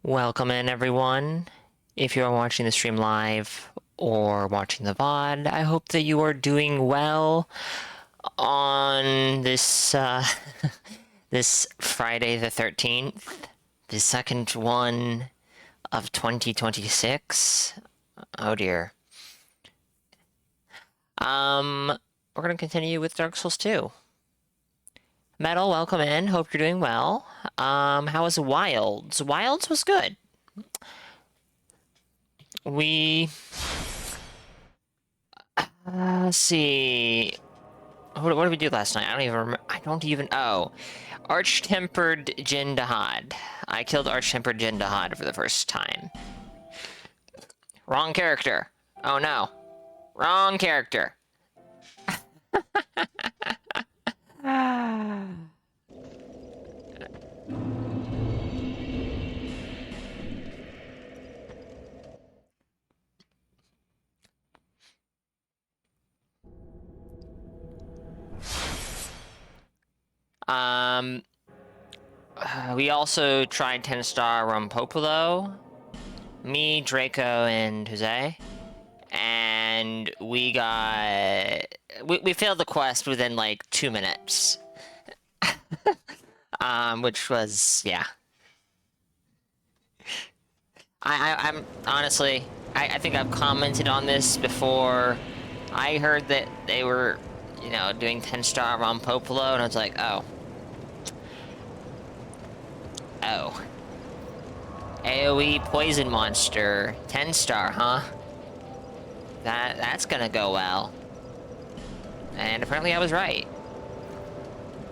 Welcome in, everyone. If you're watching the stream live or watching the VOD, I hope that you are doing well on this this Friday the 13th, the second one of 2026. Oh dear. We're gonna continue with Dark Souls 2. Metal, welcome in. Hope you're doing well. How was Wilds? Wilds was good. Let's see. What did we do last night? I don't even remember. Oh. Arch-Tempered Jindahad. I killed Arch-Tempered Jindahad for the first time. Wrong character. Oh no. Wrong character. We also tried 10-star Rompopolo. Me, Draco, and Jose. And we got... We failed the quest within, like, 2 minutes. Which was... yeah. I'm... honestly... I think I've commented on this before. I heard that they were, you know, doing 10-star Rompopolo, and I was like, oh. Oh. AoE Poison Monster. 10-star, huh? That's gonna go well. And apparently I was right.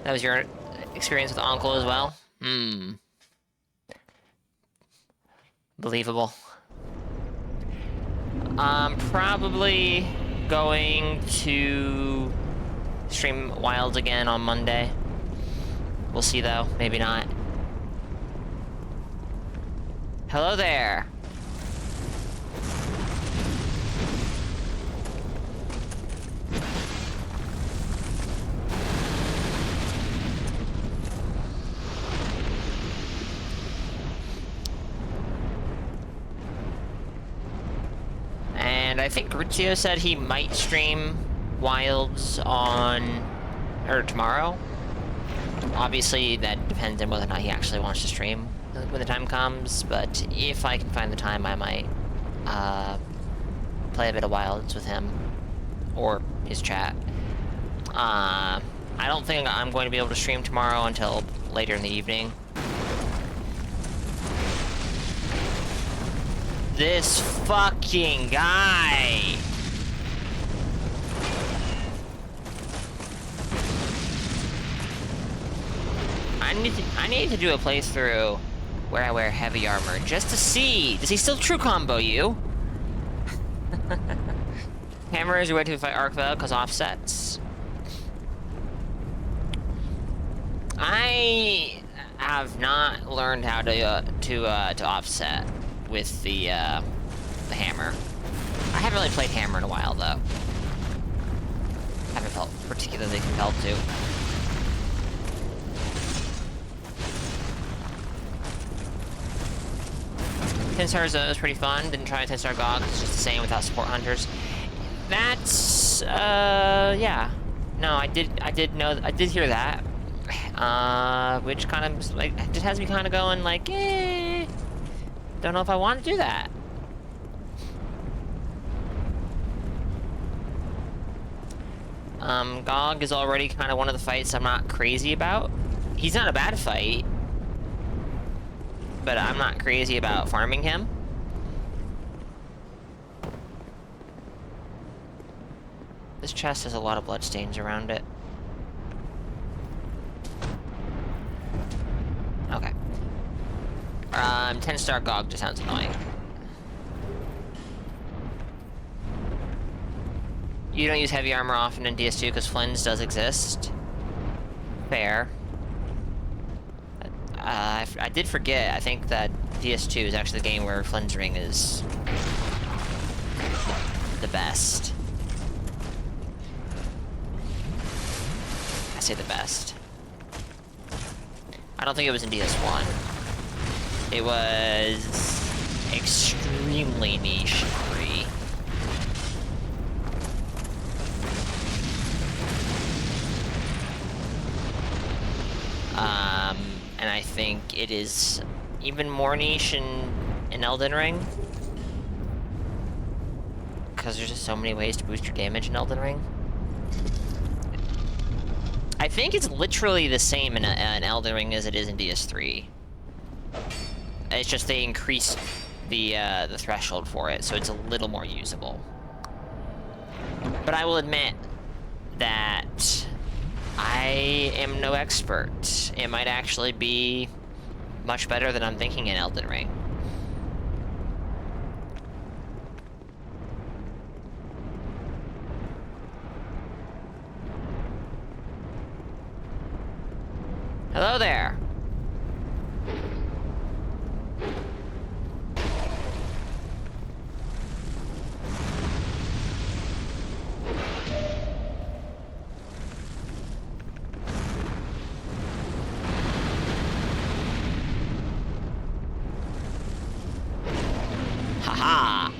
That was your experience with Uncle as well? Believable. I'm probably going to stream Wilds again on Monday. We'll see though, maybe not. Hello there. And I think Grizio said he might stream Wilds on... or tomorrow. Obviously, that depends on whether or not he actually wants to stream when the time comes, but if I can find the time, I might play a bit of Wilds with him, or his chat. I don't think I'm going to be able to stream tomorrow until later in the evening. This fucking guy! I need to do a playthrough where I wear heavy armor, just to see, does he still true combo you? Hammer is your way to fight Arkvale, cause offsets. I have not learned how to offset with the hammer. I haven't really played hammer in a while though. Haven't felt particularly compelled to. Ten-star was pretty fun. Didn't try 10-star GOG. It's just the same without support hunters. That's yeah. No, I did hear that. Which kind of like just has me kind of going like, eh. Don't know if I want to do that. GOG is already kind of one of the fights I'm not crazy about. He's not a bad fight, but I'm not crazy about farming him. This chest has a lot of bloodstains around it. Okay. 10-star GOG just sounds annoying. You don't use heavy armor often in DS2 because Flynn's does exist. Fair. I did forget, I think that DS2 is actually the game where Flynn's ring is the best. I say the best. I don't think it was in DS1. It was extremely niche free. And I think it is even more niche in Elden Ring. Because there's just so many ways to boost your damage in Elden Ring. I think it's literally the same in Elden Ring as it is in DS3. It's just they increased the threshold for it, so it's a little more usable. But I will admit that I am no expert. It might actually be much better than I'm thinking in Elden Ring. Hello there. Haha.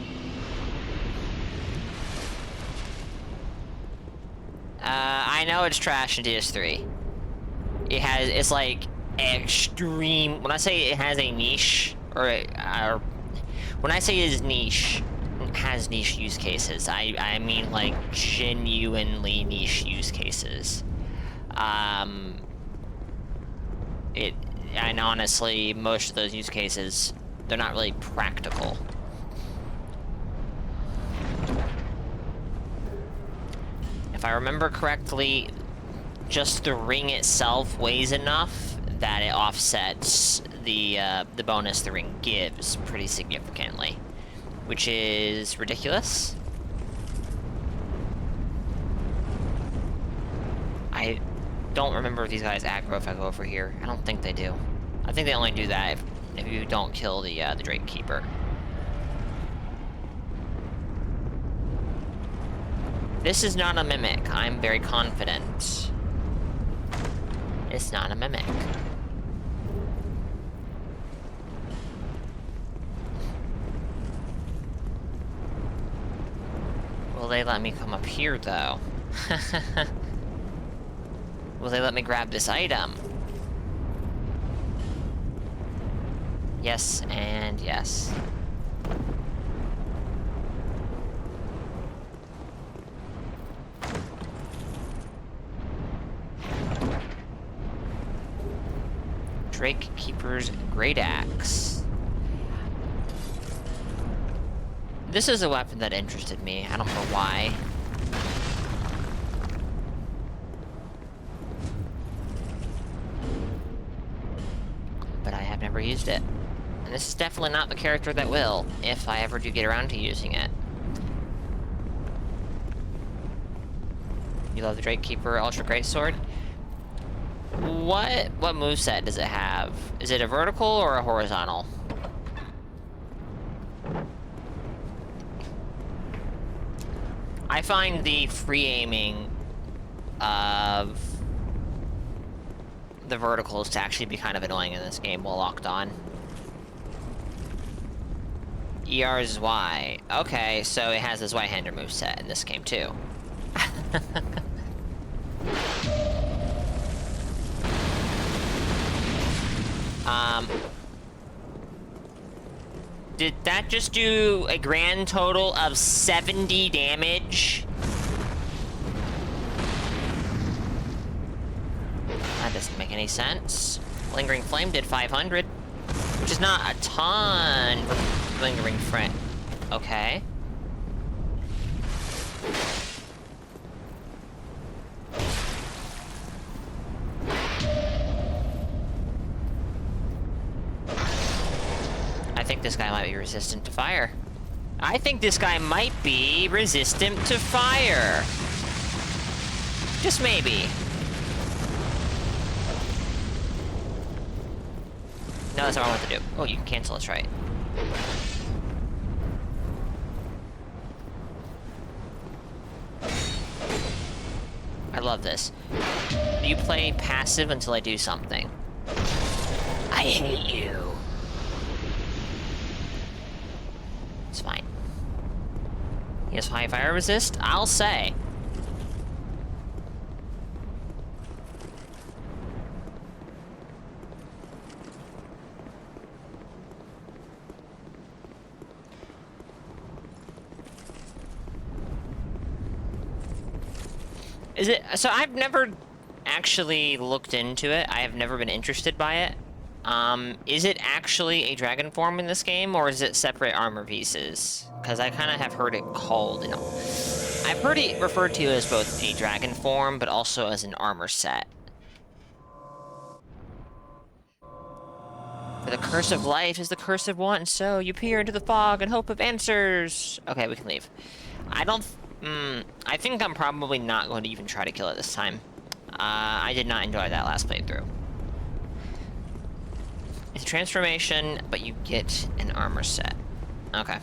I know it's trash in DS3. It's like extreme. When I say it has a niche, or when I say it is niche, it has niche use cases. I mean like genuinely niche use cases. And honestly, most of those use cases, they're not really practical. If I remember correctly, just the ring itself weighs enough that it offsets the bonus the ring gives pretty significantly, which is ridiculous. I don't remember if these guys aggro if I go over here. I don't think they do. I think they only do that if you don't kill the Drake Keeper. This is not a mimic. I'm very confident. It's not a mimic. Will they let me come up here, though? Will they let me grab this item? Yes, and yes. Drake Keeper's Great Axe. This is a weapon that interested me. I don't know why. But I have never used it. And this is definitely not the character that will, if I ever do get around to using it. You love the Drake Keeper Ultra Greatsword? What moveset does it have? Is it a vertical or a horizontal? I find the free aiming of the verticals to actually be kind of annoying in this game while locked on. ER is Y. Okay, so it has this right-hander moveset in this game too. Did that just do a grand total of 70 damage? That doesn't make any sense. Lingering Flame did 500, which is not a ton for Lingering Flame. Okay. I think this guy might be resistant to fire. I think this guy might be resistant to fire. Just maybe. No, that's not what I want to do. Oh, you can cancel this, right? I love this. You play passive until I do something. I hate you. Yes, high fire resist, I'll say. Is it... So I've never actually looked into it. I have never been interested by it. Is it actually a dragon form in this game, or is it separate armor pieces? Because I kind of have heard it called, you know... I've heard it referred to as both a dragon form, but also as an armor set. For the curse of life is the curse of want, and so you peer into the fog in hope of answers. Okay, we can leave. I don't... I think I'm probably not going to even try to kill it this time. I did not enjoy that last playthrough. It's a transformation, but you get an armor set. Okay.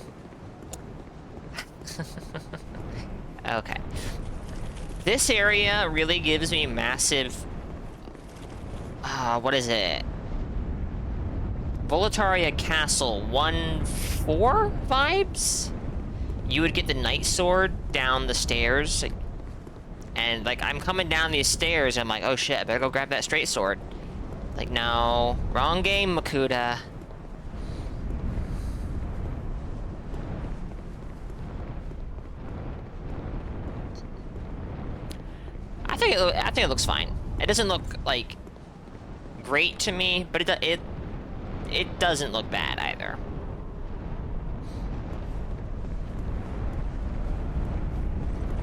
Okay. This area really gives me massive... what is it? Volataria Castle 1-4 vibes? You would get the Knight Sword down the stairs. And, like, I'm coming down these stairs, and I'm like, oh shit, I better go grab that straight sword. Like, no. Wrong game, Makuta. I think it looks fine. It doesn't look, like, great to me, but it doesn't look bad either.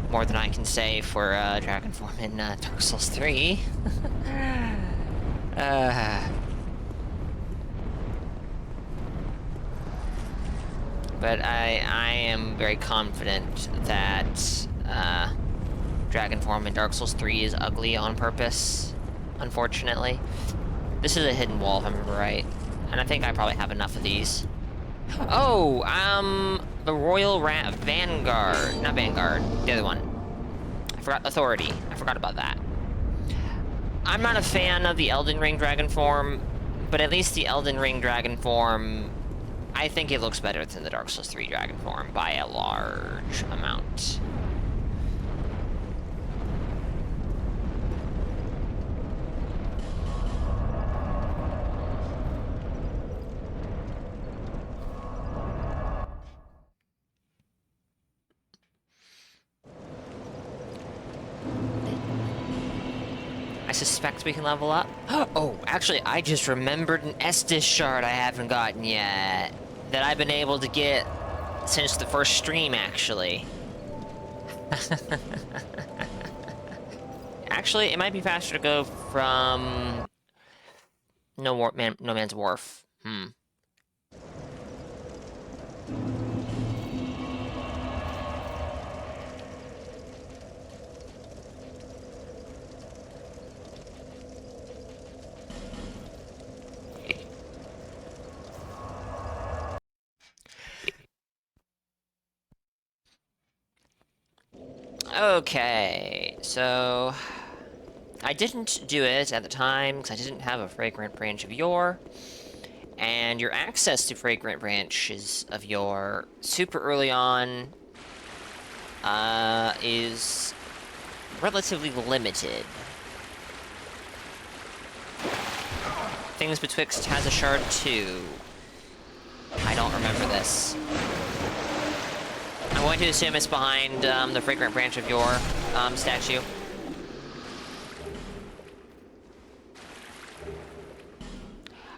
More than I can say for dragon form in Dark Souls 3. But I am very confident that dragon form in Dark Souls 3 is ugly on purpose, unfortunately. This is a hidden wall, if I remember right. And I think I probably have enough of these. Oh, the Royal Vanguard. Not Vanguard, the other one. I forgot Authority. I forgot about that. I'm not a fan of the Elden Ring dragon form, but at least the Elden Ring dragon form, I think it looks better than the Dark Souls 3 dragon form by a large amount. I suspect we can level up. Oh, actually, I just remembered an Estus shard I haven't gotten yet. That I've been able to get since the first stream, actually. Actually, it might be faster to go from... No Man's Wharf. Okay, so I didn't do it at the time because I didn't have a Fragrant Branch of Yore, and your access to Fragrant Branches of Yore super early on is relatively limited. Things Betwixt has a shard too. I don't remember this. I'm going to assume it's behind the Fragrant Branch of Yore statue.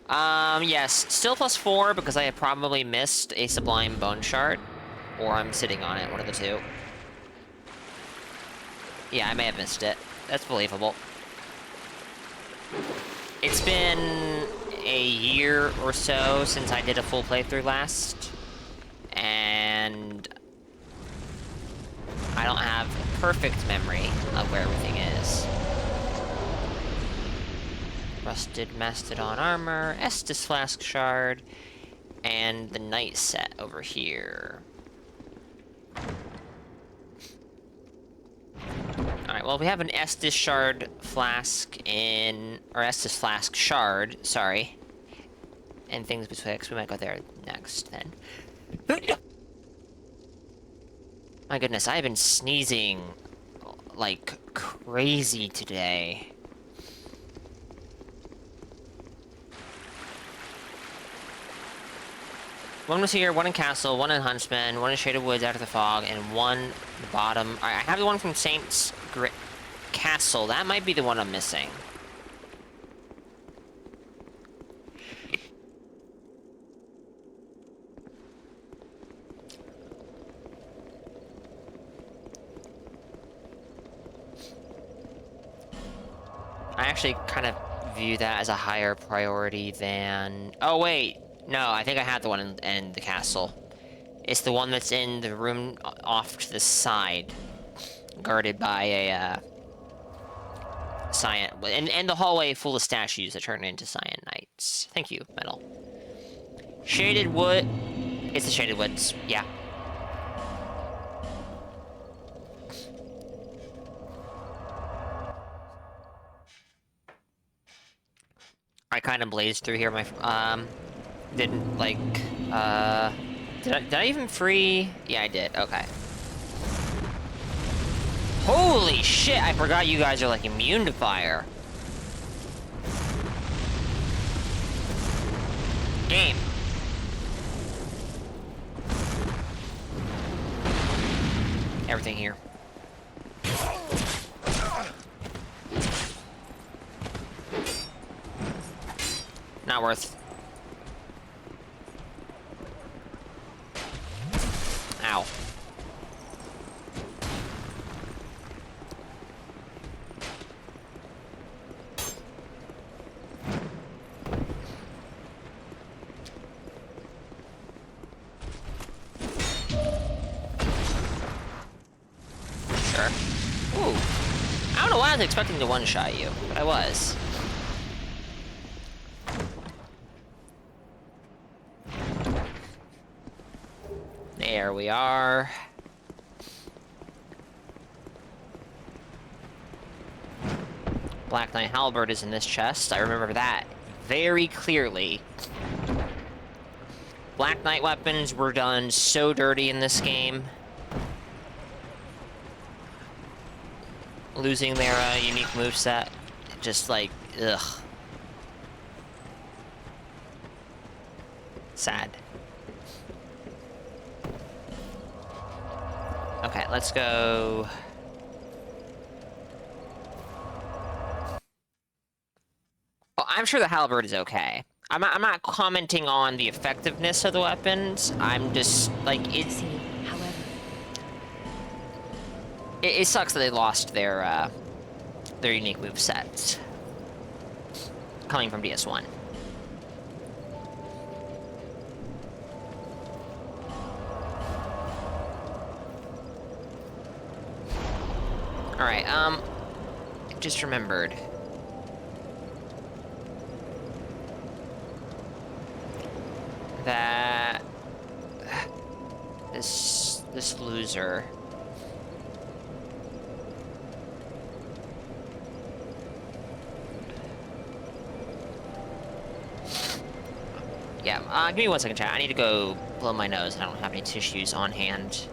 Yes, still +4 because I have probably missed a Sublime Bone Shard. Or I'm sitting on it, one of the two. Yeah, I may have missed it. That's believable. It's been a year or so since I did a full playthrough last. And I don't have perfect memory of where everything is. Rusted Mastodon Armor, Estus Flask Shard, and the Knight set over here. Alright, well, we have an Estus Shard Flask in... or Estus Flask Shard, sorry. And Things Betwixt, we might go there next, then. My goodness, I've been sneezing like crazy today. One was here, one in Castle, one in Huntsman, one in Shaded Woods after the fog, and one in the bottom. Alright, I have the one from Saint's Castle. That might be the one I'm missing. I actually kind of view that as a higher priority than... Oh, wait. No, I think I had the one in the castle. It's the one that's in the room off to the side, guarded by a, Cyan... And the hallway full of statues that turn into Cyan Knights. Thank you, Metal. Shaded Wood... It's the Shaded Woods, yeah. I kind of blazed through here, didn't, like, did I even free? Yeah, I did, okay. Holy shit, I forgot you guys are, like, immune to fire. Game. Everything here. Not worth. Ow. Sure. Ooh. I don't know why I was expecting to one-shot you, but I was. There we are. Black Knight Halberd is in this chest. I remember that very clearly. Black Knight weapons were done so dirty in this game. Losing their unique moveset. Just like, ugh. Sad. Okay, let's go... Well, I'm sure the halberd is okay. I'm not commenting on the effectiveness of the weapons. I'm just, like, it's... However, It sucks that they lost their unique movesets. Coming from DS1. Alright, just remembered. That... This loser... Yeah, give me 1 second, chat. I need to go blow my nose. I don't have any tissues on hand.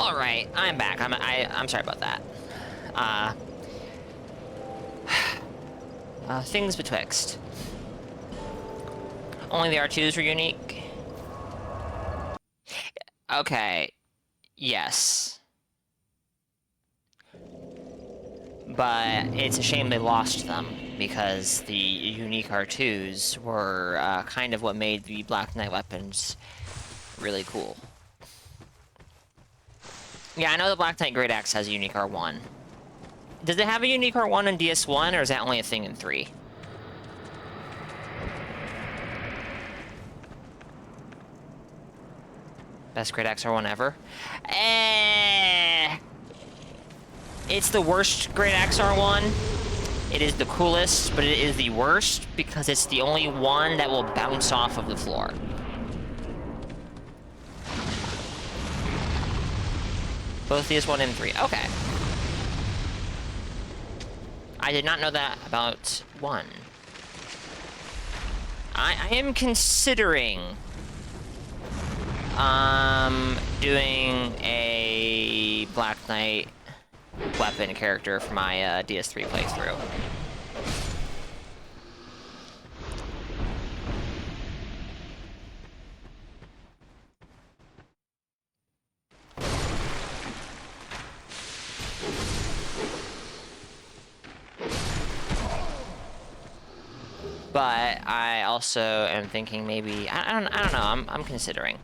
Alright, I'm back. I'm sorry about that. Things betwixt. Only the R2s were unique? Okay. Yes. But it's a shame they lost them, because the unique R2s were kind of what made the Black Knight weapons really cool. Yeah, I know the Black Knight Great Axe has a unique R1. Does it have a unique R1 in DS1, or is that only a thing in 3? Best Great Axe R1 ever? It's the worst Great Axe R1. It is the coolest, but it is the worst because it's the only one that will bounce off of the floor. Both DS1 and 3. Okay. I did not know that about 1. I am considering doing a Black Knight weapon character for my DS3 playthrough. But I also am thinking maybe I don't know. I'm considering.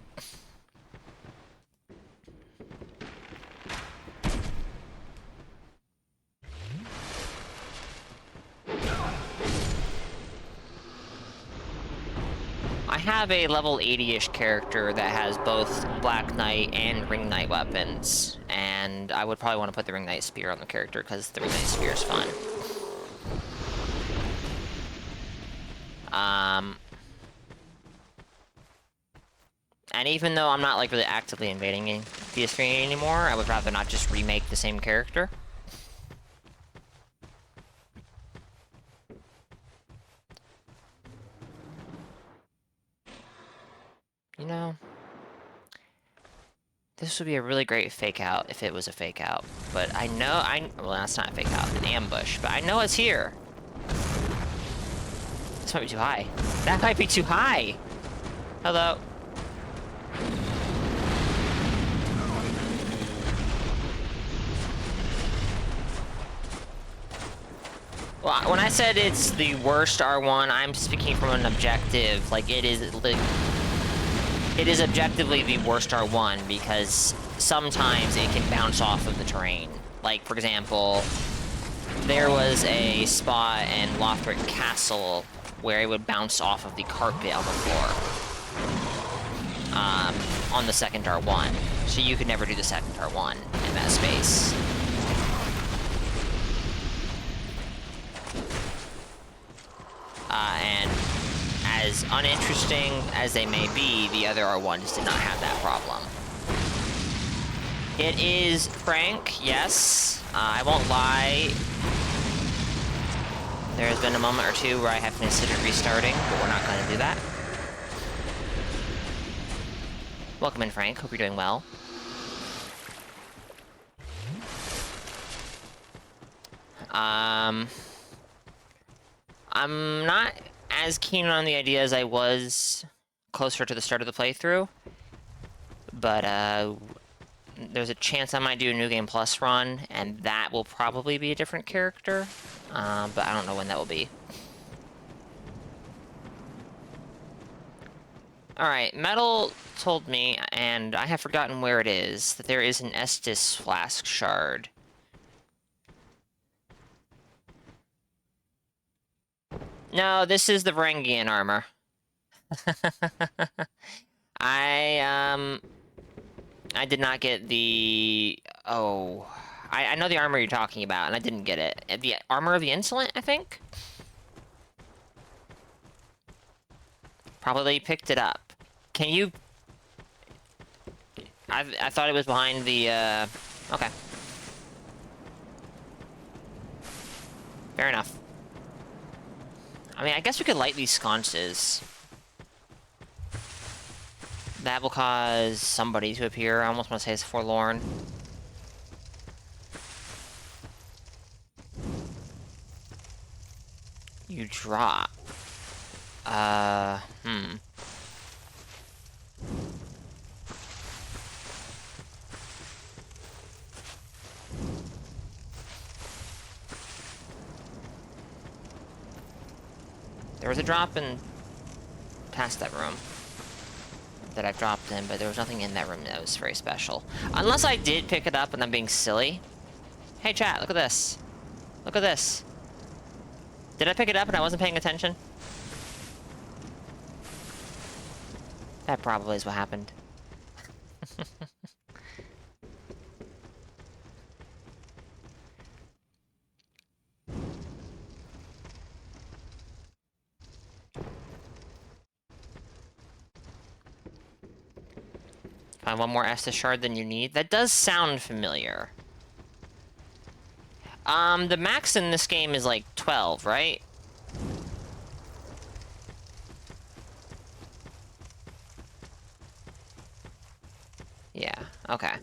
I have a level 80-ish character that has both Black Knight and Ring Knight weapons, and I would probably want to put the Ring Knight Spear on the character because the Ring Knight Spear is fun. And even though I'm not like really actively invading PS3 anymore, I would rather not just remake the same character. You know, this would be a really great fake out if it was a fake out. But I know well, that's not a fake out, an ambush, but I know it's here. This might be too high. That might be too high. Hello. Well, when I said it's the worst R1, I'm speaking from an objective. Like, it is objectively the worst R1 because sometimes it can bounce off of the terrain. Like, for example, there was a spot in Lothric Castle where it would bounce off of the carpet on the floor. On the second R1. So you could never do the second R1 in that space. And as uninteresting as they may be, the other R1s did not have that problem. It is Frank, yes. I won't lie. There's been a moment or two where I have considered restarting, but we're not going to do that. Welcome in, Frank. Hope you're doing well. I'm not as keen on the idea as I was closer to the start of the playthrough, but there's a chance I might do a New Game Plus run, and that will probably be a different character, but I don't know when that will be. Alright, Metal told me, and I have forgotten where it is, that there is an Estus Flask Shard. No, this is the Varangian armor. I did not get the... Oh... I know the armor you're talking about, and I didn't get it. The Armor of the Insolent, I think? Probably picked it up. Can you... I thought it was behind the, Okay. Fair enough. I mean, I guess we could light these sconces. That will cause somebody to appear. I almost want to say it's forlorn. You drop. There was a drop in past that room that I've dropped in, but there was nothing in that room that was very special. Unless I did pick it up and I'm being silly. Hey chat, look at this. Look at this. Did I pick it up and I wasn't paying attention? That probably is what happened. Find one more Estus shard than you need. That does sound familiar. The max in this game is like 12, right? Yeah, okay.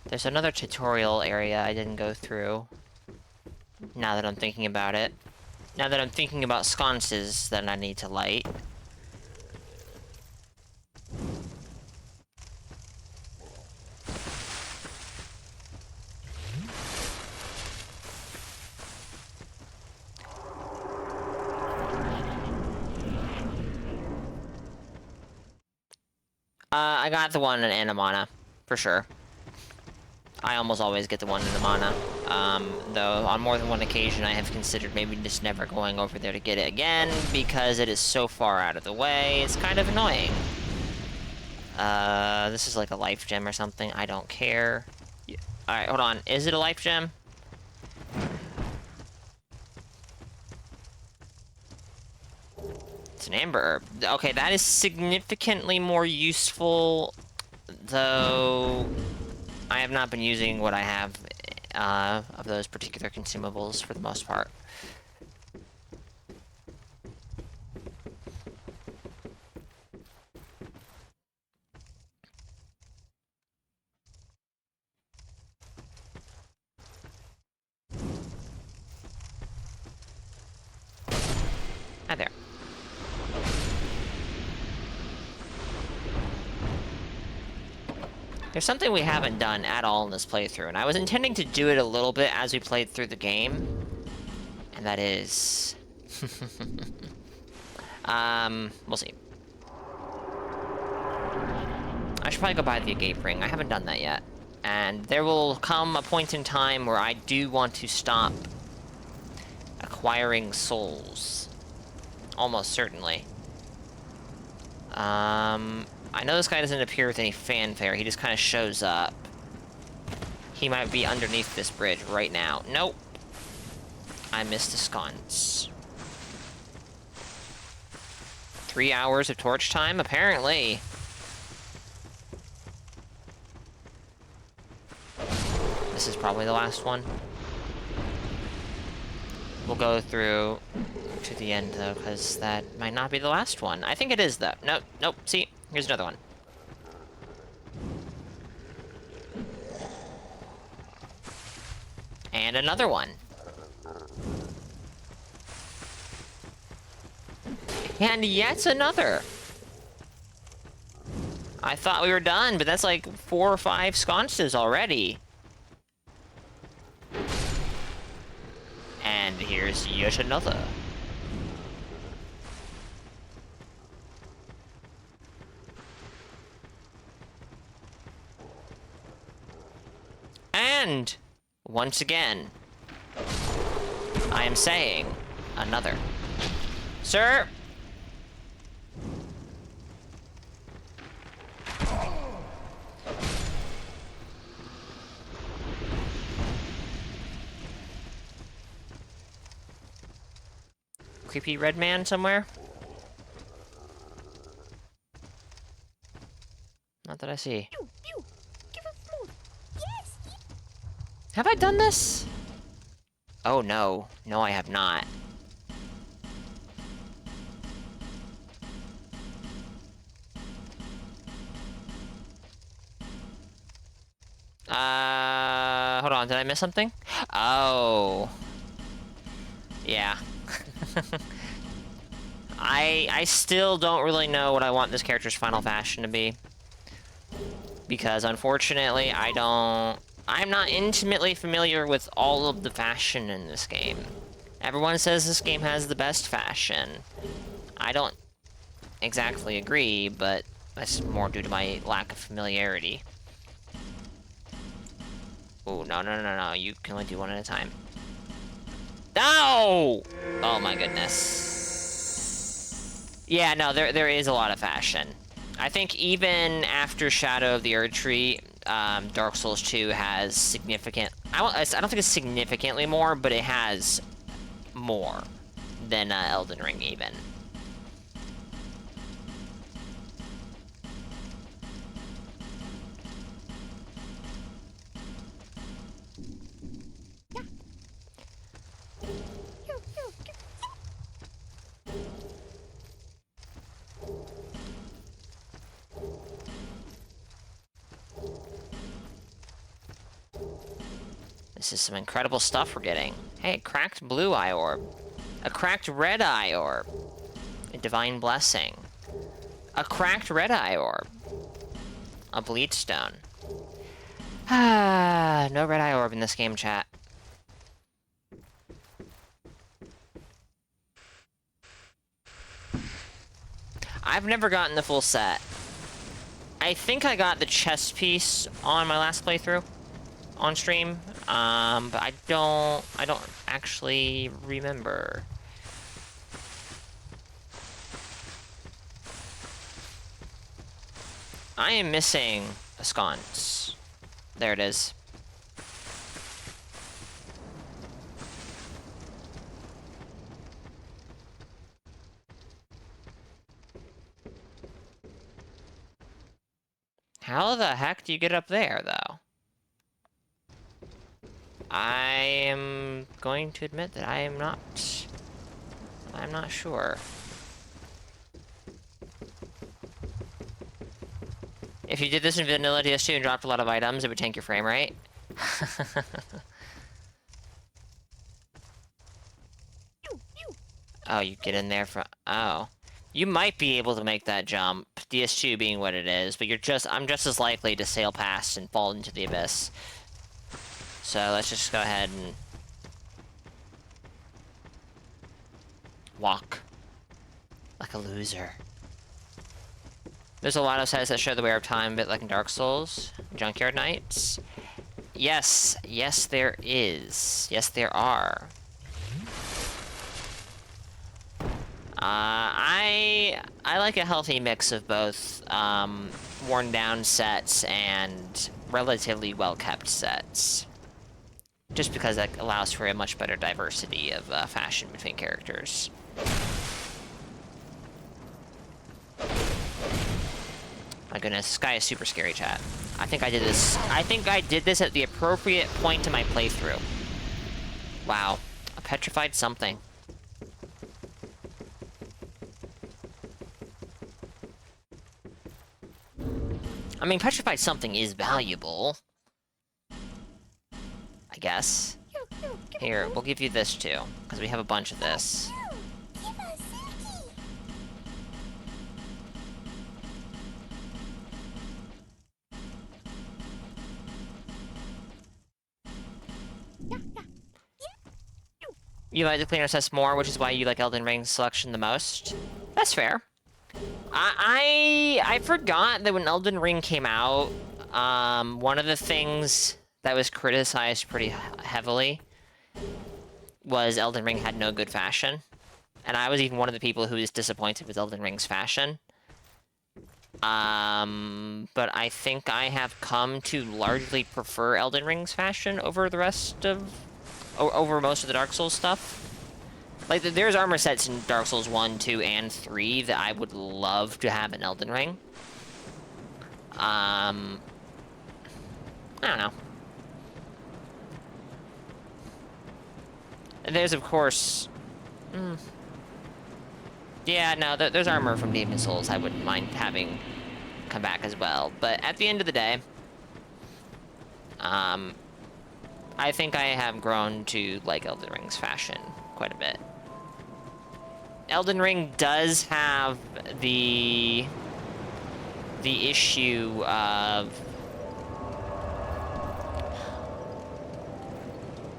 There's another tutorial area I didn't go through. Now that I'm thinking about it. Now that I'm thinking about sconces that I need to light. I got the one in Anamana, for sure. I almost always get the one in Anamana. Though on more than one occasion I have considered maybe just never going over there to get it again, because it is so far out of the way, it's kind of annoying. This is like a life gem or something, I don't care. Yeah. Alright, hold on, is it a life gem? It's an amber herb. Okay, that is significantly more useful, though I have not been using what I have of those particular consumables for the most part. Hi there. There's something we haven't done at all in this playthrough, and I was intending to do it a little bit as we played through the game. And that is... we'll see. I should probably go buy the escape ring. I haven't done that yet. And there will come a point in time where I do want to stop acquiring souls. Almost certainly. I know this guy doesn't appear with any fanfare. He just kind of shows up. He might be underneath this bridge right now. Nope. I missed a sconce. 3 hours of torch time, apparently. This is probably the last one. We'll go through to the end, though, because that might not be the last one. I think it is, though. Nope, nope, see? Here's another one. And another one. And yet another. I thought we were done, but that's like 4 or 5 sconces already. And here's yet another. And once again, I am saying another. Sir? Creepy red man somewhere? Not that I see. Have I done this? Oh no. No, I have not. Hold on, did I miss something? Oh. Yeah. I still don't really know what I want this character's final fashion to be. Because, unfortunately, I'm not intimately familiar with all of the fashion in this game. Everyone says this game has the best fashion. I don't exactly agree, but that's more due to my lack of familiarity. Oh, no. You can only do one at a time. No! Oh my goodness. Yeah, no, there is a lot of fashion. I think even after Shadow of the Erdtree, Dark Souls 2 has significant... I don't think it's significantly more, but it has more than Elden Ring, even. This is some incredible stuff we're getting. Hey, a cracked blue eye orb. A cracked red eye orb. A divine blessing. A cracked red eye orb. A bleed stone. Ah, no red eye orb in this game, chat. I've never gotten the full set. I think I got the chest piece on my last playthrough on stream, but I don't actually remember. I am missing a sconce. There it is. How the heck do you get up there, though? I am going to admit that I'm not sure. If you did this in vanilla DS2 and dropped a lot of items, it would tank your frame rate. Oh, you get in there for... Oh. You might be able to make that jump, DS2 being what it is, but I'm just as likely to sail past and fall into the abyss. So let's just go ahead and... walk. Like a loser. There's a lot of sites that show the wear of time, a bit like in Dark Souls, Junkyard Nights. Yes, there is. Yes, there are. I like a healthy mix of both worn down sets and relatively well kept sets. Just because that allows for a much better diversity of fashion between characters. My goodness, this guy is super scary, chat. I think I did this at the appropriate point in my playthrough. Wow. A petrified something. I mean, petrified something is valuable. I guess. Here, we'll give you this too, because we have a bunch of this. You like the cleaner sets more, which is why you like Elden Ring's selection the most. That's fair. I forgot that when Elden Ring came out, one of the things that was criticized pretty heavily was Elden Ring had no good fashion. And I was even one of the people who was disappointed with Elden Ring's fashion. But I think I have come to largely prefer Elden Ring's fashion over the rest of... over most of the Dark Souls stuff. Like, there's armor sets in Dark Souls 1, 2, and 3 that I would love to have in Elden Ring. I don't know. And there's, of course... Yeah, no, there's armor from Demon Souls I wouldn't mind having come back as well. But at the end of the day... I think I have grown to like Elden Ring's fashion quite a bit. Elden Ring does have the issue of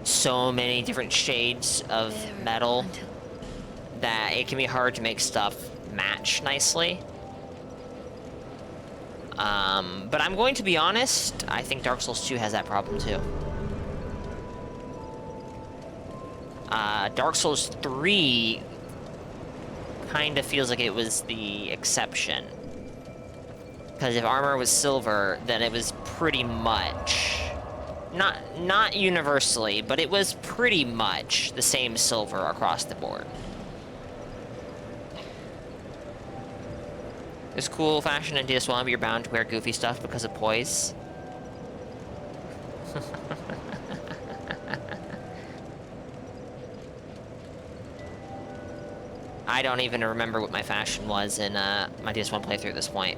so many different shades of metal that it can be hard to make stuff match nicely. But I'm going to be honest, I think Dark Souls 2 has that problem too. Dark Souls 3 kind of feels like it was the exception. Because if armor was silver, then it was pretty much... Not universally, but it was pretty much the same silver across the board. It's cool fashion in DS1, but you're bound to wear goofy stuff because of poise. I don't even remember what my fashion was in my DS1 playthrough at this point.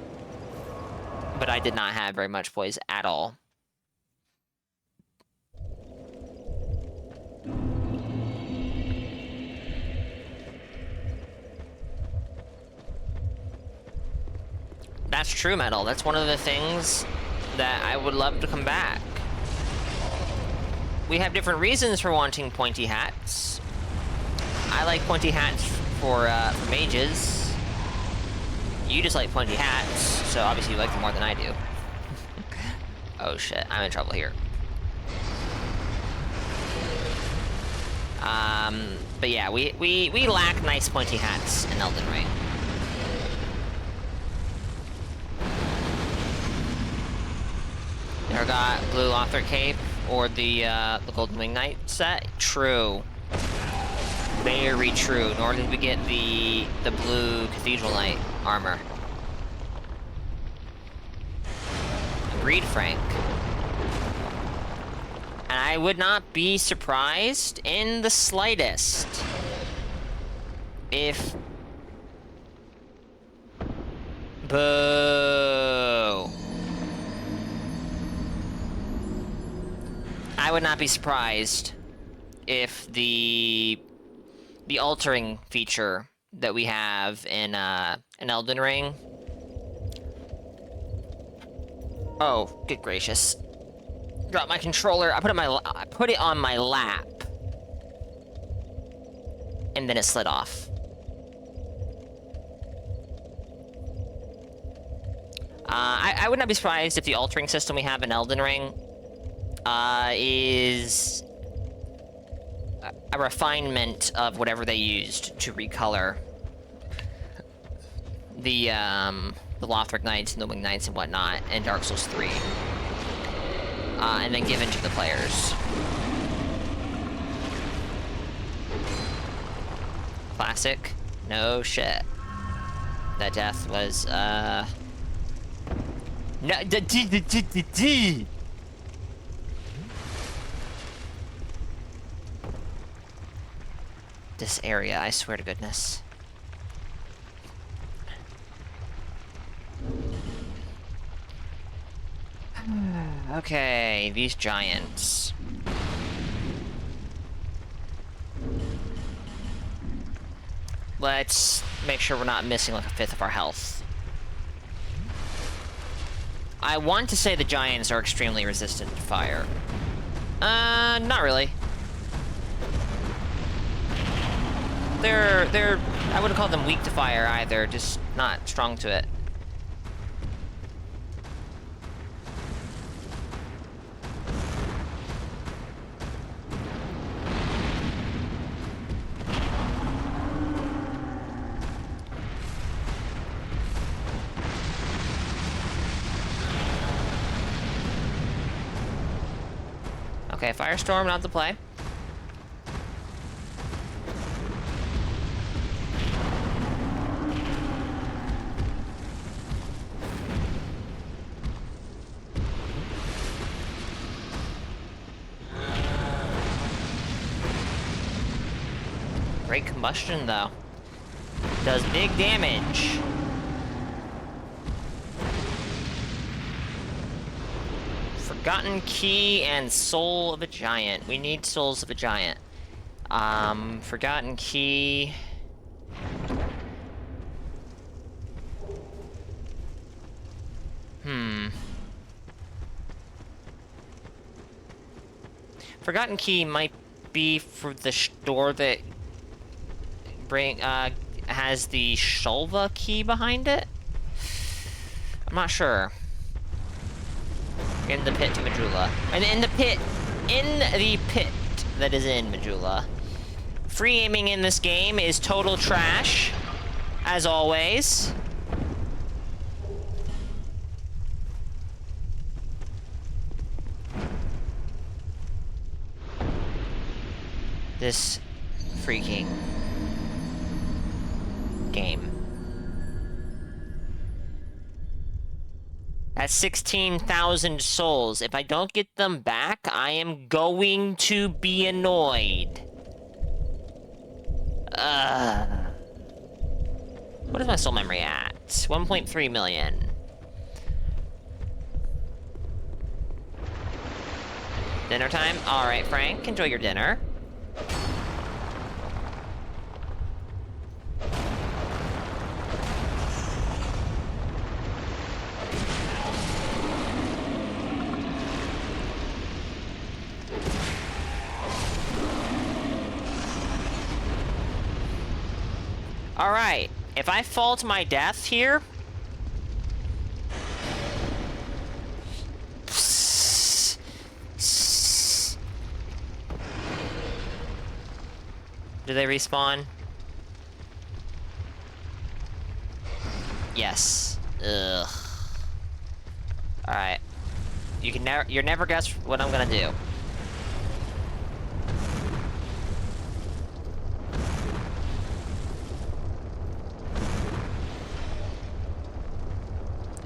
But I did not have very much poise at all. That's true, Metal. That's one of the things that I would love to come back. We have different reasons for wanting pointy hats. I like pointy hats for mages. You just like pointy hats, so obviously you like them more than I do. Oh shit, I'm in trouble here. But yeah, we lack nice pointy hats in Elden Ring. Never got Blue Lothric Cape or the Golden Wing Knight set? True. Very true. Nor did we get the blue Cathedral Knight armor. Agreed, Frank. And I would not be surprised in the slightest if... Boo. I would not be surprised if the altering feature that we have in Elden Ring... Oh, good gracious. Drop my controller. I put it on my lap. And then it slid off. I would not be surprised if the altering system we have in Elden Ring is a refinement of whatever they used to recolor the Lothric Knights and the Winged Knights and whatnot in Dark Souls 3. And then given to the players. Classic? No shit. That death was, No, This area, I swear to goodness. Okay, these giants. Let's make sure we're not missing like a fifth of our health. I want to say the giants are extremely resistant to fire. Not really. They're I wouldn't call them weak to fire either, just not strong to it. Okay, Firestorm, not the play. Great combustion, though. Does big damage. Forgotten Key and Soul of a Giant. We need Souls of a Giant. Forgotten Key. Forgotten Key might be for the door that has the Shulva key behind it? I'm not sure. In the pit to Majula. And in the pit that is in Majula. Free aiming in this game is total trash, as always. This freaking game. That's 16,000 souls. If I don't get them back, I am going to be annoyed. What is my soul memory at? 1.3 million. Dinner time? Alright, Frank, enjoy your dinner. Alright, if I fall to my death here... Do they respawn? Yes. Ugh. Alright. You're never guess what I'm gonna do.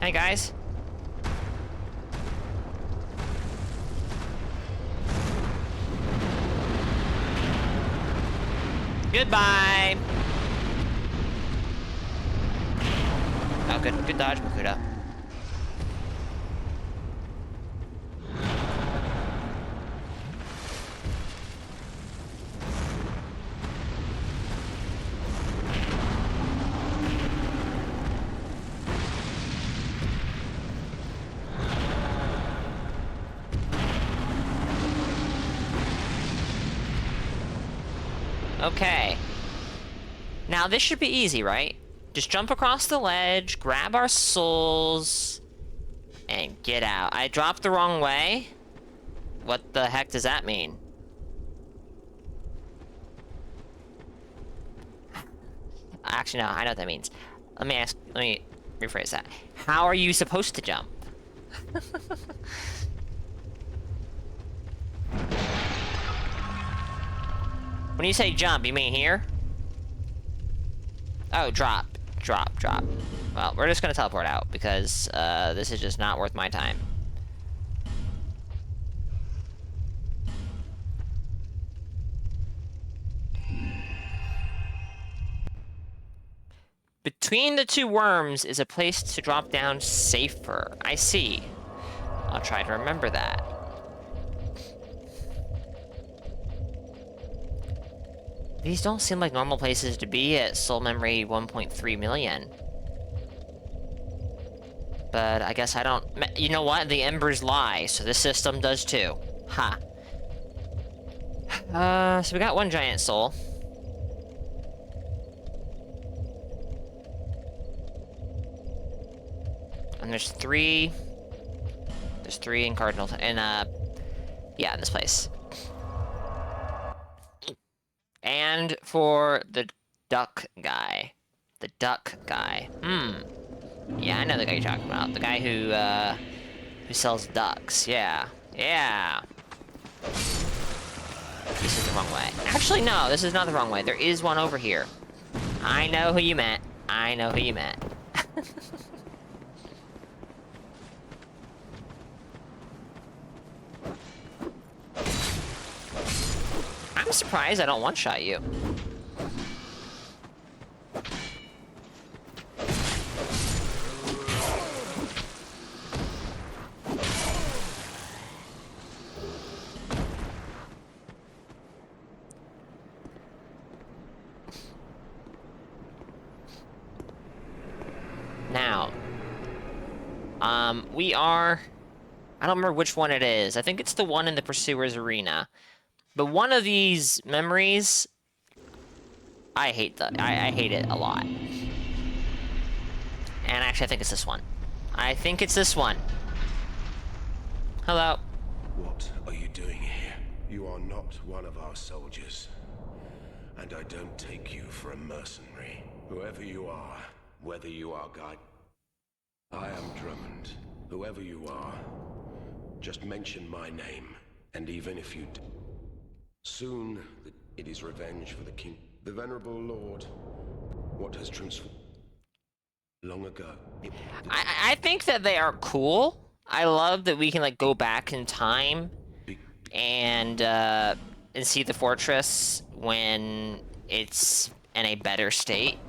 Hey guys. Goodbye. Oh, good dodge, Makuta. Okay. Now this should be easy, right? Just jump across the ledge, grab our souls, and get out. I dropped the wrong way? What the heck does that mean? Actually, no, I know what that means. Let me rephrase that. How are you supposed to jump? When you say jump, you mean here? Oh, drop. Well, we're just gonna teleport out, because, this is just not worth my time. Between the two worms is a place to drop down safer. I see. I'll try to remember that. These don't seem like normal places to be at soul memory 1.3 million. But I guess I don't... You know what? The embers lie, so this system does too. Ha. So we got one giant soul. And there's three in Cardinal... yeah, in this place. And for the duck guy. The duck guy. Yeah, I know the guy you're talking about. The guy who sells ducks. Yeah. Yeah. This is the wrong way. Actually, no, this is not the wrong way. There is one over here. I know who you meant. I know who you meant. I'm surprised I don't one-shot you. Now, we are... I don't remember which one it is. I think it's the one in the Pursuer's Arena. But one of these memories, I hate I hate it a lot. And actually, I think it's this one. I think it's this one. Hello. What are you doing here? You are not one of our soldiers. And I don't take you for a mercenary. Whoever you are, whether you are God... I am Drummond. Whoever you are, just mention my name. And even if you do... Soon, it is revenge for the king. The venerable lord. What has transformed... Long ago. I think that they are cool. I love that we can, like, go back in time and see the fortress when it's in a better state.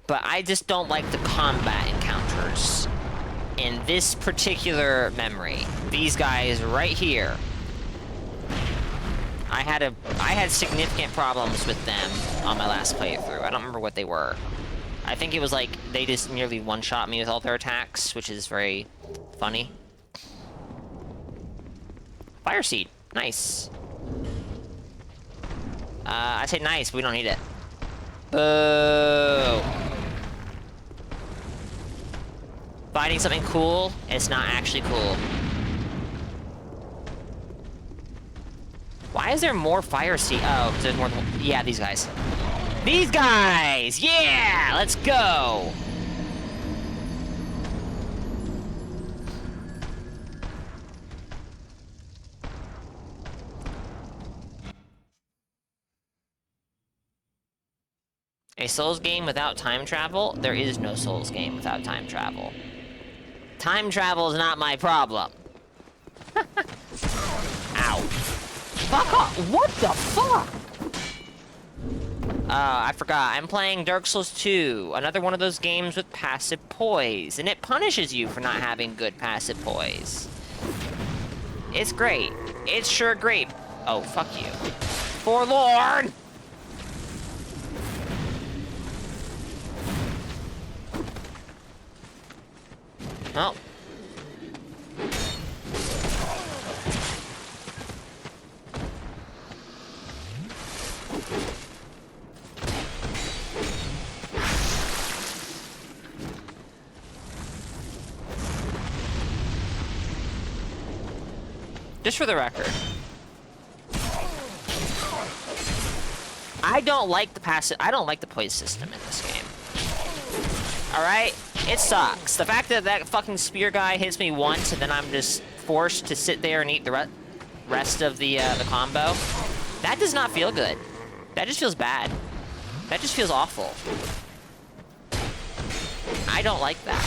But I just don't like the combat encounters in this particular memory. These guys right here. I had significant problems with them on my last playthrough. I don't remember what they were. I think it was like they just nearly one-shot me with all their attacks, which is very funny. Fire seed, nice. I say nice, but we don't need it. Boo! Fighting something cool, it's not actually cool. Why is there more fire seed? Oh, because there's more than... Yeah, these guys. These guys! Yeah! Let's go! A Souls game without time travel? There is no Souls game without time travel. Time travel is not my problem. Ow. Fuck off! What the fuck? I forgot. I'm playing Dark Souls 2, another one of those games with passive poise, and it punishes you for not having good passive poise. It's great. It's sure great. Oh, fuck you. Forlorn! Oh. Just for the record, I don't like the poise system in this game. Alright? It sucks. The fact that that fucking spear guy hits me once and then I'm just forced to sit there and eat the rest of the combo, that does not feel good. That just feels bad. That just feels awful. I don't like that.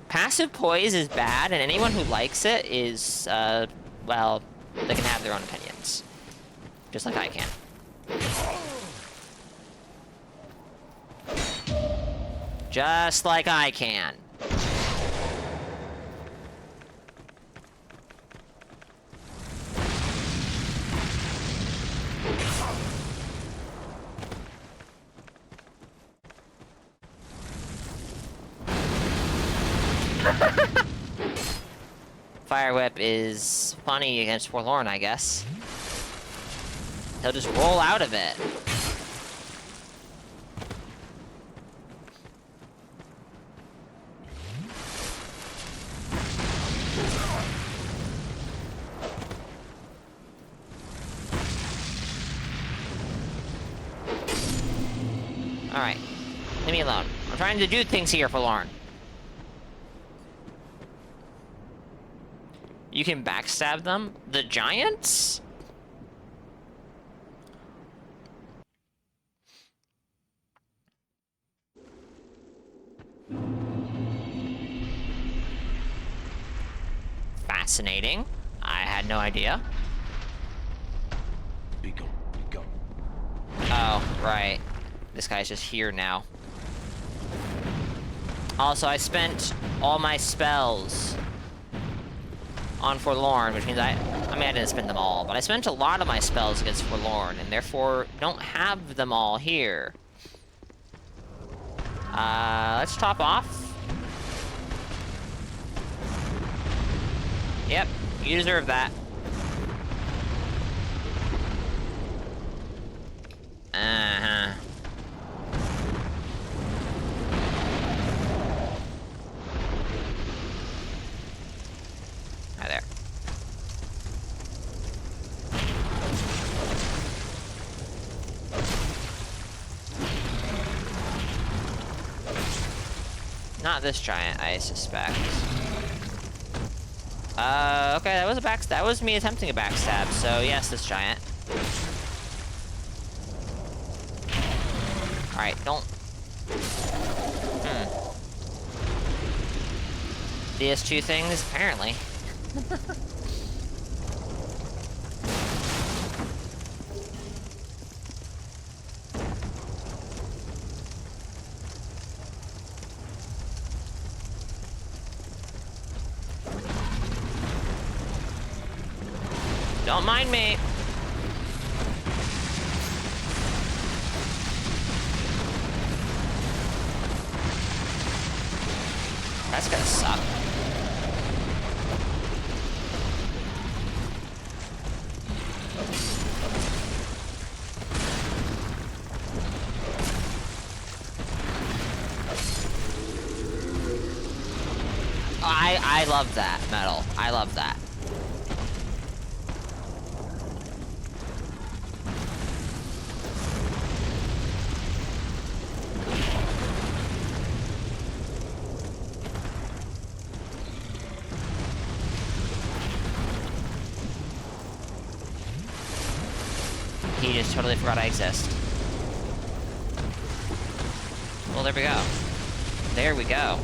Passive poise is bad, and anyone who likes it is, well, they can have their own opinions. Just like I can. Just like I can. Fire Whip is funny against Forlorn, I guess. He'll just roll out of it. Alright. Leave me alone. I'm trying to do things here, Forlorn. You can backstab them? The giants? Fascinating. I had no idea. Be gone, be gone. Oh, right. This guy's just here now. Also, I spent all my spells on Forlorn, which means I didn't spend them all, but I spent a lot of my spells against Forlorn, and therefore don't have them all here. Let's top off. Yep, you deserve that. Uh-huh. Hi there. Not this giant, I suspect. Okay, that was a backstab. That was me attempting a backstab, so yes, this giant. Alright, don't... DS2 things, apparently. Don't mind me. That's gonna suck. I love that, Metal. I love that. He just totally forgot I exist. Well, there we go. There we go.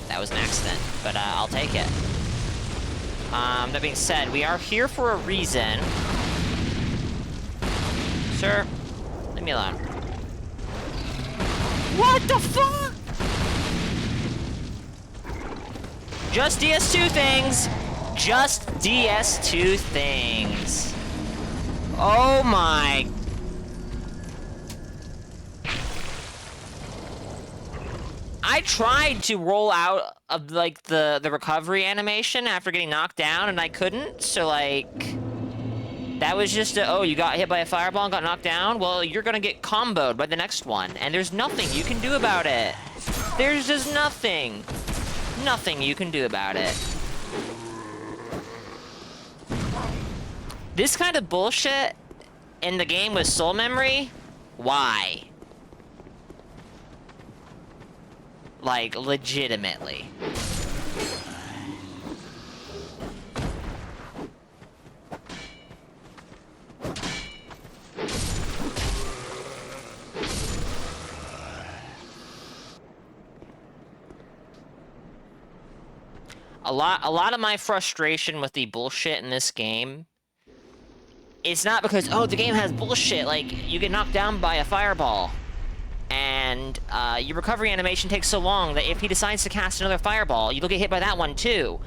That was an accident, but I'll take it. That being said, we are here for a reason. Sir, leave me alone. What the fuck? Just DS2 things. Just DS2 things. Oh my. I tried to roll out of like the recovery animation after getting knocked down and I couldn't, so like that was just oh, you got hit by a fireball and got knocked down? Well, you're gonna get comboed by the next one, and there's nothing you can do about it. There's just nothing. Nothing you can do about it. This kind of bullshit in the game with soul memory? Why? Like, legitimately. A lot of my frustration with the bullshit in this game, it's not because, oh, the game has bullshit, like, you get knocked down by a fireball, and your recovery animation takes so long that if he decides to cast another fireball, you'll get hit by that one too.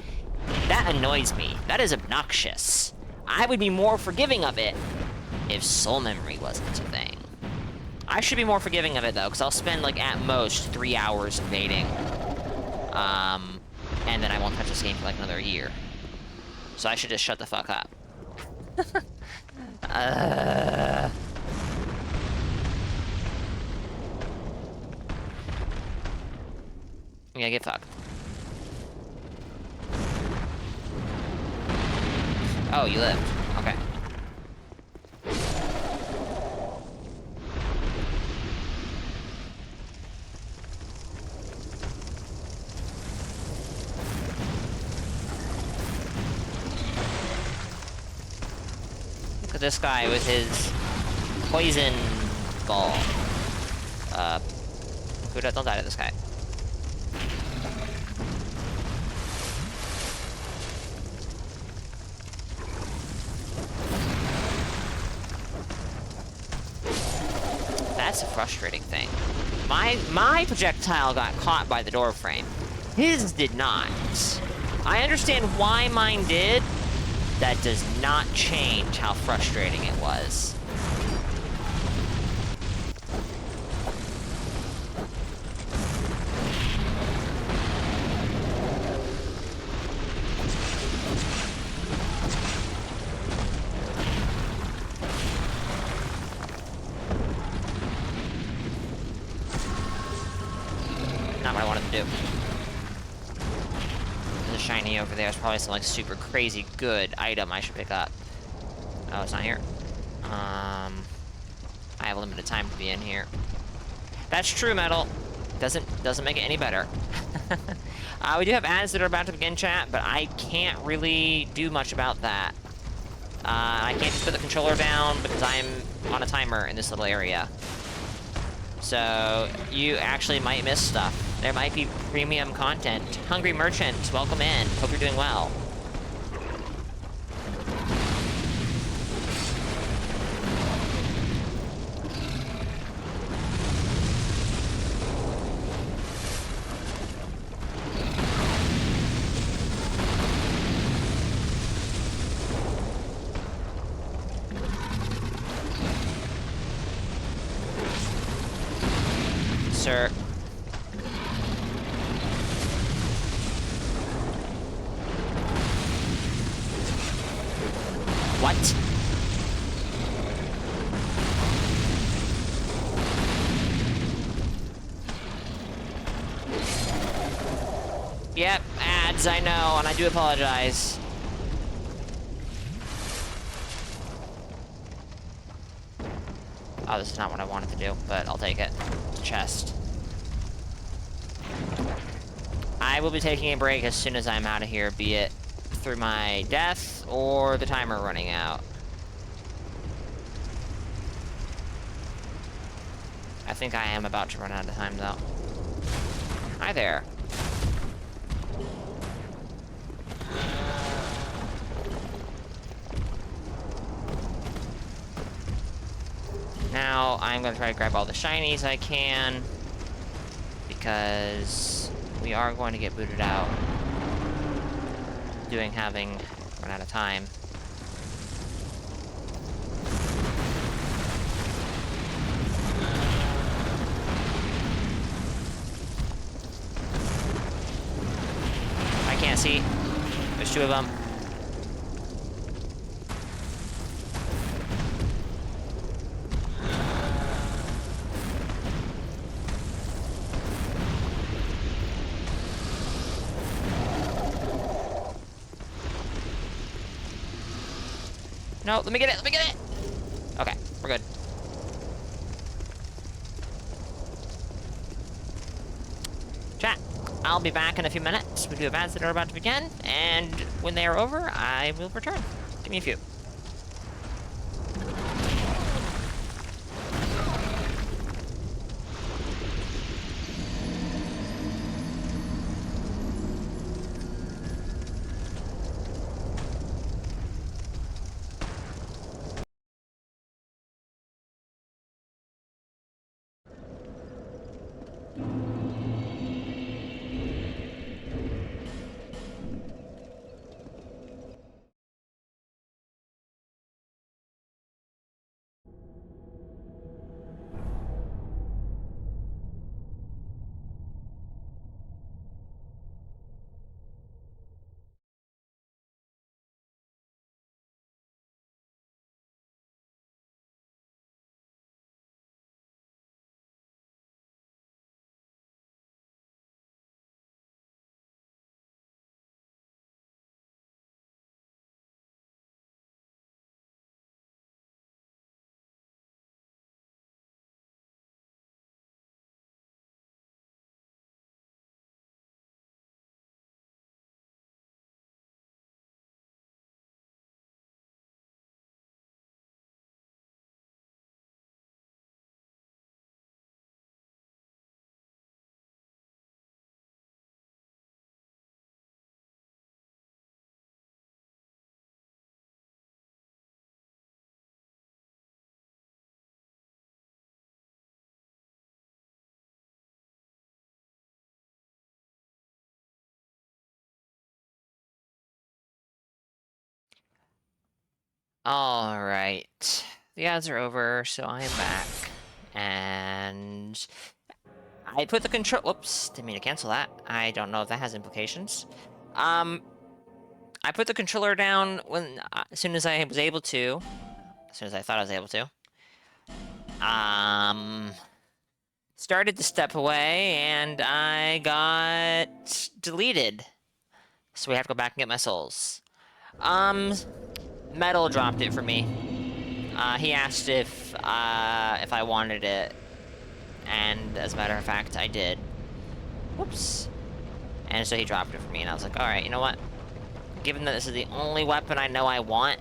That annoys me. That is obnoxious. I would be more forgiving of it if soul memory wasn't a thing. I should be more forgiving of it, though, because I'll spend, like, at most 3 hours invading. And then I won't touch this game for, like, another year. So I should just shut the fuck up. Yeah, get fucked. Oh, you lived. Okay. Look at this guy with his poison ball. Don't die to this guy. That's a frustrating thing. My projectile got caught by the door frame. His did not. I understand why mine did. That does not change how frustrating it was. Not what I wanted to do. There's a shiny over there. It's probably some like super crazy good item I should pick up. Oh, it's not here. I have limited time to be in here. That's true, Metal. Doesn't make it any better. We do have ads that are about to begin, chat, but I can't really do much about that. I can't just put the controller down because I'm on a timer in this little area. So you actually might miss stuff. There might be premium content. Hungry Merchant, welcome in. Hope you're doing well. Sir. What? Yep, ads, I know, and I do apologize. Oh, this is not what I wanted to do, but I'll take it. Chest. I will be taking a break as soon as I'm out of here, be it through my death or the timer running out. I think I am about to run out of time, though. Hi there. Now, I'm going to try to grab all the shinies I can, because we are going to get booted out, having run out of time. I can't see. There's two of them. No, let me get it, let me get it! Okay, we're good. Chat, I'll be back in a few minutes. We do have ads that are about to begin, and when they are over, I will return. Give me a few. Alright. The ads are over, so I am back. And I put the control. Whoops, didn't mean to cancel that. I don't know if that has implications. I put the controller down when as soon as I was able to. As soon as I thought I was able to. Started to step away, and I got deleted. So we have to go back and get my souls. Metal dropped it for me. He asked if I wanted it, and as a matter of fact, I did. Whoops. And so he dropped it for me, and I was like, alright, you know what? Given that this is the only weapon I know I want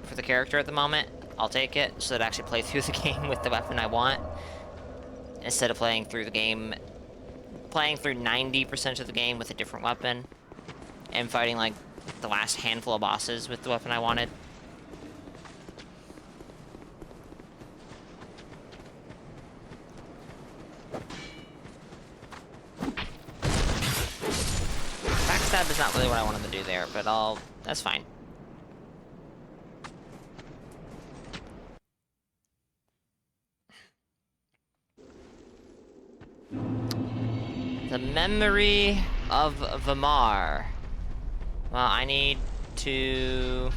for the character at the moment, I'll take it, so that I actually play through the game with the weapon I want. Instead of playing through 90% of the game with a different weapon, and fighting, like, the last handful of bosses with the weapon I wanted. Backstab is not really what I wanted to do there, but that's fine. The memory of Vamar. Well, I need to...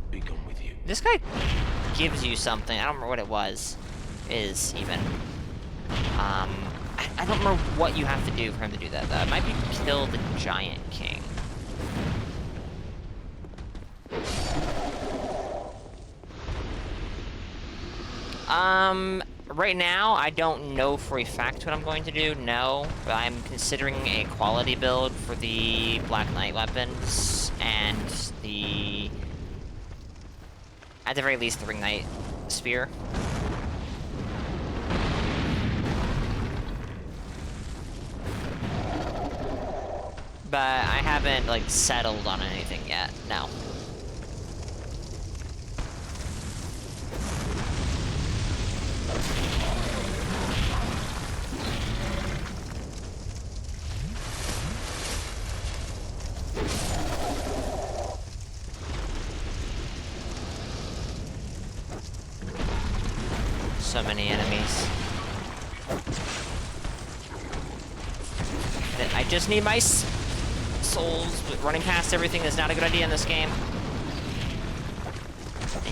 Be gone with you. This guy gives you something. I don't remember what it was. Is even. I don't remember what you have to do for him to do that, though. It might be kill the Giant King. Right now, I don't know for a fact what I'm going to do, no. But I'm considering a quality build for the Black Knight weapons and the... at the very least, the Ring Knight Spear. But I haven't, like, settled on anything yet, no. So many enemies. I just need my souls, but running past everything is not a good idea in this game.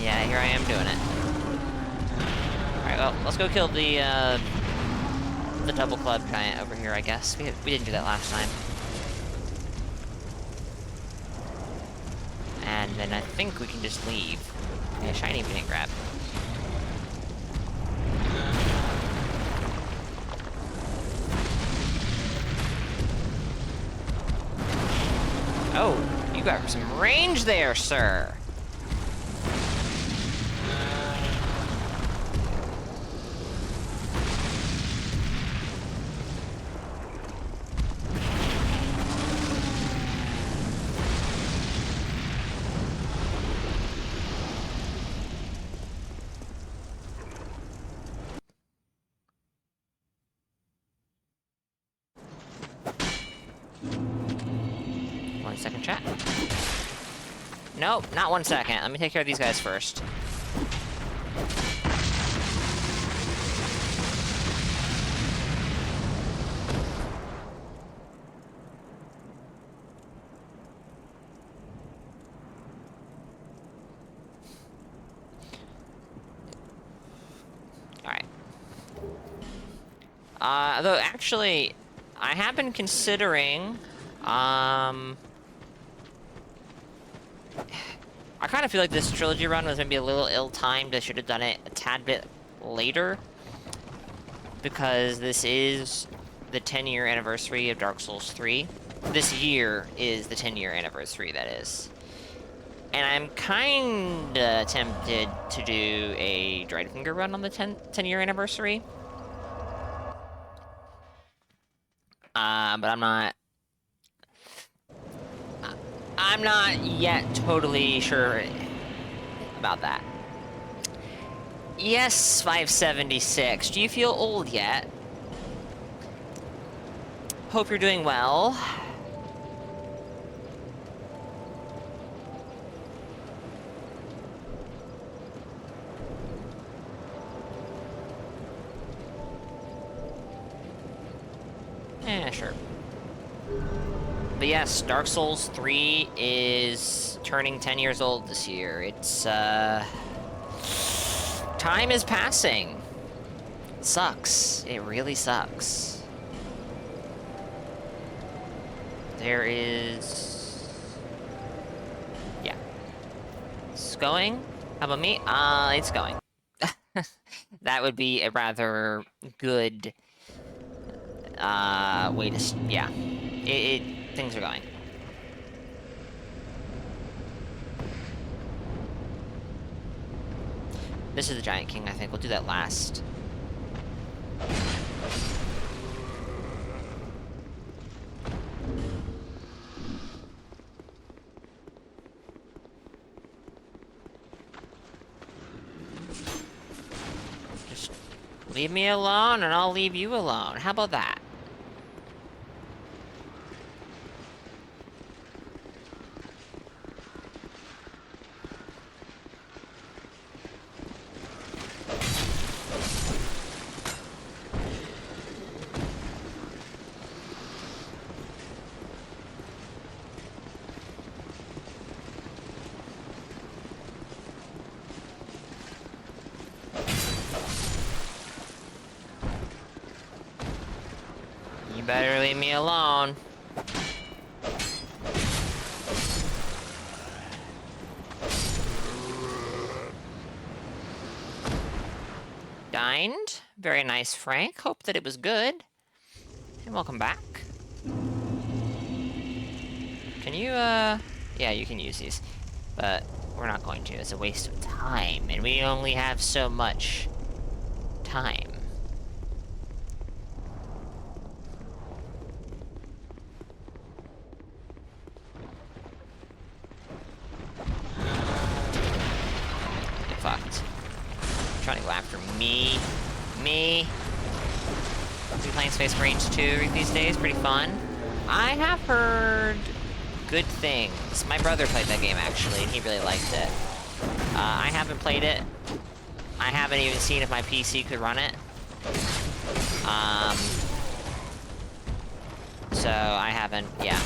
Yeah, here I am doing it. Alright, well, let's go kill the double club giant over here, I guess. We didn't do that last time. And then I think we can just leave. Yeah, shiny we didn't grab. Oh, you got some range there, sir. Second chat. Nope, not 1 second. Let me take care of these guys first. Alright. Though actually, I have been considering, I kind of feel like this trilogy run was maybe a little ill-timed. I should have done it a tad bit later. Because this is the 10-year anniversary of Dark Souls 3. This year is the 10-year anniversary, that is. And I'm kinda tempted to do a Dried Finger run on the 10-year anniversary. But I'm not yet totally sure about that. Yes, 576. Do you feel old yet? Hope you're doing well. Yeah, sure. But yes, Dark Souls 3 is turning 10 years old this year. It's, time is passing. It sucks. It really sucks. There is... Yeah. It's going? How about me? It's going. That would be a rather good, way to... Yeah. Things are going. This is the Giant King, I think. We'll do that last. Just leave me alone and I'll leave you alone. How about that? You better leave me alone. Dined. Very nice, Frank. Hope that it was good. And welcome back. Can you, yeah, you can use these. But we're not going to. It's a waste of time, and we only have so much time. Get fucked. Trying to go after me. Me. Be playing Space Marines 2 these days. Pretty fun. I have heard good things. My brother played that game, actually, and he really liked it. I haven't played it. I haven't even seen if my PC could run it. So I haven't, yeah.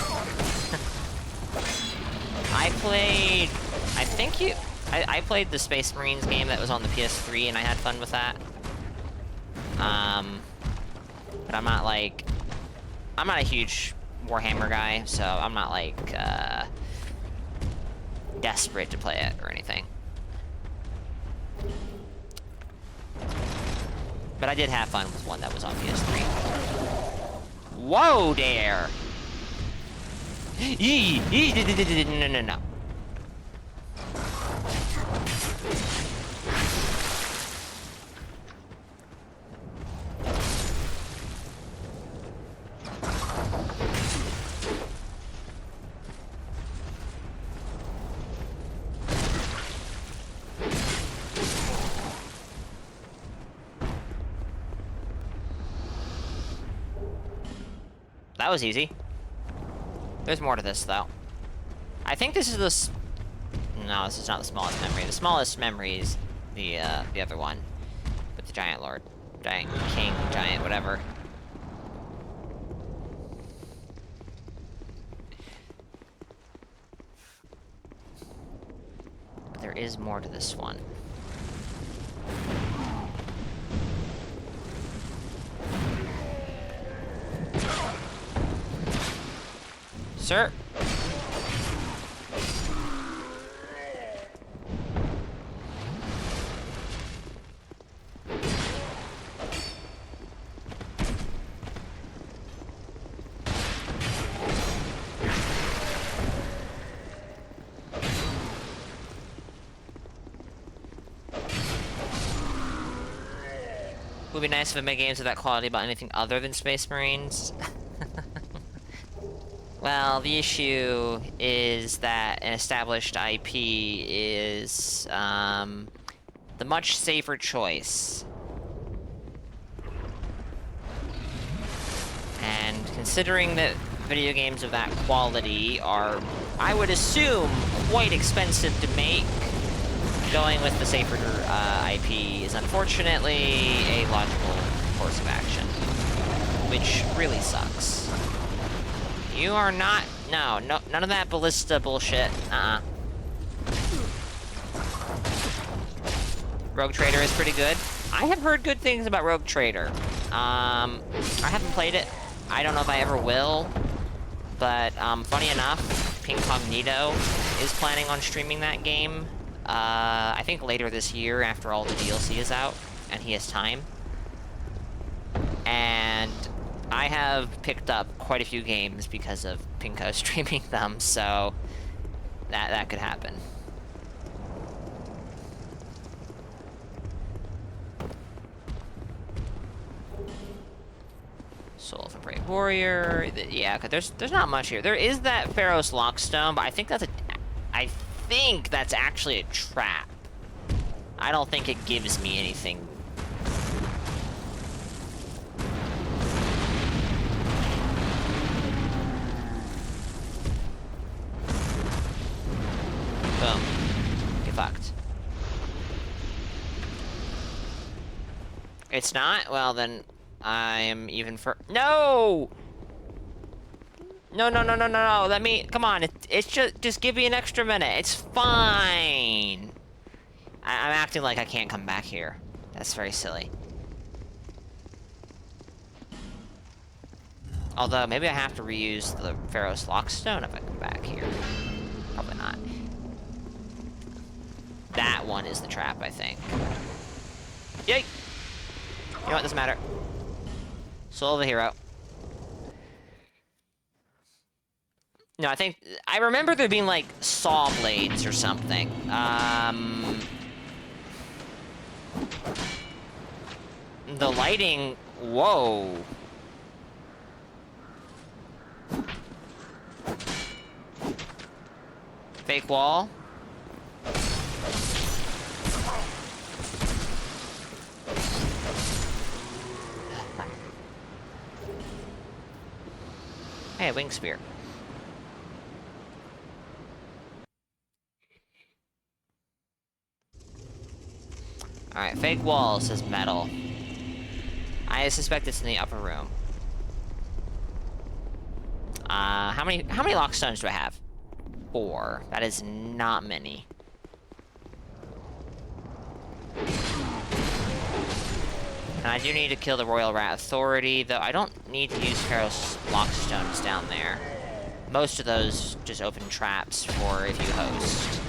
I played, I played the Space Marines game that was on the PS3, and I had fun with that. But I'm not a huge Warhammer guy, so I'm not, like, desperate to play it or anything. But I did have fun with one that was on PS3. Whoa there! No. That was easy. There's more to this, though. I think this is no, this is not the smallest memory. The smallest memory is the other one. With the Giant Lord. Giant King, Giant, whatever. But there is more to this one. Sir? Would be nice if it made games of that quality about anything other than Space Marines. Well, the issue is that an established IP is, the much safer choice. And considering that video games of that quality are, I would assume, quite expensive to make, going with the safer IP is unfortunately a logical course of action. which really sucks. You are not... No, none of that ballista bullshit. Rogue Trader is pretty good. I have heard good things about Rogue Trader. I haven't played it. I don't know if I ever will. But, funny enough, Pingcognito is planning on streaming that game. I think later this year after all the DLC is out, and he has time. And I have picked up quite a few games because of Pinko streaming them, so that could happen. Soul of a Brave Warrior. Yeah, cause there's not much here. There is that Pharaoh's Lockstone, but I think that's actually a trap. I don't think it gives me anything. Boom. Get fucked. It's not? Well, then I am even for... No! No. Let me... Come on. It's just give me an extra minute. It's fine. I'm acting like I can't come back here. That's very silly. Although, maybe I have to reuse the Pharaoh's Lockstone if I come back here. Probably not. That one is the trap, I think. Yay! You know what? Doesn't matter. Soul of a Hero. No, I remember there being, like, saw blades or something. The lighting... Whoa. Fake wall. Hey, wing spear. Alright, fake wall says metal. I suspect it's in the upper room. How many lockstones do I have? 4. That is not many. And I do need to kill the Royal Rat Authority, though I don't need to use Pharaoh's Lockstones down there. Most of those just open traps for if you host.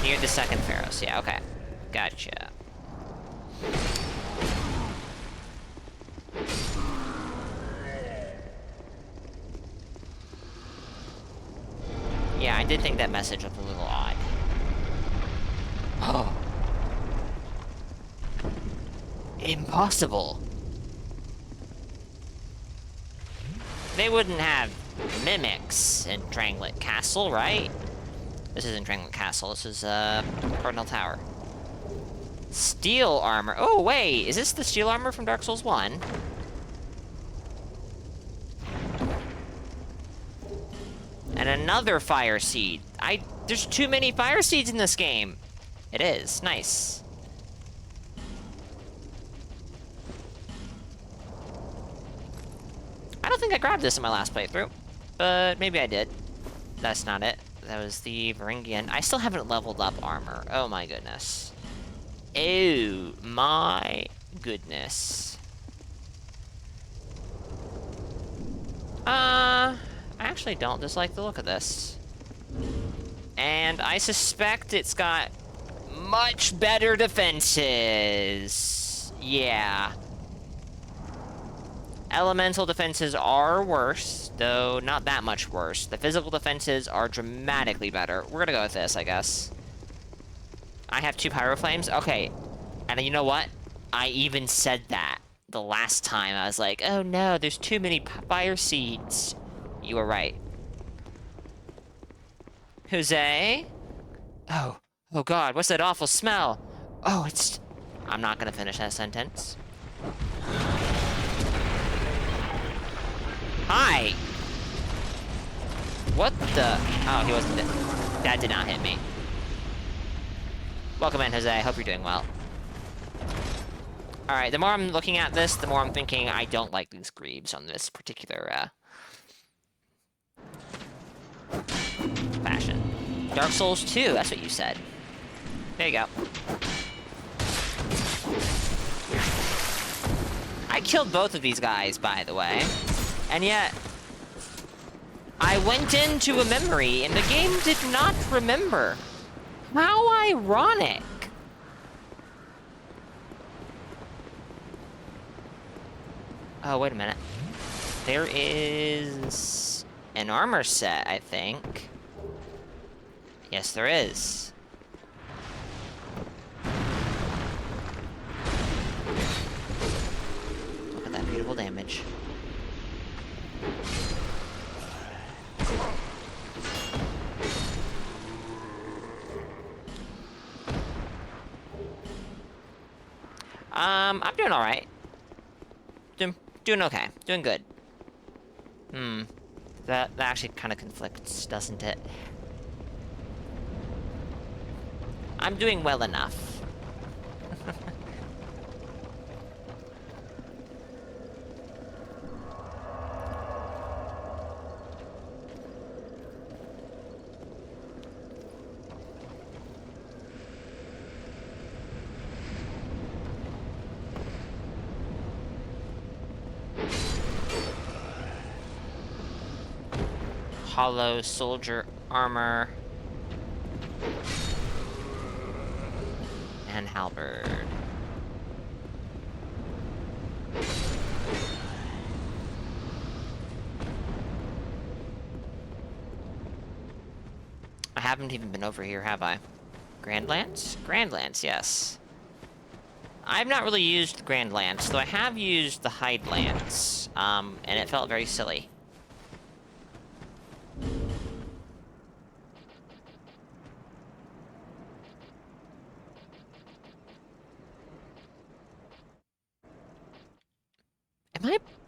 Near the second Pharaoh's, yeah, okay. Gotcha. Yeah, I did think that message looked a little odd. Oh. Impossible. They wouldn't have mimics in Drangleic Castle, right? This isn't Drangleic Castle, this is, Cardinal Tower. Steel armor. Oh, wait, is this the steel armor from Dark Souls 1? And another fire seed. There's too many fire seeds in this game. It is. Nice. I don't think I grabbed this in my last playthrough, but maybe I did. That's not it. That was the Varangian. I still haven't leveled up armor. Oh my goodness. Oh my goodness. I actually don't dislike the look of this. And I suspect it's got much better defenses. Yeah. Elemental defenses are worse, though not that much worse. The physical defenses are dramatically better. We're gonna go with this, I guess. I have 2 pyro flames. Okay. And you know what? I even said that the last time. I was like, oh no, there's too many fire seeds. You were right. Jose? Oh god, what's that awful smell? Oh, it's... I'm not gonna finish that sentence. Hi! What the... Oh, he wasn't... That did not hit me. Welcome in, Jose. I hope you're doing well. Alright, the more I'm looking at this, the more I'm thinking I don't like these greaves on this particular, fashion. Dark Souls 2, that's what you said. There you go. I killed both of these guys, by the way. And yet, I went into a memory, and the game did not remember. How ironic. Oh, wait a minute. There is an armor set, I think. Yes, there is. Look at that beautiful damage. I'm doing alright. Doing okay. Doing good. That actually kind of conflicts, doesn't it? I'm doing well enough. Hollow soldier armor. And halberd. I haven't even been over here, have I? Grand Lance? Grand Lance, yes. I've not really used the Grand Lance, though I have used the Hide Lance, and it felt very silly.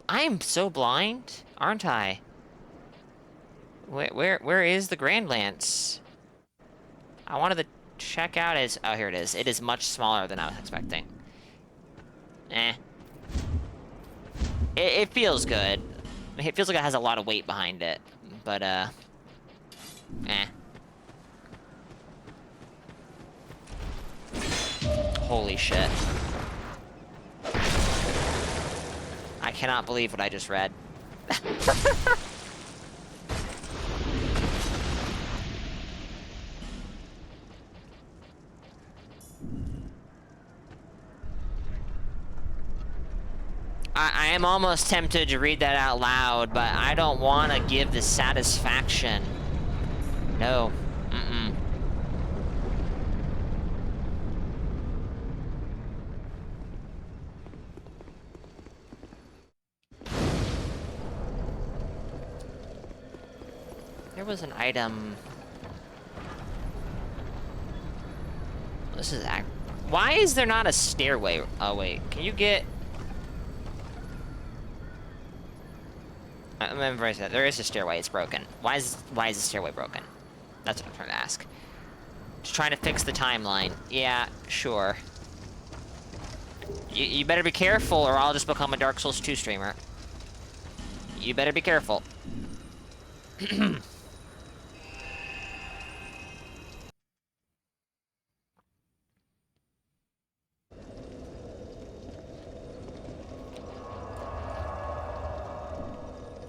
I'm so blind, aren't I? Where is the Grand Lance? I wanted to check out his... Oh, here it is. It is much smaller than I was expecting. It feels good. It feels like it has a lot of weight behind it, but, Holy shit. I cannot believe what I just read. I am almost tempted to read that out loud, but I don't want to give the satisfaction. No. There was an item... This is... Why is there not a stairway? Oh, wait. Can you get... Remember I said, there is a stairway, it's broken. Why is the stairway broken? That's what I'm trying to ask. Just trying to fix the timeline. Yeah, sure. You better be careful or I'll just become a Dark Souls 2 streamer. You better be careful.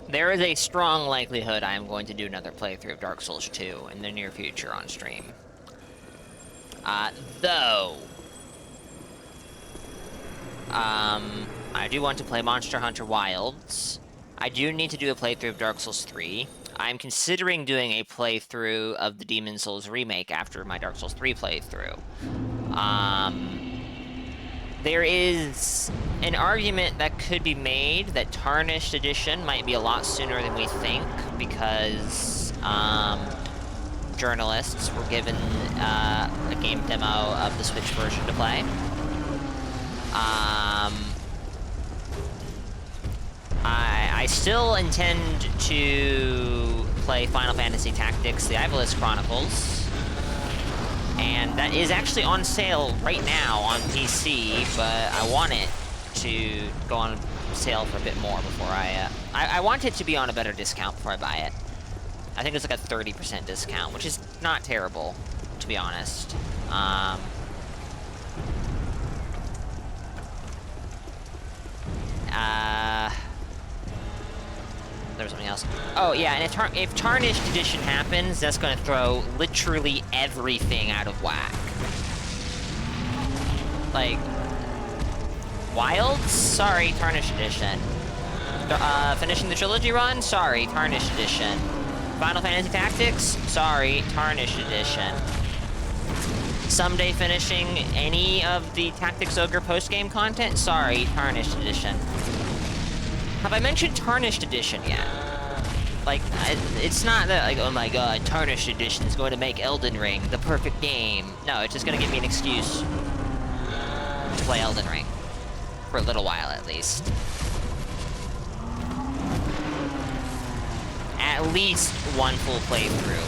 There is a strong likelihood I am going to do another playthrough of Dark Souls 2 in the near future on stream. Though... I do want to play Monster Hunter Wilds. I do need to do a playthrough of Dark Souls 3. I'm considering doing a playthrough of the Demon's Souls remake after my Dark Souls 3 playthrough. There is an argument that could be made that Tarnished Edition might be a lot sooner than we think, because journalists were given a game demo of the Switch version to play. I still intend to play Final Fantasy Tactics: The Ivalice Chronicles, and that is actually on sale right now on PC, but I want it to go on sale for a bit more before I want it to be on a better discount before I buy it. I think it's like a 30% discount, which is not terrible, to be honest. There was something else. Oh, yeah, and if Tarnished Edition happens, that's going to throw literally everything out of whack. Like, Wilds? Sorry, Tarnished Edition. Finishing the Trilogy run? Sorry, Tarnished Edition. Final Fantasy Tactics? Sorry, Tarnished Edition. Someday finishing any of the Tactics Ogre post-game content? Sorry, Tarnished Edition. Have I mentioned Tarnished Edition yet? Like, it's not that, like, oh my god, Tarnished Edition is going to make Elden Ring the perfect game. No, it's just going to give me an excuse to play Elden Ring. For a little while, at least. At least one full playthrough.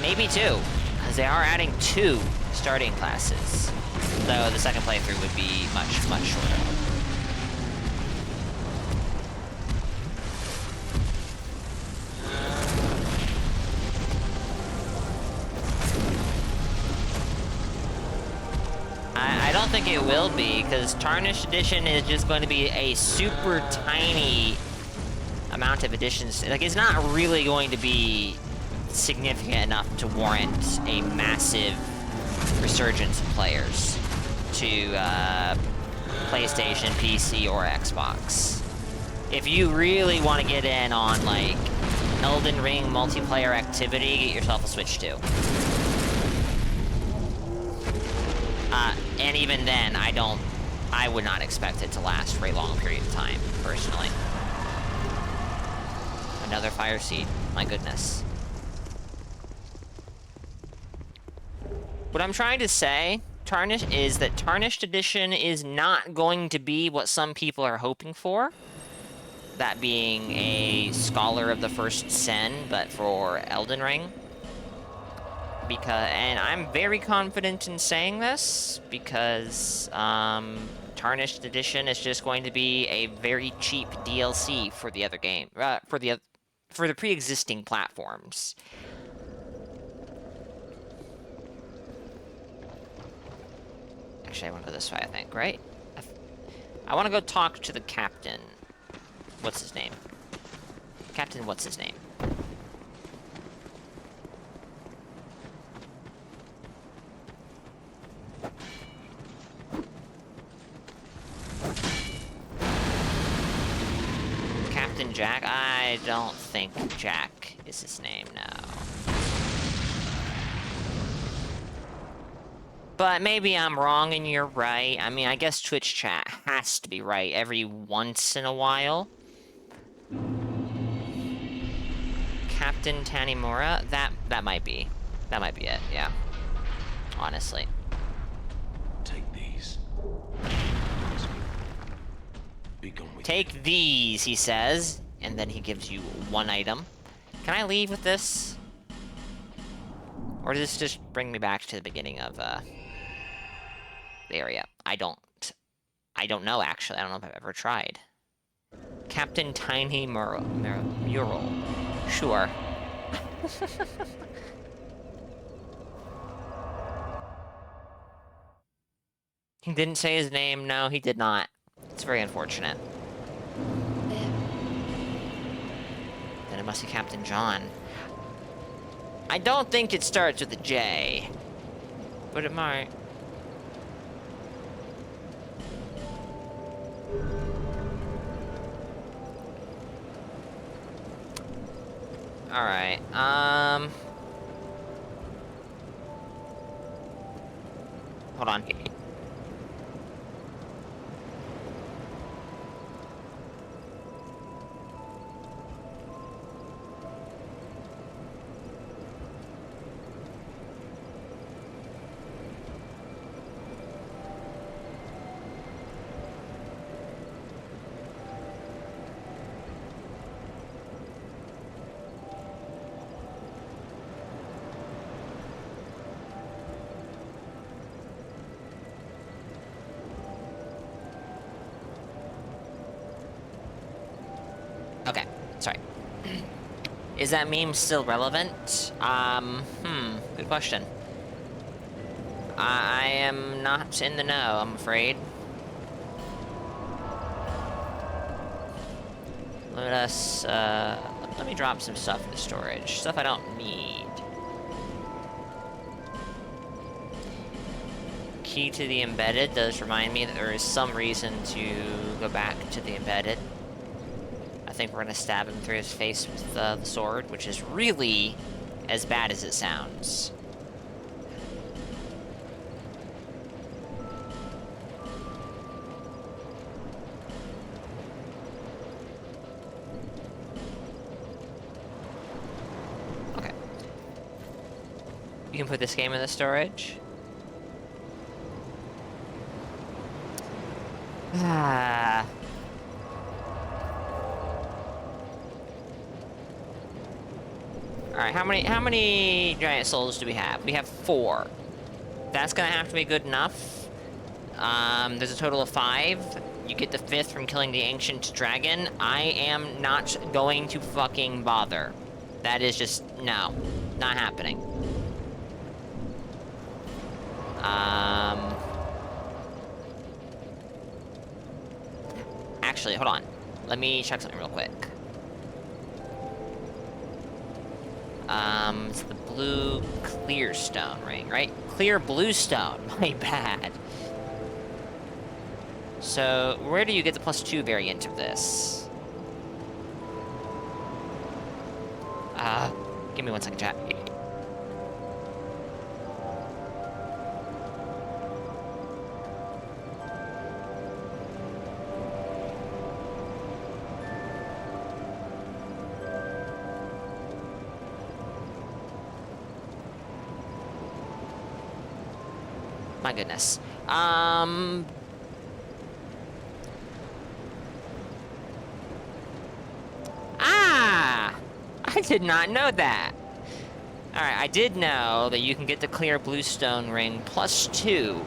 Maybe two, because they are adding 2 starting classes. Though the second playthrough would be much, much shorter. I don't think it will be, because Tarnished Edition is just going to be a super tiny amount of additions. Like, it's not really going to be significant enough to warrant a massive resurgence of players to PlayStation, PC, or Xbox. If you really want to get in on, like, Elden Ring multiplayer activity, get yourself a Switch 2. And even then, I would not expect it to last for a long period of time, personally. Another fire seed, my goodness. What I'm trying to say, is that Tarnished Edition is not going to be what some people are hoping for. That being a Scholar of the First Sin, but for Elden Ring. And I'm very confident in saying this, because, Tarnished Edition is just going to be a very cheap DLC for the other game, for the pre-existing platforms. Actually, I want to go this way, I think, right? I want to go talk to the captain. What's his name? Captain, what's his name? Captain Jack? I don't think Jack is his name, no. But maybe I'm wrong and you're right. I mean, I guess Twitch chat has to be right every once in a while. Captain Tanimura? That might be. That might be it, yeah. Honestly. Take these. Be gone with Take these, he says, and then he gives you 1 item. Can I leave with this? Or does this just bring me back to the beginning of, the area? I don't know, actually. I don't know if I've ever tried. Captain Tiny Mural. Sure. He didn't say his name. No, he did not. It's very unfortunate. Then it must be Captain John. I don't think it starts with a J. But it might. Alright, hold on. Is that meme still relevant? Good question. I am not in the know, I'm afraid. Let me drop some stuff into storage. Stuff I don't need. Key to the embedded does remind me that there is some reason to go back to the embedded. I think we're gonna stab him through his face with the sword, which is really as bad as it sounds. Okay. You can put this game in the storage. Ah. Alright, how many giant souls do we have? We have 4. That's gonna have to be good enough. There's a total of 5. You get the 5th from killing the ancient dragon. I am not going to fucking bother. That is just, no. Not happening. Actually, hold on. Let me check something real quick. It's the blue clear stone ring, right? Clear blue stone, my bad. So, where do you get the +2 variant of this? Give me 1 second, chat. My goodness. I did not know that. Alright, I did know that you can get the clear bluestone ring +2.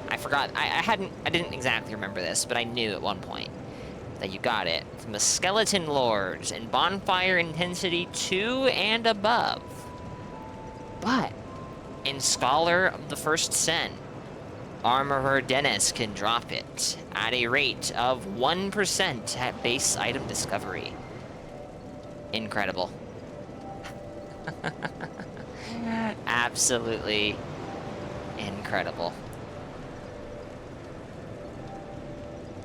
I forgot, I didn't exactly remember this, but I knew at one point that you got it from the Skeleton Lords in Bonfire Intensity 2 and above. But in Scholar of the First Sen, Armorer Dennis can drop it at a rate of 1% at base item discovery. Incredible. Absolutely incredible.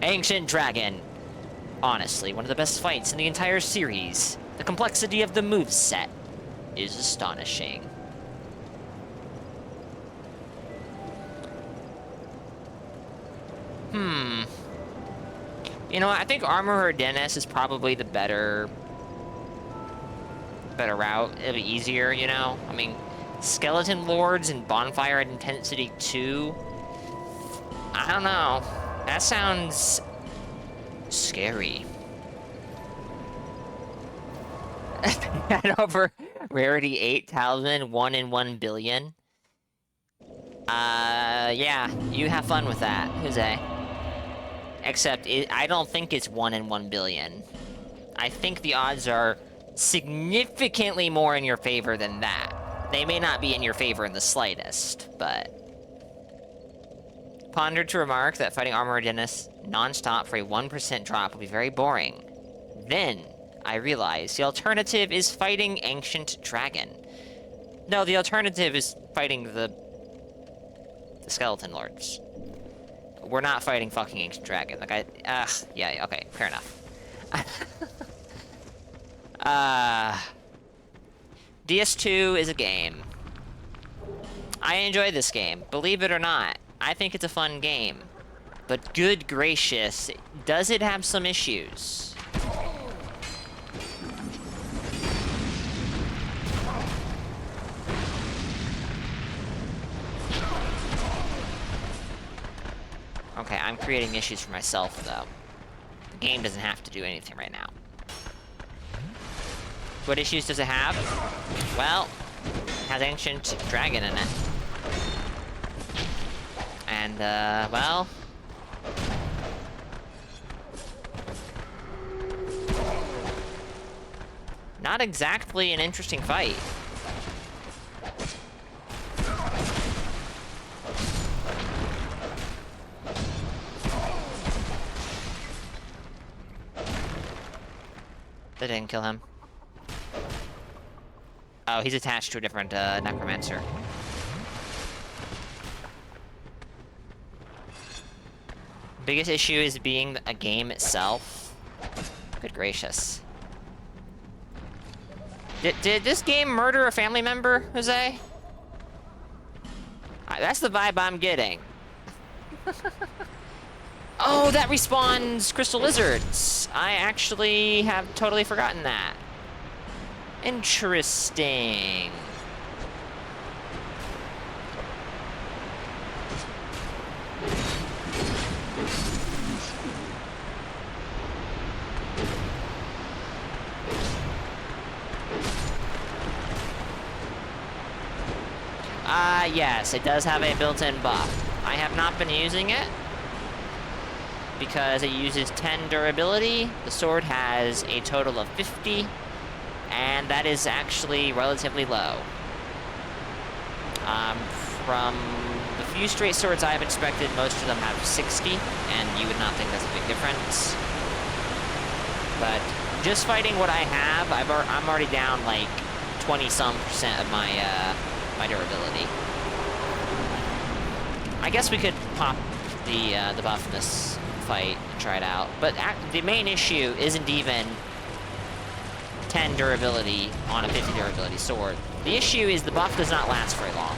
Ancient Dragon. Honestly, one of the best fights in the entire series. The complexity of the moveset is astonishing. You know what? I think Armorer Dennis is probably the better route. It'll be easier, you know? I mean, Skeleton Lords and Bonfire Intensity 2. I don't know. That sounds scary. At over rarity 8 talisman, 1 in 1 billion. Yeah, you have fun with that, Jose. Except, I don't think it's 1 in 1 billion. I think the odds are significantly more in your favor than that. They may not be in your favor in the slightest, but... Pondered to remark that fighting Armorer Dennis non-stop for a 1% drop will be very boring. Then, I realized the alternative is fighting Ancient Dragon. No, the alternative is fighting the Skeleton Lords. We're not fighting fucking Ancient Dragon. Like, yeah, okay, fair enough. DS2 is a game. I enjoy this game, believe it or not. I think it's a fun game. But good gracious, does it have some issues? Okay, I'm creating issues for myself, though. The game doesn't have to do anything right now. What issues does it have? Well, it has Ancient Dragon in it. And, well... not exactly an interesting fight. That didn't kill him. Oh, he's attached to a different necromancer. Biggest issue is being a game itself. Good gracious. Did this game murder a family member, Jose? That's the vibe I'm getting. Oh, that respawns crystal lizards. I actually have totally forgotten that. Interesting. Yes, it does have a built-in buff. I have not been using it because it uses 10 durability. The sword has a total of 50, and that is actually relatively low. From the few straight swords I've inspected, most of them have 60, and you would not think that's a big difference. But just fighting what I have, I'm already down like 20-some% of my my durability. I guess we could pop the buff in this fight and try it out. But the main issue isn't even 10 durability on a 50 durability sword. The issue is the buff does not last very long.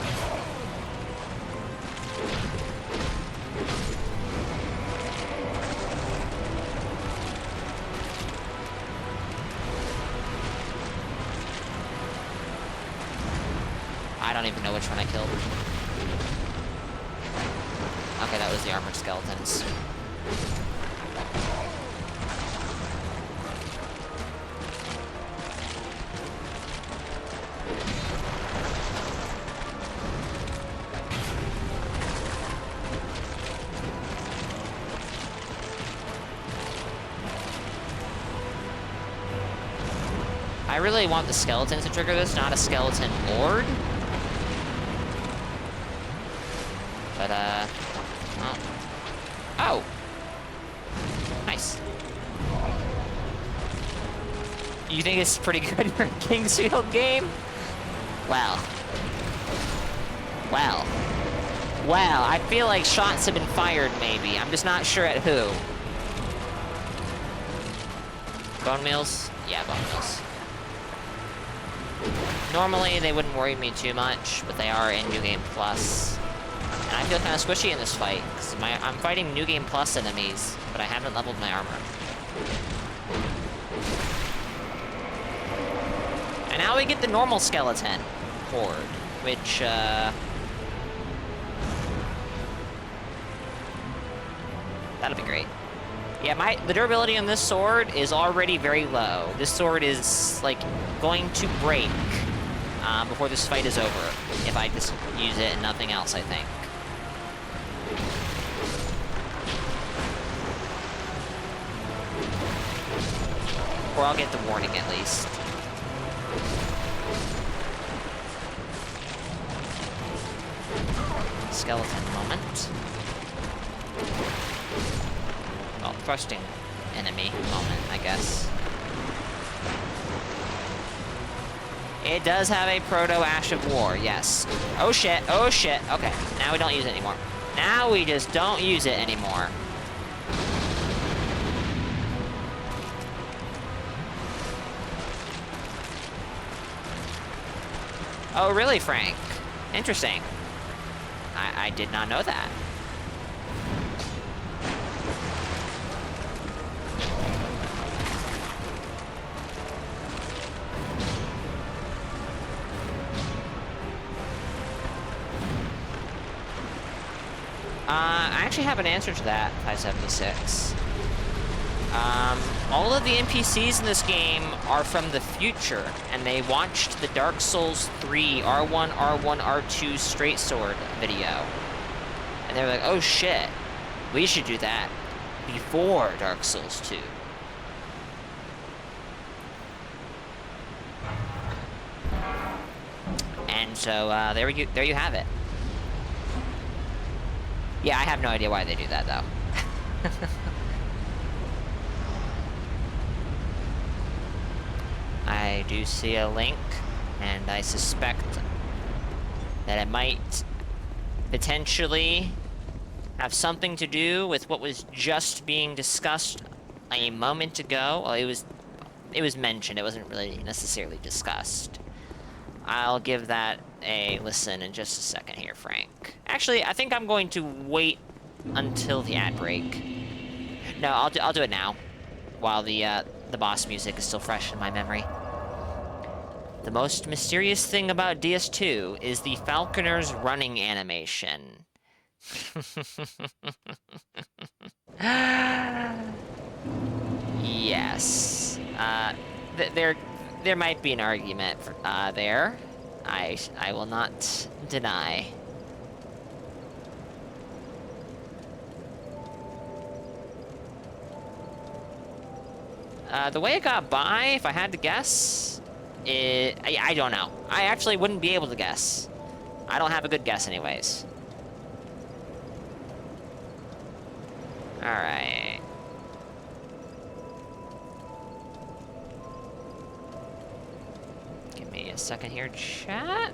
I don't even know which one I killed. Okay, that was the armored skeletons. I really want the skeletons to trigger this, not a skeleton lord. But, oh! Nice. You think it's pretty good for a Kingsfield game? Well. Well. Well, I feel like shots have been fired, maybe. I'm just not sure at who. Bone meals? Yeah, bone meals. Normally, they wouldn't worry me too much, but they are in New Game Plus. And I feel kind of squishy in this fight, because I'm fighting New Game Plus enemies, but I haven't leveled my armor. And now we get the normal skeleton horde, which, that'll be great. Yeah, the durability on this sword is already very low. This sword is, like, going to break before this fight is over, if I just use it and nothing else, I think. Or I'll get the warning at least. Skeleton moment. Well, thrusting enemy moment, I guess. It does have a proto-Ash of War, yes. Oh shit, oh shit. Okay, now we don't use it anymore. Now we just don't use it anymore. Oh, really, Frank? Interesting. I did not know that. I actually have an answer to that, 576. All of the NPCs in this game are from the future, and they watched the Dark Souls 3 R1, R1, R2 straight sword video. And they were like, oh shit, we should do that before Dark Souls 2. So there you have it. Yeah, I have no idea why they do that though. I do see a link, and I suspect that it might potentially have something to do with what was just being discussed a moment ago. Well, it was mentioned. It wasn't really necessarily discussed. I'll give that a listen in just a second here, Frank. Actually, I think I'm going to wait until the ad break. No, I'll do it now, while the boss music is still fresh in my memory. The most mysterious thing about DS2 is the Falconer's running animation. Yes. There might be an argument for, there. I will not deny. The way it got by, if I had to guess, I don't know. I actually wouldn't be able to guess. I don't have a good guess anyways. Alright. Give me a second here, chat.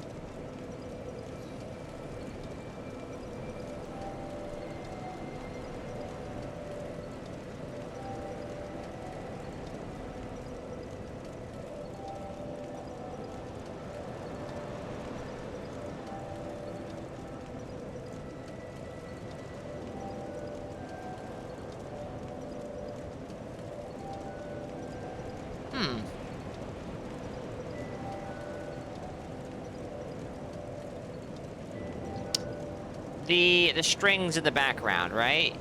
The strings in the background, right?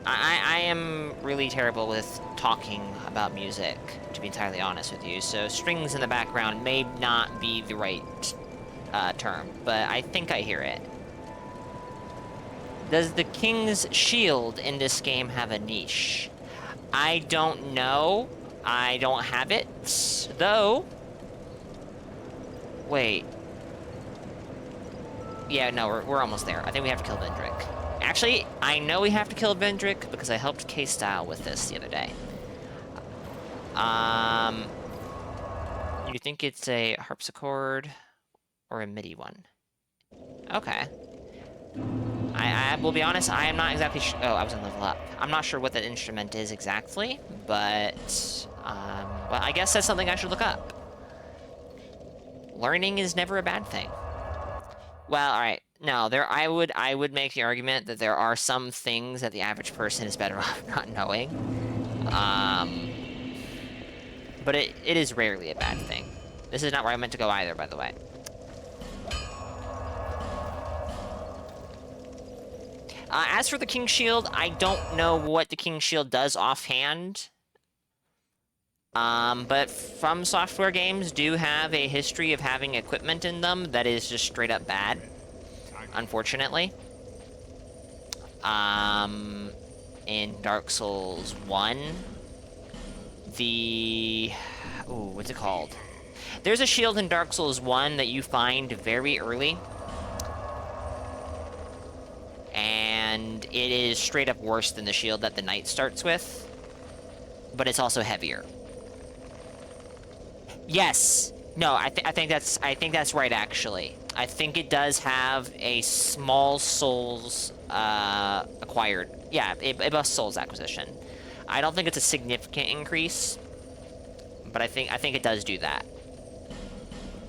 I am really terrible with talking about music, to be entirely honest with you, so strings in the background may not be the right term, but I think I hear it. Does the King's Shield in this game have a niche? I don't know. I don't have it, though. Wait. Yeah, no, we're almost there. I think we have to kill Vendrick. Actually, I know we have to kill Vendrick because I helped K-Style with this the other day. You think it's a harpsichord or a MIDI one? Okay. I will be honest, I am not exactly sure. Oh, I was gonna level up. I'm not sure what that instrument is exactly, but, well, I guess that's something I should look up. Learning is never a bad thing. Well, all right. No, I would make the argument that there are some things that the average person is better off not knowing. But it is rarely a bad thing. This is not where I meant to go either, by the way. As for the King Shield, I don't know what the King Shield does offhand. But From Software games do have a history of having equipment in them that is just straight up bad, unfortunately. In Dark Souls 1, what's it called? There's a shield in Dark Souls 1 that you find very early, and it is straight up worse than the shield that the knight starts with, but it's also heavier. Yes. No, I think that's right, actually. I think it does have a small souls acquired. Yeah, it buffs souls acquisition. I don't think it's a significant increase, but I think it does do that.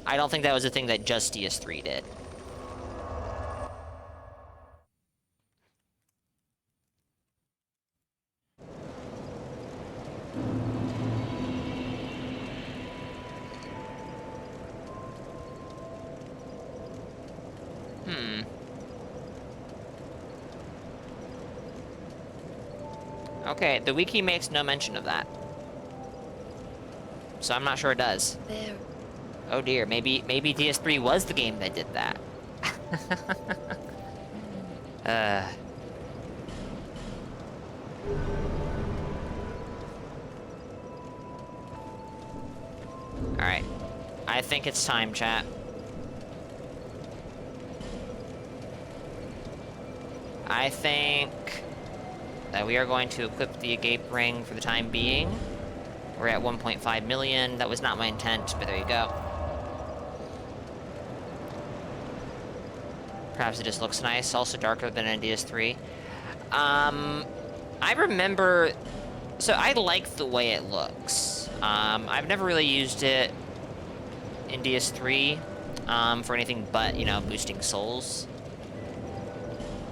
I don't think that was a thing that just DS3 did. Okay, the wiki makes no mention of that. So I'm not sure it does. There. Oh dear, maybe DS3 was the game that did that. Alright. I think it's time, chat. I think that we are going to equip the Agape Ring for the time being. We're at 1.5 million. That was not my intent, but there you go. Perhaps it just looks nice. Also darker than in DS3. I remember... So I like the way it looks. I've never really used it in DS3 for anything but, you know, boosting souls.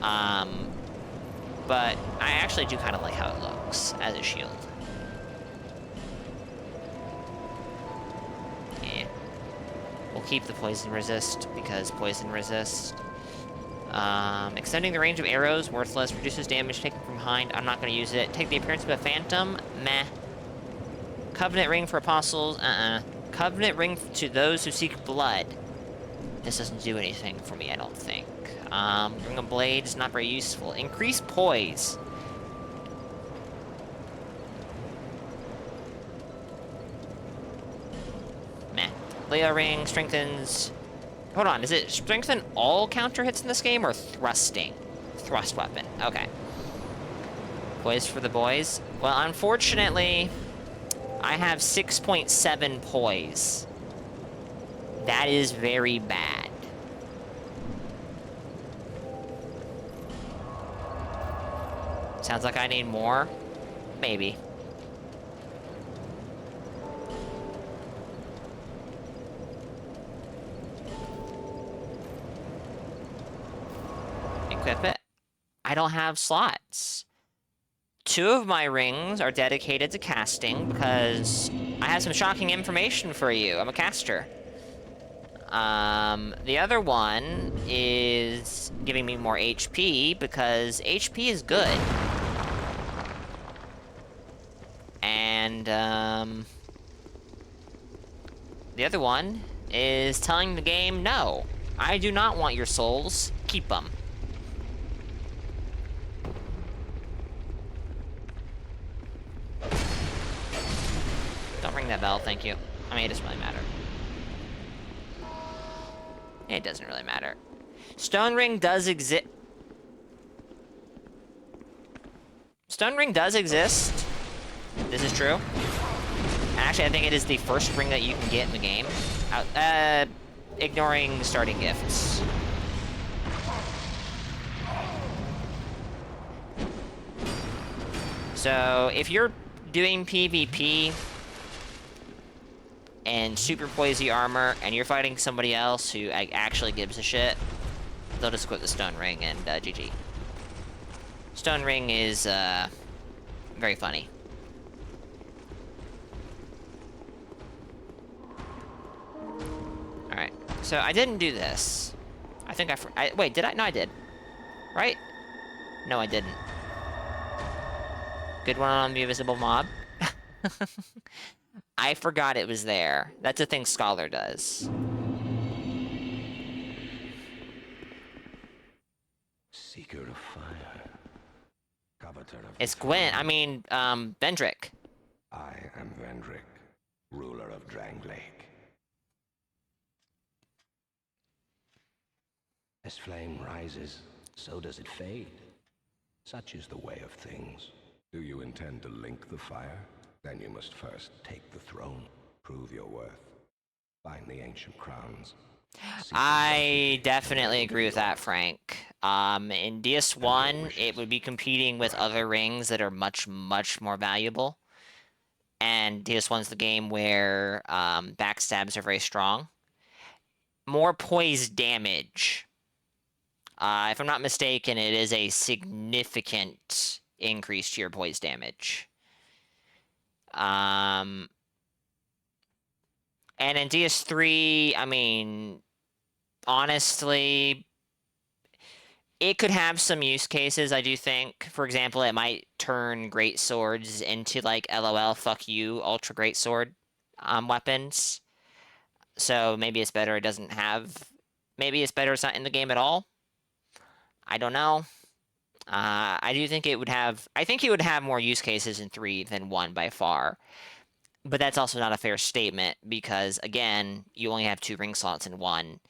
But I actually do kind of like how it looks as a shield. Yeah. We'll keep the poison resist because poison resist. Extending the range of arrows, worthless. Reduces damage taken from behind. I'm not going to use it. Take the appearance of a phantom. Meh. Covenant ring for apostles. Covenant ring to those who seek blood. This doesn't do anything for me, I don't think. Ring of blades, not very useful. Increase poise. Meh. Leo ring strengthens... Hold on, does it strengthen all counter hits in this game, or thrusting? Thrust weapon, okay. Poise for the boys. Well, unfortunately, I have 6.7 poise. That is very bad. Sounds like I need more. Maybe. Equip it. I don't have slots. 2 of my rings are dedicated to casting because I have some shocking information for you. I'm a caster. The other one is giving me more HP because HP is good. And, the other one is telling the game, no, I do not want your souls. Keep them. Don't ring that bell, thank you. I mean, it doesn't really matter. It doesn't really matter. Stone Ring does exist. Stone Ring does exist. This is true. Actually, I think it is the first ring that you can get in the game. Ignoring starting gifts. So, if you're doing PvP and super poisy armor, and you're fighting somebody else who actually gives a shit, they'll just equip the Stone Ring and GG. Stone Ring is very funny. Alright, so I didn't do this. I think wait, did I? No, I did. Right? No, I didn't. Good one on the invisible mob. I forgot it was there. That's a thing Scholar does. Seeker of fire. Coveter of It's Gwyn. I mean, Vendrick. I am Vendrick, ruler of Drangleic. As flame rises, so does it fade. Such is the way of things. Do you intend to link the fire? Then you must first take the throne, prove your worth, find the ancient crowns. I definitely agree with that, Frank. In DS1, it would be competing with other rings that are much, much more valuable. And DS1's the game where backstabs are very strong. More poise damage. If I'm not mistaken, it is a significant increase to your poise damage. And in DS3, I mean, honestly, it could have some use cases, I do think. For example, it might turn great swords into, like, LOL, fuck you, ultra great sword weapons. So maybe it's better it doesn't have... Maybe it's better it's not in the game at all. I don't know. I do think it would have... I think it would have more use cases in 3 than 1 by far. But that's also not a fair statement because, again, you only have 2 ring slots in one.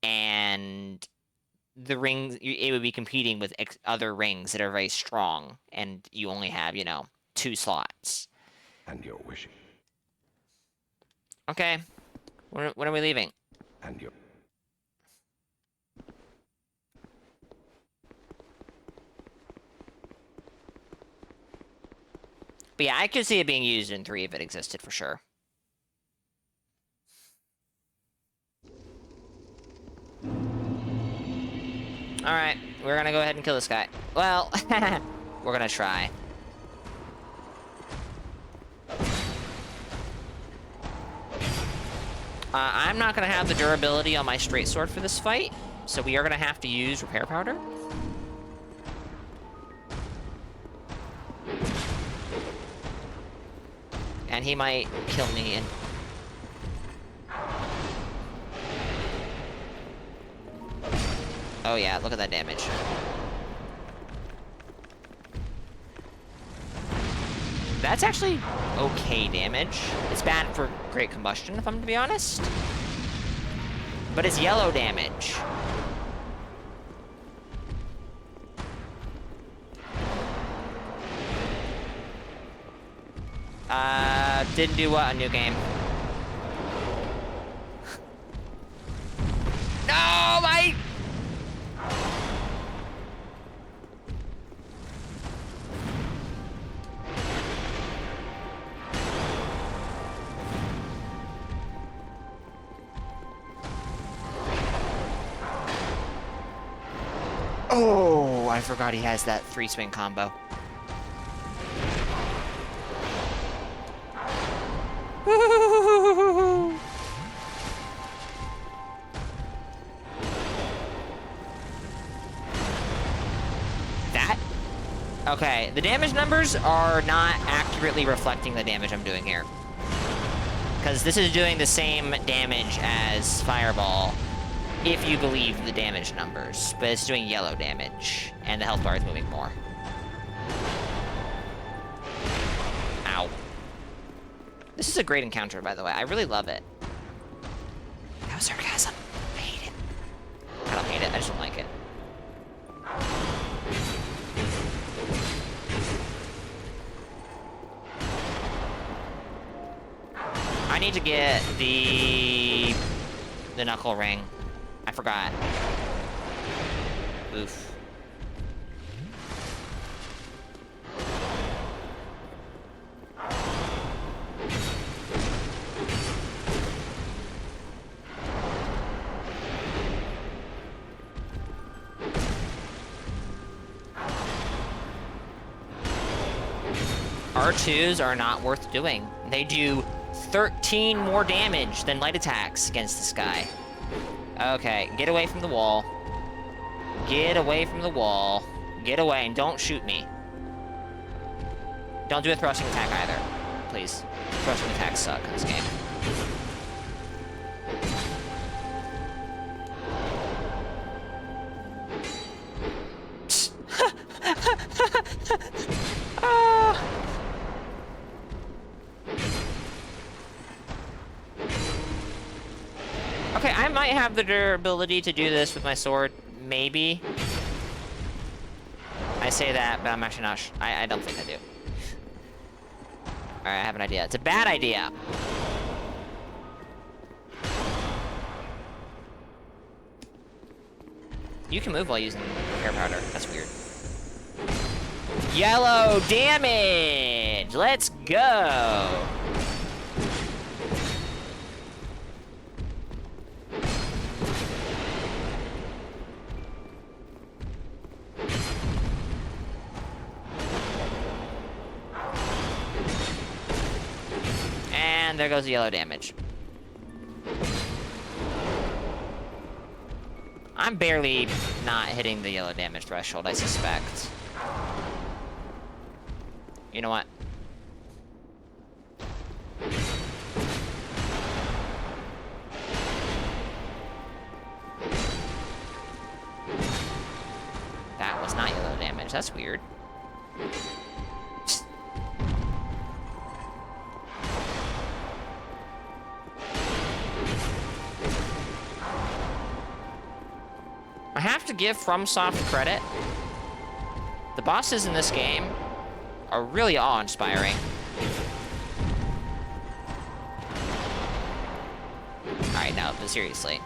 And the rings, it would be competing with other rings that are very strong. And you only have, 2 slots. And you're wishing. Okay. When are we leaving? And you're... But yeah, I could see it being used in 3 if it existed for sure. Alright, we're gonna go ahead and kill this guy. Well, we're gonna try. I'm not gonna have the durability on my straight sword for this fight, so we are gonna have to use repair powder. And he might kill me and... Oh yeah, look at that damage. That's actually okay damage. It's bad for Great Combustion, if I'm to be honest. But it's yellow damage. Didn't do what? A new game. No, my... Oh, I forgot he has that 3-swing combo. That? Okay, the damage numbers are not accurately reflecting the damage I'm doing here. Because this is doing the same damage as Fireball, if you believe the damage numbers, but it's doing yellow damage, and the health bar is moving more. Ow. This is a great encounter, by the way. I really love it. That was sarcasm. I hate it. I don't hate it, I just don't like it. I need to get the knuckle ring. I forgot. Oof. R2s are not worth doing. They do 13 more damage than light attacks against this guy. Okay, get away from the wall. Get away from the wall. Get away and don't shoot me. Don't do a thrusting attack either. Please. Thrusting attacks suck in this game. Okay, I might have the durability to do this with my sword. Maybe. I say that, but I'm actually not I don't think I do. Alright, I have an idea. It's a bad idea. You can move while using hair powder. That's weird. Yellow damage! Let's go! And there goes the yellow damage. I'm barely not hitting the yellow damage threshold, I suspect. You know what? That was not yellow damage. That's weird. have to give FromSoft credit. The bosses in this game are really awe-inspiring. Alright, no, but seriously.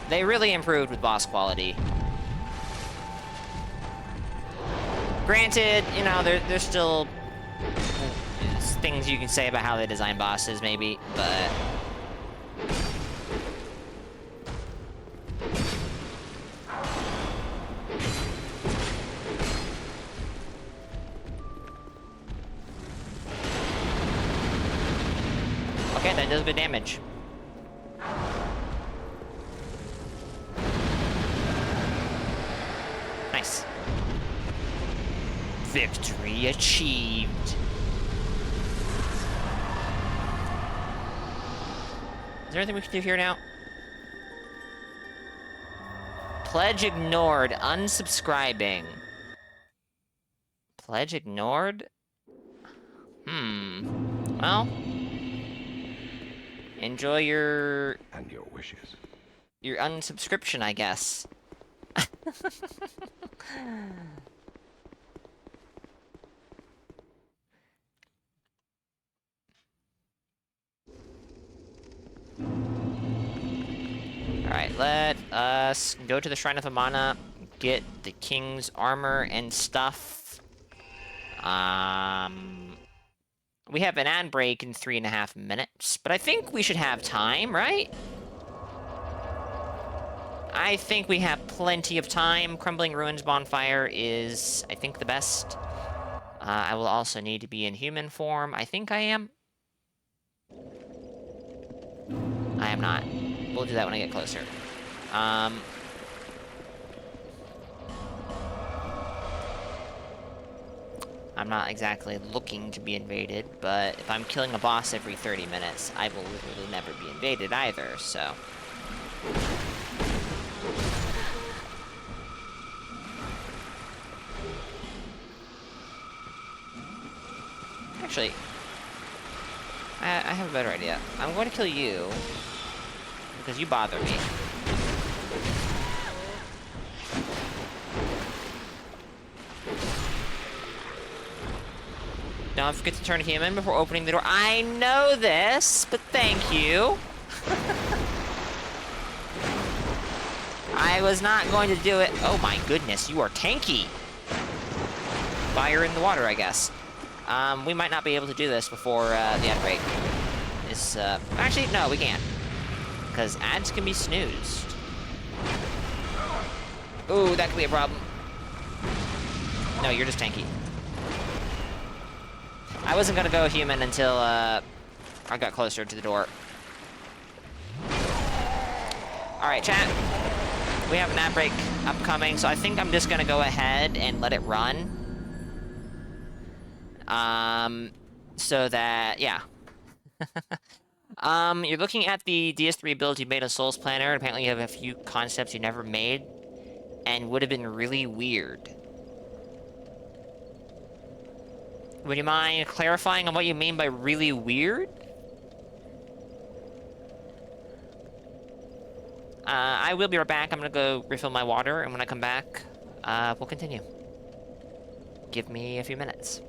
They really improved with boss quality. Granted, you know, there's still things you can say about how they design bosses, maybe, but... Okay, that does good damage. Nice. Victory achieved. Is there anything we can do here now? Pledge ignored. Unsubscribing. Pledge ignored? Well... Enjoy your... And your wishes. Your unsubscription, I guess. Alright, let us go to the Shrine of Amana, get the king's armor and stuff. We have an ad break in 3.5 minutes, but I think we should have time, right? I think we have plenty of time. Crumbling Ruins Bonfire is, I think, the best. I will also need to be in human form. I think I am. I am not. We'll do that when I get closer. I'm not exactly looking to be invaded, but if I'm killing a boss every 30 minutes, I will literally never be invaded either, so... Actually, I have a better idea. I'm going to kill you, because you bother me. Don't forget to turn human before opening the door. I know this, but thank you. I was not going to do it. Oh my goodness, you are tanky. Fire in the water, I guess. We might not be able to do this before the ad break. Actually, no, we can't. Because ads can be snoozed. Ooh, that could be a problem. No, you're just tanky. I wasn't gonna go human until, I got closer to the door. Alright, chat. We have an ad break upcoming, so I think I'm just gonna go ahead and let it run. So that, yeah. You're looking at the DS3 build you made on Souls Planner. Apparently you have a few concepts you never made, and would have been really weird. Would you mind clarifying on what you mean by really weird? I will be right back. I'm gonna go refill my water, and when I come back, we'll continue. Give me a few minutes.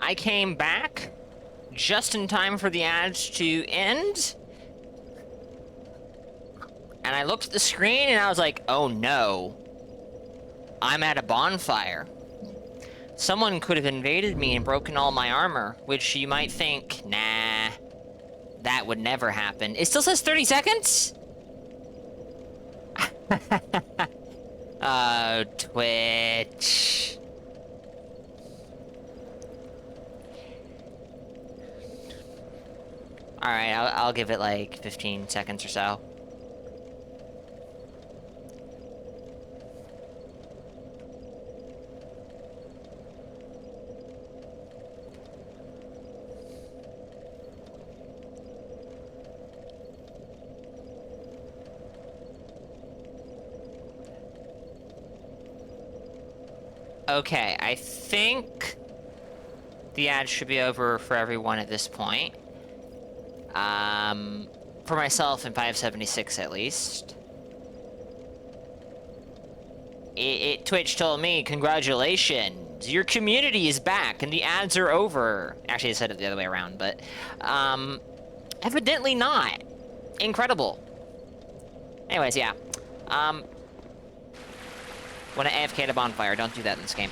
I came back just in time for the ads to end. And I looked at the screen and I was like, oh no. I'm at a bonfire. Someone could have invaded me and broken all my armor, which you might think, nah, that would never happen. It still says 30 seconds? Oh, Twitch. Alright, I'll give it like 15 seconds or so. Okay, I think the ad should be over for everyone at this point. For myself in 576 at least. Twitch told me, congratulations, your community is back and the ads are over. Actually, I said it the other way around, but, evidently not. Incredible. Anyways, yeah. When I AFK at a bonfire, don't do that in this game.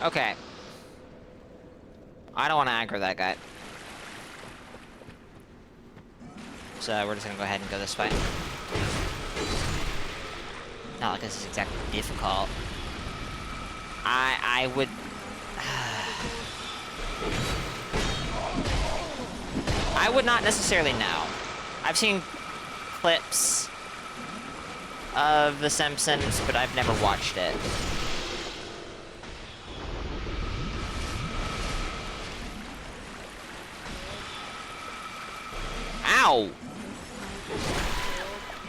Okay. I don't want to aggro that guy. So we're just gonna go ahead and go this way. Not like this is exactly difficult. I would... I would not necessarily know. I've seen clips of The Simpsons, but I've never watched it. Ow!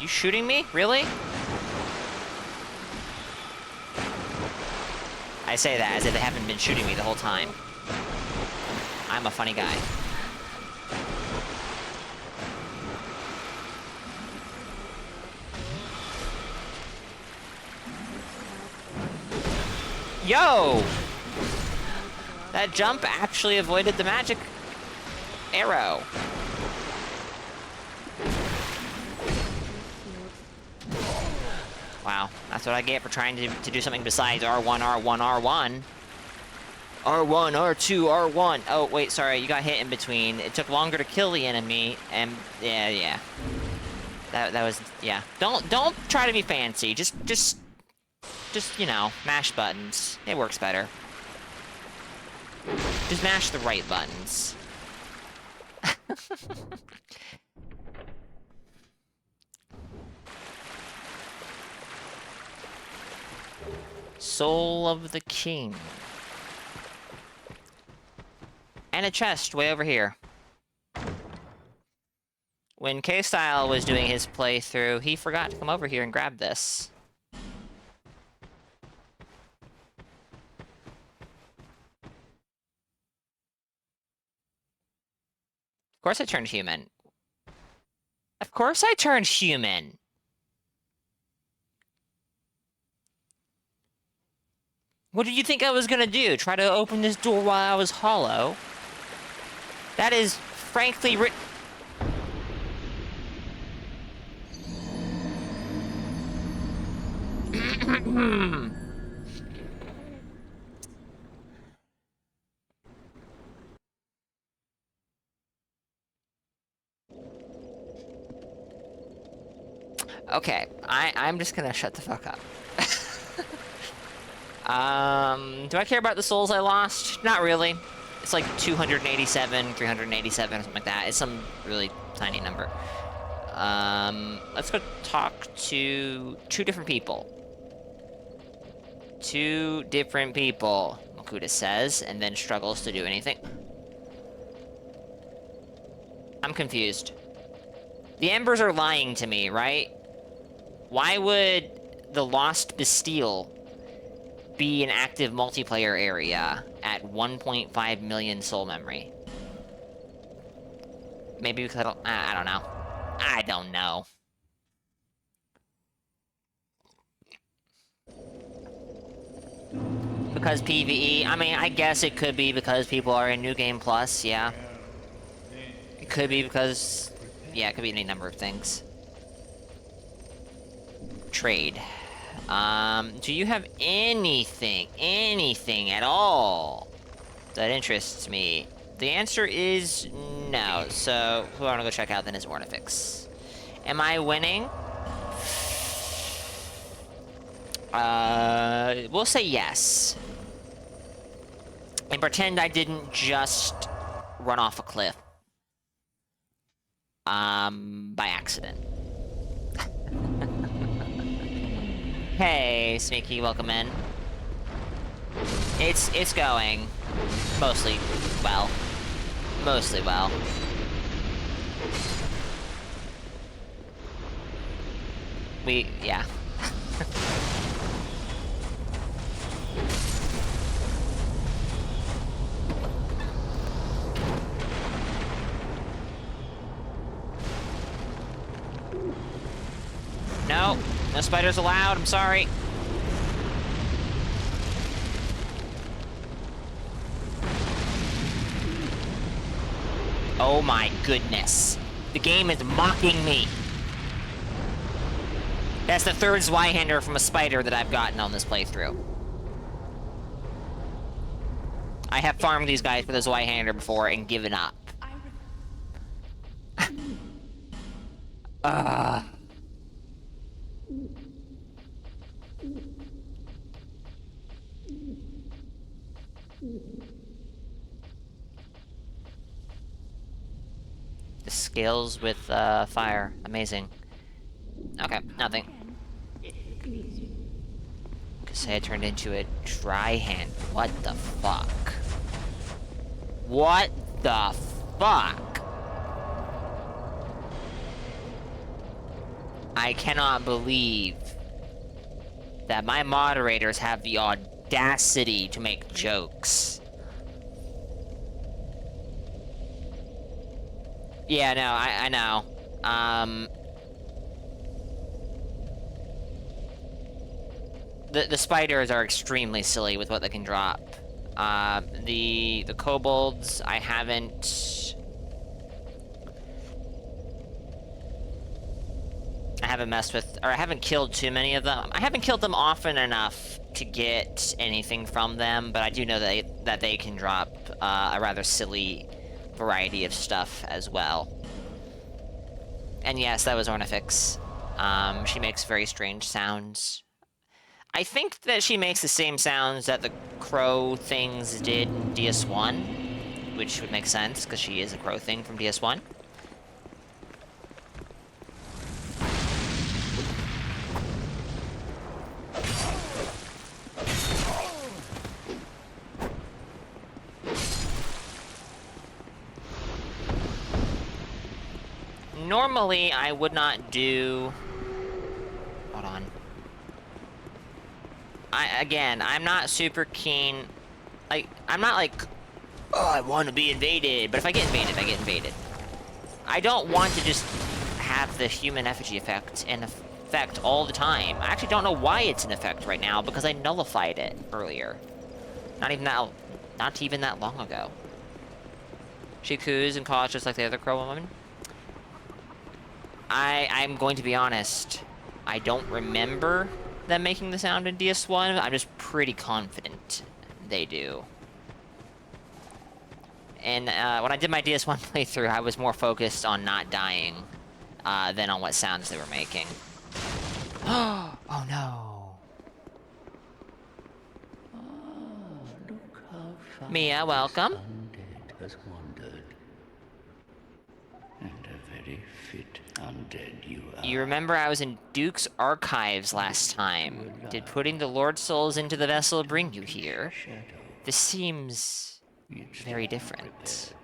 You shooting me? Really? I say that as if they haven't been shooting me the whole time. I'm a funny guy. Yo! That jump actually avoided the magic arrow. Wow, that's what I get for trying to do something besides R1, R1, R1. R1, R2, R1. Oh, wait, sorry, you got hit in between. It took longer to kill the enemy, and yeah. That was, yeah. Don't try to be fancy. Just, you know, mash buttons. It works better. Just mash the right buttons. Soul of the King. And a chest way over here. When K-Style was doing his playthrough, he forgot to come over here and grab this. Of course I turned human. Of course I turned human! What did you think I was gonna do? Try to open this door while I was hollow? That is, frankly, Okay, I'm just gonna shut the fuck up. Do I care about the souls I lost? Not really. It's like 287, 387, something like that. It's some really tiny number. Let's go talk to two different people. Two different people, Makuta says, and then struggles to do anything. I'm confused. The Embers are lying to me, right? Why would the Lost Bastille be an active multiplayer area at 1.5 million soul memory. Maybe because I don't know. I don't know. Because PvE, I mean, I guess it could be because people are in New Game Plus, yeah. It could be because, yeah, it could be any number of things. Trade. Do you have anything at all that interests me? The answer is no, so who I want to go check out then is Ornifix. Am I winning? We'll say yes. And pretend I didn't just run off a cliff. By accident. Hey, Sneaky, welcome in. It's going. Mostly well. Mostly well. Yeah. No, no spiders allowed, I'm sorry. Oh my goodness. The game is mocking me. That's the third Zweihander from a spider that I've gotten on this playthrough. I have farmed these guys with a Zweihander before and given up. The skills with fire. Amazing. Okay, nothing. Could say I turned into a dry hand. What the fuck? What the fuck? I cannot believe that my moderators have the audacity to make jokes. Yeah, no, I know. The spiders are extremely silly with what they can drop. The kobolds, I haven't messed with, or I haven't killed too many of them. I haven't killed them often enough to get anything from them, but I do know that they can drop a rather silly variety of stuff as well. And yes, that was Ornifix. She makes very strange sounds. I think that she makes the same sounds that the crow things did in DS1, which would make sense, because she is a crow thing from DS1. Normally, I would not do... Hold on. Again, I'm not super keen... Like, I'm not like, oh, I want to be invaded. But if I get invaded, I get invaded. I don't want to just have the human effigy effect in effect all the time. I actually don't know why it's in effect right now, because I nullified it earlier. Not even that long ago. She coos and caws just like the other crow woman. I'm going to be honest. I don't remember them making the sound in DS1. I'm just pretty confident they do. And when I did my DS1 playthrough, I was more focused on not dying than on what sounds they were making. Oh no. Look how far Mia, welcome. undead has wandered. And a very fit undead you are. You remember I was in Duke's archives last time. Did putting the Lord Souls into the vessel bring you here? This seems very different.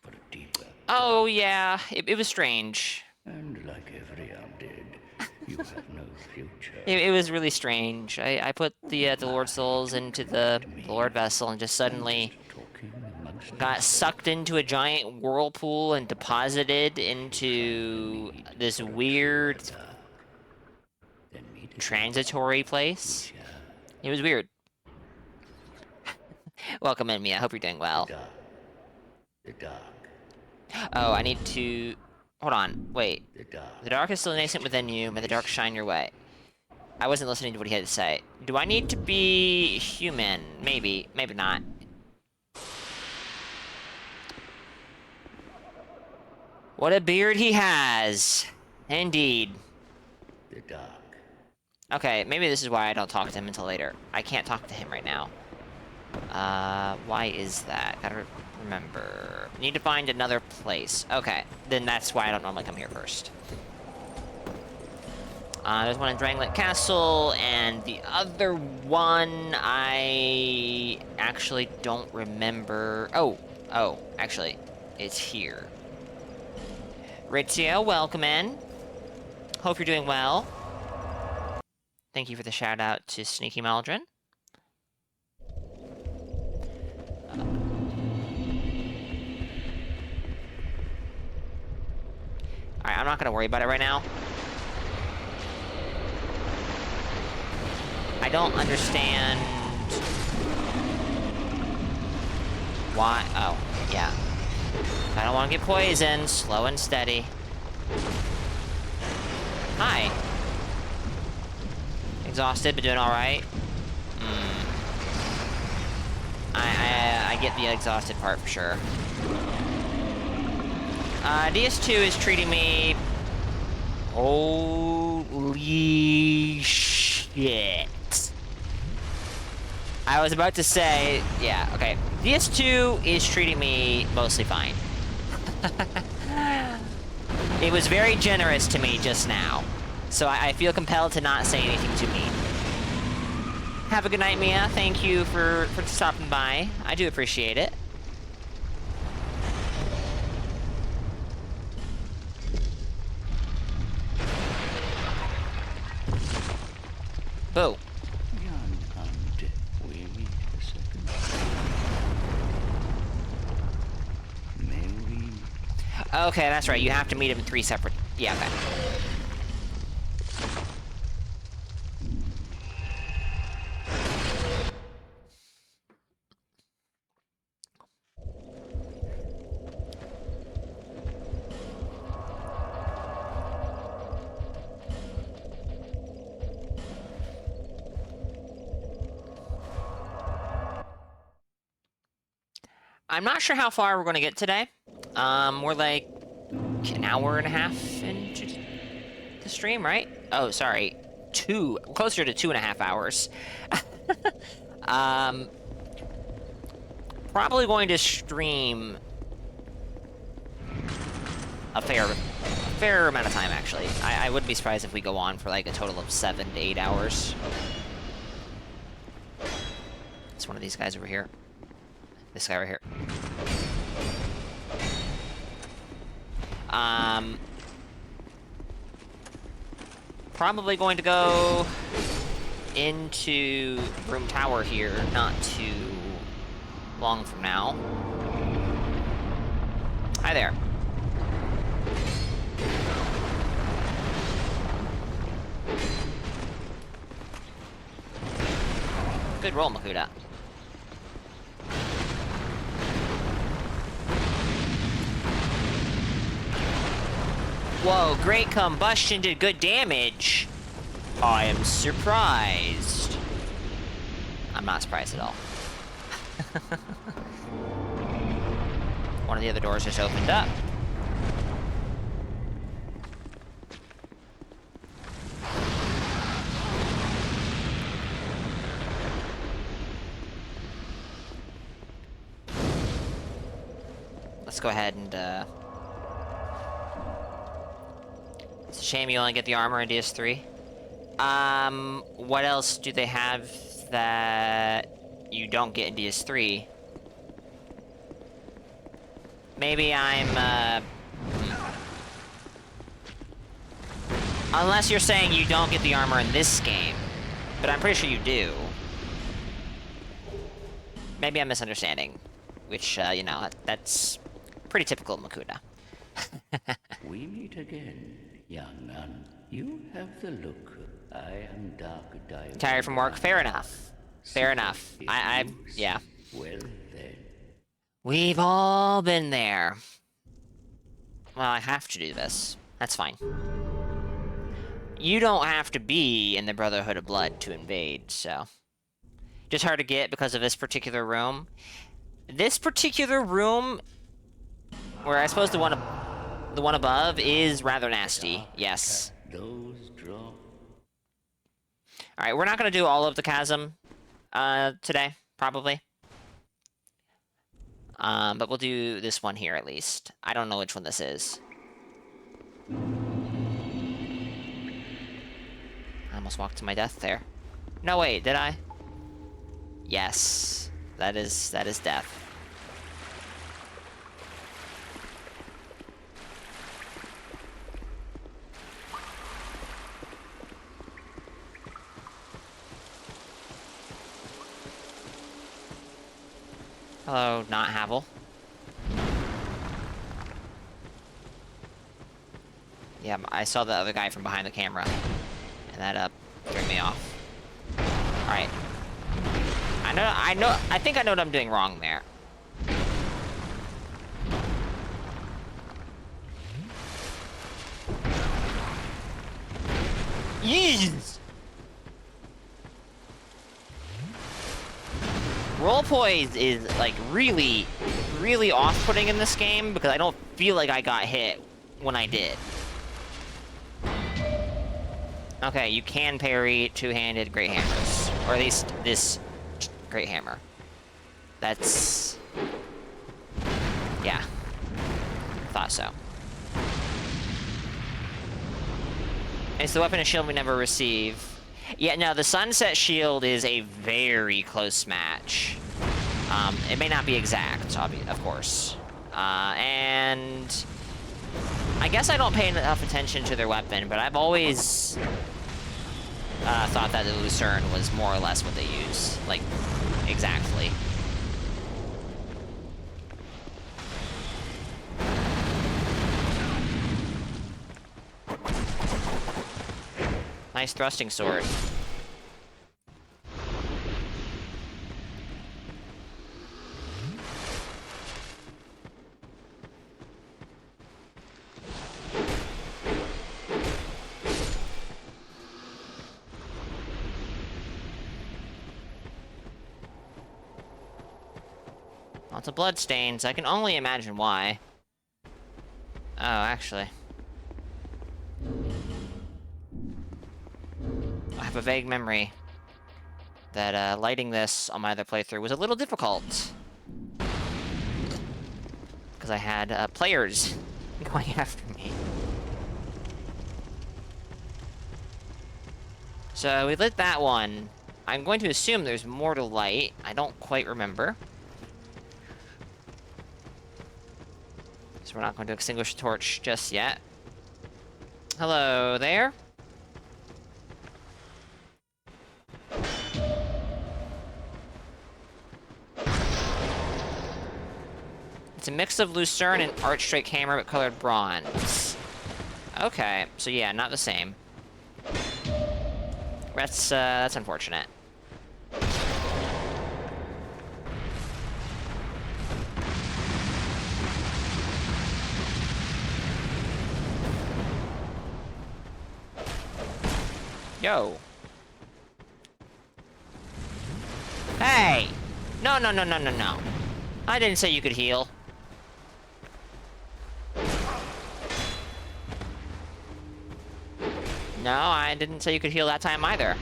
For a deeper. Oh yeah, it was strange. And like every undead, you have no future. It was really strange. I put the Lord Souls into the Lord Vessel and just suddenly Talking amongst got sucked into a giant whirlpool and deposited into this weird then meet again. transitory place. It was weird. Welcome in, Mia. I hope you're doing well. The dark. Oh, I need to... Hold on. Wait. The dark. The dark is still nascent within you. May the dark shine your way. I wasn't listening to what he had to say. Do I need to be human? Maybe. Maybe not. What a beard he has. Indeed. The dark. Okay, maybe this is why I don't talk to him until later. I can't talk to him right now. Why is that? Gotta remember. Need to find another place. Okay, then that's why I don't normally come here first. There's one in Drangleic Castle, and the other one I actually don't remember. Oh, actually, it's here. Ritzio, welcome in. Hope you're doing well. Thank you for the shout out to Sneaky Maldron. Alright, I'm not gonna worry about it right now. I don't understand why. Oh, yeah. I don't want to get poisoned. Slow and steady. Hi. Exhausted, but doing all right. I get the exhausted part for sure. DS2 is treating me. Holy shit. I was about to say, yeah, okay. DS2 is treating me mostly fine. It was very generous to me just now. So I feel compelled to not say anything too mean. Have a good night, Mia. Thank you for stopping by. I do appreciate it. Boo. Okay, that's right. You have to meet him in 3 separate... Yeah, okay. I'm not sure how far we're going to get today. We're like an hour and a half into the stream, right? Oh, sorry. Closer to 2.5 hours. Probably going to stream a fair amount of time, actually. I wouldn't be surprised if we go on for like a total of 7 to 8 hours. It's one of these guys over here. This guy right here. Probably going to go into Room Tower here not too long from now. Hi there. Good roll, Makuta. Whoa, great combustion did good damage. I am surprised. I'm not surprised at all. One of the other doors just opened up. Let's go ahead and, It's a shame you only get the armor in DS3. What else do they have that you don't get in DS3? Maybe I'm, Unless you're saying you don't get the armor in this game. But I'm pretty sure you do. Maybe I'm misunderstanding. Which, you know, that's pretty typical of Makuta. We meet again, young nun. You have the look. I am dark diamond. Tired from work? Fair enough. Fair enough. Yeah. Well then. We've all been there. Well, I have to do this. That's fine. You don't have to be in the Brotherhood of Blood to invade, so... Just hard to get because of this particular room. This particular room, where I suppose the one above is rather nasty. Yes. Those draw. Alright, we're not going to do all of the chasm today, probably. But we'll do this one here at least. I don't know which one this is. I almost walked to my death there. No, wait, did I? Yes. That is death. Hello, not Havel. Yeah, I saw the other guy from behind the camera. And that, threw me off. Alright. I think I know what I'm doing wrong there. Yeez! Roll poise is, like, really, really off-putting in this game because I don't feel like I got hit when I did. Okay, you can parry two-handed great hammers. Or at least this great hammer. That's... yeah. Thought so. It's the weapon and shield we never receive. Yeah, no, the Sunset Shield is a very close match. It may not be exact, of course. And... I guess I don't pay enough attention to their weapon, but I've always thought that the Lucerne was more or less what they use. Like, exactly. Nice thrusting sword. Lots of bloodstains. I can only imagine why. Oh, actually. I have a vague memory that lighting this on my other playthrough was a little difficult. Because I had players going after me. So we lit that one. I'm going to assume there's more to light. I don't quite remember. So we're not going to extinguish the torch just yet. Hello there. It's a mix of Lucerne and Archdrake Hammer, but colored bronze. Okay, so yeah, not the same. That's unfortunate. Yo. Hey! No, no, no, no, no, no. I didn't say you could heal. No, I didn't say you could heal that time either.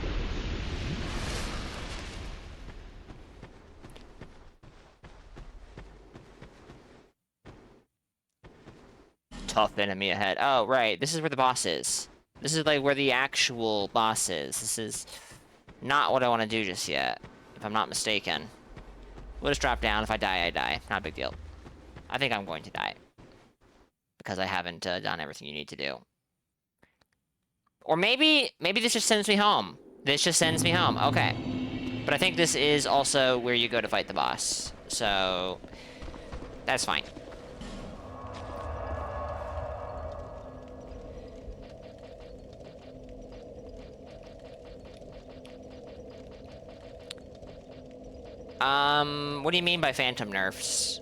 Tough enemy ahead. Oh, right. This is where the boss is. This is, like, where the actual boss is. This is not what I want to do just yet, if I'm not mistaken. We'll just drop down. If I die, I die. Not a big deal. I think I'm going to die. Because I haven't done everything you need to do. Or maybe this just sends me home. This just sends me home. Okay. But I think this is also where you go to fight the boss. So that's fine. What do you mean by phantom nerfs?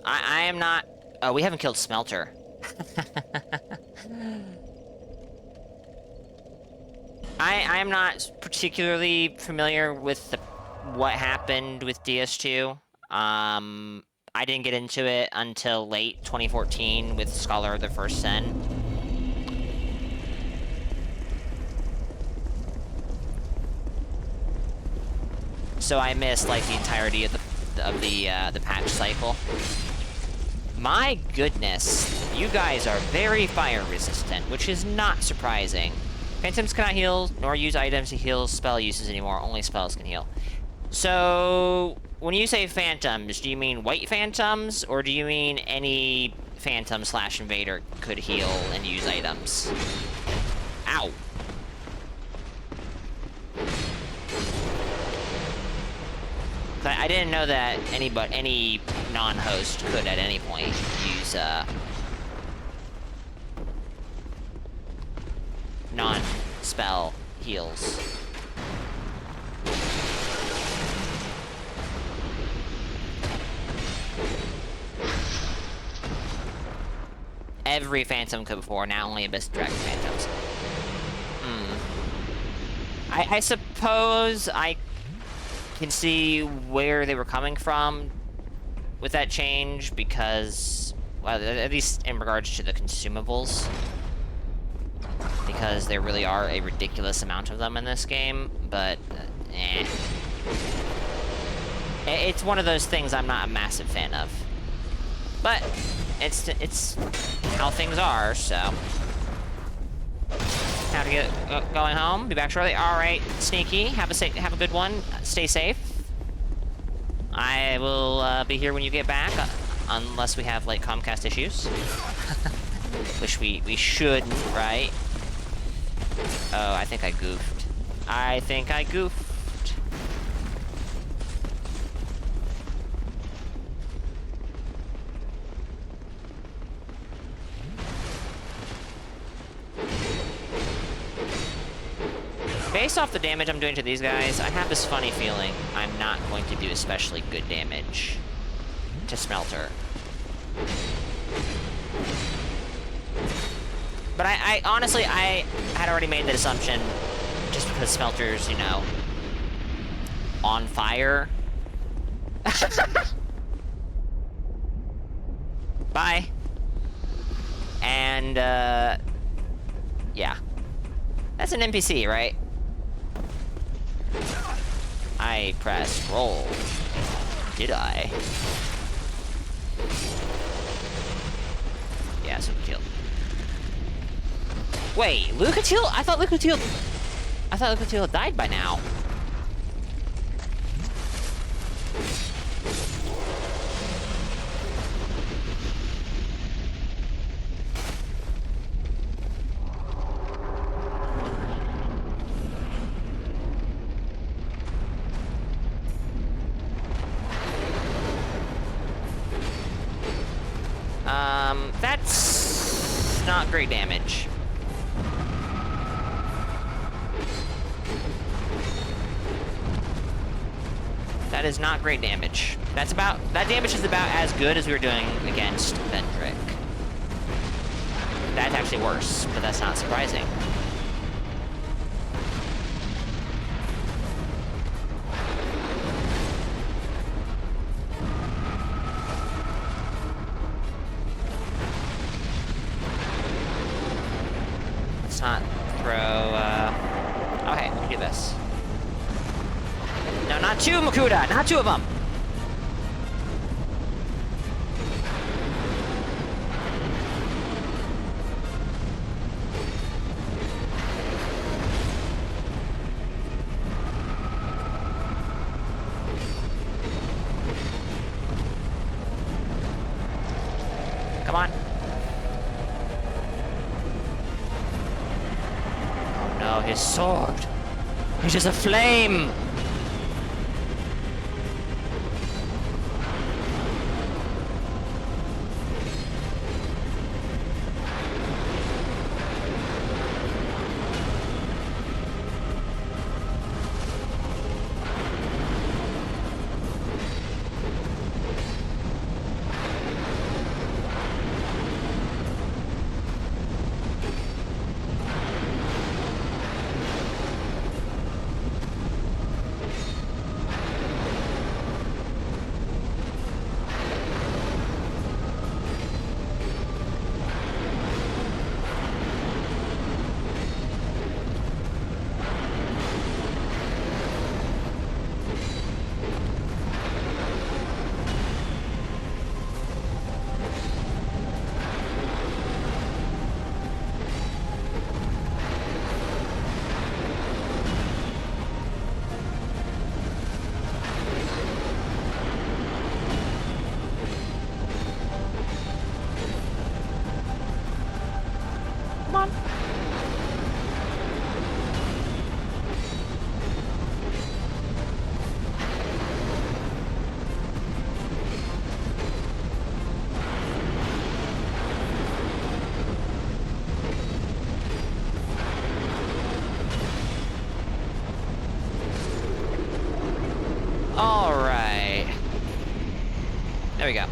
I am not... Oh, we haven't killed Smelter. I am not particularly familiar with what happened with DS2. I didn't get into it until late 2014 with Scholar of the First Sen. So I missed like the entirety of the patch cycle. My goodness, you guys are very fire resistant, which is not surprising. Phantoms cannot heal, nor use items to heal spell uses anymore. Only spells can heal. So, when you say phantoms, do you mean white phantoms, or do you mean any phantom / invader could heal and use items? Ow. I didn't know that any non-host could at any point use non-spell heals. Every phantom could before, not only Abyss Dragon phantoms. I suppose I can see where they were coming from with that change, because, well, at least in regards to the consumables, because there really are a ridiculous amount of them in this game, but, It's one of those things I'm not a massive fan of. But, it's how things are, so. Time to get going home. Be back shortly. All right, Sneaky. Have a good one. Stay safe. I will be here when you get back, unless we have like Comcast issues, which we shouldn't, right? Oh, I think I goofed. I think I goofed. Based off the damage I'm doing to these guys, I have this funny feeling I'm not going to do especially good damage to Smelter. But I honestly, I had already made that assumption just because Smelter's, you know, on fire. Bye. And, yeah. That's an NPC, right? I pressed roll. Did I? Yeah, Lucatiel. Wait, Lucatiel? I thought Lucatiel died by now. That's not great damage. That is not great damage. That damage is about as good as we were doing against Vendrick. That's actually worse, but that's not surprising. Let's not throw, okay, we can do this. No, not two, Makuta! Not two of them! Come on. his sword. It is a flame! Alright. There we go.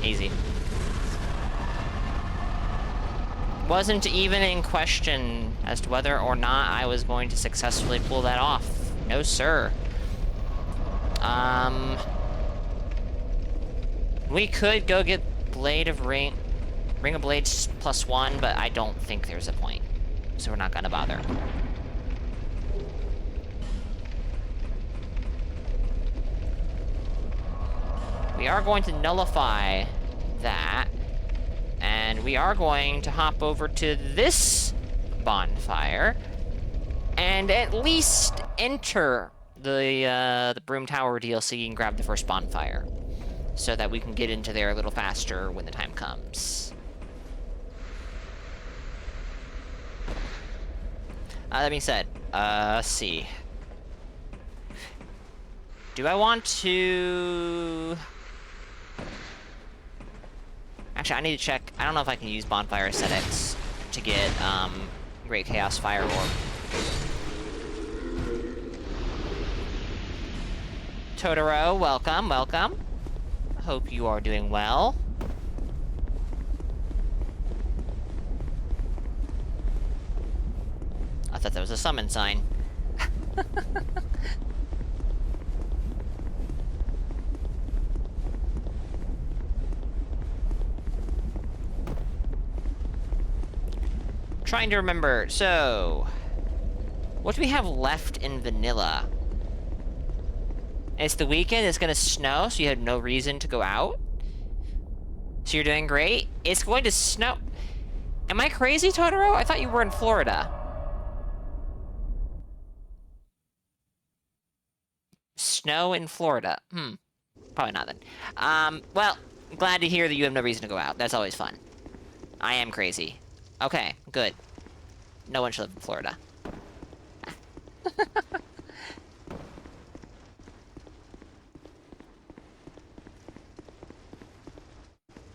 Easy. Wasn't even in question as to whether or not I was going to successfully pull that off. No, sir. We could go get Blade of Ring of Blades +1, but I don't think there's a point. So we're not gonna bother. We are going to nullify that, and we are going to hop over to this bonfire, and at least enter the Broom Tower DLC and grab the first bonfire, so that we can get into there a little faster when the time comes. That being said, let's see. Do I want to... Actually, I need to check. I don't know if I can use bonfire aesthetics to get, Great Chaos Fire Orb. Totoro, welcome, welcome. Hope you are doing well. I thought that was a summon sign. Trying to remember, so... what do we have left in vanilla? It's the weekend, it's gonna snow, so you had no reason to go out? So you're doing great? It's going to snow... Am I crazy, Totoro? I thought you were in Florida. Snow in Florida. Probably not then. Well, glad to hear that you have no reason to go out. That's always fun. I am crazy. Okay, good. No one should live in Florida.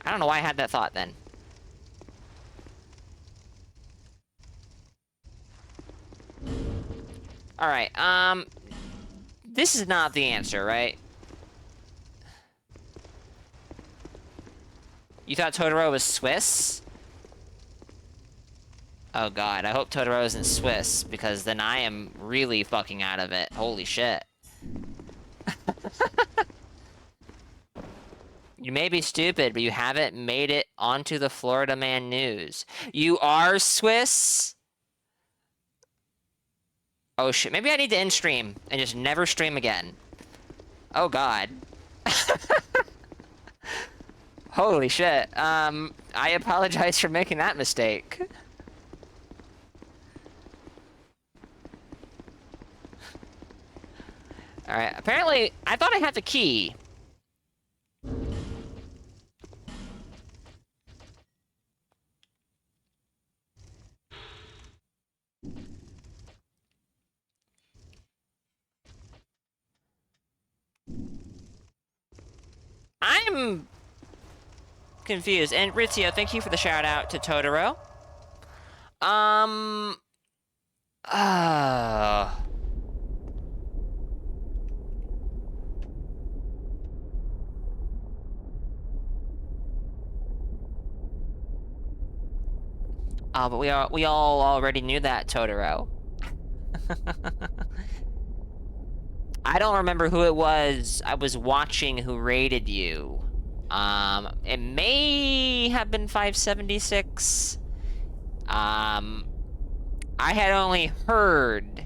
I don't know why I had that thought then. Alright, this is not the answer, right? You thought Totoro was Swiss? Oh god, I hope Totoro isn't Swiss, because then I am really fucking out of it. Holy shit. You may be stupid, but you haven't made it onto the Florida Man news. You are Swiss? Oh shit, maybe I need to end stream and just never stream again. Oh god. Holy shit. I apologize for making that mistake. Alright, apparently, I thought I had the key. I'm confused. And Ritzio, thank you for the shout out to Totoro. Oh, but we all already knew that, Totoro. I don't remember who it was I was watching who raided you. It may have been 576. I had only heard.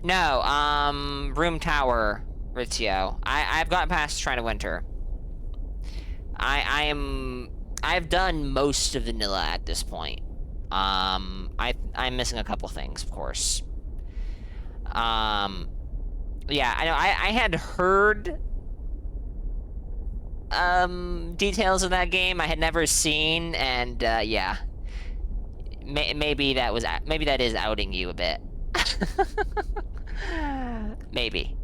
No, Room Tower, Ritzio. I've gotten past Shrine of Winter. I've done most of vanilla at this point. I'm missing a couple things, of course. Yeah, I know, I had heard, details of that game I had never seen, and, yeah. Maybe that is outing you a bit. Maybe.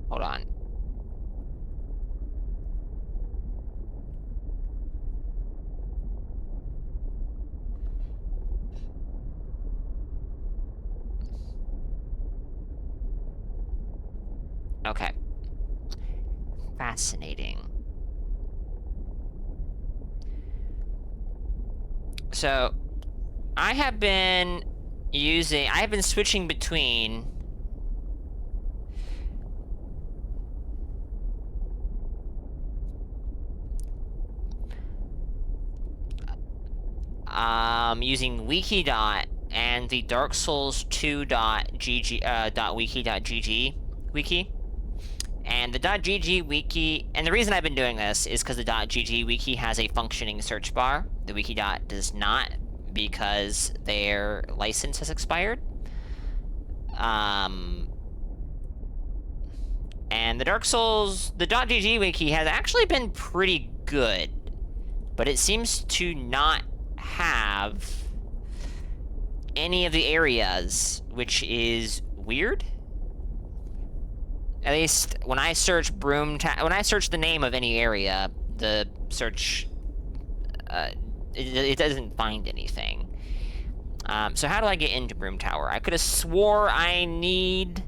Hold on. Okay. Fascinating. So, I have been switching between using Wikidot and the Dark Souls 2.gg wiki. And the .gg wiki, and the reason I've been doing this is because the .gg wiki has a functioning search bar. The Wikidot does not, because their license has expired. And the Dark Souls, the .gg wiki has actually been pretty good, but it seems to not have any of the areas, which is weird. At least when I search when I search the name of any area, the search, it doesn't find anything. So how do I get into Broom Tower? I could have swore I need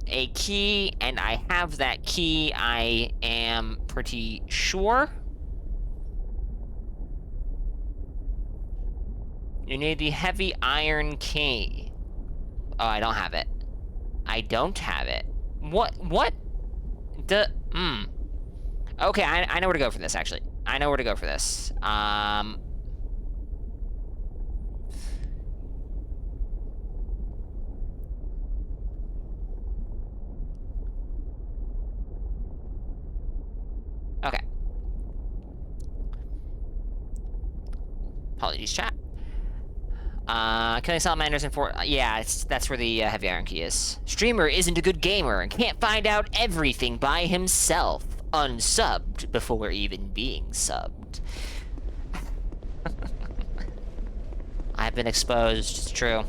a key, and I have that key, I am pretty sure. You need the heavy iron key. Oh, I don't have it. I don't have it. What? Okay, I know where to go for this, actually. I know where to go for this. Okay. Apologies, chat. Killing salamanders in yeah, that's where the heavy iron key is. Streamer isn't a good gamer and can't find out everything by himself. Unsubbed before even being subbed. I've been exposed, it's true.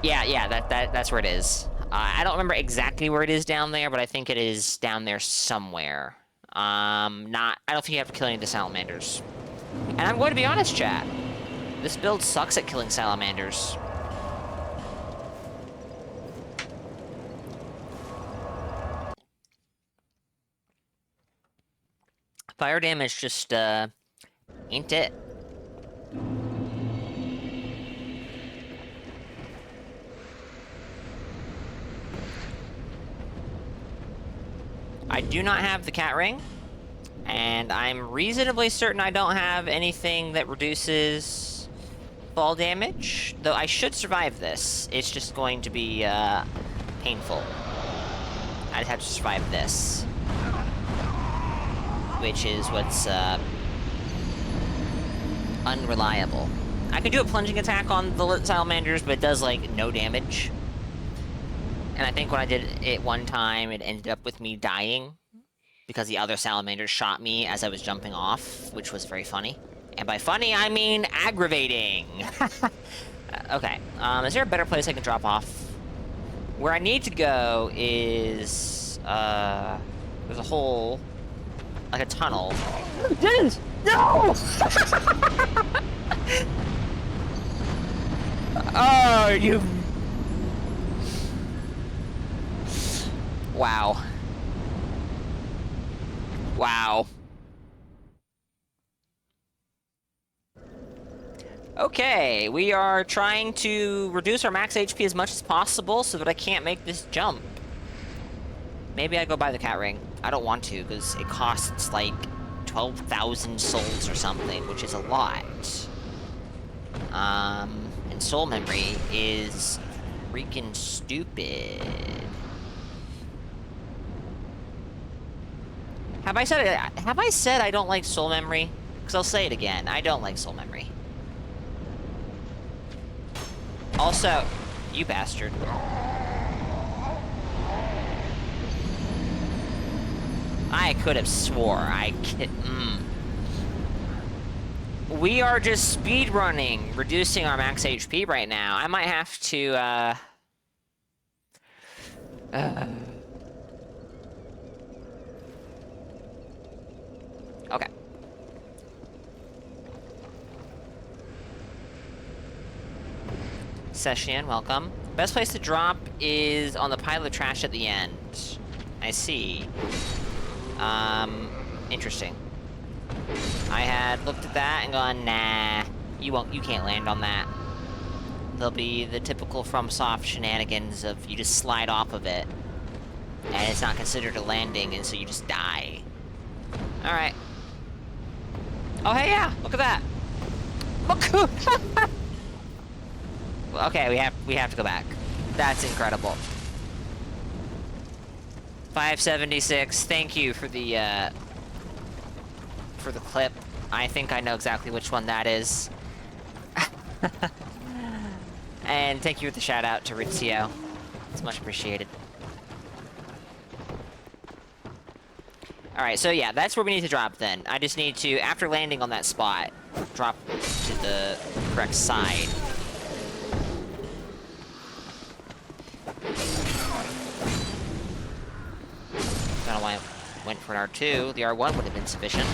Yeah, that's where it is. I don't remember exactly where it is down there, but I think it is down there somewhere. I don't think you have to kill any of the salamanders. And I'm going to be honest, chat. This build sucks at killing salamanders. Fire damage just, ain't it. I do not have the cat ring. And I'm reasonably certain I don't have anything that reduces fall damage, though I should survive this. It's just going to be, painful. I just have to survive this. Which is what's, unreliable. I could do a plunging attack on the salamanders, but it does, like, no damage. And I think when I did it one time, it ended up with me dying. Because the other salamanders shot me as I was jumping off, which was very funny. And by funny, I mean aggravating! Okay, is there a better place I can drop off? Where I need to go is, there's a hole, like a tunnel. Dennis! No! Oh, you... Wow. Wow. Okay, we are trying to reduce our max HP as much as possible so that I can't make this jump. Maybe I go buy the cat ring. I don't want to, because it costs, like, 12,000 souls or something, which is a lot. And soul memory is freaking stupid. Have I said I don't like soul memory? Because I'll say it again. I don't like soul memory. Also, you bastard. I could have swore We are just speedrunning, reducing our max HP right now. I might have to, Okay. Session, welcome. Best place to drop is on the pile of trash at the end. I see. Interesting. I had looked at that and gone, nah, you can't land on that. There'll be the typical FromSoft shenanigans of you just slide off of it, and it's not considered a landing, and so you just die. Alright. Oh, hey, yeah, look at that. Look. Okay, we have to go back. That's incredible. 576, thank you for the clip. I think I know exactly which one that is. And thank you for the shout out to Ritzio. It's much appreciated. Alright, so yeah, that's where we need to drop then. I just need to, after landing on that spot, drop to the correct side. I don't know why I went for an R2. The R1 would have been sufficient.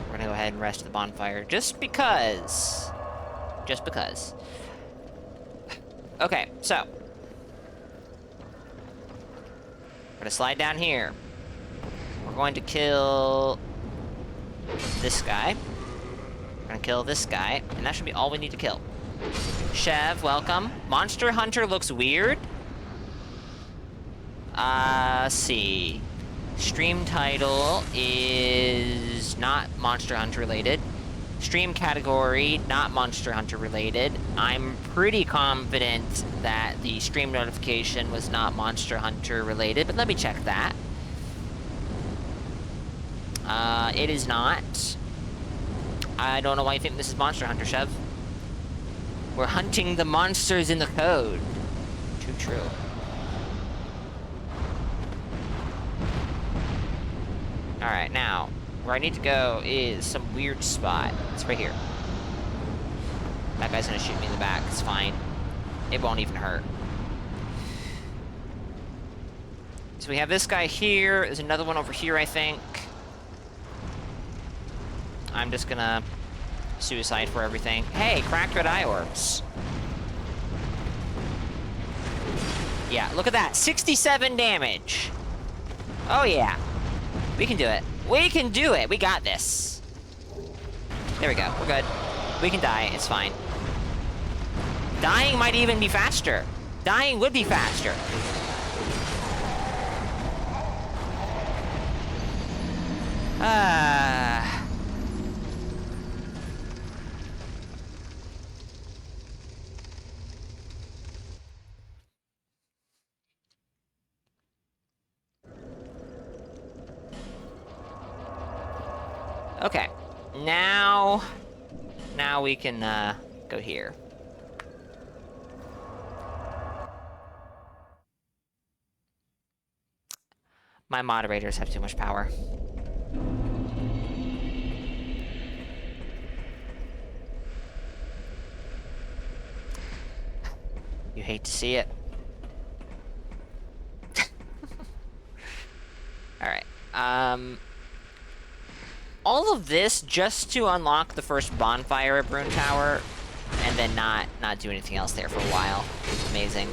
We're gonna go ahead and rest at the bonfire, just because. Just because. Okay, so. We're gonna slide down here. We're going to kill this guy. We're gonna kill this guy, and that should be all we need to kill. Chev, welcome. Monster Hunter looks weird. See. Stream title is not Monster Hunter related. Stream category, not Monster Hunter related. I'm pretty confident that the stream notification was not Monster Hunter related, but let me check that. It is not. I don't know why you think this is Monster Hunter, Chev. We're hunting the monsters in the code. Too true. Alright, now, where I need to go is some weird spot. It's right here. That guy's gonna shoot me in the back. It's fine. It won't even hurt. So we have this guy here. There's another one over here, I think. I'm just gonna suicide for everything. Hey, cracked red eye orbs. Yeah, look at that. 67 damage. Oh, yeah. We can do it. We can do it. We got this. There we go. We're good. We can die. It's fine. Dying might even be faster. Dying would be faster. Ah. Okay. Now we can go here. My moderators have too much power. You hate to see it. Alright. All of this just to unlock the first bonfire at Brune Tower, and then not do anything else there for a while. Amazing.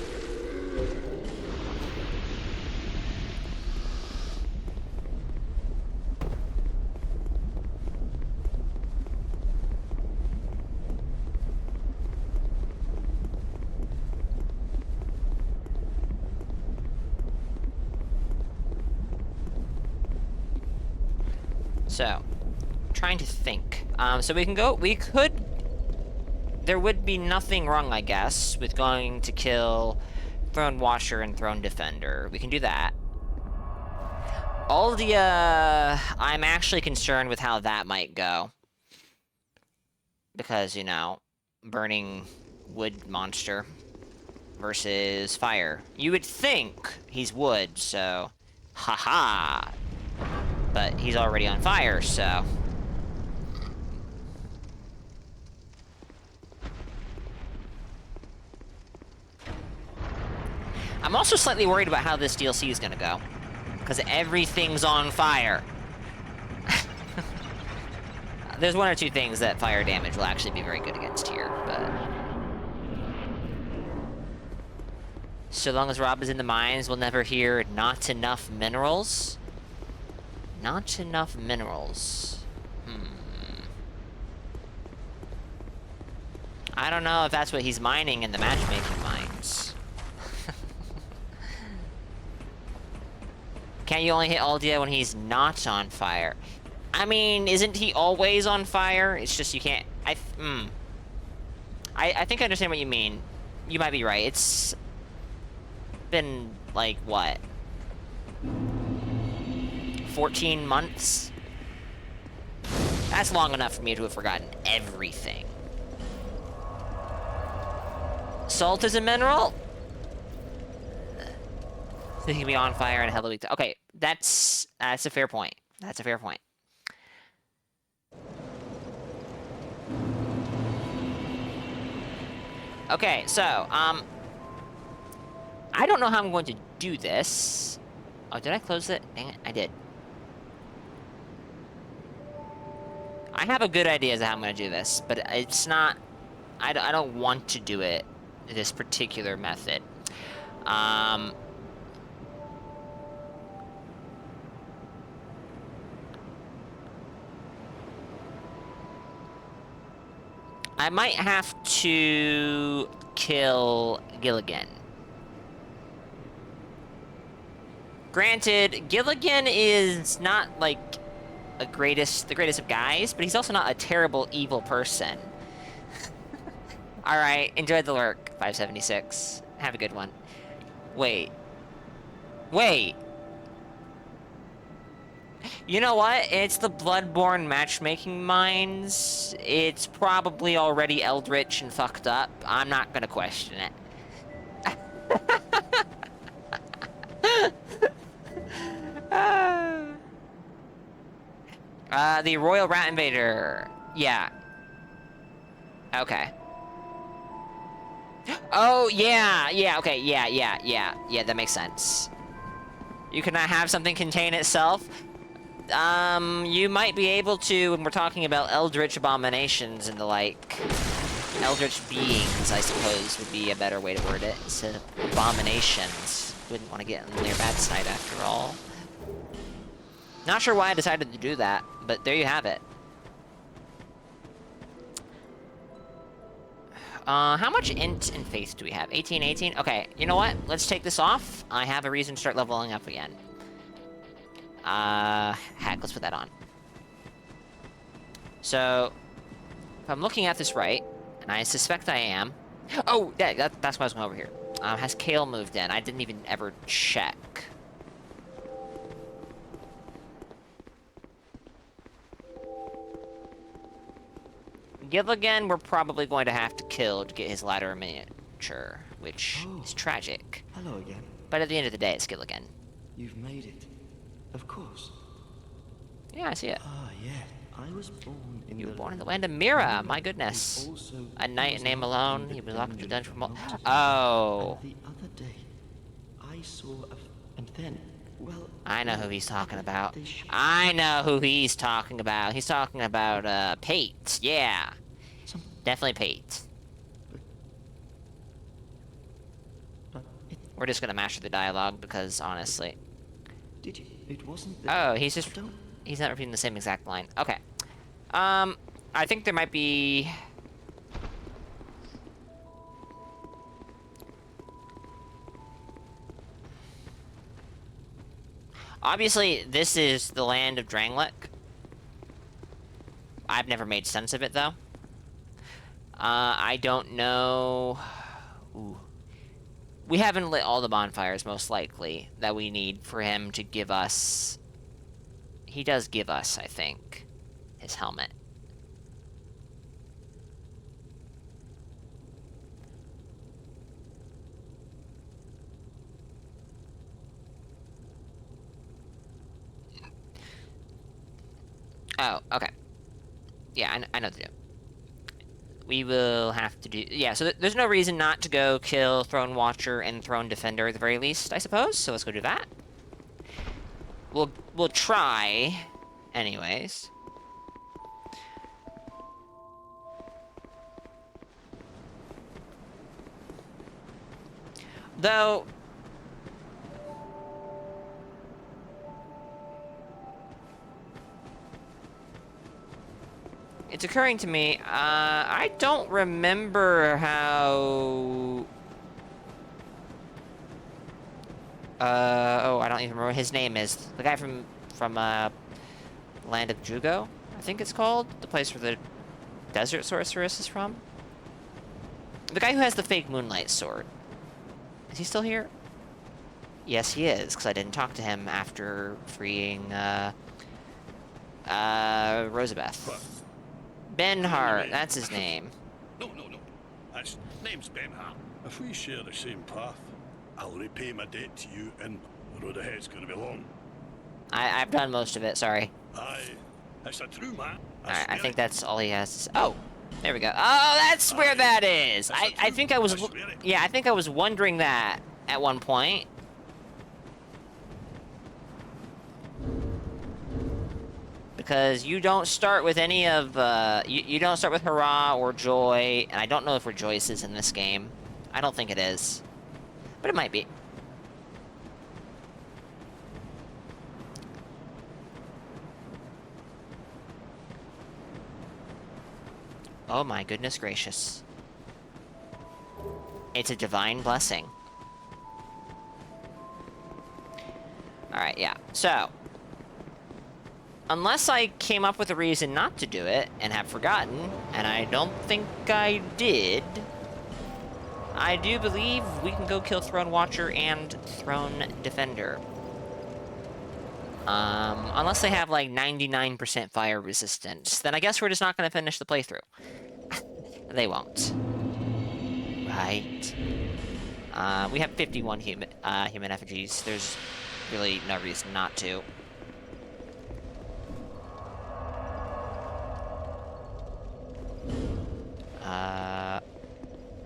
So, trying to think. So we could... There would be nothing wrong, I guess, with going to kill Throne Washer and Throne Defender. We can do that. All the, I'm actually concerned with how that might go. Because, you know, burning wood monster versus fire. You would think he's wood, so... Haha! But he's already on fire, so... I'm also slightly worried about how this DLC is gonna go. Because everything's on fire. There's one or two things that fire damage will actually be very good against here, but... So long as Rob is in the mines, we'll never hear not enough minerals. Not enough minerals. I don't know if that's what he's mining in the matchmaking mines. Can't you only hit Aldia when he's not on fire? I mean, isn't he always on fire? It's just you can't... I think I understand what you mean. You might be right. It's been, like, what? 14 months? That's long enough for me to have forgotten everything. Salt is a mineral? So he can be on fire and hella weak. Okay, that's a fair point. That's a fair point. Okay, so, I don't know how I'm going to do this. Oh, did I close it? Dang it, I did. I have a good idea as to how I'm going to do this, but it's not... I don't want to do it this particular method. I might have to kill Gilligan. Granted, Gilligan is not, like, the greatest of guys, but he's also not a terrible, evil person. Alright, enjoy the lurk, 576. Have a good one. Wait. Wait! You know what? It's the Bloodborne matchmaking mines. It's probably already eldritch and fucked up. I'm not gonna question it. The Royal Rat Invader. Yeah. Okay. Oh, yeah, okay, yeah, that makes sense. You cannot have something contain itself. You might be able to, when we're talking about eldritch abominations and the like. Eldritch beings, I suppose, would be a better way to word it, instead of abominations. Wouldn't want to get on their bad side after all. Not sure why I decided to do that, but there you have it. How much int and faith do we have? 18, 18? Okay, you know what? Let's take this off. I have a reason to start leveling up again. Heck, let's put that on. So, if I'm looking at this right, and I suspect I am... Oh, that's why I was going over here. Has Kale moved in? I didn't even ever check. Gilligan, we're probably going to have to kill to get his ladder miniature, which is tragic. Hello again. But at the end of the day, it's Gilligan. You've made it. Of course. Yeah, I see it. Ah, yeah. I was born in You were born in the land of Mira, my goodness. A knight in name alone, he was locked in the dungeon for Oh. The other day, I saw and then, well... I know who he's talking about. I know who he's talking about. He's talking about, Pate. Yeah. Definitely Pate. We're just gonna master the dialogue because, honestly... Did you? It wasn't... Oh, he's just... He's not repeating the same exact line. Okay. I think there might be... Obviously, this is the land of Drangleic. I've never made sense of it, though. I don't know... Ooh. We haven't lit all the bonfires, most likely, that we need for him to give us... He does give us, I think, his helmet. Oh, okay. Yeah, I know what to do. We will have to do... Yeah, so there's no reason not to go kill Throne Watcher and Throne Defender at the very least, I suppose. So let's go do that. We'll try, anyways. Though... It's occurring to me, I don't remember how... oh, I don't even remember what his name is. The guy from Land of Jugo, I think it's called? The place where the Desert Sorceress is from? The guy who has the fake Moonlight Sword. Is he still here? Yes, he is, because I didn't talk to him after freeing, Rosabeth. Benhart, that's his name. No. His name's Benhart. If we share the same path, I'll repay my debt to you, and the road ahead's gonna be long. I've done most of it, sorry. Aye, it's a true man. Alright, I think that's all he has to say. Oh, there we go. Oh, that's where that is! I think I was... Yeah, I think I was wondering that at one point. Because you don't start with any of, you don't start with Hurrah or Joy, and I don't know if Rejoice is in this game. I don't think it is. But it might be. Oh my goodness gracious. It's a divine blessing. Alright, yeah. So... Unless I came up with a reason not to do it, and have forgotten, and I don't think I did, I do believe we can go kill Throne Watcher and Throne Defender. Unless they have, like, 99% fire resistance, then I guess we're just not going to finish the playthrough. They won't. Right. We have 51 human effigies. There's really no reason not to.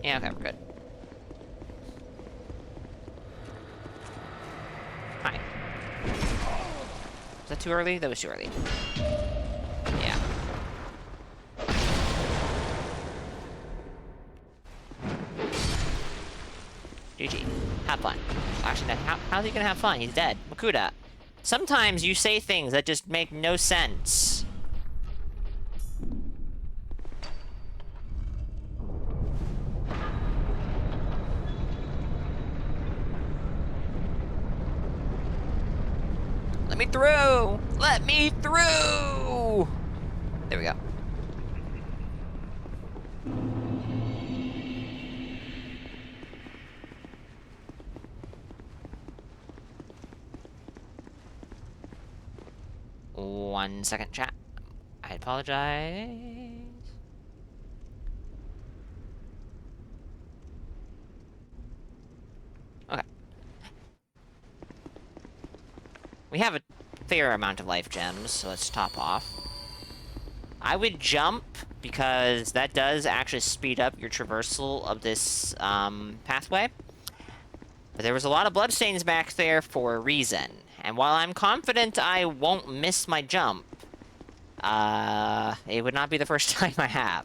Yeah, okay, we're good. Hi. Was that too early? That was too early. Yeah. GG. Have fun. Actually, no, how's he gonna have fun? He's dead. Makuta. Sometimes you say things that just make no sense. Let me through! Let me through! There we go. 1 second, chat. I apologize. Okay. We have a fair amount of life gems, so let's top off. I would jump, because that does actually speed up your traversal of this pathway. But there was a lot of bloodstains back there for a reason. And while I'm confident I won't miss my jump, it would not be the first time I have.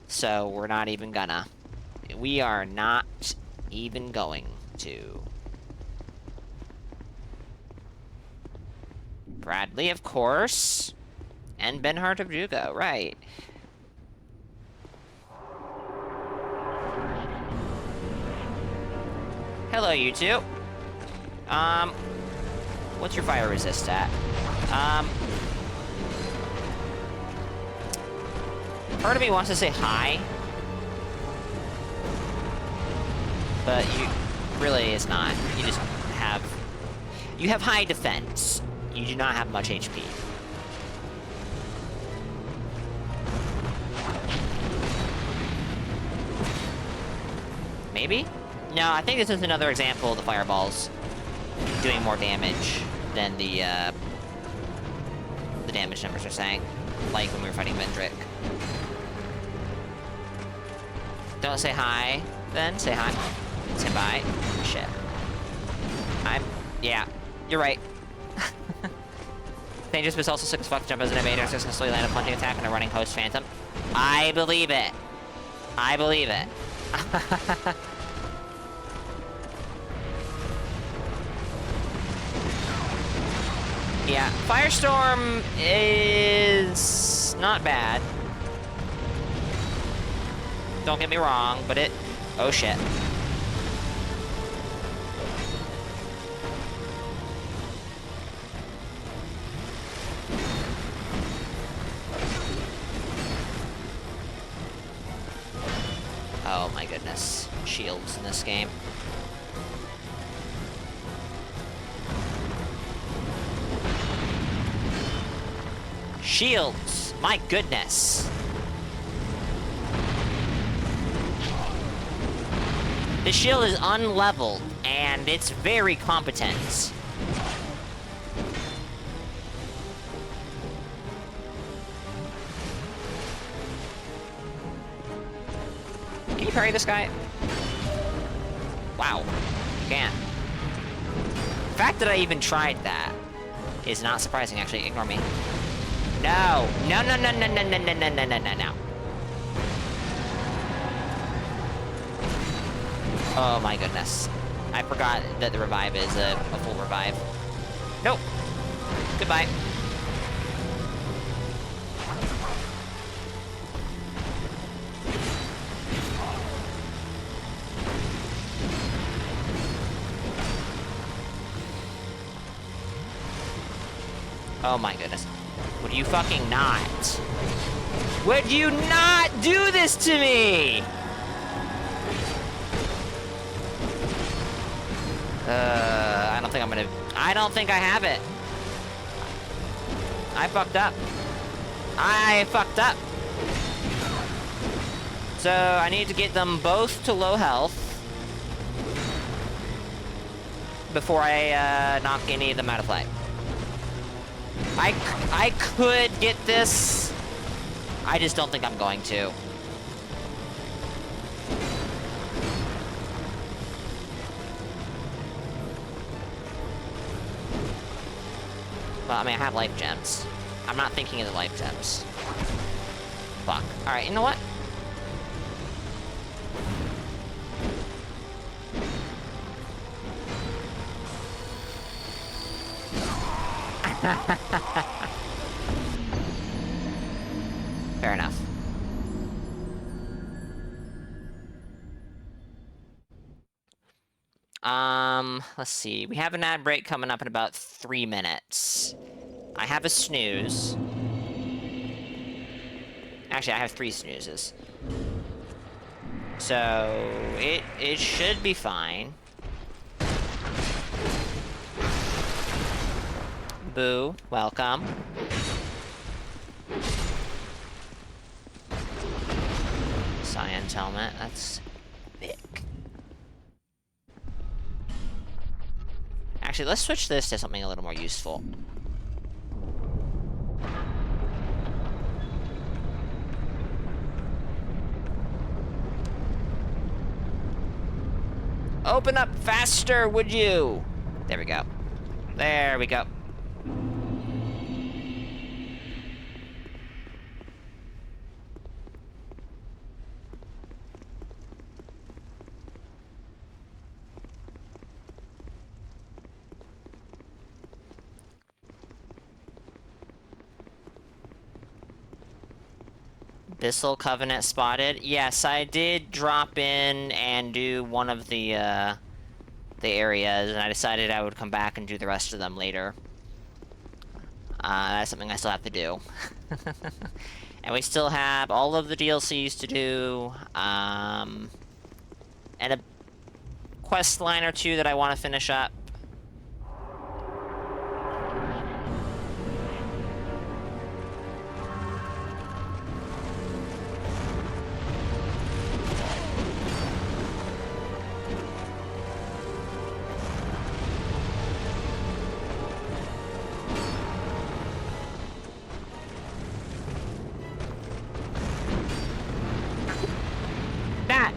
So we're not even gonna. We are not even going to. Bradley, of course. And Benhart of Jugo, right. Hello, you two. What's your fire resist at? Part of me wants to say hi. But you really is not. You just have... You have high defense. You do not have much HP. Maybe? No, I think this is another example of the fireballs doing more damage than the damage numbers are saying. Like when we were fighting Vendrick. Don't say hi, then. Say hi. Say bye. Shit. Yeah, you're right. Dangerous, but also sick as fuck. Jump as an invader, successfully land a plunging attack on a running host phantom. I believe it. I believe it. Yeah, Firestorm is not bad. Don't get me wrong, but it... Oh, shit. Oh, my goodness. Shields in this game. Shields! My goodness! The shield is unleveled, and it's very competent. Can you parry this guy? Wow. You can. The fact that I even tried that is not surprising, actually. Ignore me. No! No, no, no, no, no, no, no, no, no, no, no, no. Oh my goodness. I forgot that the revive is a full revive. Nope. Goodbye. Oh my goodness. Would you fucking not? Would you not do this to me? I don't think I'm gonna... I don't think I have it. I fucked up. I fucked up. So, I need to get them both to low health before I knock any of them out of play. I could get this. I just don't think I'm going to. Well, I mean, I have life gems. I'm not thinking of the life gems. Fuck. Alright, you know what? Fair enough. Let's see. We have an ad break coming up in about 3 minutes. I have a snooze. Actually, I have 3 snoozes. So, it should be fine. Boo, welcome. Science helmet. That's big. Actually, let's switch this to something a little more useful. Open up faster, would you? There we go. There we go. Bissell Covenant spotted. Yes, I did drop in and do one of the areas, and I decided I would come back and do the rest of them later. That's something I still have to do. And we still have all of the DLCs to do, and a quest line or two that I want to finish up.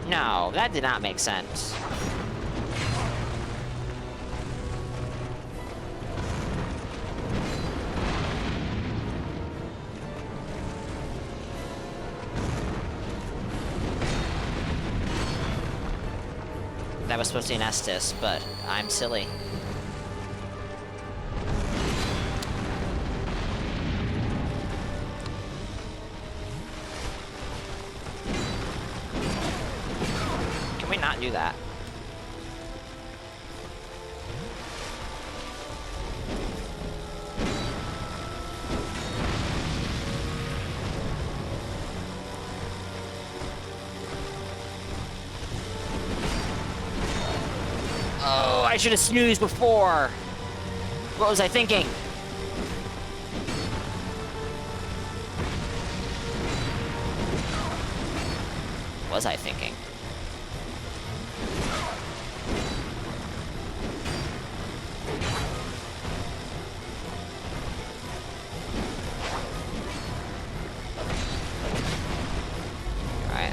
No, that did not make sense. That was supposed to be an Estus, but I'm silly. Not do that. Oh, I should have snoozed before. What was I thinking? What was I thinking?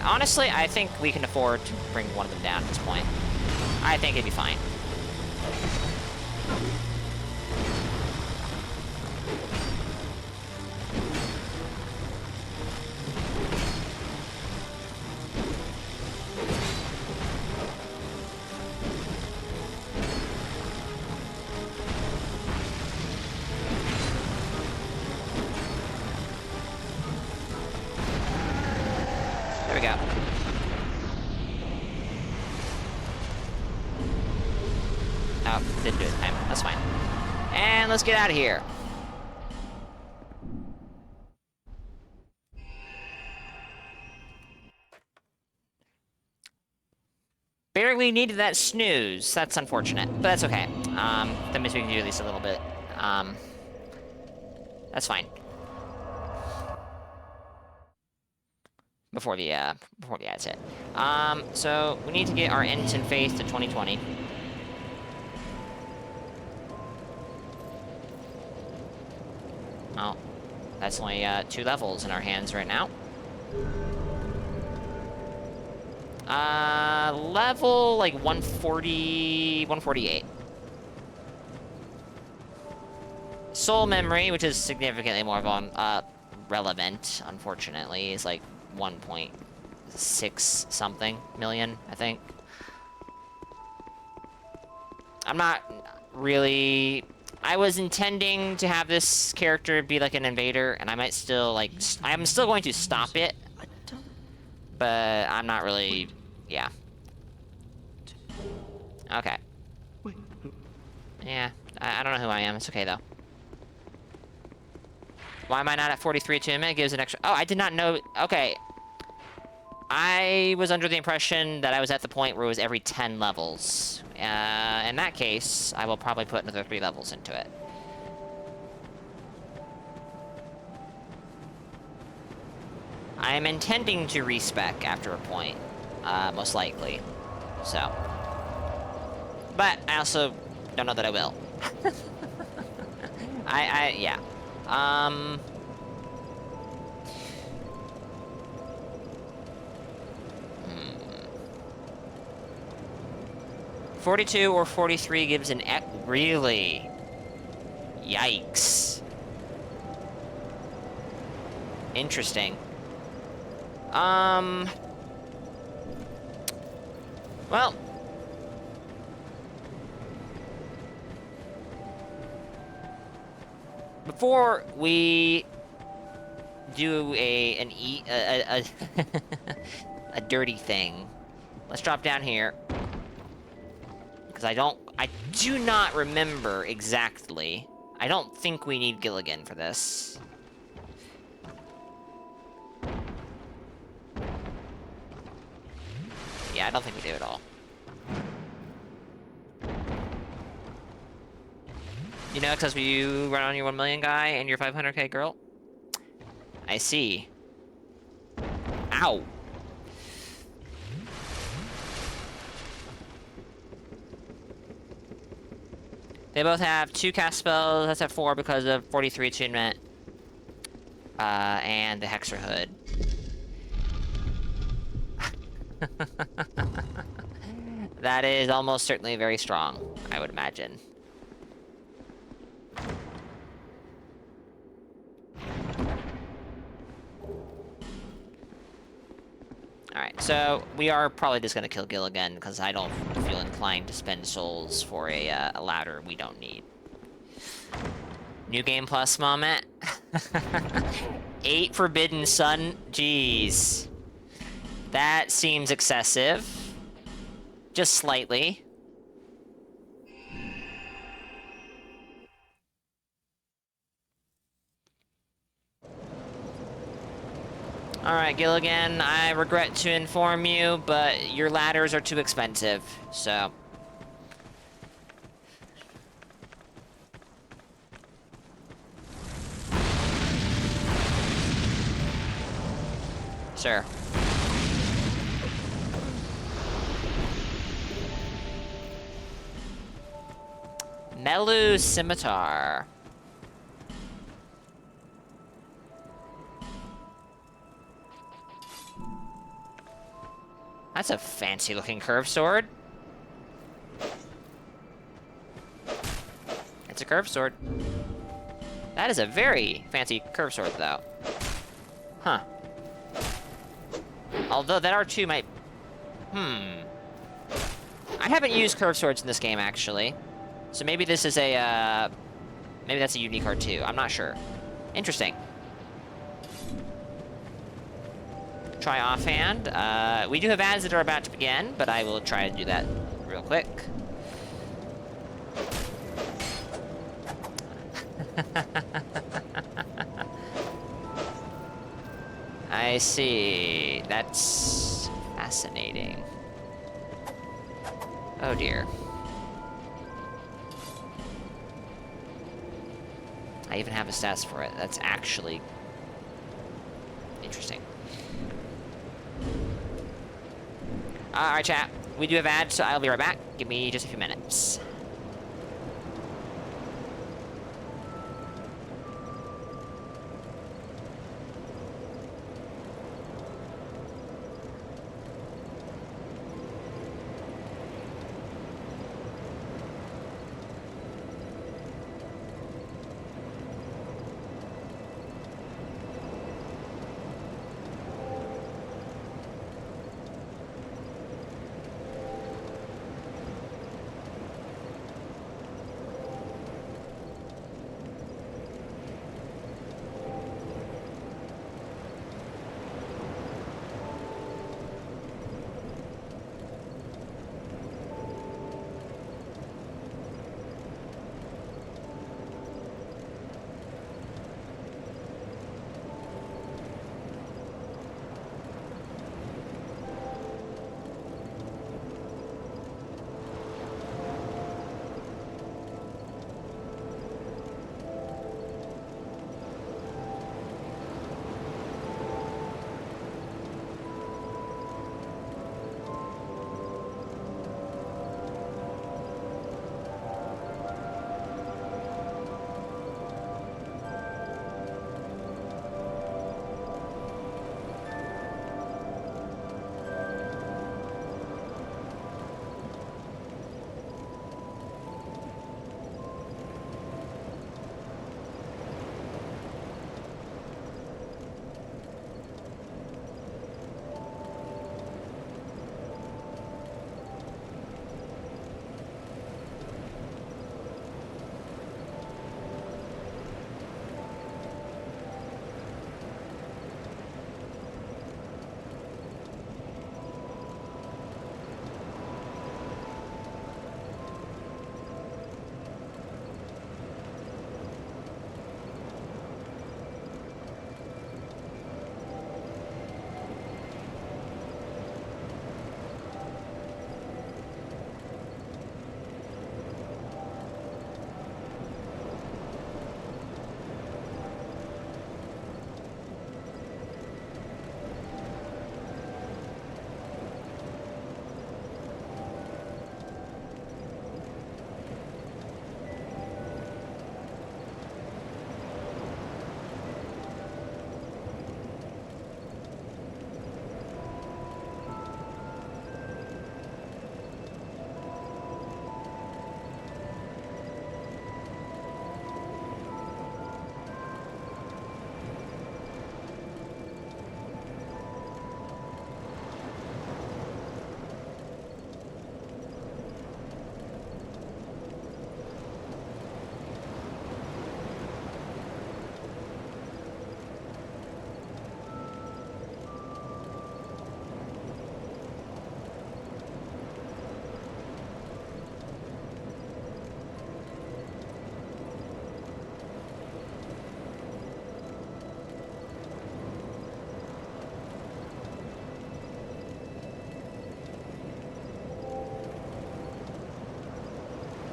Honestly, I think we can afford to bring one of them down at this point. I think it'd be fine. There we go. Oh, didn't do it in time. That's fine. And let's get out of here. Barely needed that snooze. That's unfortunate, but that's okay. That means we can do at least a little bit. That's fine. Before the ads hit. So we need to get our Ensign Faith to 2020. Well, that's only 2 levels in our hands right now. Level like 140, 148. Soul memory, which is significantly more relevant, unfortunately, is like 1.6 something million, I think. I'm not really... I was intending to have this character be like an invader, and I might still, like... I'm still going to stop it. But I'm not really... Yeah. Okay. Yeah, I don't know who I am. It's okay, though. Why am I not at 43 attunement? It gives an extra... Oh, I did not know... Okay. I was under the impression that I was at the point where it was every 10 levels. In that case, I will probably put another 3 levels into it. I am intending to respec after a point, most likely. So. But I also don't know that I will. Yeah. 42 or 43 gives an really? Yikes. Interesting. Well. Before we do a dirty thing, let's drop down here. Because I do not remember exactly. I don't think we need Gilligan for this. Yeah, I don't think we do at all. You know, because you run on your 1 million guy and your 500k girl? I see. Ow! They both have 2 cast spells. That's at 4 because of 43 attunement. And the Hexer Hood. That is almost certainly very strong, I would imagine. Alright, so we are probably just gonna kill Gilligan, because I don't feel inclined to spend souls for a ladder we don't need. New Game Plus moment. 8 Forbidden Sun? Jeez. That seems excessive. Just slightly. Alright, Gilligan, I regret to inform you, but your ladders are too expensive, so... Sure. Melu Scimitar. That's a fancy-looking curved sword. It's a curved sword. That is a very fancy curved sword, though. Huh. Although that R2 might... I haven't used curved swords in this game, actually. So maybe this is a, maybe that's a unique R2. I'm not sure. Interesting. Try offhand. We do have ads that are about to begin, but I will try to do that real quick. I see. That's fascinating. Oh dear. I even have a stats for it. That's actually interesting. Alright, chat. We do have ads, so I'll be right back. Give me just a few minutes.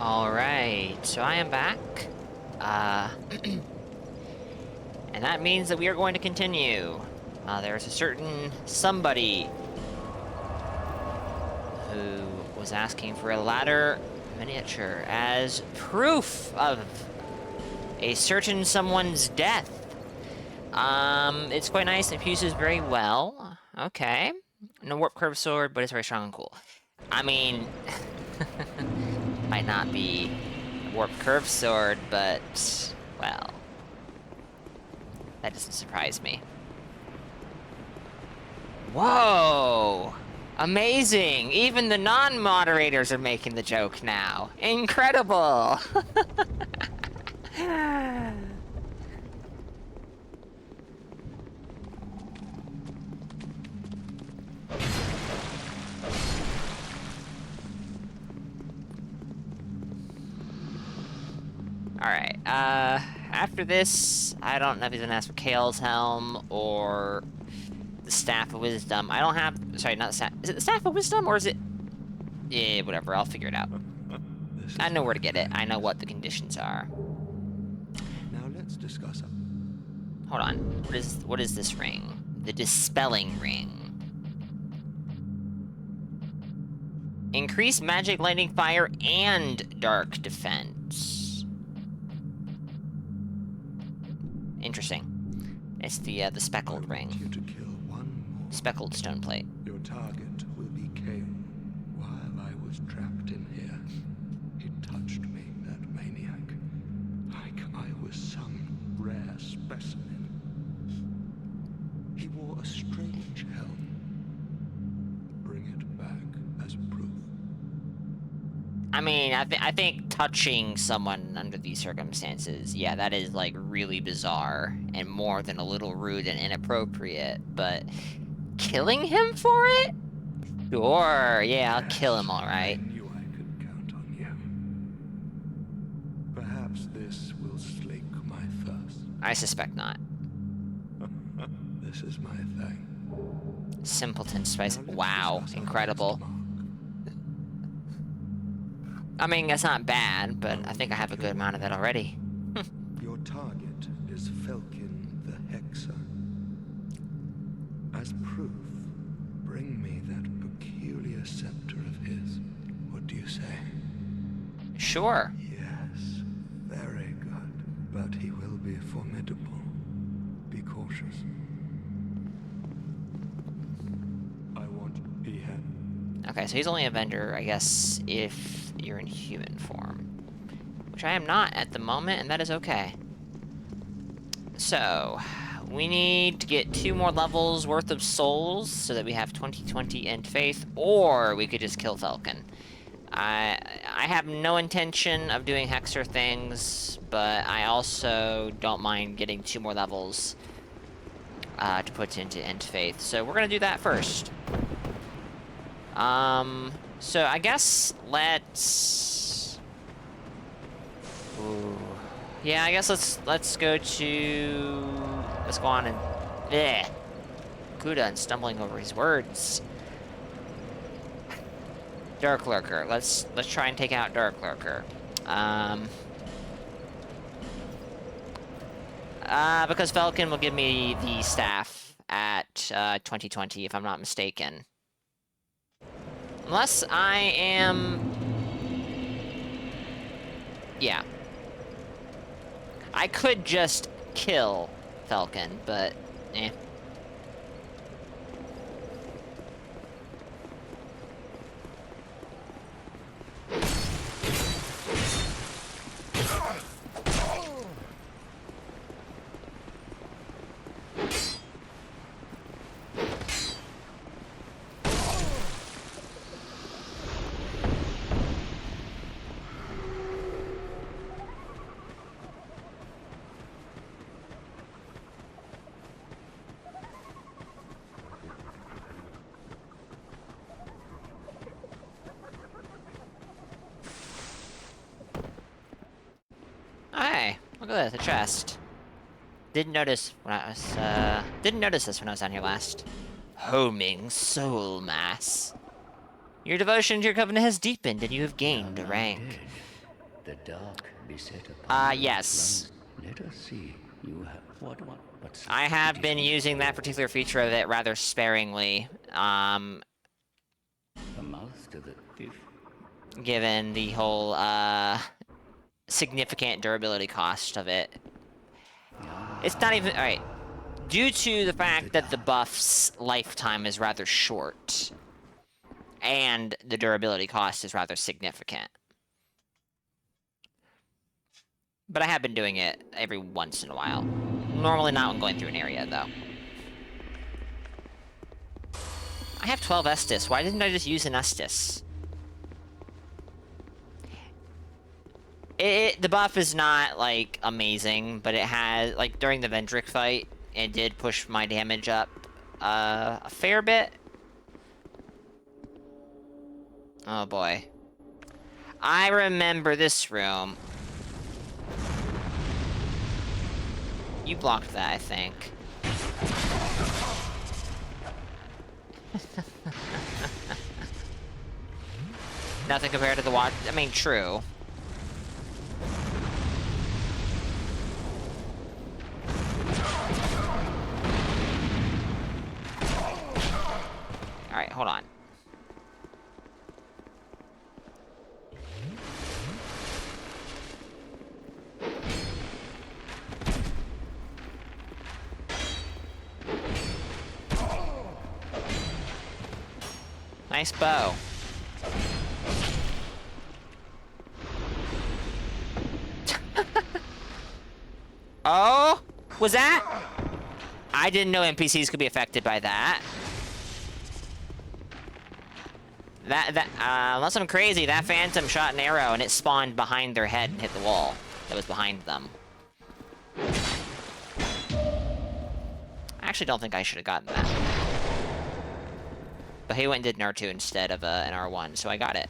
Alright, so I am back. And that means that we are going to continue. There's a certain somebody who was asking for a ladder miniature as proof of a certain someone's death. It's quite nice. It fuses very well. Okay. No warp curve sword, but it's very strong and cool. I mean, might not be a warp curve sword, but, well, that doesn't surprise me. Whoa! Amazing! Even the non-moderators are making the joke now. Incredible! Alright, after this, I don't know if he's gonna ask for Kale's Helm or the Staff of Wisdom. I don't have, sorry, not the Staff, is it the Staff of Wisdom or is it, yeah, whatever, I'll figure it out. I know where to get it, I know what the conditions are. Now let's discuss it. Hold on, what is this ring? The Dispelling Ring. Increase magic, lightning, fire, and dark defense. Interesting. It's the speckled ring. You to kill one more. Speckled stone plate. Your target will be Kale. While I was trapped in here, he touched me, that maniac. Like I was some rare specimen. He wore a strange helm. Bring it back as proof. I mean, I think touching someone under these circumstances, yeah, that is, like, really bizarre and more than a little rude and inappropriate, but killing him for it? Sure, yeah, I'll kill him, alright. I knew I could count on you. Perhaps this will slake my thirst. I suspect not. This is my thing. Simpleton spice. Now let's Wow, discuss our incredible. next mark. I mean, that's not bad, but I think I have a good amount of that already. Your target is Felkin the Hexer. As proof, bring me that peculiar scepter of his. What do you say? Sure. Yes, very good. But he will be formidable. Be cautious. I want Peahen. Okay, so he's only a vendor, I guess, if you're in human form. Which I am not at the moment, and that is okay. So, we need to get 2 more levels worth of souls so that we have 2020 and faith, or we could just kill Falcon. I have no intention of doing Hexer things, but I also don't mind getting 2 more levels to put into End Faith. So we're gonna do that first. So I guess let's... Ooh. Yeah, I guess let's go on and... Bleh. Kuda and stumbling over his words. Dark Lurker. Let's try and take out Dark Lurker. Because Falcon will give me the staff at 2020, if I'm not mistaken. Unless I am... Yeah. I could just kill Falcon, but eh. Hey, look at this, a chest. Didn't notice when I was, didn't notice this when I was down here last. Homing soul mass. Your devotion to your covenant has deepened, and you have gained a rank. The dark beset upon yes. Let us see. You have what? I have been using that particular feature of it rather sparingly. A mouth to the fifth. Given the whole significant durability cost of it. It's not even alright. Due to the fact that the buff's lifetime is rather short, and the durability cost is rather significant. But I have been doing it every once in a while. Normally not when going through an area, though. I have 12 Estus. Why didn't I just use an Estus? The buff is not, like, amazing, but it has, like, during the Vendrick fight, it did push my damage up a fair bit. Oh, boy. I remember this room. You blocked that, I think. Nothing compared to the watch. I mean, true. Alright, hold on. Nice bow. Oh? Was that? I didn't know NPCs could be affected by that. Unless I'm crazy, that phantom shot an arrow and it spawned behind their head and hit the wall that was behind them. I actually don't think I should have gotten that. But he went and did an R2 instead of an R1, so I got it.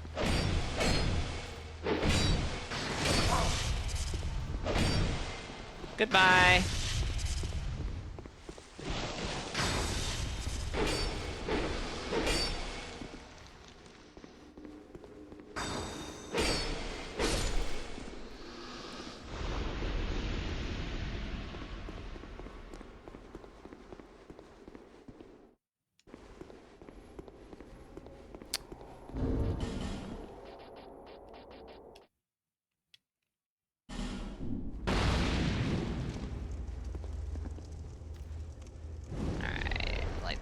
Goodbye.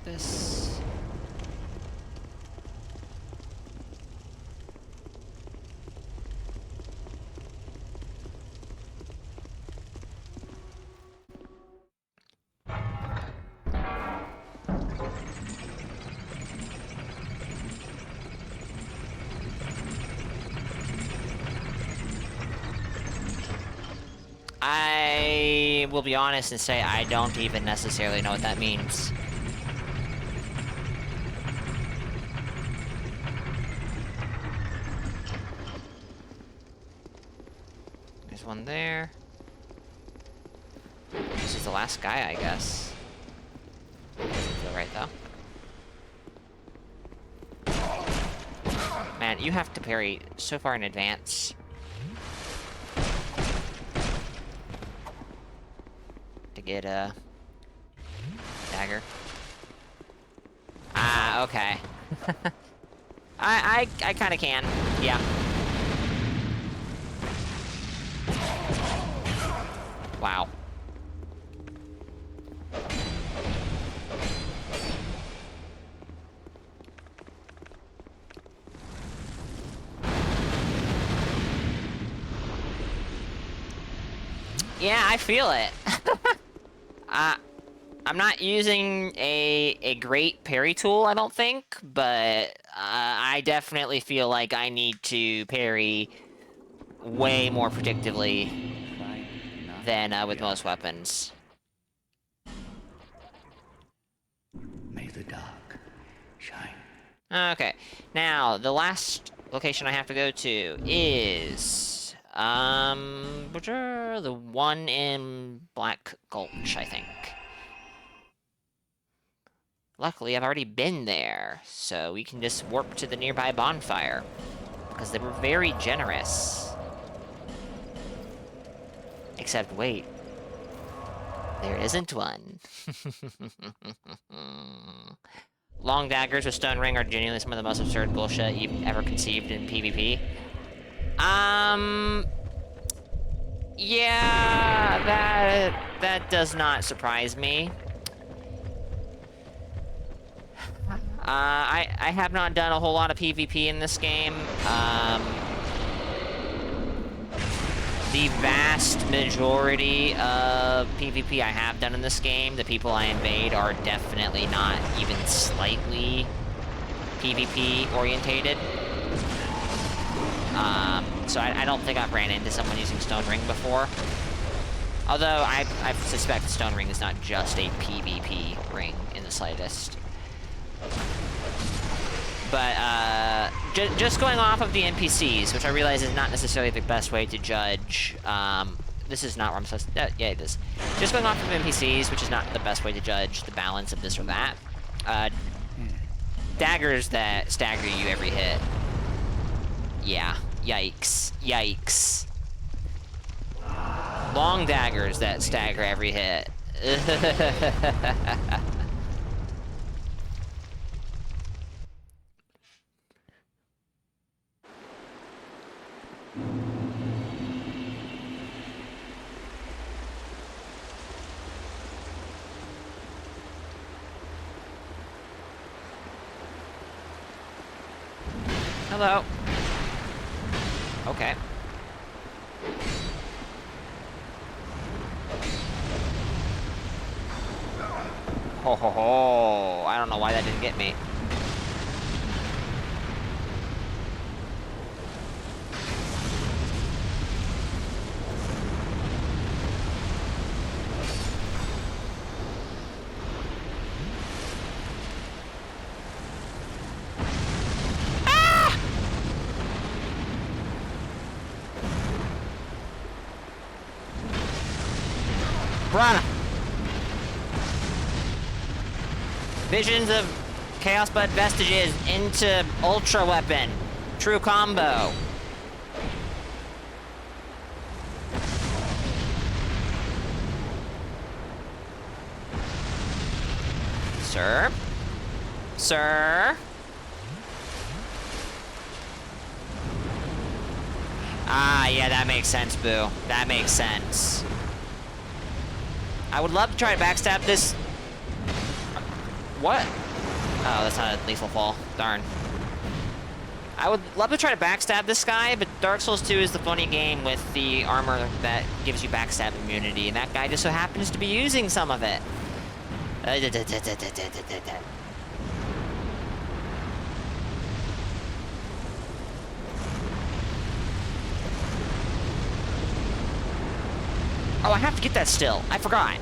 This. I will be honest and say I don't even necessarily know what that means. One there. This is the last guy, I guess. Doesn't feel right, though. Man, you have to parry so far in advance. To get a dagger. Ah, okay. I kind of can. Yeah. Wow. Yeah, I feel it. I'm not using a great parry tool, I don't think, but I definitely feel like I need to parry way more predictively than with most weapons. May the dark shine. Okay, now the last location I have to go to is the one in Black Gulch, I think. Luckily, I've already been there, so we can just warp to the nearby bonfire because they were very generous. Except, wait. There isn't one. Long daggers with stone ring are genuinely some of the most absurd bullshit you've ever conceived in PvP. Yeah, that does not surprise me. I have not done a whole lot of PvP in this game. The vast majority of PvP I have done in this game, the people I invade are definitely not even slightly PvP orientated. So I don't think I've ran into someone using Stone Ring before. Although I suspect the Stone Ring is not just a PvP ring in the slightest. But, just going off of the NPCs, which I realize is not necessarily the best way to judge, this is not where I'm supposed to, yeah, it is. Just going off of NPCs, which is not the best way to judge the balance of this or that. Daggers that stagger you every hit. Yeah, yikes, yikes. Long daggers that stagger every hit. Hello. Okay. Ho ho ho. I don't know why that didn't get me. Bruh! Visions of Chaos Bud Vestiges into Ultra Weapon. True combo. Sir? Sir? Ah, yeah, that makes sense, Boo. That makes sense. I would love to try to backstab this. What? Oh, that's not a lethal fall. Darn. I would love to try to backstab this guy, but Dark Souls 2 is the funny game with the armor that gives you backstab immunity, and that guy just so happens to be using some of it. Oh, I have to get that still. I forgot.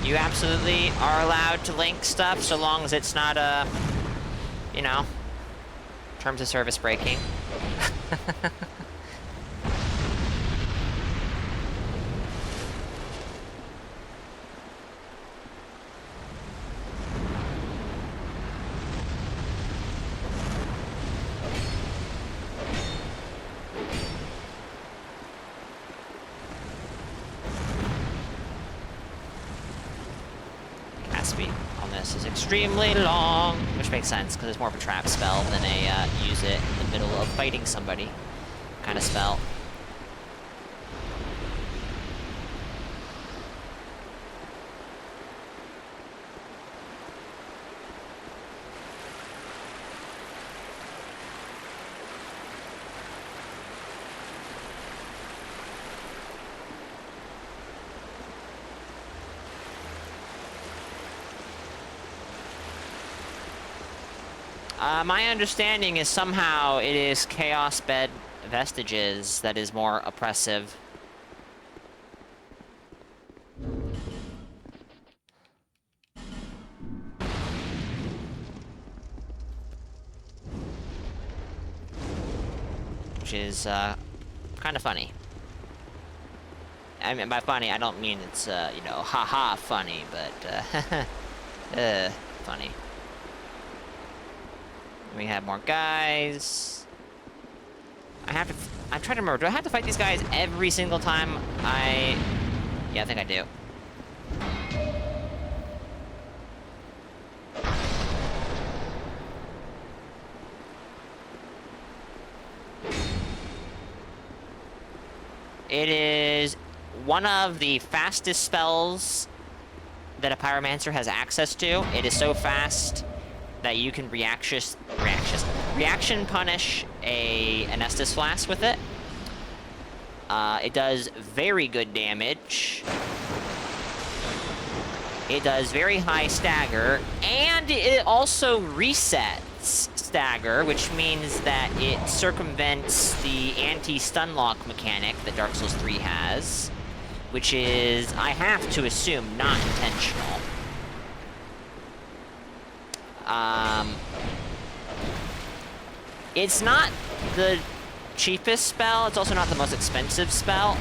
You absolutely are allowed to link stuff so long as it's not, you know, terms of service breaking. Speed on this is extremely long, which makes sense because it's more of a trap spell than a use it in the middle of fighting somebody kind of spell. My understanding is somehow it is Chaos Bed Vestiges that is more oppressive. Which is, kind kind of funny. I mean, by funny, I don't mean it's, you know, haha funny, but, funny. We have more guys. I'm trying to remember, do I have to fight these guys every single time yeah, I think I do. It is one of the fastest spells that a pyromancer has access to. It is so fast that you can reaction punish an Estus Flask with it. It does very good damage. It does very high stagger, and it also resets stagger, which means that it circumvents the anti-stun lock mechanic that Dark Souls 3 has, which is, I have to assume, not intentional. It's not the cheapest spell, it's also not the most expensive spell.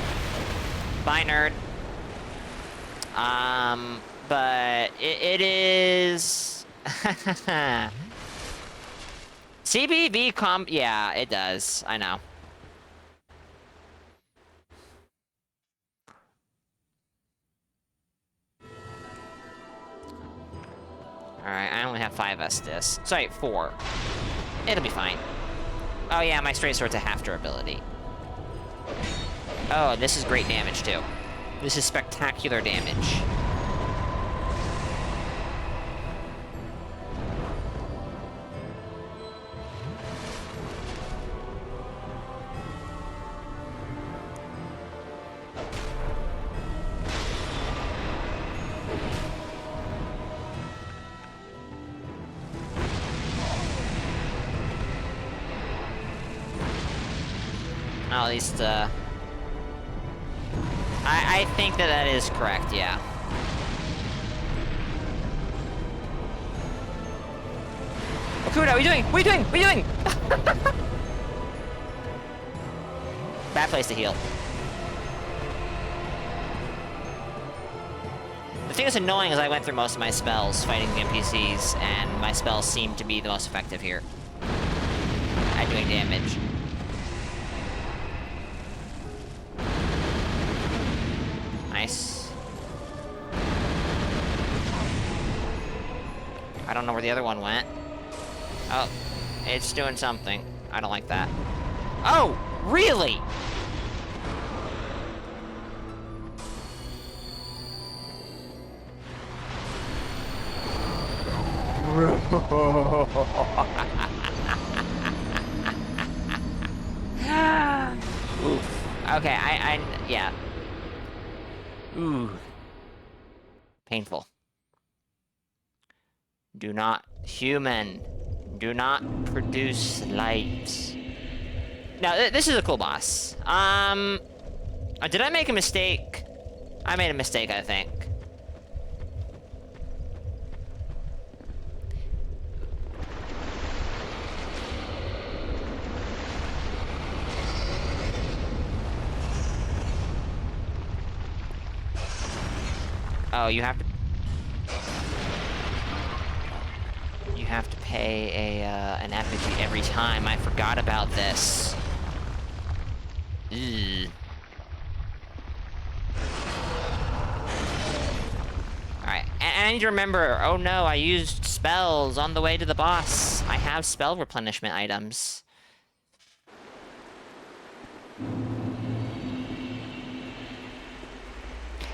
Bye, nerd. But it is... CBV yeah, it does. I know. Alright, I only have 5 Estus. Sorry, 4. It'll be fine. Oh yeah, my straight sword's a half durability. Oh, this is great damage too. This is spectacular damage. At least, I think that is correct, yeah. Okuda, what are you doing? What are you doing? What are you doing? Bad place to heal. The thing that's annoying is I went through most of my spells fighting the NPCs, and my spells seem to be the most effective here at doing damage. Nice. I don't know where the other one went. Oh, it's doing something. I don't like that. Oh, really? Oof. Okay, yeah. Ooh. Painful. Do not, human, do not produce light. Now, this is a cool boss. Did I make a mistake? I made a mistake, I think. Oh, you have to pay an effigy every time. I forgot about this. Ugh. Alright, and I need to remember, oh no, I used spells on the way to the boss. I have spell replenishment items.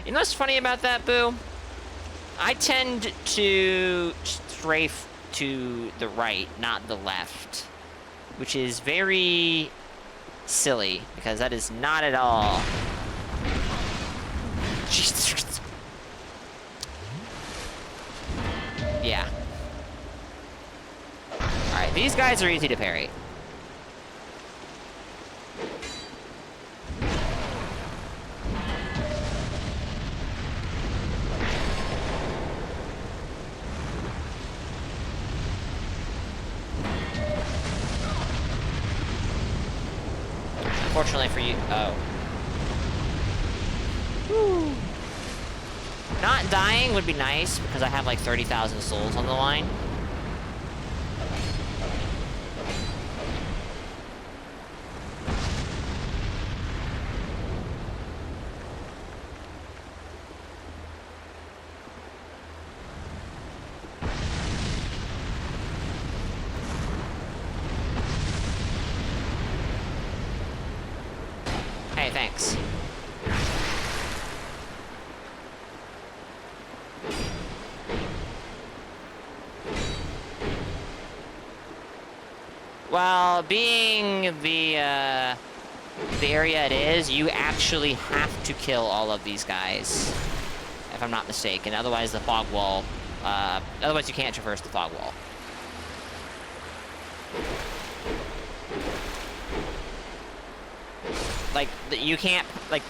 You know what's funny about that, Boo? I tend to strafe to the right, not the left. Which is very silly, because that is not at all... Jesus. Yeah. Alright, these guys are easy to parry. Unfortunately for you. Oh. Whew. Not dying would be nice because I have like 30,000 souls on the line. Hey, thanks. Well, being the area it is, you actually have to kill all of these guys, if I'm not mistaken. Otherwise, the fog wall, otherwise you can't traverse the fog wall. Like, you can't, like,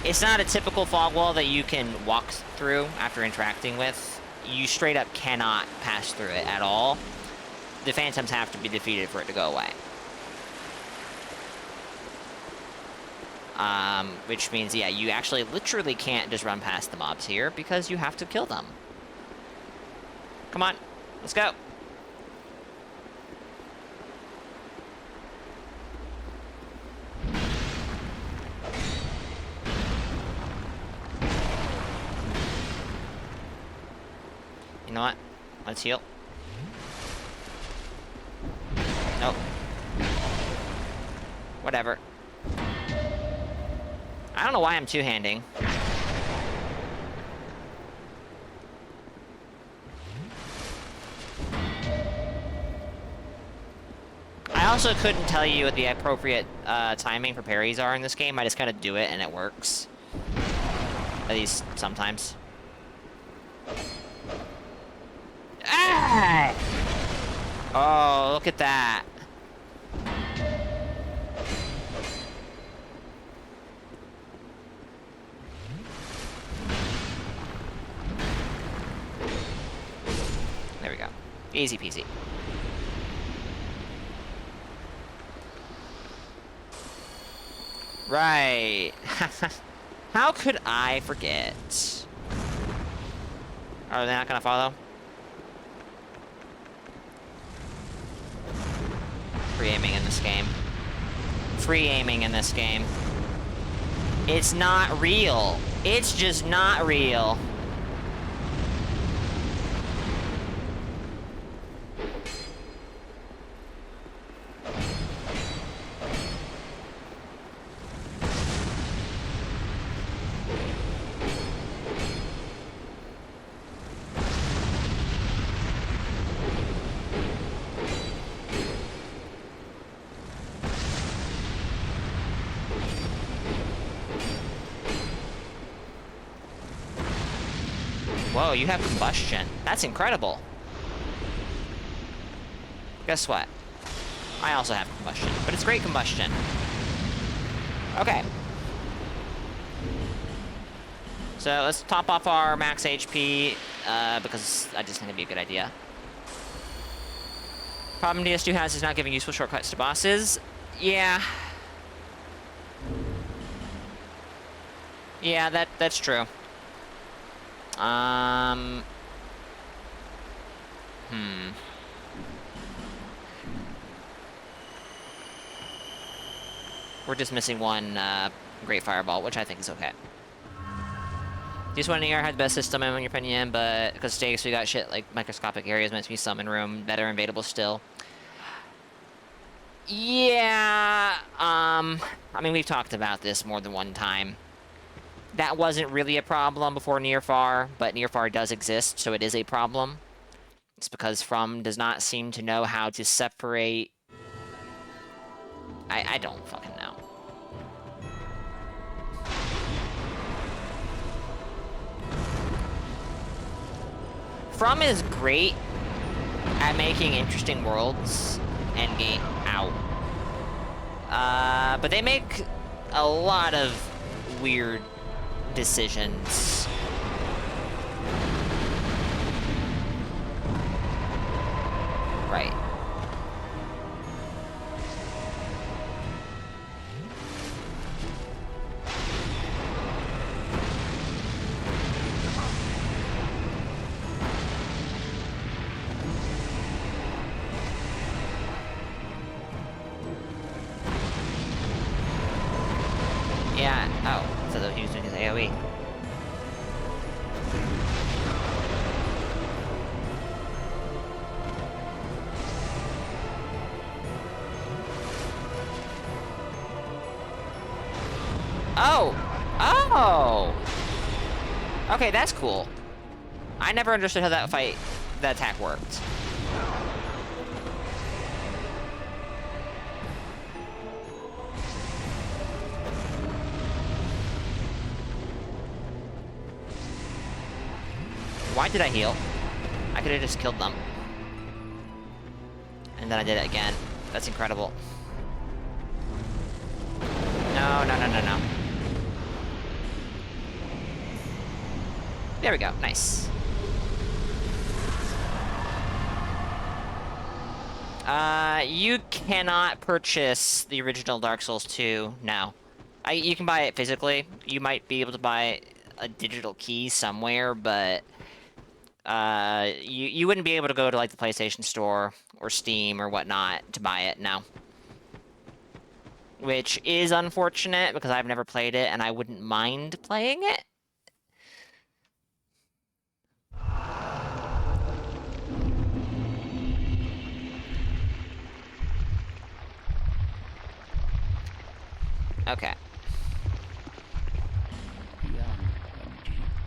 it's not a typical fog wall that you can walk through after interacting with. You straight up cannot pass through it at all. The phantoms have to be defeated for it to go away. Which means, yeah, you actually literally can't just run past the mobs here because you have to kill them. Come on, let's go. You know what? Let's heal. Nope. Whatever. I don't know why I'm two-handing. I also couldn't tell you what the appropriate timing for parries are in this game. I just kind of do it and it works. At least sometimes. Ah! Oh, look at that. There we go. Easy peasy. Right. How could I forget? Are they not gonna follow? Free aiming in this game. Free aiming in this game. It's not real. It's just not real. Whoa, you have combustion. That's incredible. Guess what? I also have combustion, but it's great combustion. Okay. So let's top off our max HP, because I just think it'd be a good idea. Problem DS2 has is not giving useful shortcuts to bosses. Yeah. Yeah, that's true. We're just missing one Great Fireball, which I think is okay. DS1 had the best system in your opinion, but because stakes, we got shit like microscopic areas meant to be summon room, better invadable still. Yeah, I mean, we've talked about this more than one time. That wasn't really a problem before Near Far, but Near Far does exist, so it is a problem. It's because From does not seem to know how to separate... I don't fucking know. From is great at making interesting worlds and game out. But they make a lot of weird decisions. Right. Oh! Oh! Okay, that's cool. I never understood how that attack worked. Why did I heal? I could have just killed them. And then I did it again. That's incredible. No, no, no, no, no. There we go. Nice. You cannot purchase the original Dark Souls 2 now. You can buy it physically. You might be able to buy a digital key somewhere, but you wouldn't be able to go to like the PlayStation Store or Steam or whatnot to buy it now. Which is unfortunate because I've never played it and I wouldn't mind playing it. Okay.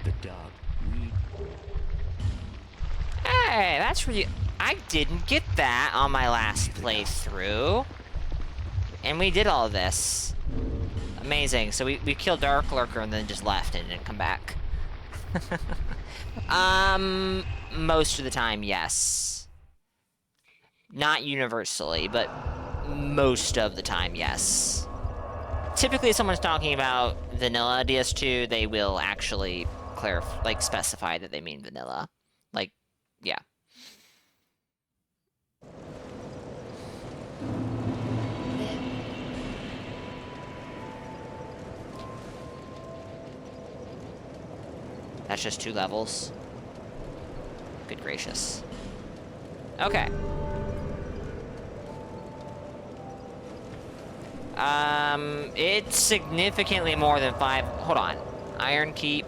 The dark weed. Hey, that's really... I didn't get that on my last playthrough. And we did all this. Amazing. So we killed Dark Lurker and then just left and didn't come back. Most of the time, yes. Not universally, but most of the time, yes. Typically, if someone's talking about vanilla DS2, they will actually clarify, like, specify that they mean vanilla. Like, yeah. That's just 2 levels. Good gracious. Okay. It's significantly more than 5. Hold on. Iron Keep.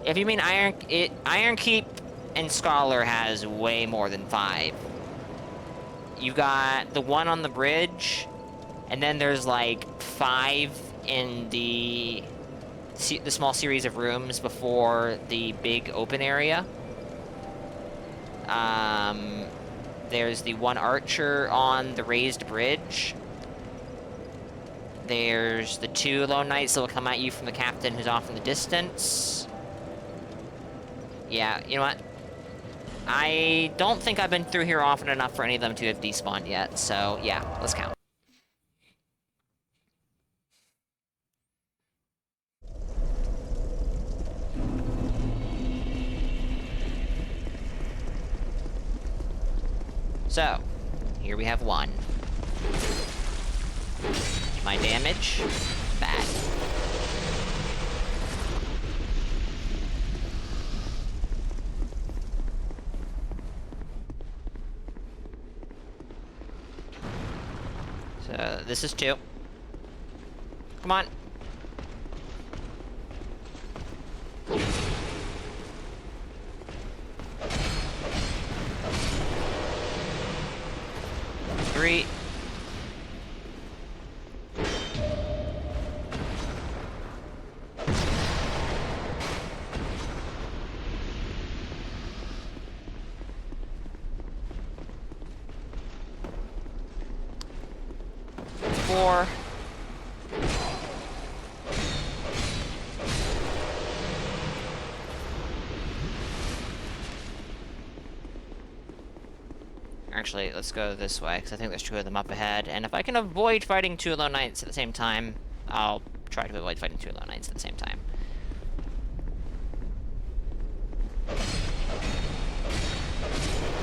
If you mean Iron Keep and Scholar has way more than 5. You got the one on the bridge, and then there's like 5 in the small series of rooms before the big open area. There's the one archer on the raised bridge. There's the 2 lone knights that will come at you from the captain who's off in the distance. Yeah, you know what? I don't think I've been through here often enough for any of them to have despawned yet, so yeah, let's count. So, here we have 1. My damage, bad. So, this is 2. Come on. Three. Four. Actually, let's go this way, because I think there's 2 of them up ahead. And if I can avoid fighting 2 lone knights at the same time, I'll try to avoid fighting 2 lone knights at the same time.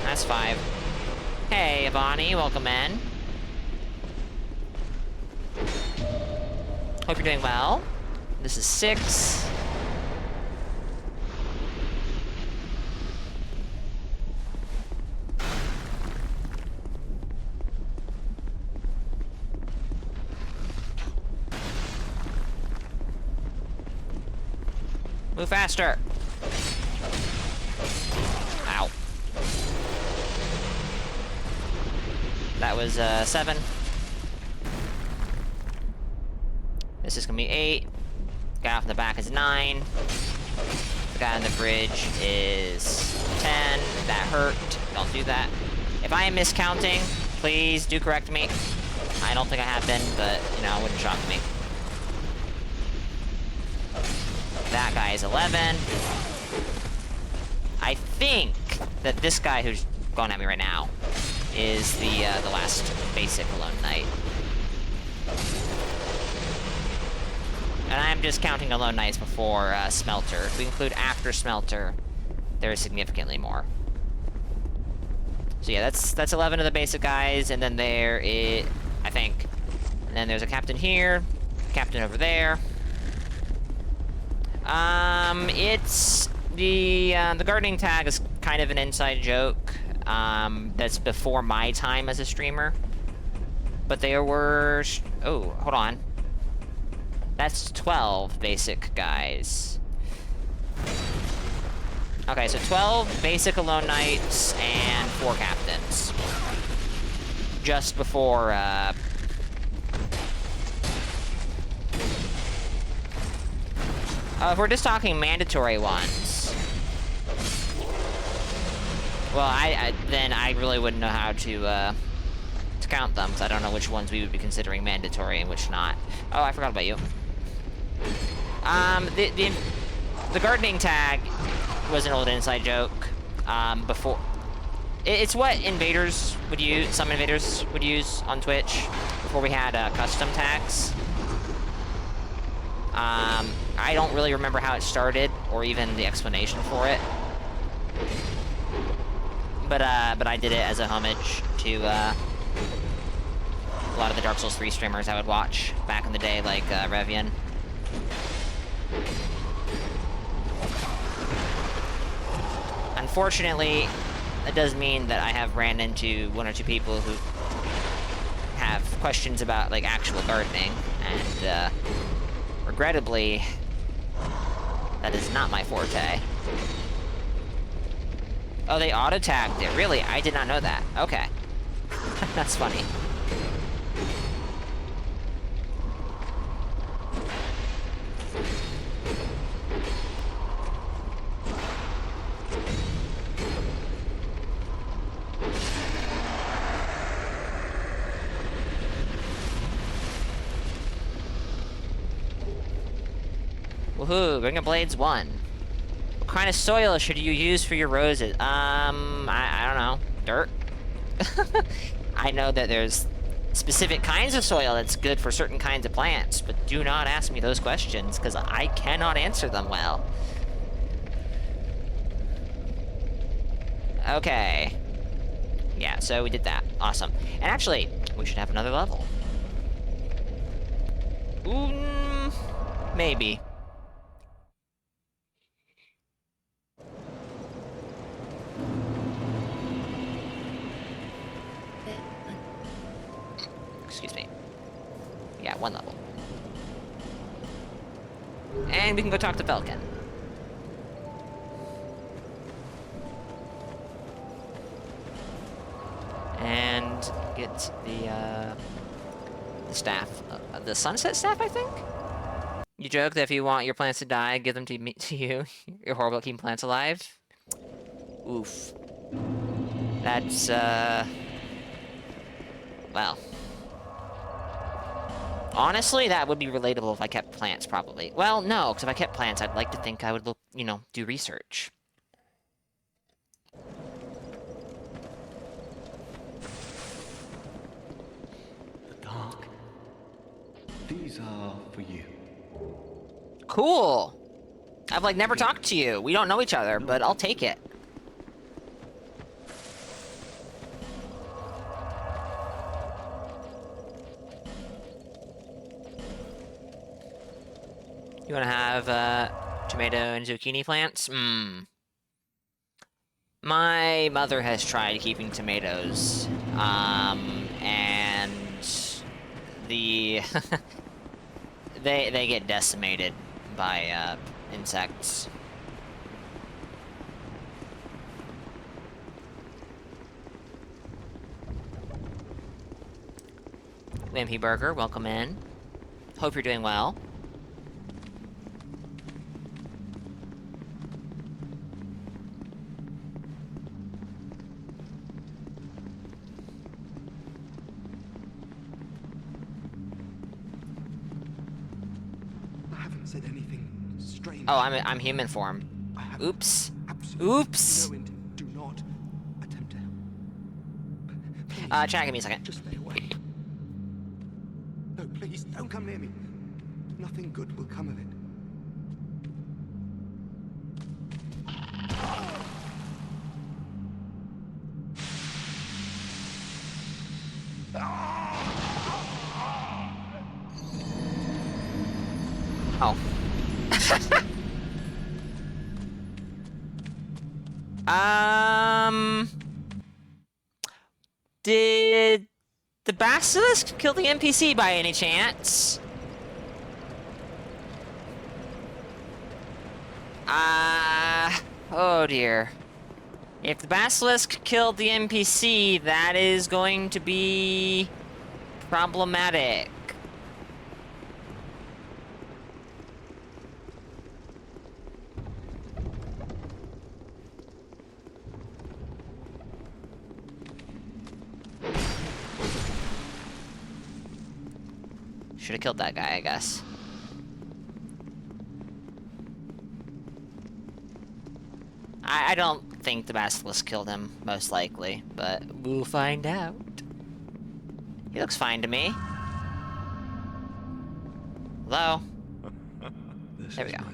That's 5. Hey, Avani, welcome in. Hope you're doing well. This is 6. Move faster. Ow. That was 7. This this is gonna be 8. Guy off in the back is 9. The guy on the bridge is 10. That hurt. Don't do that. If I am miscounting, please do correct me. I don't think I have been, but, you know, it wouldn't shock me. That guy is 11. I think that this guy who's going at me right now is the last basic Alone Knight. And I'm just counting Alone Knights before Smelter. If we include after Smelter, there is significantly more. So yeah, that's 11 of the basic guys, and then there is, I think, and then there's a captain here, captain over there. It's the gardening tag is kind of an inside joke. That's before my time as a streamer. But there were, oh, hold on. That's 12 basic guys. Okay, so 12 basic Alone Knights and 4 captains. Just before, if we're just talking mandatory ones, well, then I really wouldn't know how to count them, because I don't know which ones we would be considering mandatory and which not. Oh, I forgot about you. The gardening tag was an old inside joke. Before, it's what invaders would use. Some invaders would use on Twitch before we had custom tags. I don't really remember how it started or even the explanation for it. But I did it as a homage to a lot of the Dark Souls 3 streamers I would watch back in the day, like Revian. Unfortunately, that does mean that I have ran into 1 or 2 people who have questions about, like, actual gardening, and regrettably, that is not my forte. Oh, they auto-tagged it. Really? I did not know that. Okay. That's funny. Woohoo, Ring of Blades 1. What kind of soil should you use for your roses? I don't know. Dirt? I know that there's specific kinds of soil that's good for certain kinds of plants, but do not ask me those questions, because I cannot answer them well. Okay. Yeah, so we did that. Awesome. And actually, we should have another level. Maybe. Excuse me. Yeah, 1 level. And we can go talk to Falcon. And get the staff. The sunset staff, I think? You joke that if you want your plants to die, give them to you. You're horrible at keeping plants alive. Oof. That's, well. Honestly, that would be relatable if I kept plants, probably. Well, no, because if I kept plants, I'd like to think I would look, you know, do research. The dark. These are for you. Cool! I've, like, never talked to you. We don't know each other, but I'll take it. You wanna have, tomato and zucchini plants? My mother has tried keeping tomatoes, and the they get decimated by insects. Wimpy Burger, welcome in. Hope you're doing well. I haven't said anything strange. Oh, I'm human form. I have Oops. absolutely Oops. no intent. Do not attempt to help. Please, Chat, give me a second. just stay away. No, please, don't come near me. Nothing good will come of it. Oh. Did the basilisk kill the NPC by any chance? Oh dear. If the basilisk killed the NPC, that is going to be problematic. Should have killed that guy, I guess. I don't think the basilisk killed him, most likely, but we'll find out. He looks fine to me. Hello? There we go.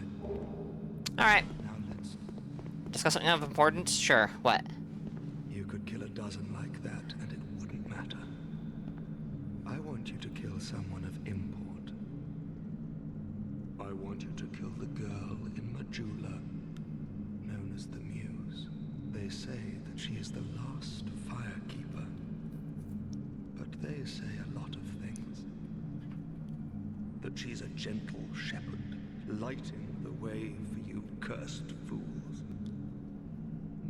Alright. Now let's. Discuss something of importance? Sure. What? You could kill a dozen like that, and it wouldn't matter. I want you to kill someone of import. I want you to kill the girl in Majula, known as the Muse. They say that she is the last firekeeper. But they say a lot of things. That she's a gentle shepherd, lighting the way for you cursed fools.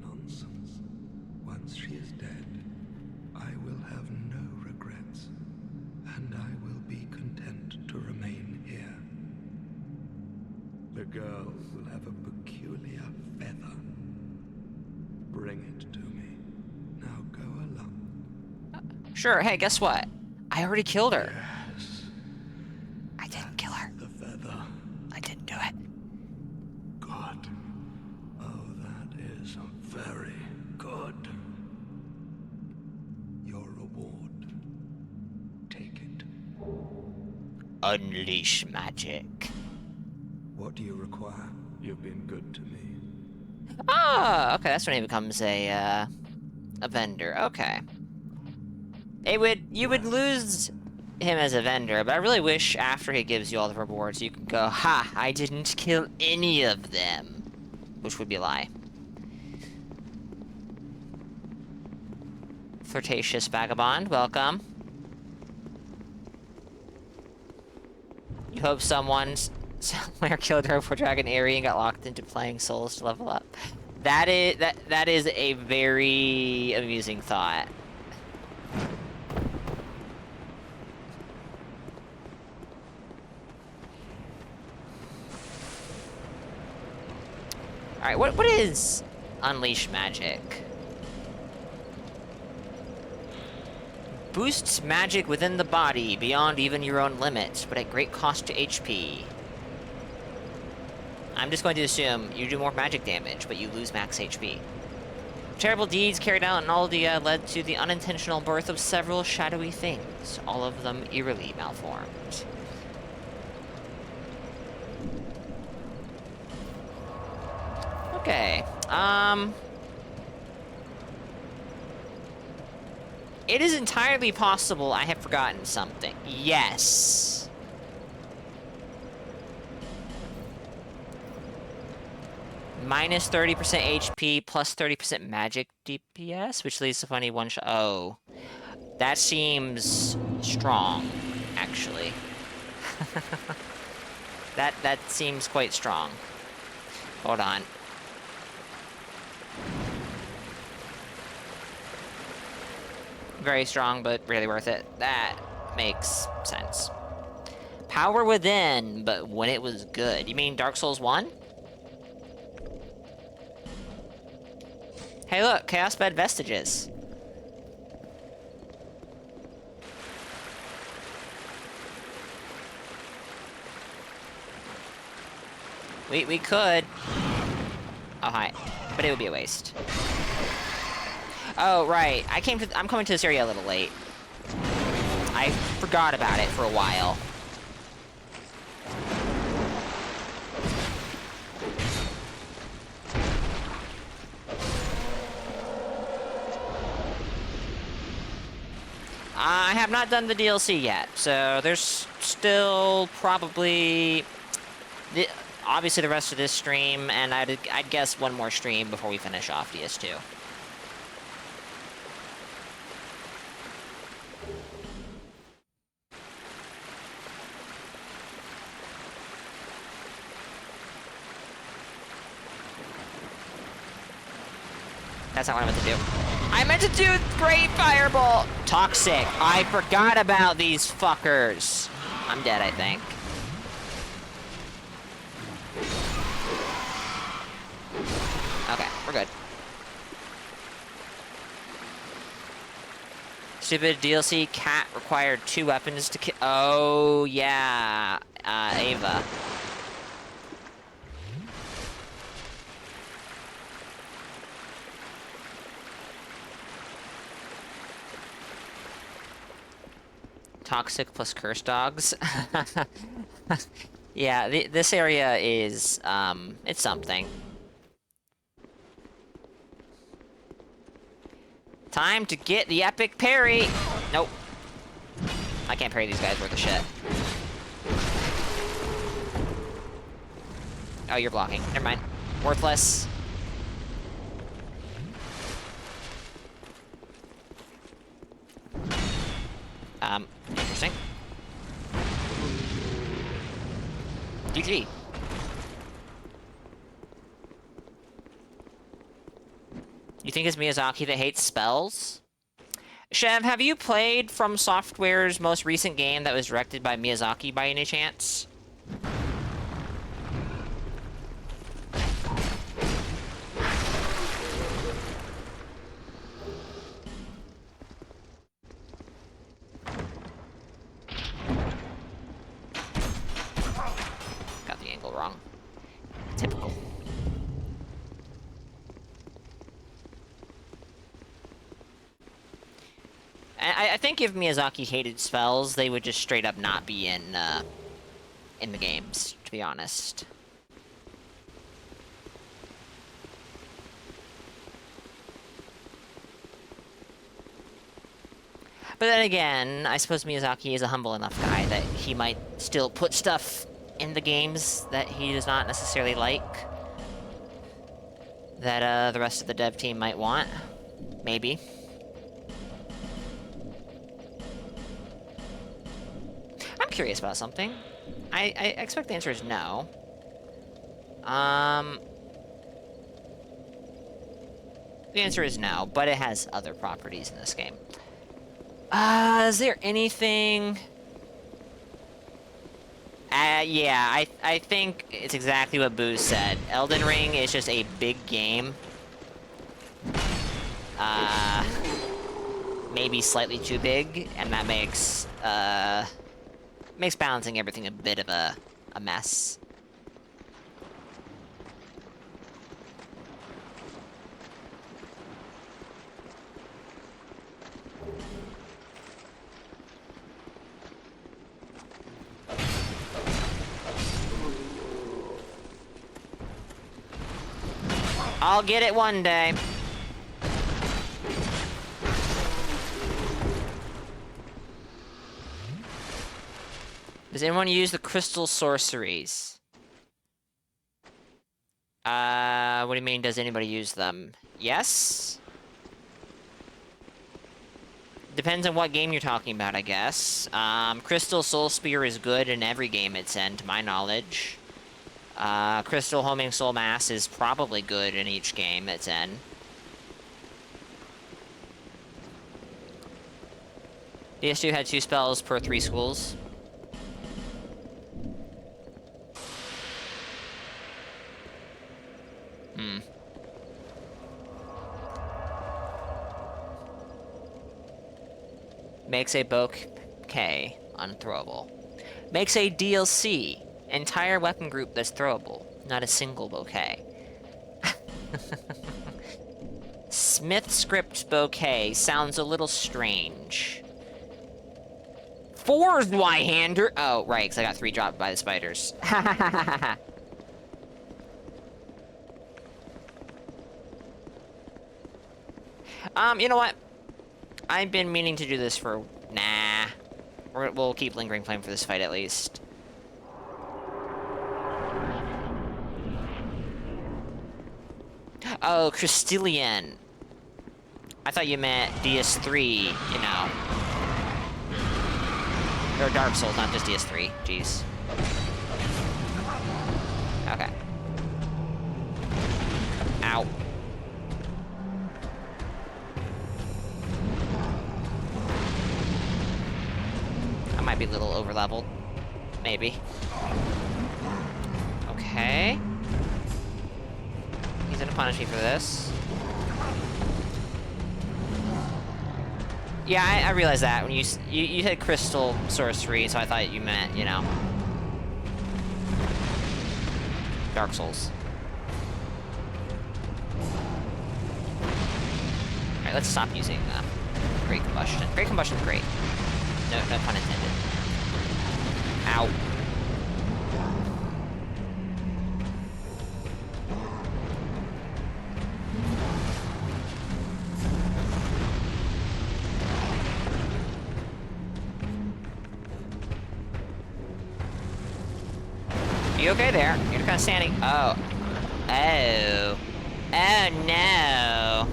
Nonsense. Once she is dead, I will have no regrets, and I will be content to remain here. The girl will have a peculiar feather. Bring it to me. Now go along. Sure. Hey, guess what? I already killed her. Yes, I didn't kill her. the feather. I didn't do it. Good. Oh, that is very good. Your reward. Take it. Unleash magic. What do you require? You've been good to me. Ah, okay, that's when he becomes a vendor. Okay. You would lose him as a vendor, but I really wish after he gives you all the rewards, you could go, ha, I didn't kill any of them. Which would be a lie. Flirtatious vagabond, welcome. You hope somewhere killed her for Dragon Airy and got locked into playing Souls to level up. That is a very amusing thought. Alright, what is Unleash Magic? Boosts magic within the body beyond even your own limits, but at great cost to HP. I'm just going to assume you do more magic damage, but you lose max HP. Terrible deeds carried out in Aldia led to the unintentional birth of several shadowy things, all of them eerily malformed. Okay, it is entirely possible I have forgotten something. Yes. Minus 30% HP, plus 30% magic DPS, which leads to funny one-shot. Oh. That seems strong, actually. That seems quite strong. Hold on. Very strong, but really worth it. That makes sense. Power Within, but when it was good. You mean Dark Souls 1? Hey look, Chaos Bed Vestiges. We could. Oh, hi. But it would be a waste. Oh, right. I'm coming to this area a little late. I forgot about it for a while. I have not done the DLC yet, so there's still probably... obviously the rest of this stream, and I'd guess one more stream before we finish off DS2. That's not what I meant to do. I meant to do Great Fireball! Toxic. I forgot about these fuckers. I'm dead, I think. Okay, we're good. Stupid DLC cat required 2 weapons to kill. Oh, yeah. Ava. Toxic plus curse dogs. Yeah, this area is, it's something. Time to get the epic parry! Nope. I can't parry these guys worth of shit. Oh, you're blocking. Never mind. Worthless. Interesting. GG. You think it's Miyazaki that hates spells? Chev, have you played From Software's most recent game that was directed by Miyazaki by any chance? Got the angle wrong. Typical. I think if Miyazaki hated spells, they would just straight up not be in the games, to be honest. But then again, I suppose Miyazaki is a humble enough guy that he might still put stuff in the games that he does not necessarily like. That the rest of the dev team might want. Maybe. I'm curious about something. I expect the answer is no. The answer is no, but it has other properties in this game. Is there anything... yeah, I think it's exactly what Boo said. Elden Ring is just a big game. Maybe slightly too big, and that makes balancing everything a bit of a mess. I'll get it one day. Does anyone use the crystal sorceries? What do you mean, does anybody use them? Yes? Depends on what game you're talking about, I guess. Crystal Soul Spear is good in every game it's in, to my knowledge. Crystal Homing Soul Mass is probably good in each game it's in. DS2 had 2 spells per 3 schools. Makes a bouquet unthrowable. Makes a DLC. Entire weapon group that's throwable. Not a single bouquet. Smith script bouquet sounds a little strange. 4 Zweihander. Oh, right, because I got 3 dropped by the spiders. You know what? I've been meaning to do this for... Nah. We'll keep Lingering Flame for this fight, at least. Oh, Crystallian. I thought you meant DS3, you know. Or Dark Souls, not just DS3. Jeez. Okay. Ow. I might be a little over-leveled. Maybe. Okay. He's gonna punish me for this. Yeah, I realized that when you said crystal sorcery, so I thought you meant, you know, Dark Souls. Alright, let's stop using Great Combustion. Great Combustion's great. No pun intended. Ow. You okay there? You're kind of standing. Oh. Oh. Oh no.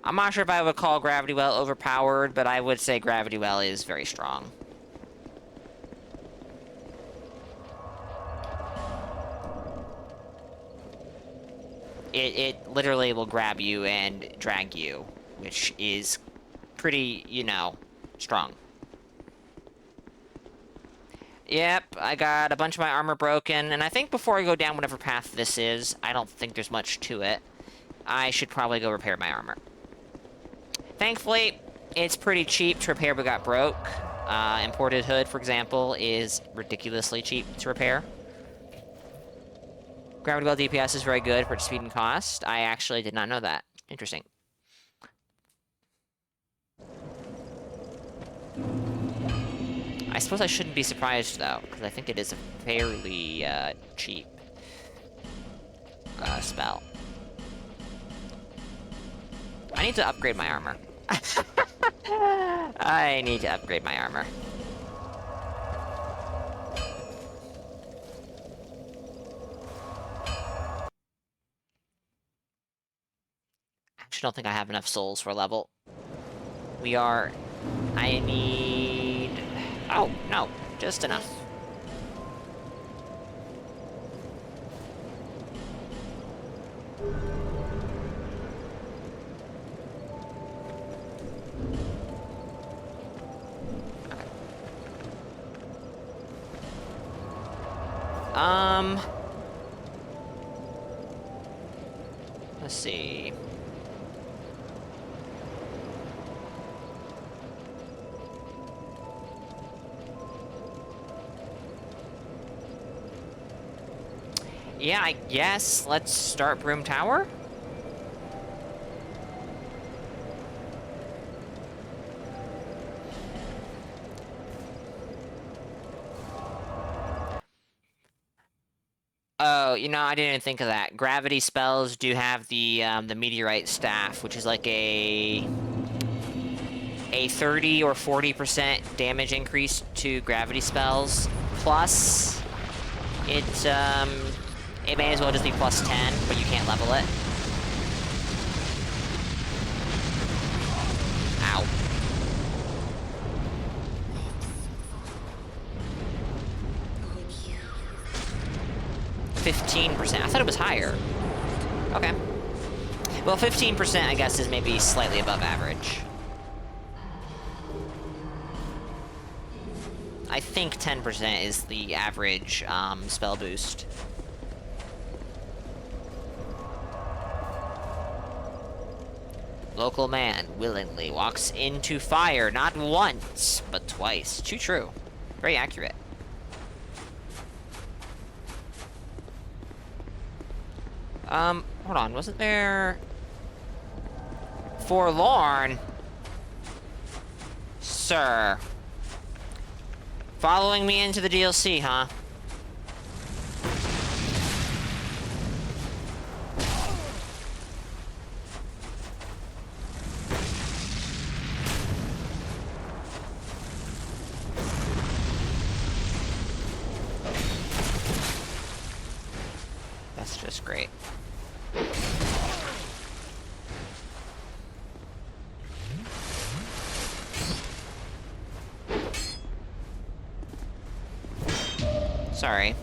I'm not sure if I would call Gravity Well overpowered, but I would say Gravity Well is very strong. It literally will grab you and drag you, which is pretty, you know, strong. Yep, I got a bunch of my armor broken, and I think before I go down whatever path this is, I don't think there's much to it. I should probably go repair my armor. Thankfully, it's pretty cheap to repair what got broke. Imported hood, for example, is ridiculously cheap to repair. Gravity Well DPS is very good for its speed and cost. I actually did not know that. Interesting. I suppose I shouldn't be surprised, though, because I think it is a fairly cheap spell. I need to upgrade my armor. I need to upgrade my armor. I actually don't think I have enough souls for a level. I need... Oh, no. Just enough. Let's see. Yeah, I guess let's start Broom Tower. Oh, you know, I didn't even think of that. Gravity spells do have the meteorite staff, which is like a 30 or 40% damage increase to gravity spells. Plus, it may as well just be plus 10, but you can't level it. Ow. 15%. I thought it was higher. Okay. Well, 15%, I guess, is maybe slightly above average. I think 10% is the average spell boost. Local man willingly walks into fire, not once, but twice. Too true. Very accurate. Hold on, wasn't there... Forlorn? Sir. Following me into the DLC, huh? That's just great. Sorry.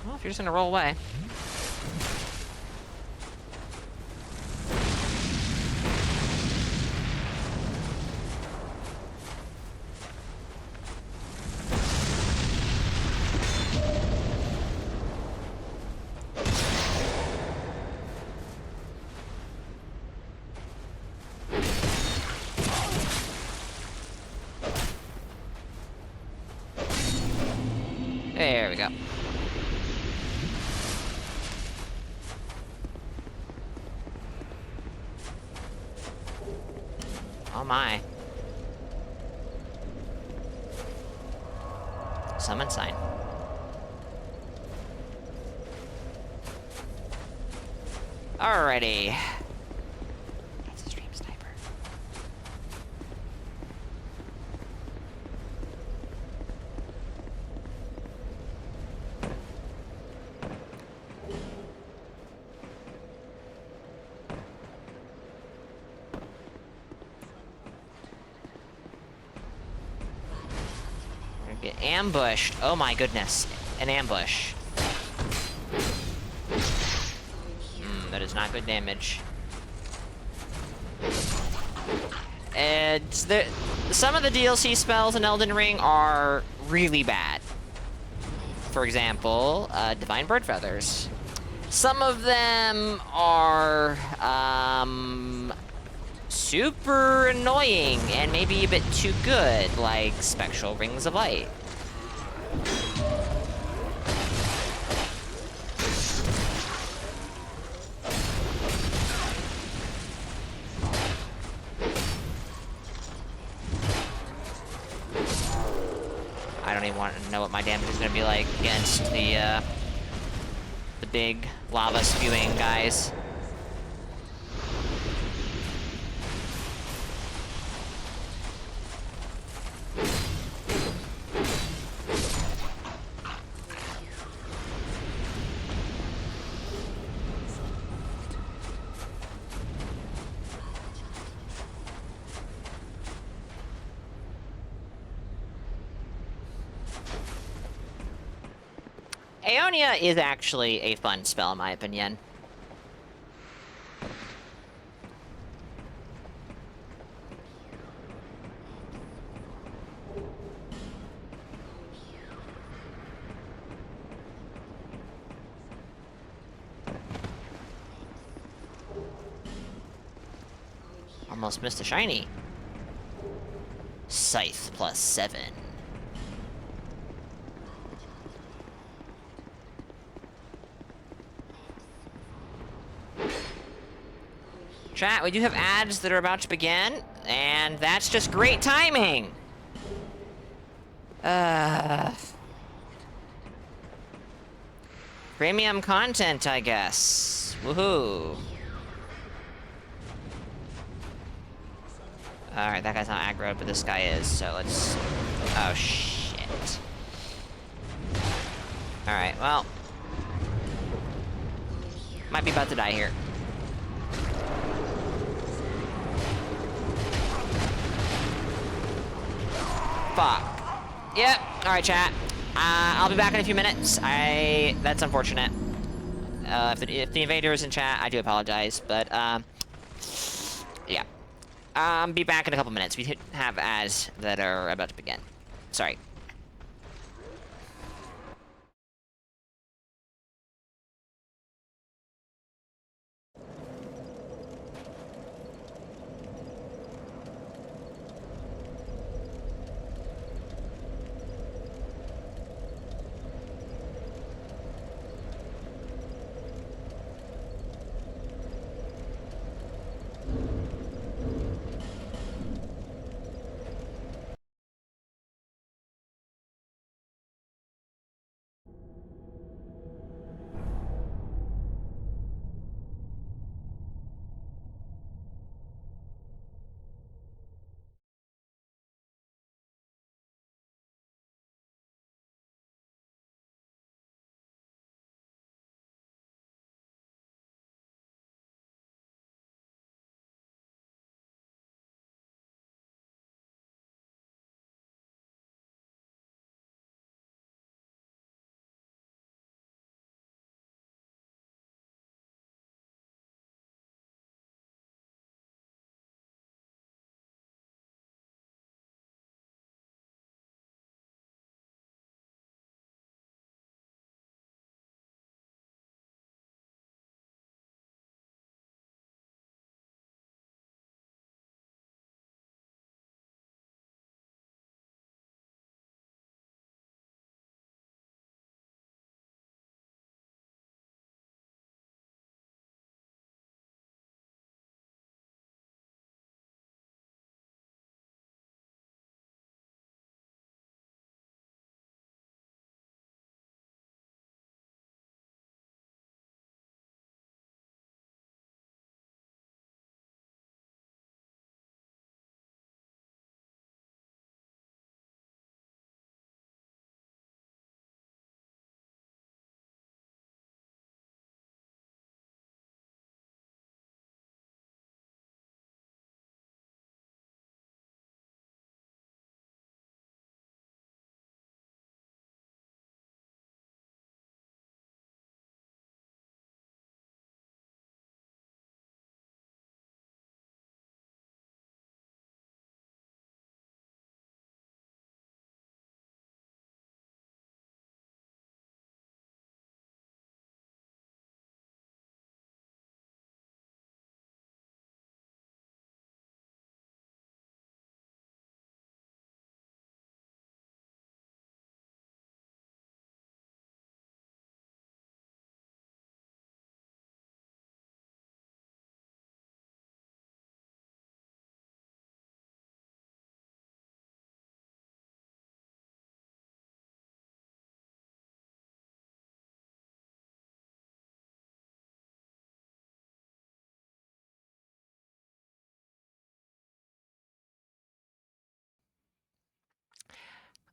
Well, if you're just gonna roll away. There we go. Oh my. Summon sign. Alrighty. It's a stream sniper. Get ambushed. Oh my goodness. An ambush. That is not good damage. And some of the DLC spells in Elden Ring are really bad. For example, Divine Bird Feathers. Some of them are super annoying and maybe a bit too good, like Spectral Rings of Light. I don't even want to know what my damage is going to be like against the big lava spewing guys. Aeonia is actually a fun spell, in my opinion. Almost missed a shiny. Scythe +7. Chat, we do have ads that are about to begin, and that's just great timing! Premium content, I guess. Woohoo! Alright, that guy's not aggro, but this guy is, so let's... Oh, shit. Alright, well... Might be about to die here. Fuck. Yep. Alright, chat. I'll be back in a few minutes. That's unfortunate. If the invader is in chat, I do apologize, but, yeah. Be back in a couple minutes. We have ads that are about to begin. Sorry.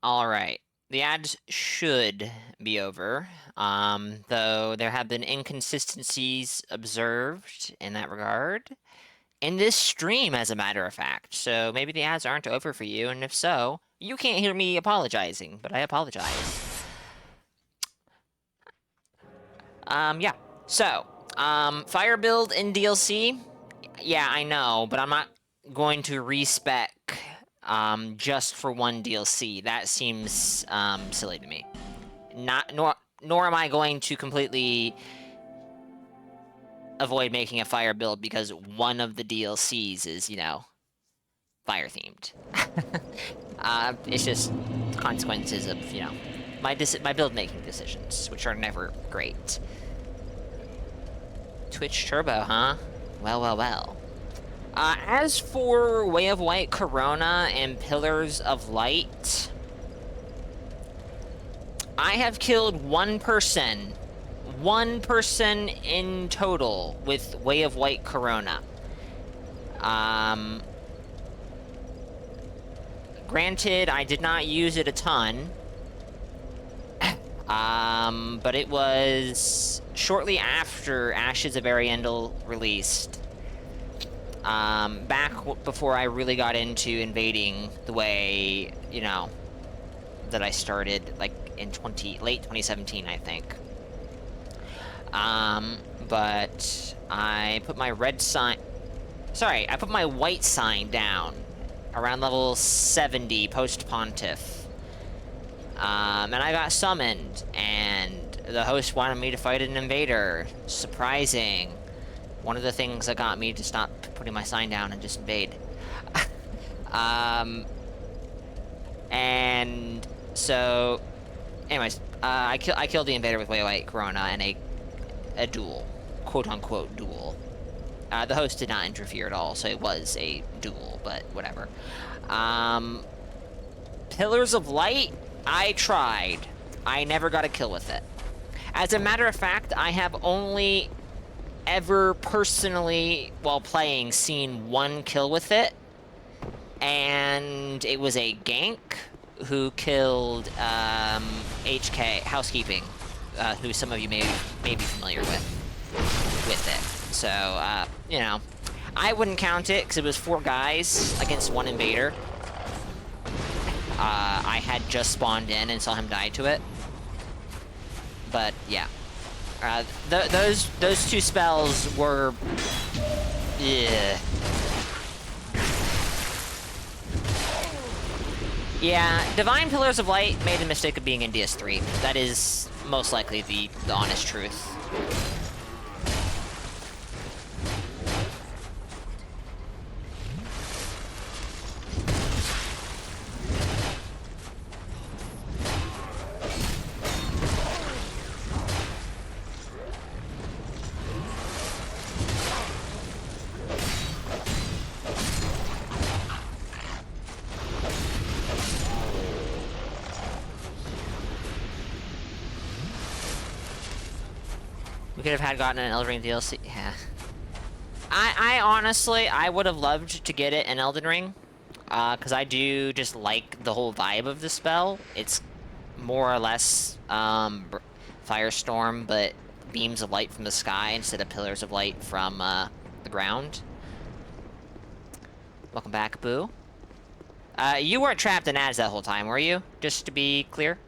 Alright. The ads should be over, though there have been inconsistencies observed in that regard. In this stream, as a matter of fact, so maybe the ads aren't over for you, and if so, you can't hear me apologizing, but I apologize. Yeah. So, fire build in DLC? Yeah, I know, but I'm not going to respec just for one DLC. That seems silly to me. Nor am I going to completely avoid making a fire build because one of the DLCs is, you know, fire themed. It's just consequences of, you know, my build making decisions, which are never great. Twitch Turbo, huh? Well, well, well. As for Way of White Corona and Pillars of Light, I have killed one person in total with Way of White Corona. Granted, I did not use it a ton. But it was shortly after Ashes of Ariandel released. before I really got into invading the way, you know, that I started, like, in late 2017, I think. But I put my I put my white sign down around level 70 post-Pontiff. And I got summoned, and the host wanted me to fight an invader. Surprising. One of the things that got me to stop putting my sign down and just invade. And so, anyways, I killed the invader with Way of White Corona in a duel, quote-unquote duel. The host did not interfere at all, so it was a duel, but whatever. Pillars of Light, I tried. I never got a kill with it. As a matter of fact, I have only ever personally, while playing, seen one kill with it. And it was a gank who killed HK, Housekeeping, who some of you may be familiar with it. So, you know, I wouldn't count it because it was 4 guys against 1 invader. I had just spawned in and saw him die to it. But, yeah. Those 2 spells were... Yeah, Divine Pillars of Light made the mistake of being in DS3. That is most likely the honest truth. We could have gotten an Elden Ring DLC. Yeah. I honestly, I would have loved to get it in Elden Ring. Because I do just like the whole vibe of the spell. It's more or less Firestorm, but beams of light from the sky instead of pillars of light from the ground. Welcome back, Boo. You weren't trapped in ads that whole time, were you? Just to be clear?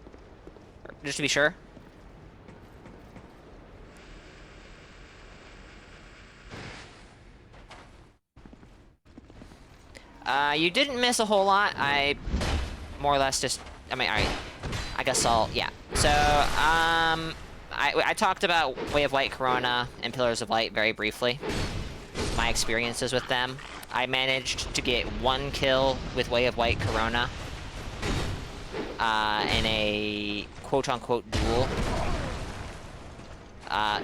Just to be sure? You didn't miss a whole lot. I more or less just... I mean, alright. I guess yeah. So, I talked about Way of Light Corona and Pillars of Light very briefly. My experiences with them. I managed to get 1 kill with Way of Light Corona. In a quote-unquote duel.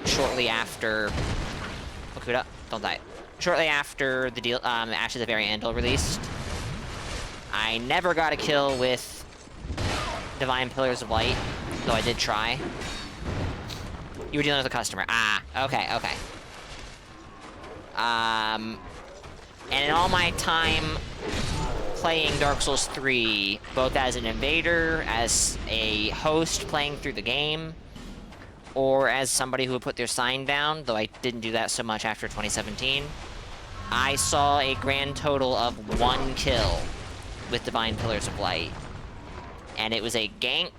Shortly after... Okuda, don't die. Shortly after the deal, Ashes of Ariandel released. I never got a kill with Divine Pillars of Light, though I did try. You were dealing with a customer. Ah, okay. And in all my time playing Dark Souls 3, both as an invader, as a host playing through the game, or as somebody who would put their sign down, though I didn't do that so much after 2017, I saw a grand total of 1 kill with Divine Pillars of Light. And it was a gank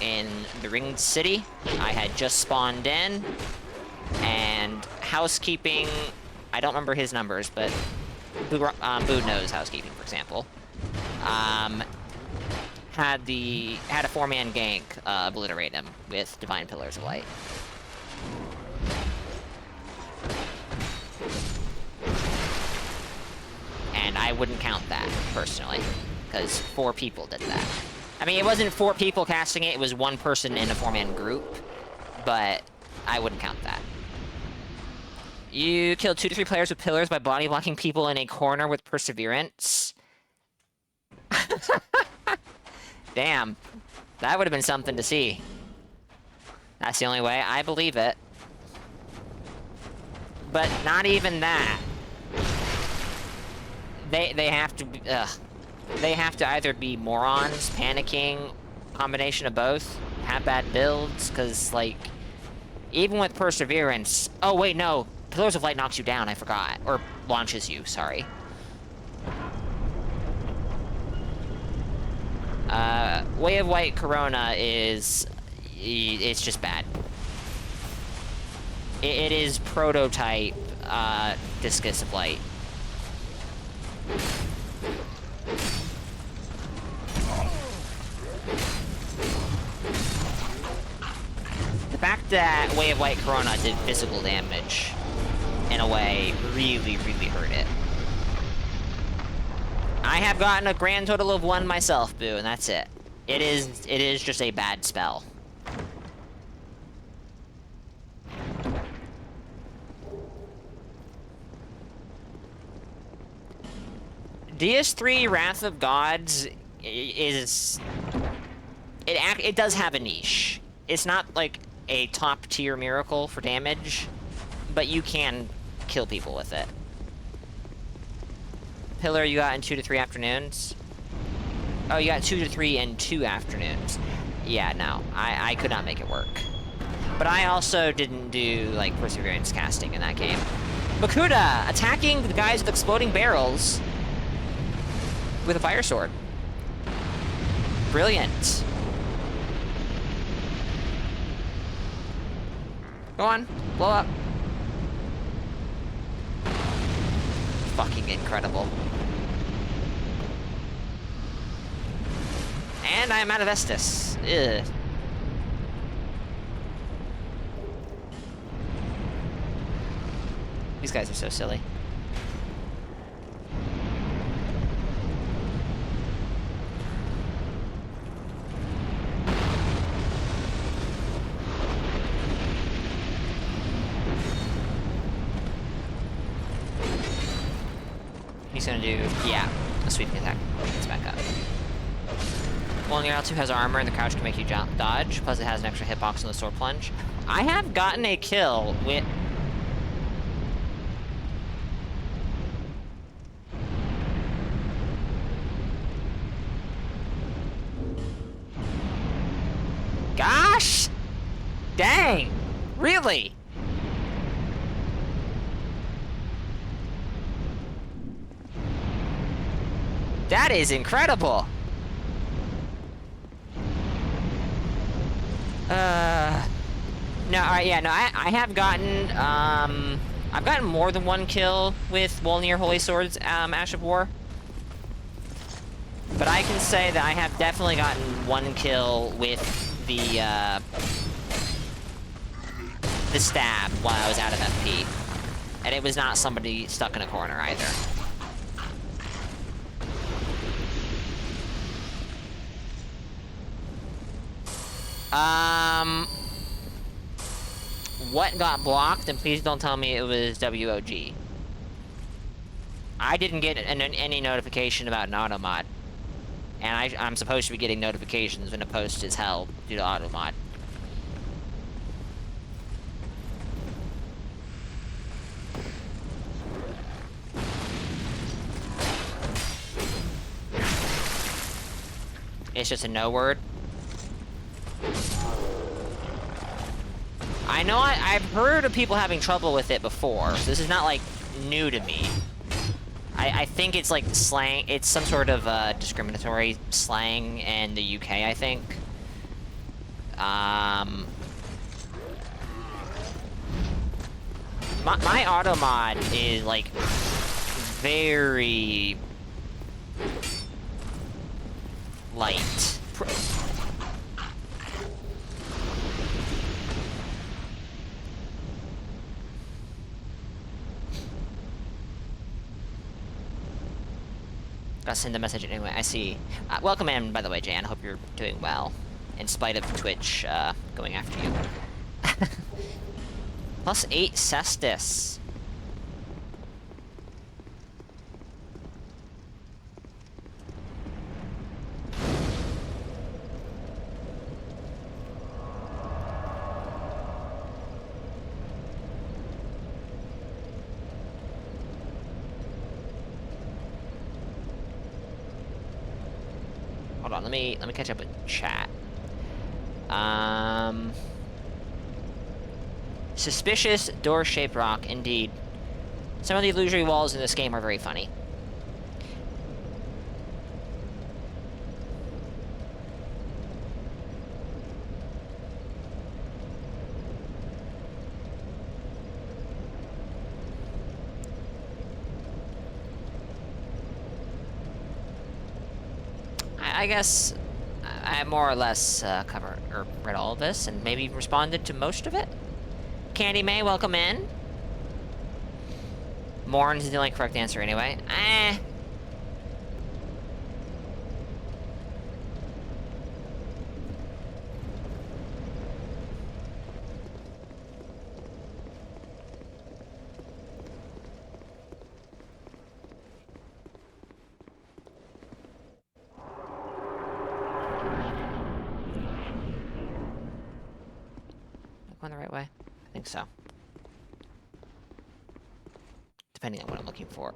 in the Ringed City. I had just spawned in, and Housekeeping, I don't remember his numbers, but Boo knows Housekeeping, for example. Had a 4-man gank obliterate him with Divine Pillars of Light. And I wouldn't count that, personally, because 4 people did that. I mean, it wasn't 4 people casting it, it was 1 person in a 4-man group, but I wouldn't count that. You killed 2 to 3 players with pillars by body blocking people in a corner with perseverance. Damn. That would have been something to see. That's the only way. I believe it. But not even that. They have to be... They have to either be morons, panicking, combination of both, have bad builds, because, like... Even with perseverance... Oh, wait, no. Pillars of Light knocks you down, I forgot. Or launches you, sorry. Way of White Corona is... it's just bad. It is prototype, Discus of Light. The fact that Way of White Corona did physical damage, in a way, really, really hurt it. I have gotten a grand total of 1 myself, Boo, and that's it. It is just a bad spell. DS3 Wrath of Gods is... It does have a niche. It's not, like, a top-tier miracle for damage, but you can kill people with it. Pillar you got in 2 to 3 afternoons? Oh, you got 2 to 3 in 2 afternoons. Yeah, no. I could not make it work. But I also didn't do, like, Perseverance casting in that game. Bakuda! Attacking the guys with exploding barrels with a fire sword. Brilliant. Go on. Blow up. Fucking incredible. And I'm out of Estus. Ugh. These guys are so silly. He's gonna do, yeah, a sweeping attack. Let's back up. Well, your L2 has armor and the crouch can make you dodge, plus it has an extra hitbox on the sword plunge. I have gotten a kill with... Gosh! Dang! Really? That is incredible! No, alright, yeah, no, I have gotten, I've gotten more than 1 kill with Wolnir Holy Swords, Ash of War. But I can say that I have definitely gotten 1 kill with the stab while I was out of FP. And it was not somebody stuck in a corner either. What got blocked? And please don't tell me it was WOG. I didn't get any notification about an auto mod. And I'm supposed to be getting notifications when a post is held due to auto mod. It's just a no word. I know I've heard of people having trouble with it before, so this is not, like, new to me. I think it's, like, slang. It's some sort of, discriminatory slang in the UK, I think. My auto mod is, like, very... light. Gotta send a message anyway. I see. Welcome in, by the way, Jan. I hope you're doing well, in spite of Twitch going after you. +8 Cestus. Hold on, let me catch up with chat. Suspicious door-shaped rock, indeed. Some of the illusory walls in this game are very funny. I guess I more or less covered or read all of this and maybe responded to most of it. Candy May, welcome in. Morn is the only correct answer anyway. Going the right way? I think so. Depending on what I'm looking for.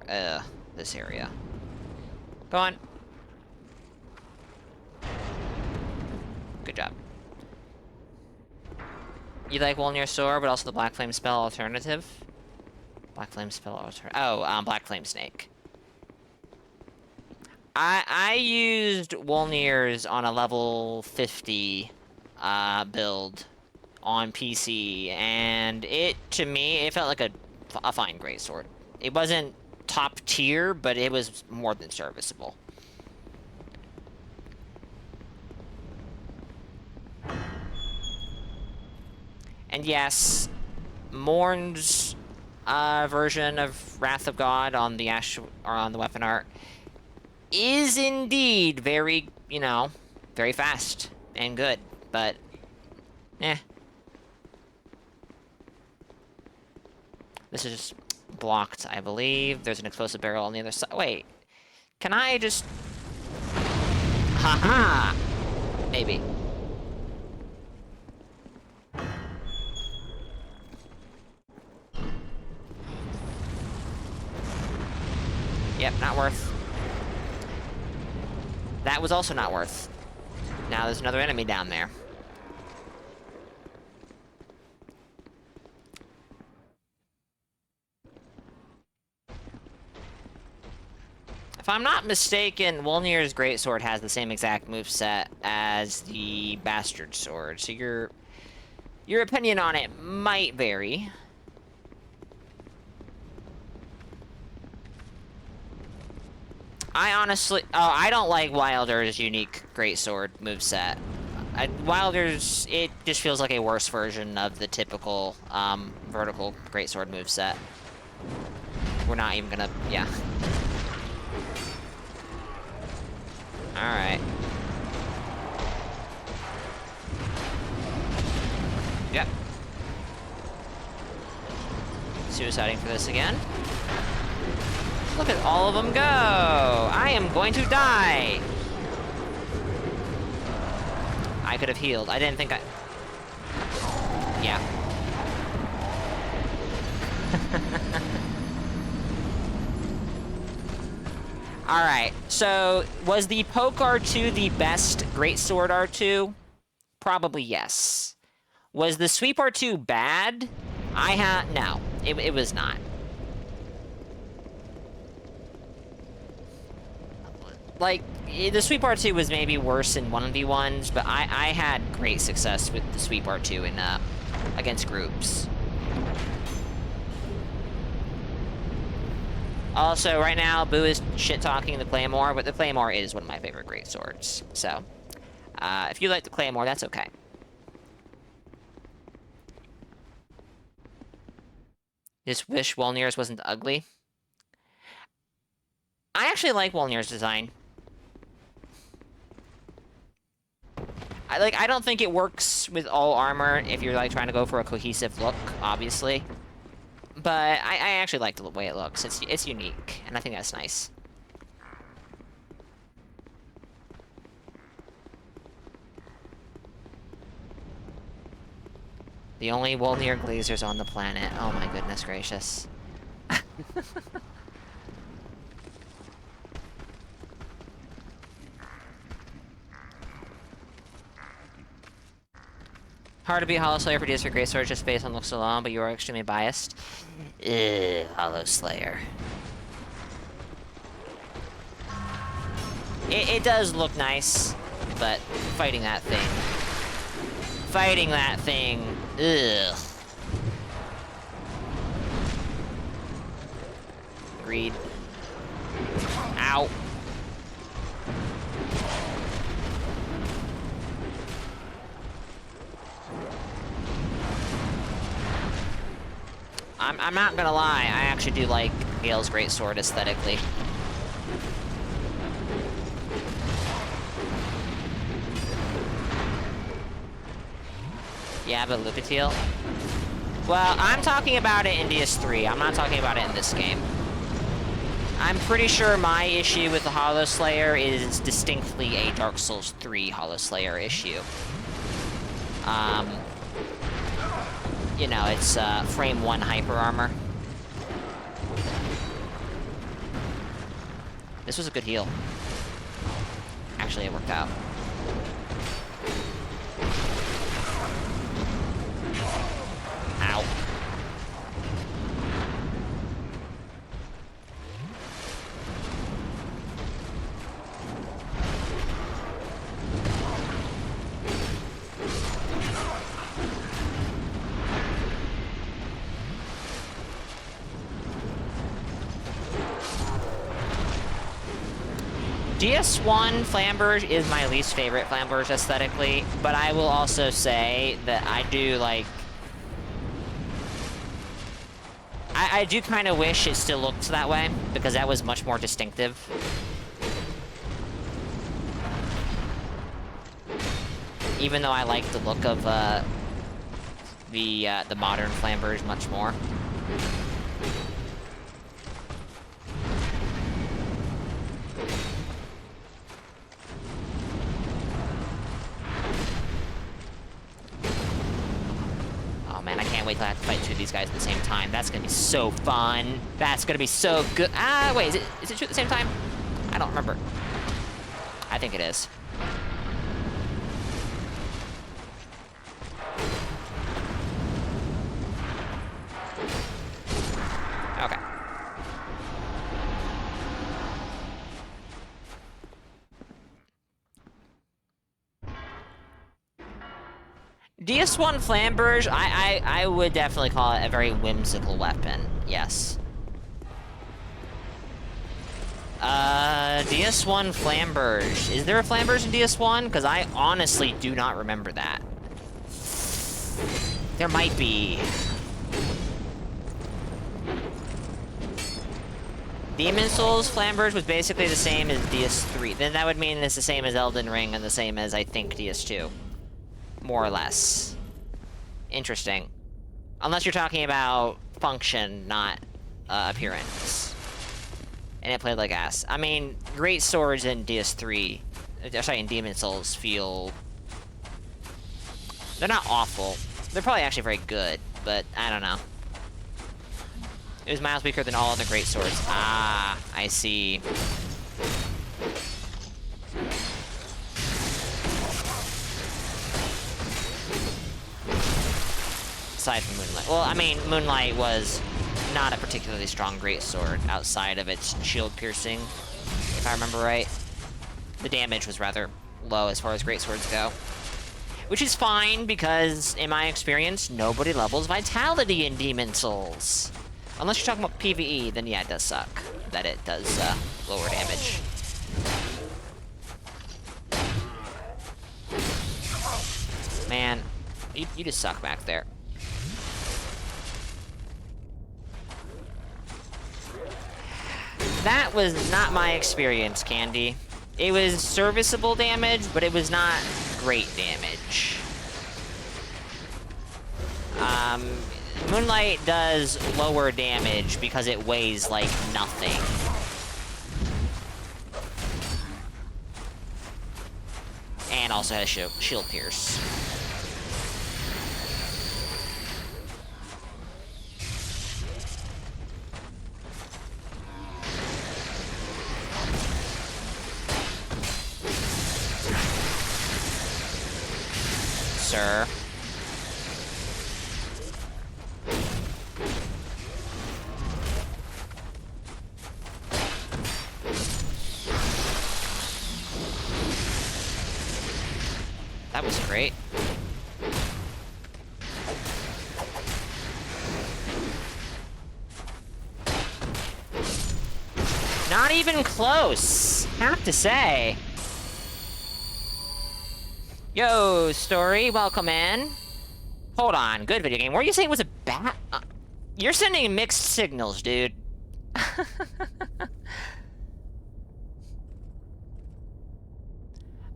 This area. Go on. Good job. You like Wolnir Sword, but also the Black Flame spell alternative? Black Flame spell alternative. Oh, Black Flame Snake. I used Wolnir's on a level 50 build on PC, and to me, it felt like a fine greatsword. It wasn't top tier, but it was more than serviceable. And yes, Morn's version of Wrath of God on the weapon art is indeed very, very fast and good, but This is just blocked, I believe. There's an explosive barrel on the other side. Wait. Can I just... Haha! Maybe. Yep, not worth. That was also not worth. Now there's another enemy down there. If I'm not mistaken, Wolnir's Greatsword has the same exact moveset as the Bastard Sword, so your opinion on it might vary. I honestly... Oh, I don't like Wilder's unique Greatsword moveset. Wilder's... It just feels like a worse version of the typical, vertical Greatsword moveset. We're not even gonna... Yeah. Alright. Yep. Suiciding for this again. Look at all of them go! I am going to die! I could have healed. I didn't think I... Yeah. Alright, so was the Poke R2 the best Greatsword R2? Probably yes. Was the Sweep R2 bad? No, it was not. Like, the Sweep R2 was maybe worse in 1v1s, but I had great success with the Sweep R2 in, against groups. Also, right now, Boo is shit-talking the Claymore, but the Claymore is one of my favorite greatswords. So, if you like the Claymore, that's okay. Just wish Wolnir's wasn't ugly. I actually like Wolnir's design. I don't think it works with all armor if you're, like, trying to go for a cohesive look, obviously. But I actually like the way it looks. It's unique, and I think that's nice. The only Wolnir Glazers on the planet. Oh my goodness gracious. Hard to beat Hollow Slayer for DS for Greatsword just based on looks alone, but you are extremely biased. Ugh, Hollow Slayer. It does look nice, but fighting that thing. Ugh. Greed. Ow. I'm not gonna lie, I actually do like Gale's Greatsword aesthetically. Yeah, but Lucatil? Well, I'm talking about it in DS3. I'm not talking about it in this game. I'm pretty sure my issue with the Hollow Slayer is distinctly a Dark Souls 3 Hollow Slayer issue. You know, it's frame 1 hyper armor. This was a good heal. Actually, it worked out. Ow. DS1 Flamberge is my least favorite Flamberge aesthetically, but I will also say that I do like... I do kind of wish it still looked that way, because that was much more distinctive. Even though I like the look of the modern Flamberge much more. Wait till I have to fight two of these guys at the same time. That's gonna be so fun. That's gonna be so good. Ah, wait, is it two at the same time? I don't remember. I think it is. Okay. DS1 Flamberge, I would definitely call it a very whimsical weapon, yes. DS1 Flamberge. Is there a Flamberge in DS1? Because I honestly do not remember that. There might be. Demon Souls Flamberge was basically the same as DS3. Then that would mean it's the same as Elden Ring and the same as, I think, DS2. More or less. Interesting. Unless you're talking about function, not appearance. And it played like ass. I mean, great swords in DS3, sorry, in Demon Souls feel... They're not awful. They're probably actually very good, but I don't know. It was miles weaker than all other great swords. Ah, I see. Aside from Moonlight. Well, I mean, Moonlight was not a particularly strong greatsword outside of its shield piercing, if I remember right. The damage was rather low as far as greatswords go. Which is fine, because, in my experience, nobody levels Vitality in Demon Souls. Unless you're talking about PvE, then yeah, it does suck that it does lower damage. Man, you just suck back there. That was not my experience, Candy. It was serviceable damage, but it was not great damage. Moonlight does lower damage because it weighs like nothing. And also has shield pierce. Sir. That was great. Not even close, have to say. Yo, Story, welcome in. Hold on, good video game. What are you saying was a bat? You're sending mixed signals, dude.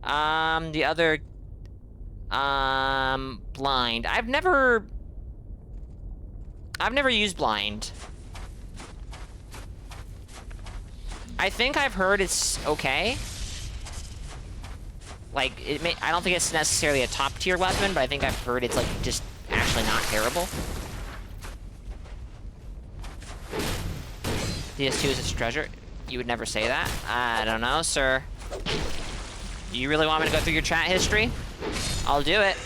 The other... blind. I've never used blind. I think I've heard it's okay. Like, I don't think it's necessarily a top-tier weapon, but I think I've heard it's, like, just actually not terrible. DS2 is its treasure. You would never say that. I don't know, sir. You really want me to go through your chat history? I'll do it.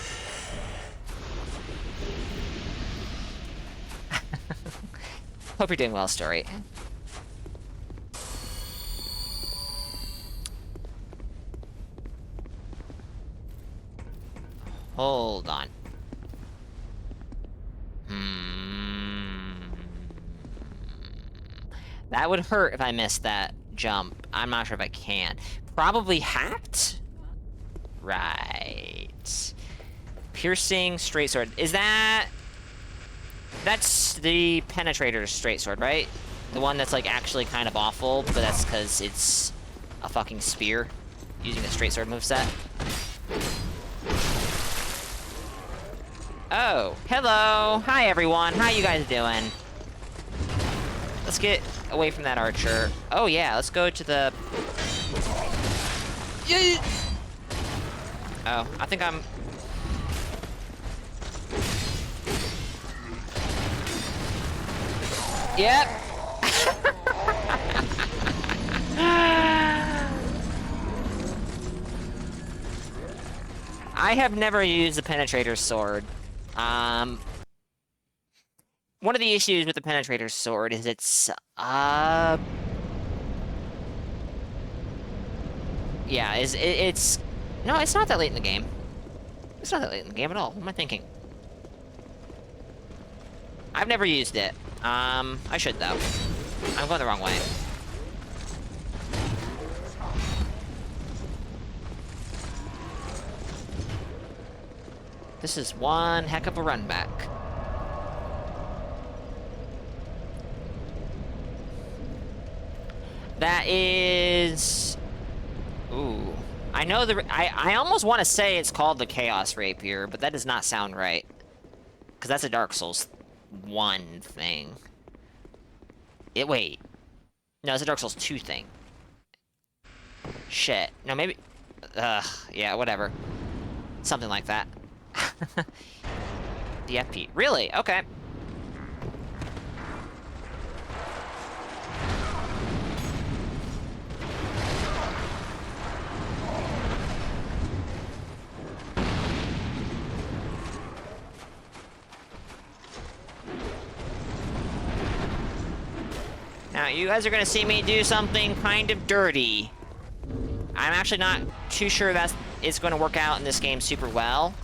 Hope you're doing well, Story. Hold on. That would hurt if I missed that jump. I'm not sure if I can. Probably hacked? Right. Piercing straight sword. Is that... That's the Penetrator's straight sword, right? The one that's, like, actually kind of awful, but that's because it's a fucking spear using a straight sword moveset. Oh, hello. Hi, everyone. How you guys doing? Let's get away from that archer. Oh, yeah, let's go to the... Oh, I think I'm... Yep. I have never used the Penetrator's sword. One of the issues with the Penetrator's sword is it's, yeah, it's... No, it's not that late in the game. It's not that late in the game at all. What am I thinking? I've never used it. I should, though. I'm going the wrong way. This is one heck of a run back. That is... Ooh. I know the... I almost want to say it's called the Chaos Rapier, but that does not sound right. Because that's a Dark Souls 1 thing. Wait. No, it's a Dark Souls 2 thing. Shit. No, maybe... yeah, whatever. Something like that. The FP. Really? Okay. Now, you guys are gonna see me do something kind of dirty. I'm actually not too sure it's gonna work out in this game super well.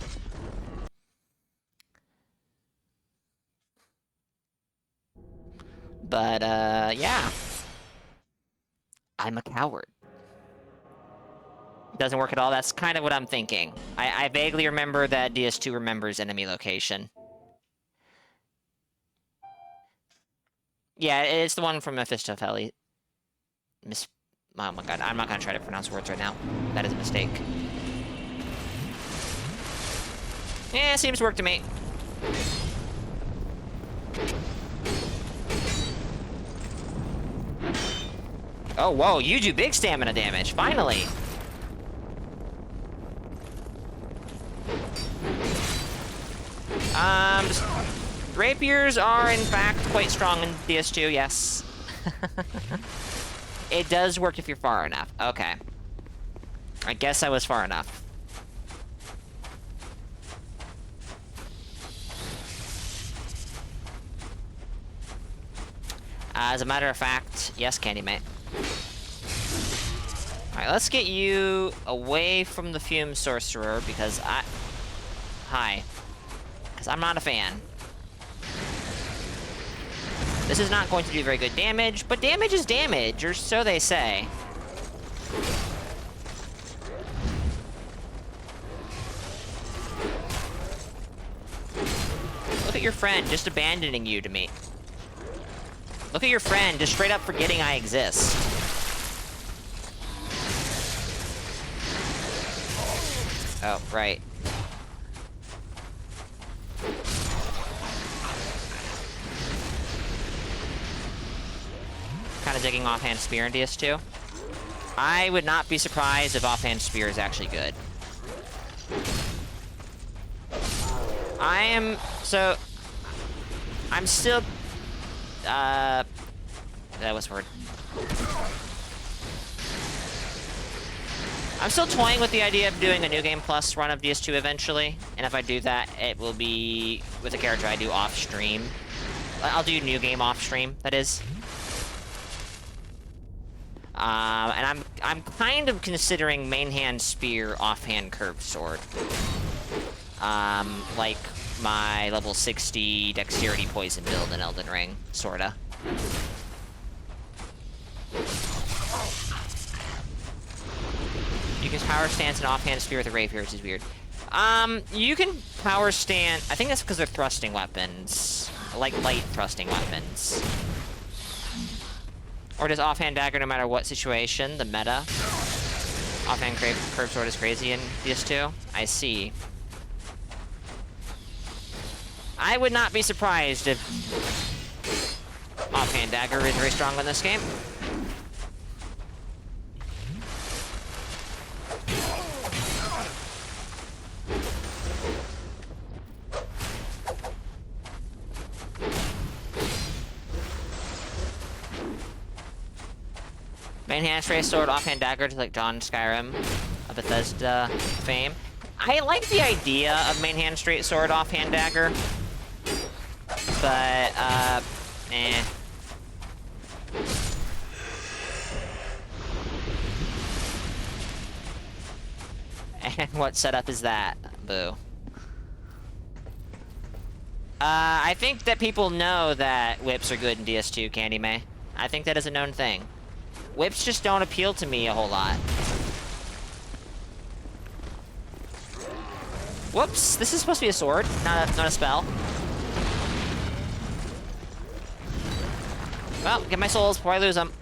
But, yeah. I'm a coward. Doesn't work at all. That's kind of what I'm thinking. I vaguely remember that DS2 remembers enemy location. Yeah, it's the one from Mephistopheles. Oh my god, I'm not gonna try to pronounce words right now. That is a mistake. Yeah, seems to work to me. Oh, whoa, you do big stamina damage, finally! Rapiers are, in fact, quite strong in DS2, yes. It does work if you're far enough. Okay. I guess I was far enough. As a matter of fact, yes, Candymate. Alright, let's get you away from the Fume Sorcerer, because Hi. Because I'm not a fan. This is not going to do very good damage, but damage is damage, or so they say. Look at your friend just abandoning you to me. Look at your friend just straight up forgetting I exist. Oh, right. Kind of digging Offhand Spear in DS2. I would not be surprised if Offhand Spear is actually good. I'm still, that was word. I'm still toying with the idea of doing a New Game Plus run of DS2 eventually, and if I do that, it will be with a character I do off-stream. I'll do New Game off-stream, that is. And I'm kind of considering main hand spear, offhand curved sword. Like my level 60 dexterity poison build in Elden Ring, sorta. You can power stance and offhand spear with a rapier, which is weird. You can power stance. I think that's because they're thrusting weapons, like light thrusting weapons. Or does offhand dagger no matter what situation? The meta. Offhand curved sword is crazy in DS2. I see. I would not be surprised if offhand dagger is very strong in this game. Main hand straight sword, offhand dagger to like John Skyrim of Bethesda fame. I like the idea of main hand straight sword, offhand dagger. But, eh. And what setup is that? Boo. I think that people know that whips are good in DS2, Candy May. I think that is a known thing. Whips just don't appeal to me a whole lot. Whoops, this is supposed to be a sword, not a spell. Well, get my souls before I lose them.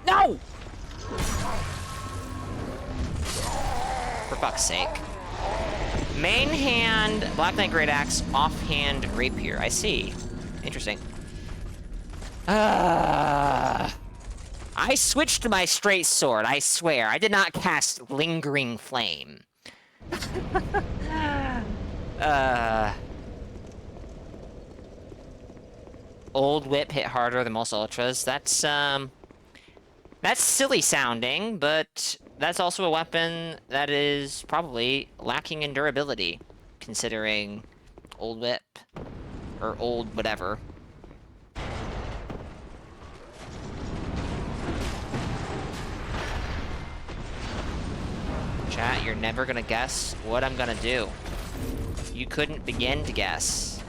No! For fuck's sake. Main hand, Black Knight Great Axe, offhand rapier. I see. Interesting. I switched to my straight sword, I swear. I did not cast Lingering Flame. Old whip hit harder than most ultras. That's silly sounding, but that's also a weapon that is probably lacking in durability, considering old whip, or old whatever. Chat, you're never gonna guess what I'm gonna do. You couldn't begin to guess.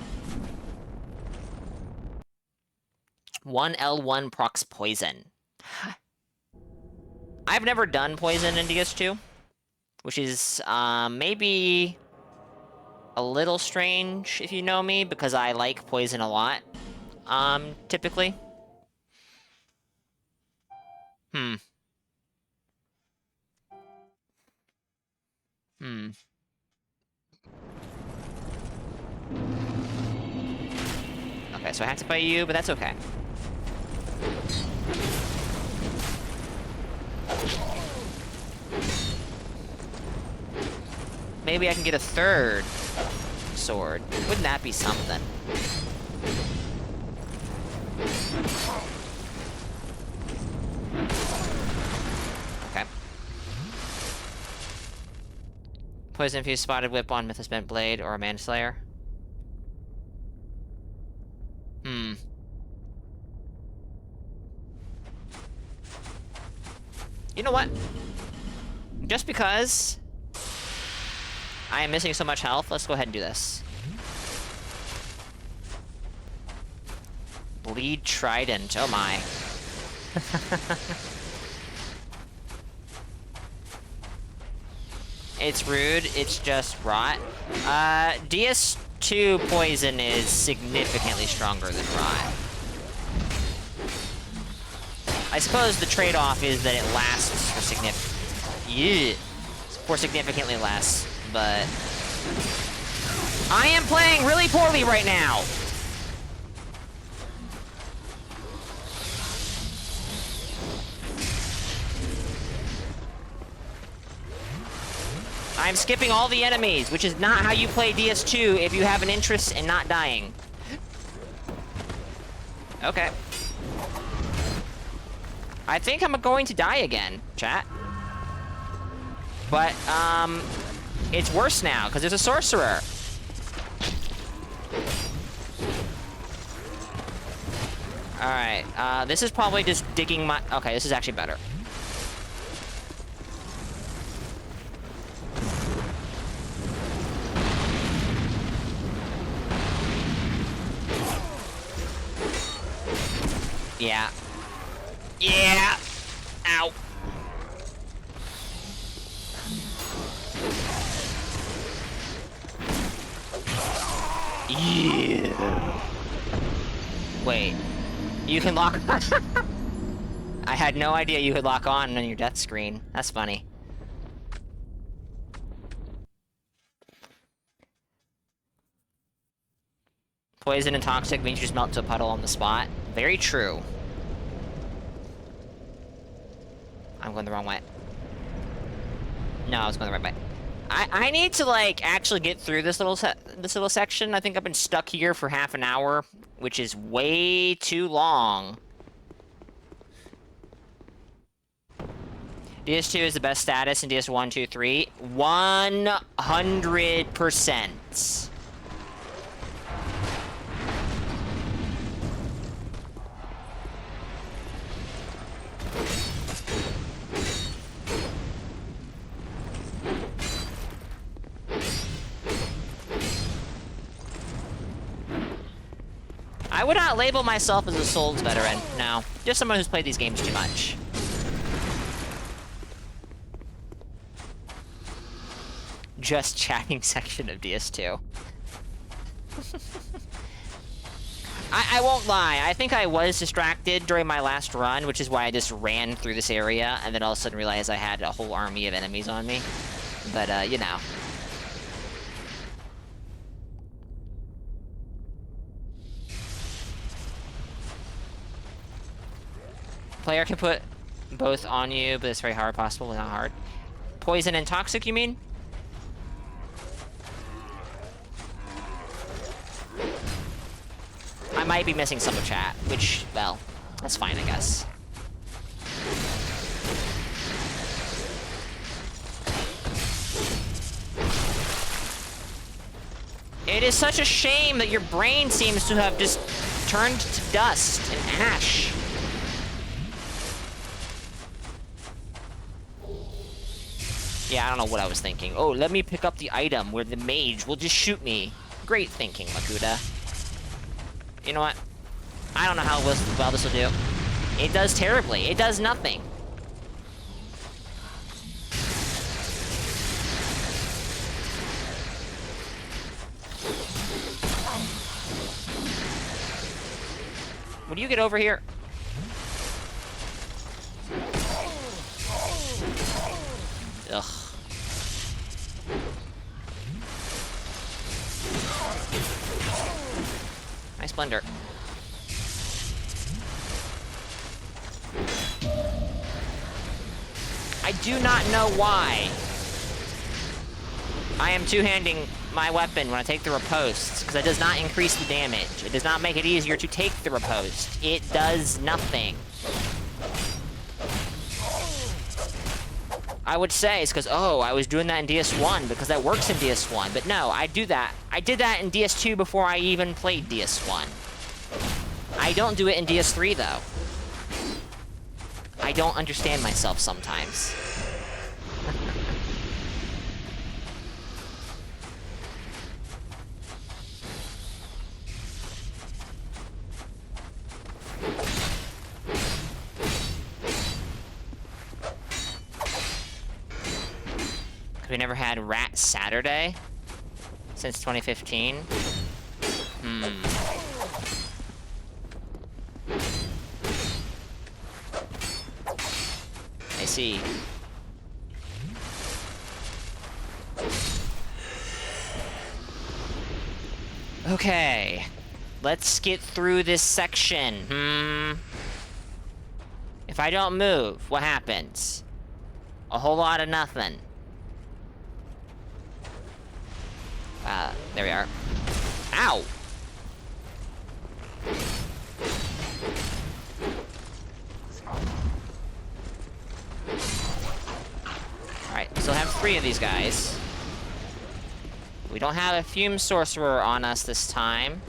1L1 procs poison. I've never done poison in DS2, which is maybe a little strange if you know me, because I like poison a lot, typically. Okay, so I have to fight you, but that's okay. Maybe I can get a third sword. Wouldn't that be something? Okay. Poison infused spotted whip on Mythos Bent Blade or a Manslayer. You know what? Just because I am missing so much health, let's go ahead and do this. Bleed Trident, oh my. It's rude, it's just rot. DS2 poison is significantly stronger than rot. I suppose the trade-off is that it lasts for significantly less, but I am playing really poorly right now. I'm skipping all the enemies, which is not how you play DS2 if you have an interest in not dying. Okay. I think I'm going to die again, chat. But, it's worse now, because there's a sorcerer. Alright, this is probably just digging my... Okay, this is actually better. Yeah. Yeah! Ow. Yeah. Wait. You can lock... I had no idea you could lock on your death screen. That's funny. Poison and toxic means you just melt to a puddle on the spot. Very true. I'm going the wrong way. No, I was going the right way. I need to, like, actually get through this little section. I think I've been stuck here for half an hour, which is way too long. DS2 is the best status in DS 1, 2, 3. 100%. I would not label myself as a Souls veteran, no. Just someone who's played these games too much. Just chatting section of DS2. I won't lie, I think I was distracted during my last run, which is why I just ran through this area, and then all of a sudden realized I had a whole army of enemies on me. But, you know. Player can put both on you, but it's very hard possible, but not hard. Poison and toxic, you mean? I might be missing some of chat, which, well, that's fine, I guess. It is such a shame that your brain seems to have just turned to dust and ash. Yeah, I don't know what I was thinking. Oh, let me pick up the item where the mage will just shoot me. Great thinking, Makuta. You know what? I don't know how well this will do. It does terribly. It does nothing. Would you get over here? Ugh. Nice blender. I do not know why I am two-handing my weapon when I take the riposte, because it does not increase the damage. It does not make it easier to take the riposte. It does nothing. I would say it's because, oh, I was doing that in DS1 because that works in DS1. But no, I do that. I did that in DS2 before I even played DS1. I don't do it in DS3, though. I don't understand myself sometimes. We never had Rat Saturday since 2015. I see. Okay. Let's get through this section. If I don't move, what happens? A whole lot of nothing. There we are. Ow! Alright, we still have 3 of these guys. We don't have a Fume Sorcerer on us this time.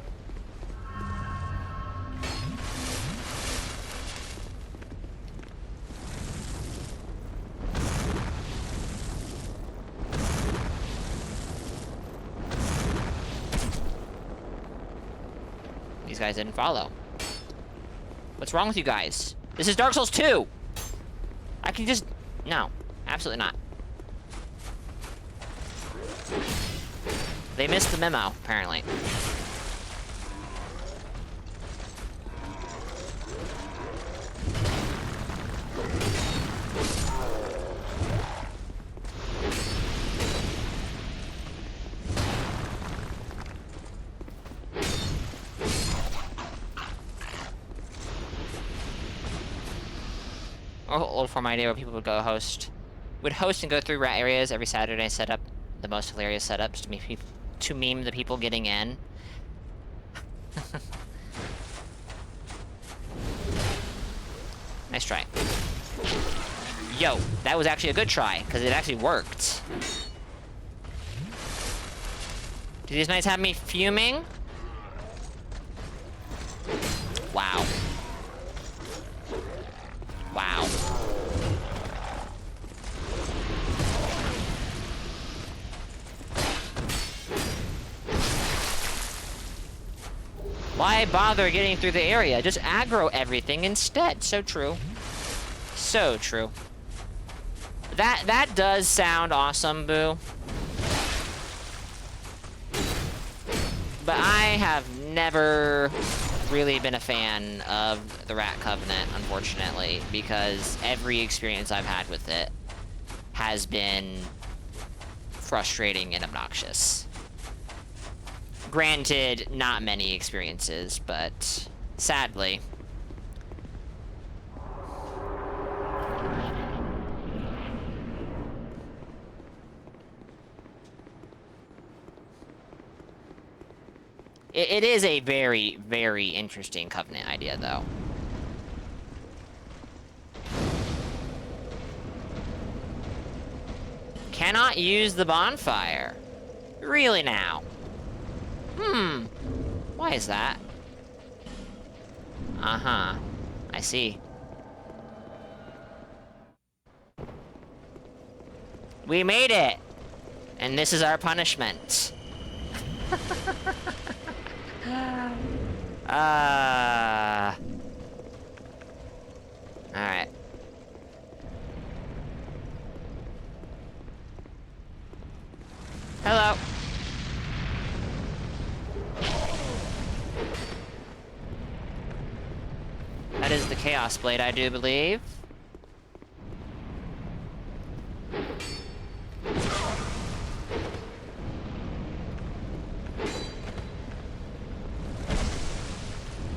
These guys didn't follow. What's wrong with you guys? This is Dark Souls 2! I can just... No. Absolutely not. They missed the memo, apparently. Old form idea where people would go host. Would host and go through rat areas every Saturday, set up the most hilarious setups to meme the people getting in. Nice try. Yo, that was actually a good try, because it actually worked. Do these knights have me fuming? Wow. Wow. Why bother getting through the area? Just aggro everything instead. So true. So true. That does sound awesome, Boo. But I have never really been a fan of the Rat Covenant, unfortunately, because every experience I've had with it has been frustrating and obnoxious. Granted, not many experiences, but sadly. It is a very, very interesting Covenant idea, though. Cannot use the bonfire. Really now? Why is that? Uh-huh. I see. We made it! And this is our punishment. Alright. Hello. That is the Chaos Blade, I do believe.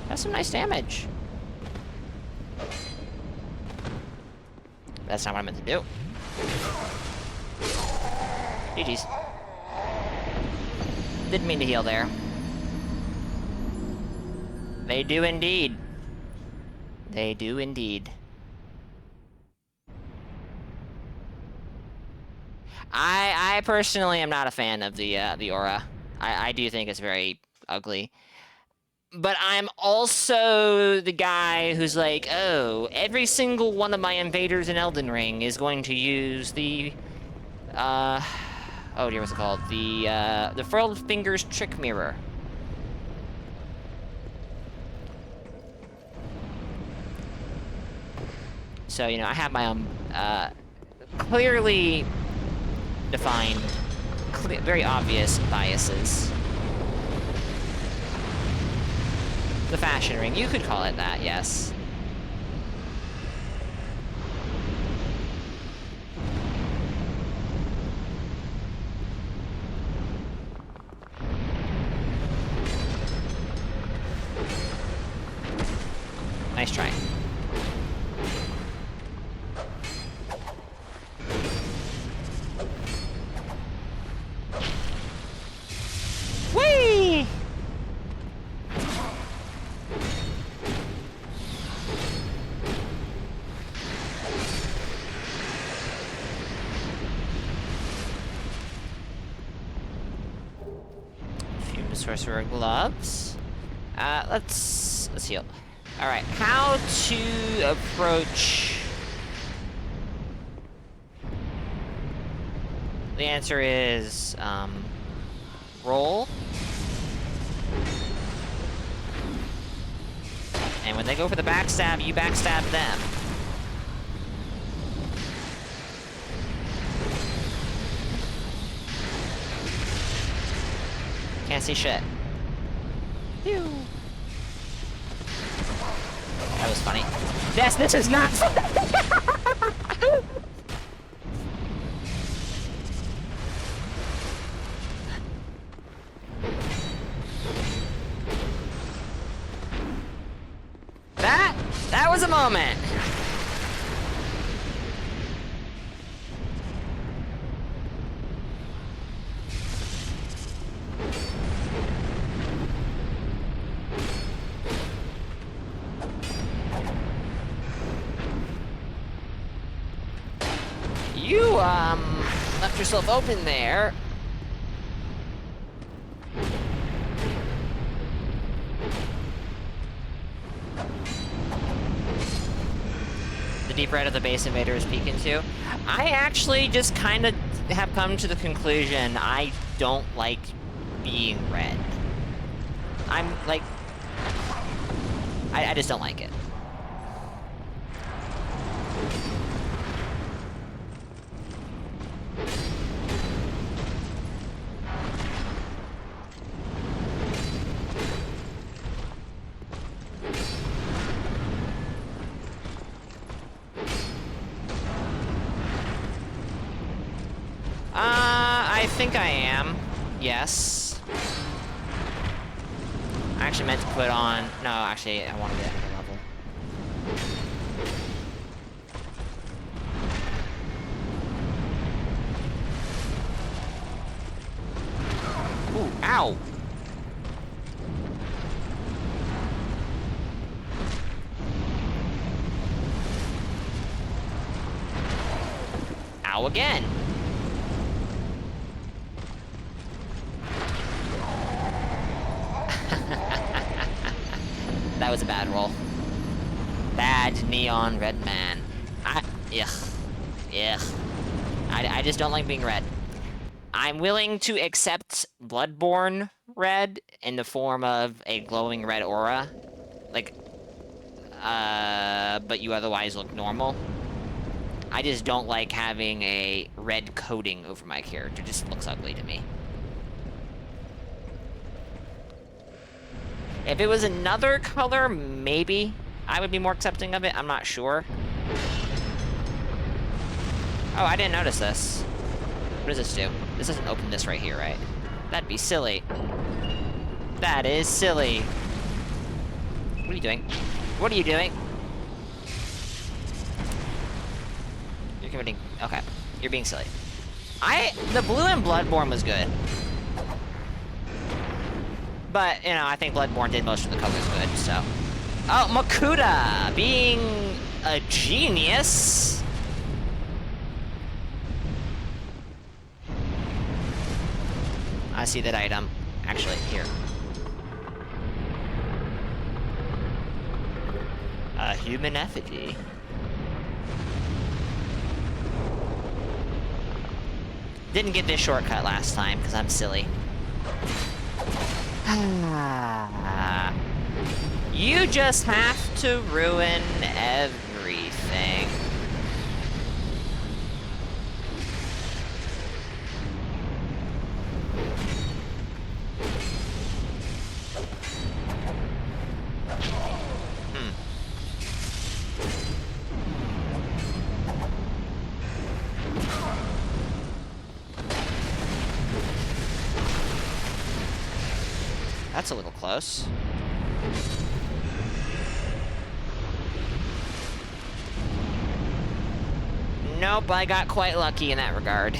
That's some nice damage. That's not what I meant to do. GG's. Didn't mean to heal there. They do indeed. They do indeed. I personally am not a fan of the aura. I do think it's very ugly. But I'm also the guy who's like, oh, every single one of my invaders in Elden Ring is going to use the, oh dear, what's it called? The Furled Fingers Trick Mirror. So, you know, I have my own, clearly defined, very obvious biases. The fashion ring, you could call it that, yes. Nice try. Whee! Fume Sorcerer gloves. Let's heal. All right, how to approach? The answer is roll. And when they go for the backstab, you backstab them. Can't see shit. Phew. That was funny. Yes, this is not That was a moment. You, left yourself open there. The deep red of the base invader is peeking too. I actually just kind of have come to the conclusion I don't like being red. I'm like, I just don't like it. I think I am. Yes. I actually meant to put on... No, actually, I want to get another level. Ooh, ow! Ow again! That was a bad roll. Bad neon red man. Ugh. I just don't like being red. I'm willing to accept Bloodborne red in the form of a glowing red aura. Like, but you otherwise look normal. I just don't like having a red coating over my character. It just looks ugly to me. If it was another color, maybe I would be more accepting of it. I'm not sure. Oh, I didn't notice this. What does this do? This doesn't open this right here, right? That'd be silly. That is silly. What are you doing? What are you doing? You're committing... Okay. You're being silly. The blue in Bloodborne was good. But, you know, I think Bloodborne did most of the colors good, so... Oh, Makuta! Being a genius! I see that item. Actually, here. A human effigy. Didn't get this shortcut last time, because I'm silly. You just have to ruin everything. That's a little close. Nope, I got quite lucky in that regard.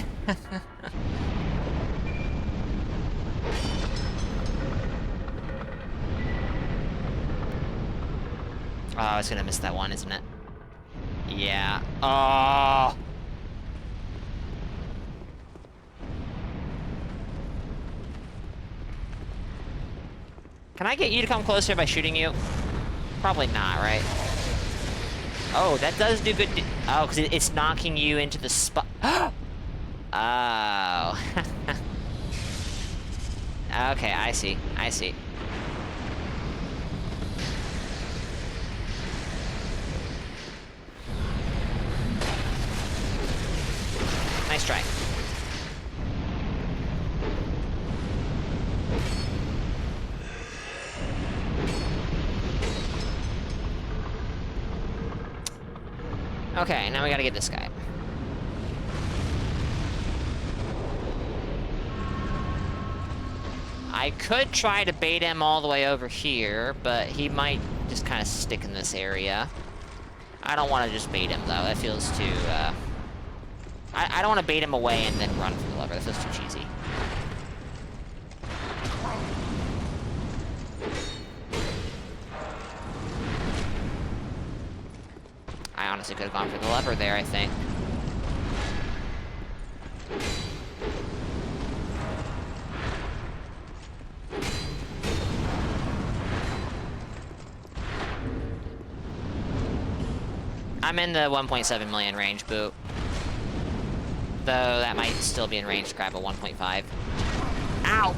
Oh, it's gonna miss that one, isn't it? Yeah. Oh! Can I get you to come closer by shooting you? Probably not, right? Oh, that does do good. Oh, because it's knocking you into the spot. Oh. Okay, I see. I see. Nice try. Okay, now we gotta get this guy. I could try to bait him all the way over here, but he might just kind of stick in this area. I don't want to just bait him, though. That feels too, I don't want to bait him away and then run for the lever. That feels too cheesy. I honestly could have gone for the lever there, I think. I'm in the 1.7 million range, boot. Though that might still be in range to grab a 1.5. Ow!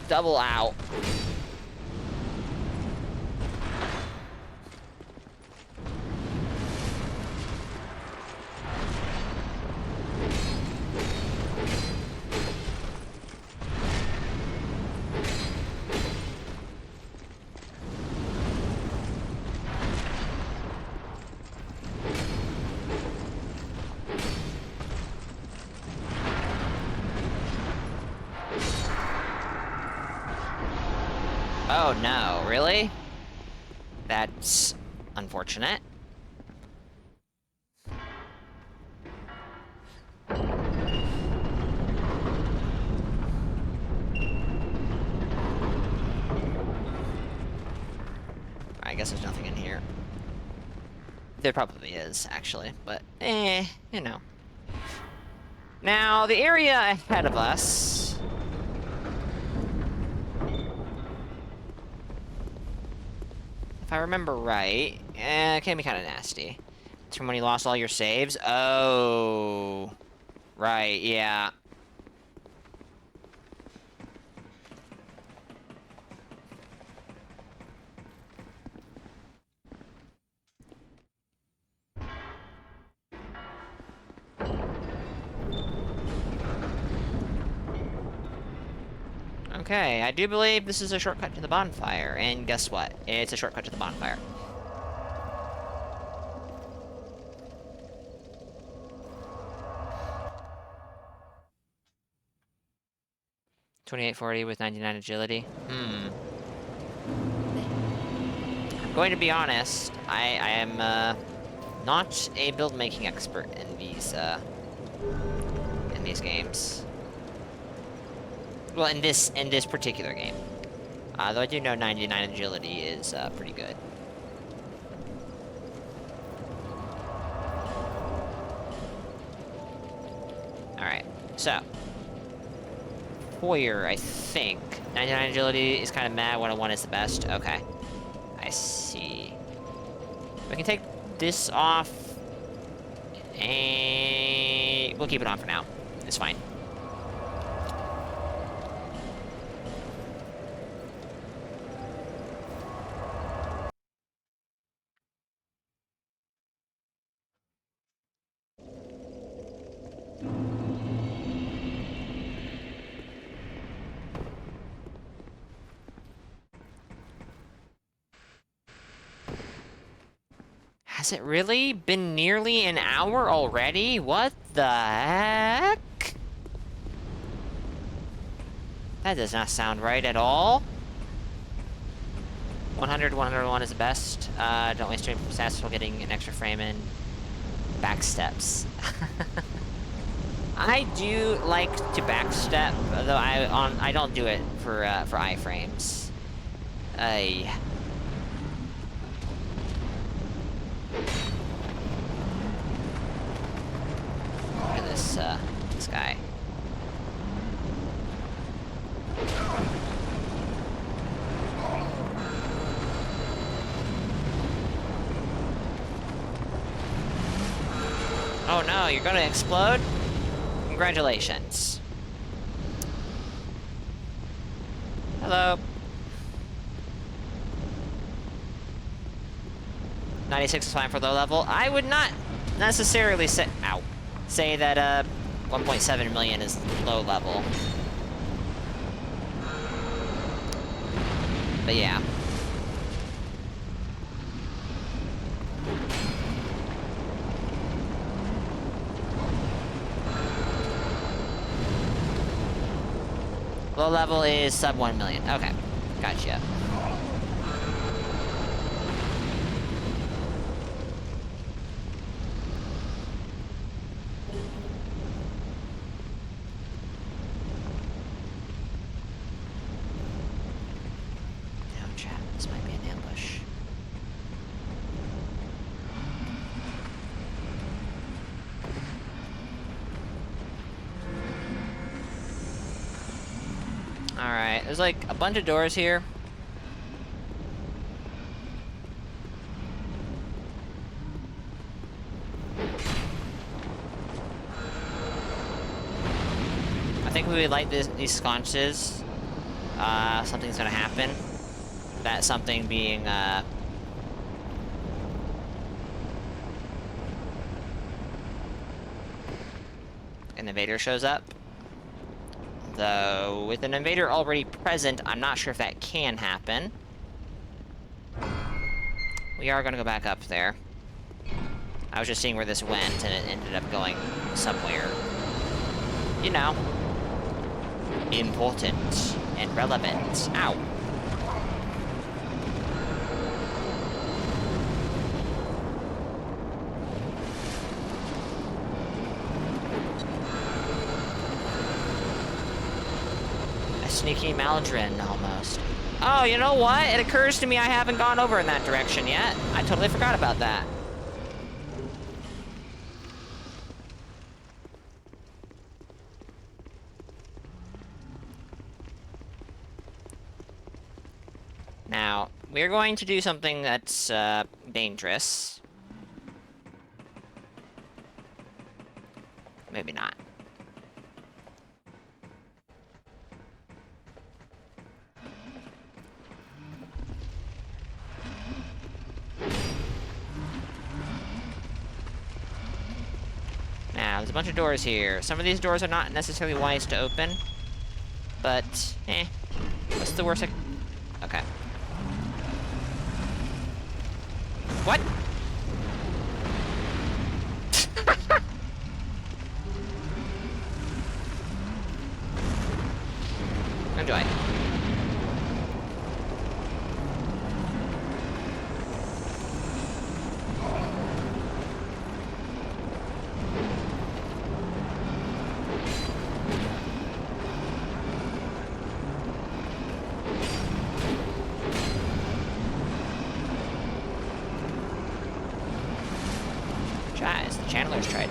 Double out. Oh no, really? That's unfortunate. I guess there's nothing in here. There probably is, actually, but you know. Now, the area ahead of us... If I remember right, it can be kind of nasty. It's from when you lost all your saves. Oh, right, yeah. Okay, I do believe this is a shortcut to the bonfire, and guess what? It's a shortcut to the bonfire. $2840 with 99 agility. I'm going to be honest, I am not a build making expert in these games. Well, in this particular game. Though I do know 99 agility is pretty good. Alright, so Hoyer, I think. 99 agility is kind of mad, 101 is the best. Okay. I see. We can take this off, and we'll keep it on for now. It's fine. Has it really been nearly an hour already? What the heck? That does not sound right at all. 100, 101 is the best. Don't waste your stats while getting an extra frame in. Back steps. I do like to backstep, though I don't do it for iframes. Look at this guy. Oh no, you're gonna explode? Congratulations. Hello. 96 is fine for low level. I would not necessarily say that 1.7 million is low level. But yeah. Low level is sub 1 million. Okay, gotcha. No, chat, this might be an ambush. Alright, there's like a bunch of doors here. I think if we light these sconces, something's gonna happen. That something being, an invader shows up. Though, with an invader already present, I'm not sure if that can happen. We are gonna go back up there. I was just seeing where this went, and it ended up going somewhere. You know. Important and relevant. Ow. Sneaky Maladrin, almost. Oh, you know what? It occurs to me I haven't gone over in that direction yet. I totally forgot about that. Now, we're going to do something that's, dangerous. Maybe not. Now, there's a bunch of doors here. Some of these doors are not necessarily wise to open. But, what's the worst okay. What? Enjoy. Guys, the Chandler's tried.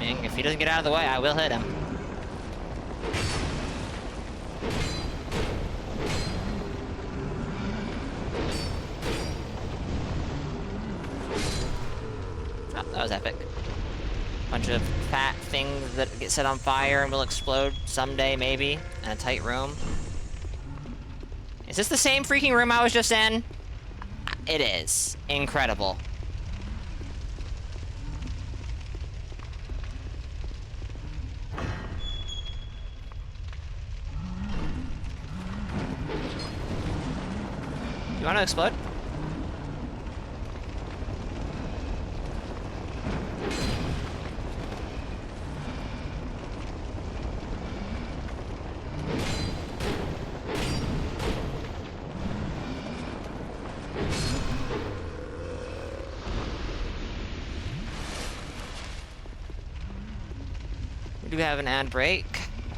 mean, if he doesn't get out of the way, I will hit him. Oh, that was epic. Bunch of fat things that get set on fire and will explode someday, maybe, in a tight room. Is this the same freaking room I was just in? It is. Incredible. You want to explode? We do have an ad break.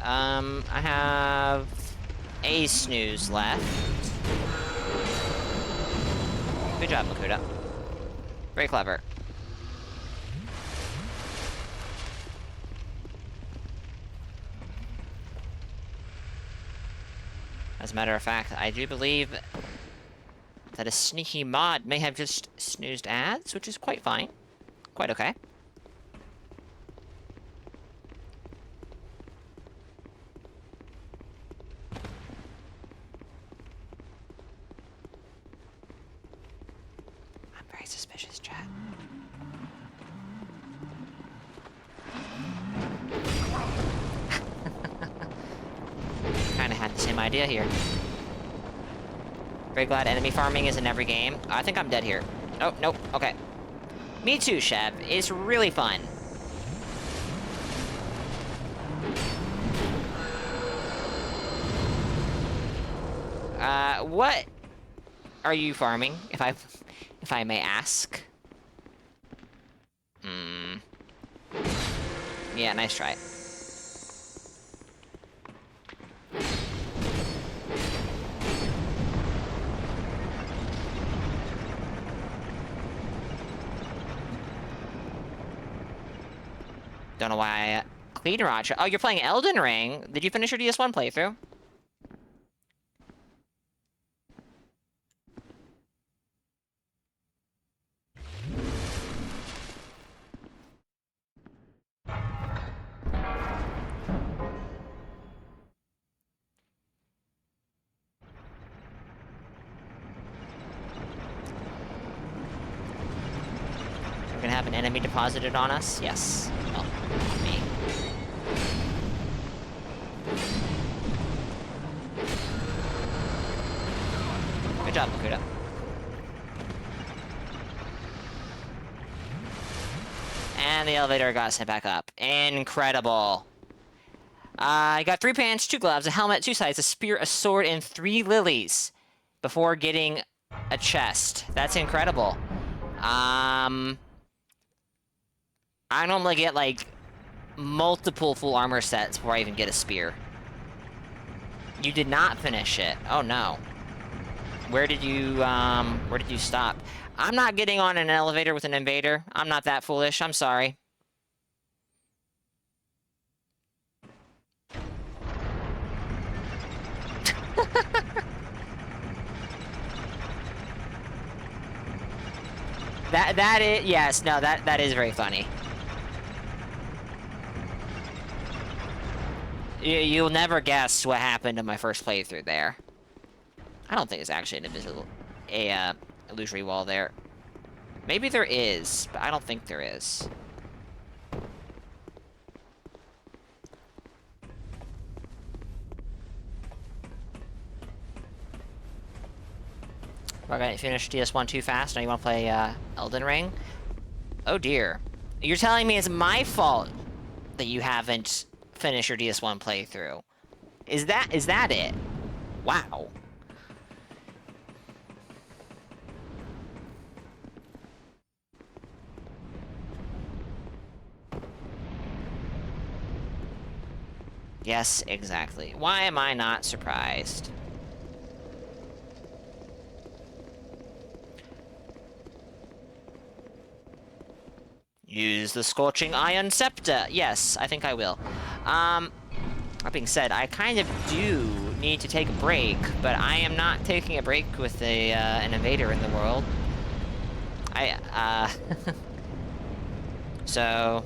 I have a snooze left. Good job, Makuta. Very clever. As a matter of fact, I do believe that a sneaky mod may have just snoozed ads, which is quite fine. Quite okay. I'm very suspicious, chat. Kinda had the same idea here. Very glad enemy farming is in every game. I think I'm dead here. Oh, nope, okay. Me too, Shep. It's really fun. What are you farming, if I may ask? Yeah, nice try. Don't know why I clean Roger. Oh, you're playing Elden Ring. Did you finish your DS1 playthrough? We're gonna have an enemy deposited on us? Yes. Well, on me. Good job, Makuta. And the elevator got sent back up. Incredible. I got 3 pants, 2 gloves, a helmet, 2 sights, a spear, a sword, and 3 lilies before getting a chest. That's incredible. I normally get, like, multiple full armor sets before I even get a spear. You did not finish it. Oh, no. Where did you stop? I'm not getting on an elevator with an invader. I'm not that foolish. I'm sorry. That is, yes, no, that is very funny. You'll never guess what happened in my first playthrough there. I don't think it's actually an invisible, illusory wall there. Maybe there is, but I don't think there is. We're gonna finish DS1 too fast. Now you want to play Elden Ring? Oh dear. You're telling me it's my fault that you haven't finished your DS1 playthrough. Is that it? Wow. Yes, exactly. Why am I not surprised? Use the Scorching Iron Scepter. Yes, I think I will. That being said, I kind of do need to take a break, but I am not taking a break with an invader in the world. So...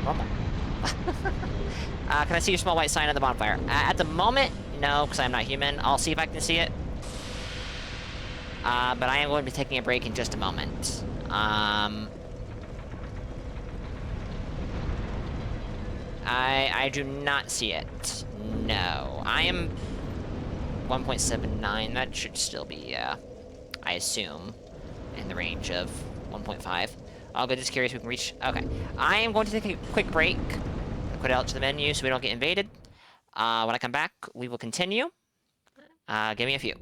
Normal. Can I see your small white sign on the bonfire? At the moment, no, because I'm not human. I'll see if I can see it. But I am going to be taking a break in just a moment. I do not see it. No. I am 1.79. That should still be, I assume, in the range of 1.5. I'll go just curious if we can reach... Okay. I am going to take a quick break. Quit out to the menu so we don't get invaded. When I come back, we will continue. Give me a few.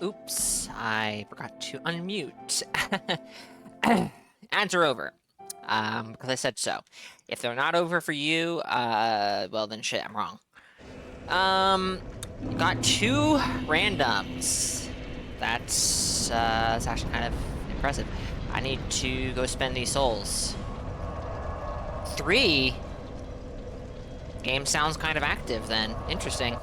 Oops, I forgot to unmute. Ads are over. Because I said so. If they're not over for you, well then shit, I'm wrong. Got 2 randoms. That's actually kind of impressive. I need to go spend these souls. 3? Game sounds kind of active then. Interesting.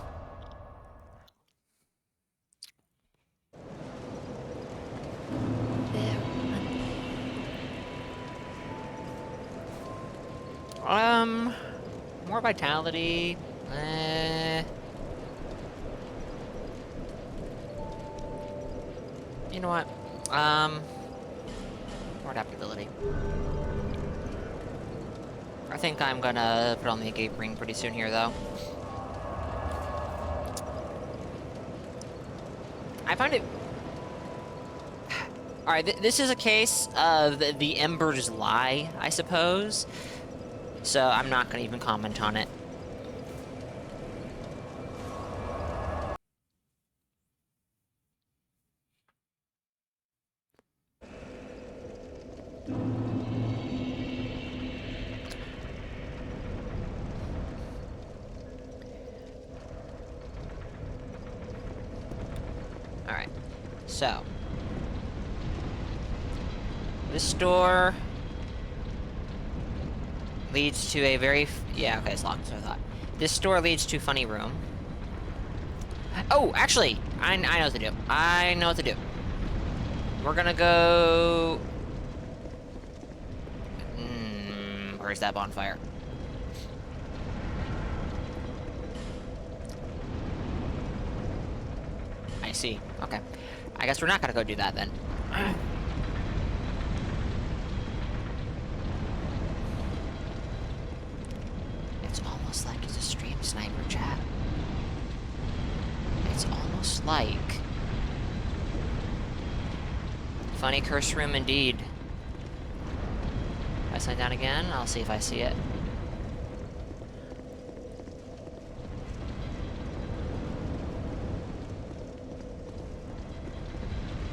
More vitality. You know what? More adaptability. I think I'm gonna put on the escape ring pretty soon here, though. I find it... Alright, this is a case of the embers lie, I suppose. So I'm not gonna even comment on it. Alright, so... this door... leads to a very... yeah, okay, it's locked, so I thought. This door leads to funny room. Oh, actually! I know what to do. I know what to do. We're gonna go... where's that bonfire? I see. Okay. I guess we're not gonna go do that then. It's almost like it's a stream sniper chat. It's almost like... funny curse room indeed. If I sign down again, I'll see if I see it.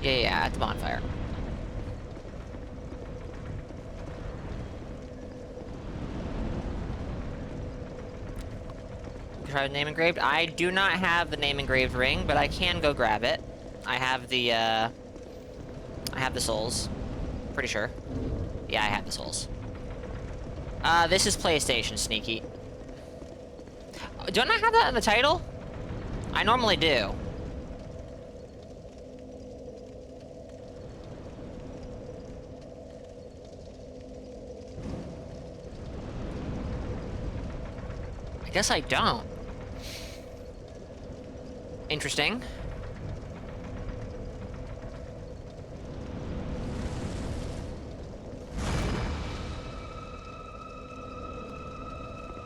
Yeah, at the bonfire. Try the name engraved. I do not have the name engraved ring, but I can go grab it. I have the souls. Pretty sure. Yeah, I have the souls. This is PlayStation, Sneaky. Don't I have that in the title? I normally do. I guess I don't. Interesting.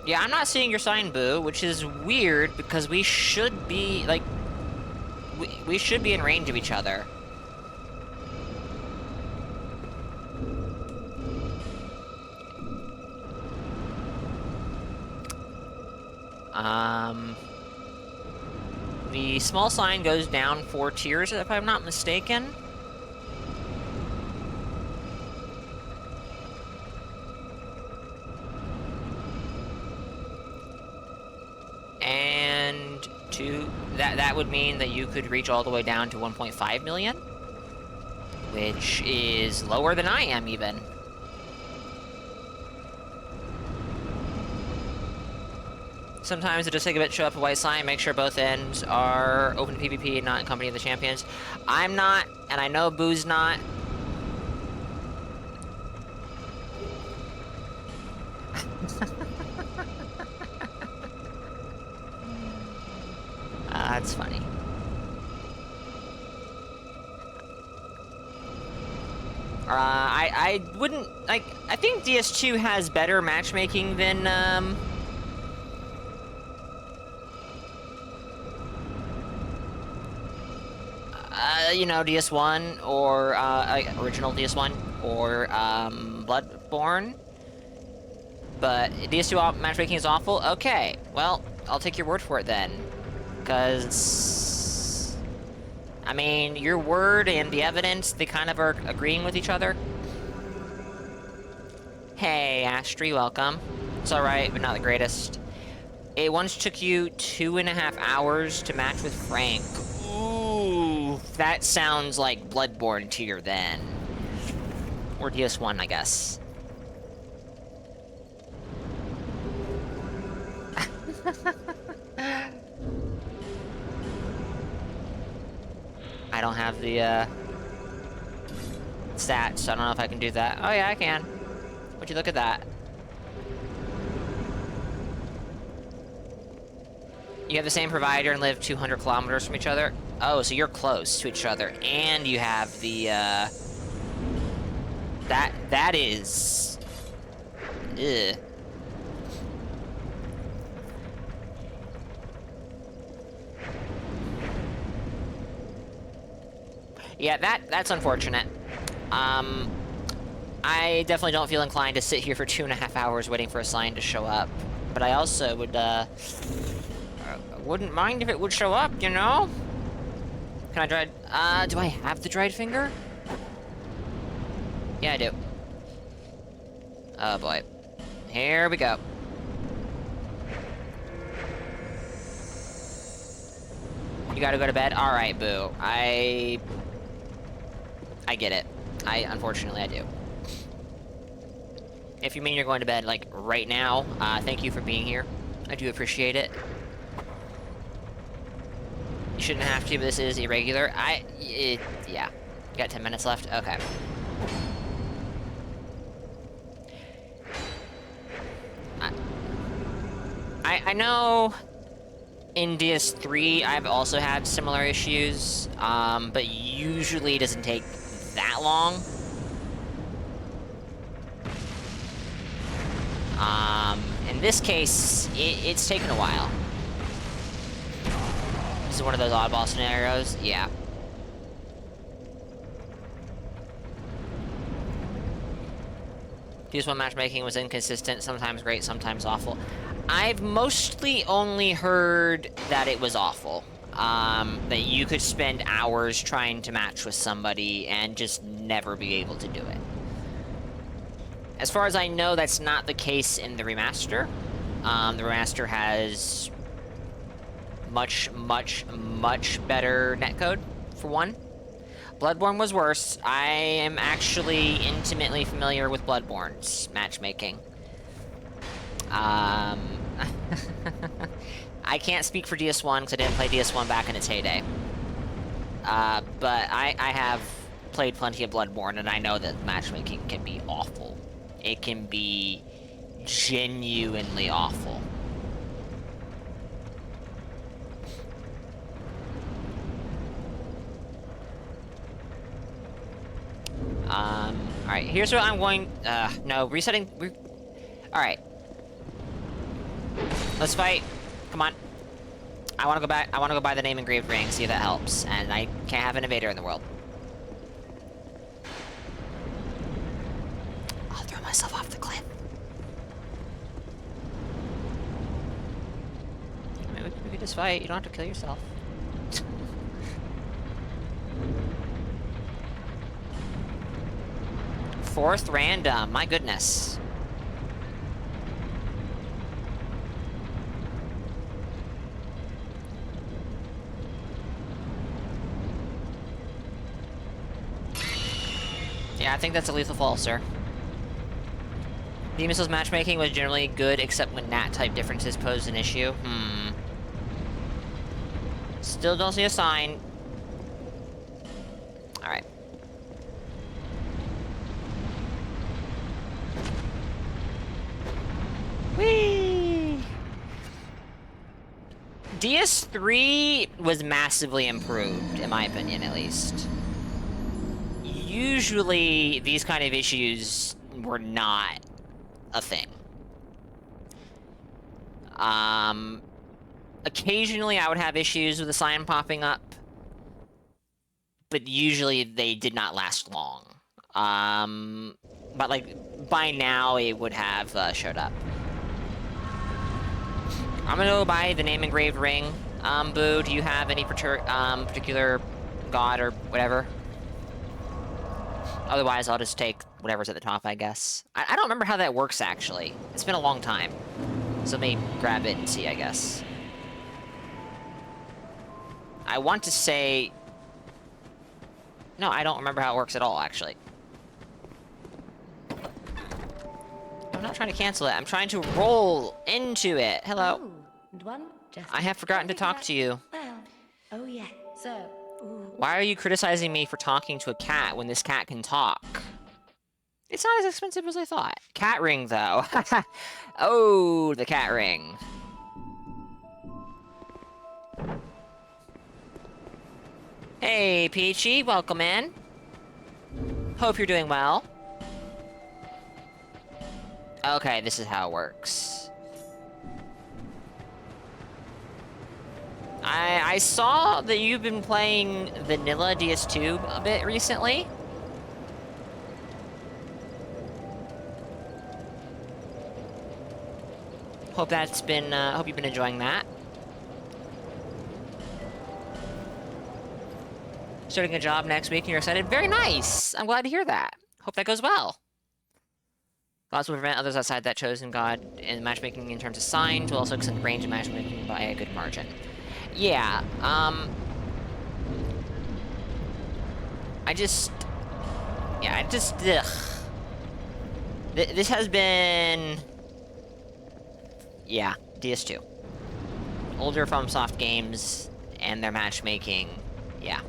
Yeah, I'm not seeing your sign, Boo, which is weird because we should be, like... we should be in range of each other. The small sign goes down 4 tiers, if I'm not mistaken. And that would mean that you could reach all the way down to 1.5 million, which is lower than I am even. Sometimes it'll take a bit to show up a white sign, make sure both ends are open to PvP and not in company of the champions. I'm not, and I know Boo's not. That's funny. I wouldn't, like, I think DS2 has better matchmaking than, you know, DS1 or, original DS1 or, Bloodborne. But DS2 matchmaking is awful? Okay, well, I'll take your word for it then. Because... I mean, your word and the evidence, they kind of are agreeing with each other. Hey, Astri, welcome. It's alright, but not the greatest. It once took you 2.5 hours to match with Frank. Ooh, that sounds like Bloodborne tier then. Or DS1, I guess. I don't have the, stats, so I don't know if I can do that. Oh yeah, I can. Would you look at that? You have the same provider and live 200 kilometers from each other? Oh, so you're close to each other, and you have the, That is... Ugh. Yeah, that's unfortunate. I definitely don't feel inclined to sit here for 2.5 hours waiting for a sign to show up. But I also would, wouldn't mind if it would show up, you know? Can I dried... do I have the dried finger? Yeah, I do. Oh, boy. Here we go. You gotta go to bed? Alright, boo. I get it. Unfortunately, I do. If you mean you're going to bed, like, right now, thank you for being here. I do appreciate it. You shouldn't have to, but this is irregular. Yeah. You got 10 minutes left? Okay. I know in DS3 I've also had similar issues, but usually it doesn't take that long. In this case, it's taken a while. This is one of those oddball scenarios. Yeah. PS1 matchmaking was inconsistent, sometimes great, sometimes awful. I've mostly only heard that it was awful. That you could spend hours trying to match with somebody and just never be able to do it. As far as I know, that's not the case in the remaster. The remaster has much, much, much better netcode, for one. Bloodborne was worse. I am actually intimately familiar with Bloodborne's matchmaking. I can't speak for DS1 because I didn't play DS1 back in its heyday. But I have played plenty of Bloodborne, and I know that matchmaking can be awful. It can be genuinely awful. Alright, here's what I'm going... no, resetting... Alright. Let's fight. Come on. I wanna go back. I wanna go buy the name engraved ring, see if that helps. And I can't have an invader in the world. I'll throw myself off the cliff. I mean, we could just fight. You don't have to kill yourself. Fourth random. My goodness. Yeah, I think that's a lethal fall, sir. Demon Souls matchmaking was generally good, except when nat-type differences posed an issue. Still don't see a sign. Alright. Whee! DS3 was massively improved, in my opinion, at least. Usually, these kind of issues were not a thing. Occasionally I would have issues with a sign popping up, but usually they did not last long. But like, by now it would have showed up. I'm gonna go buy the name engraved ring. Boo, do you have any particular God or whatever. Otherwise, I'll just take whatever's at the top, I guess. I don't remember how that works, actually. It's been a long time. So let me grab it and see, I guess. I want to say... No, I don't remember how it works at all, actually. I'm not trying to cancel it. I'm trying to roll into it. Hello. Oh, and one just I have forgotten to talk to you. Well, oh yeah. So, ooh, Why are you criticizing me for talking to a cat when this cat can talk? It's not as expensive as I thought. Cat ring, though. Oh, the cat ring. Hey, Peachy, welcome in. Hope you're doing well. Okay, this is how it works. I saw that you've been playing vanilla DS2 a bit recently. Hope that's been, hope you've been enjoying that. Starting a job next week and you're excited? Very nice! I'm glad to hear that. Hope that goes well. Gods will prevent others outside that chosen god in matchmaking in terms of sign to also extend range of matchmaking by a good margin. Yeah, ugh. This has been... Yeah, DS2. Older FromSoft games and their matchmaking, yeah.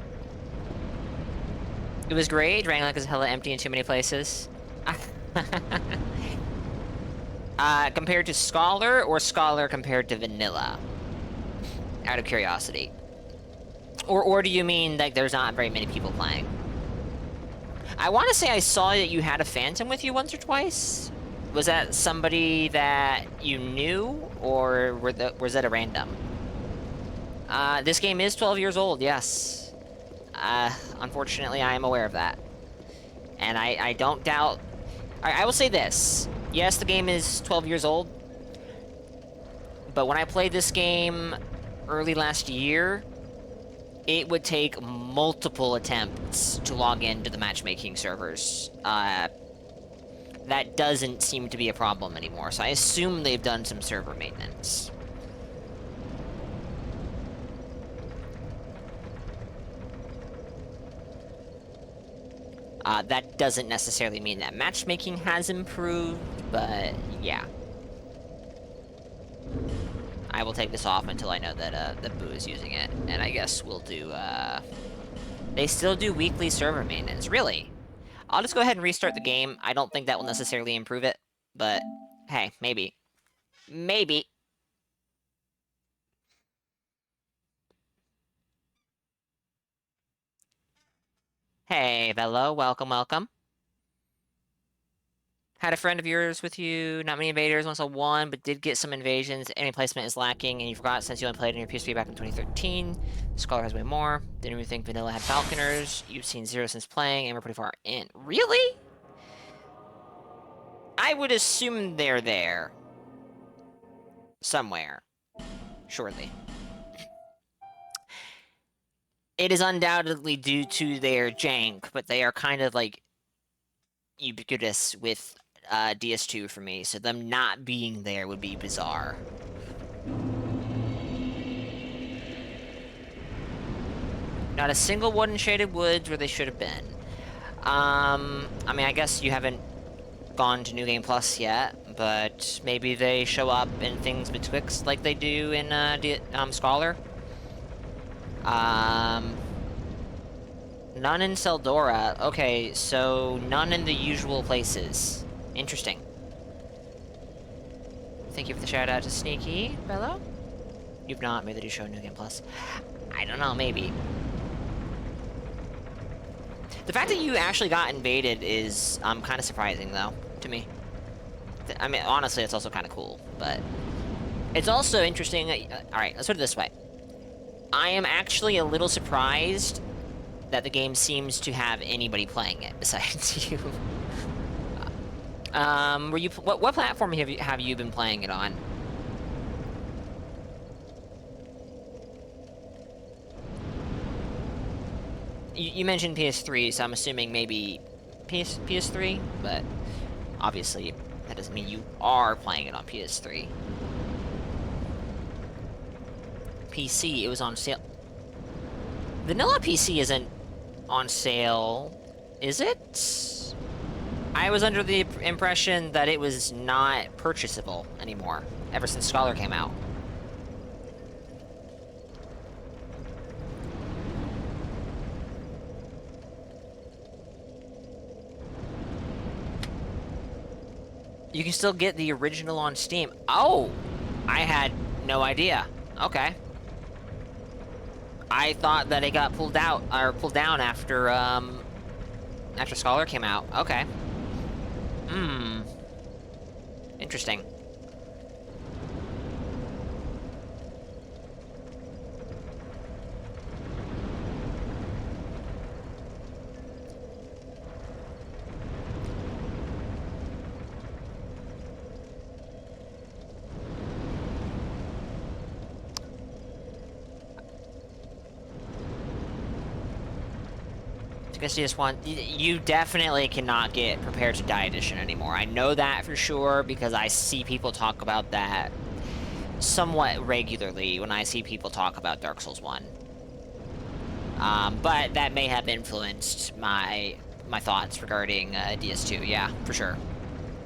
It was great. Drangleic is hella empty in too many places. Compared to Scholar, or Scholar compared to Vanilla? Out of curiosity. Or do you mean, like, there's not very many people playing? I want to say I saw that you had a Phantom with you once or twice. Was that somebody that you knew, or was that a random? This game is 12 years old, yes. Unfortunately, I am aware of that. And I don't doubt... I will say this. Yes, the game is 12 years old. But when I played this game early last year, it would take multiple attempts to log into the matchmaking servers. That doesn't seem to be a problem anymore, so I assume they've done some server maintenance. That doesn't necessarily mean that matchmaking has improved, but yeah. I will take this off until I know that that Boo is using it, and I guess we'll do, They still do weekly server maintenance, really? I'll just go ahead and restart the game. I don't think that will necessarily improve it, but hey, maybe. Maybe. Hey, Velo, welcome, welcome. Had a friend of yours with you, not many invaders, once a one, but did get some invasions. Enemy placement is lacking, and you forgot since you only played on your PS3 back in 2013. Scholar has way more. Didn't even think Vanilla had Falconers. You've seen zero since playing, and we're pretty far in. Really? I would assume they're there. Somewhere. Surely. It is undoubtedly due to their jank, but they are kind of, like, ubiquitous with DS2 for me, so them not being there would be bizarre. Not a single one in Shaded Woods where they should have been. I mean, I guess you haven't gone to New Game Plus yet, but maybe they show up in things betwixt like they do in Scholar. None in Seldora. Okay, so none in the usual places. Interesting. Thank you for the shout out to Sneaky, Bello. You've not made the do show New Game Plus. I don't know, maybe. The fact that you actually got invaded is kind of surprising, though, to me. I mean, honestly, it's also kind of cool, but it's also interesting. Alright, let's put it this way. I am actually a little surprised that the game seems to have anybody playing it besides you. What platform have you been playing it on? You mentioned PS3, so I'm assuming maybe PS3, but obviously that doesn't mean you are playing it on PS3. PC, it was on sale. Vanilla PC isn't on sale, is it? I was under the impression that it was not purchasable anymore, ever since Scholar came out. You can still get the original on Steam. Oh! I had no idea. Okay. I thought that it got pulled out, or pulled down after, after Scholar came out. Okay. Hmm. Interesting. I guess you just want... You definitely cannot get Prepare to Die Edition anymore. I know that for sure because I see people talk about that somewhat regularly when I see people talk about Dark Souls 1. But that may have influenced my thoughts regarding DS2. Yeah, for sure.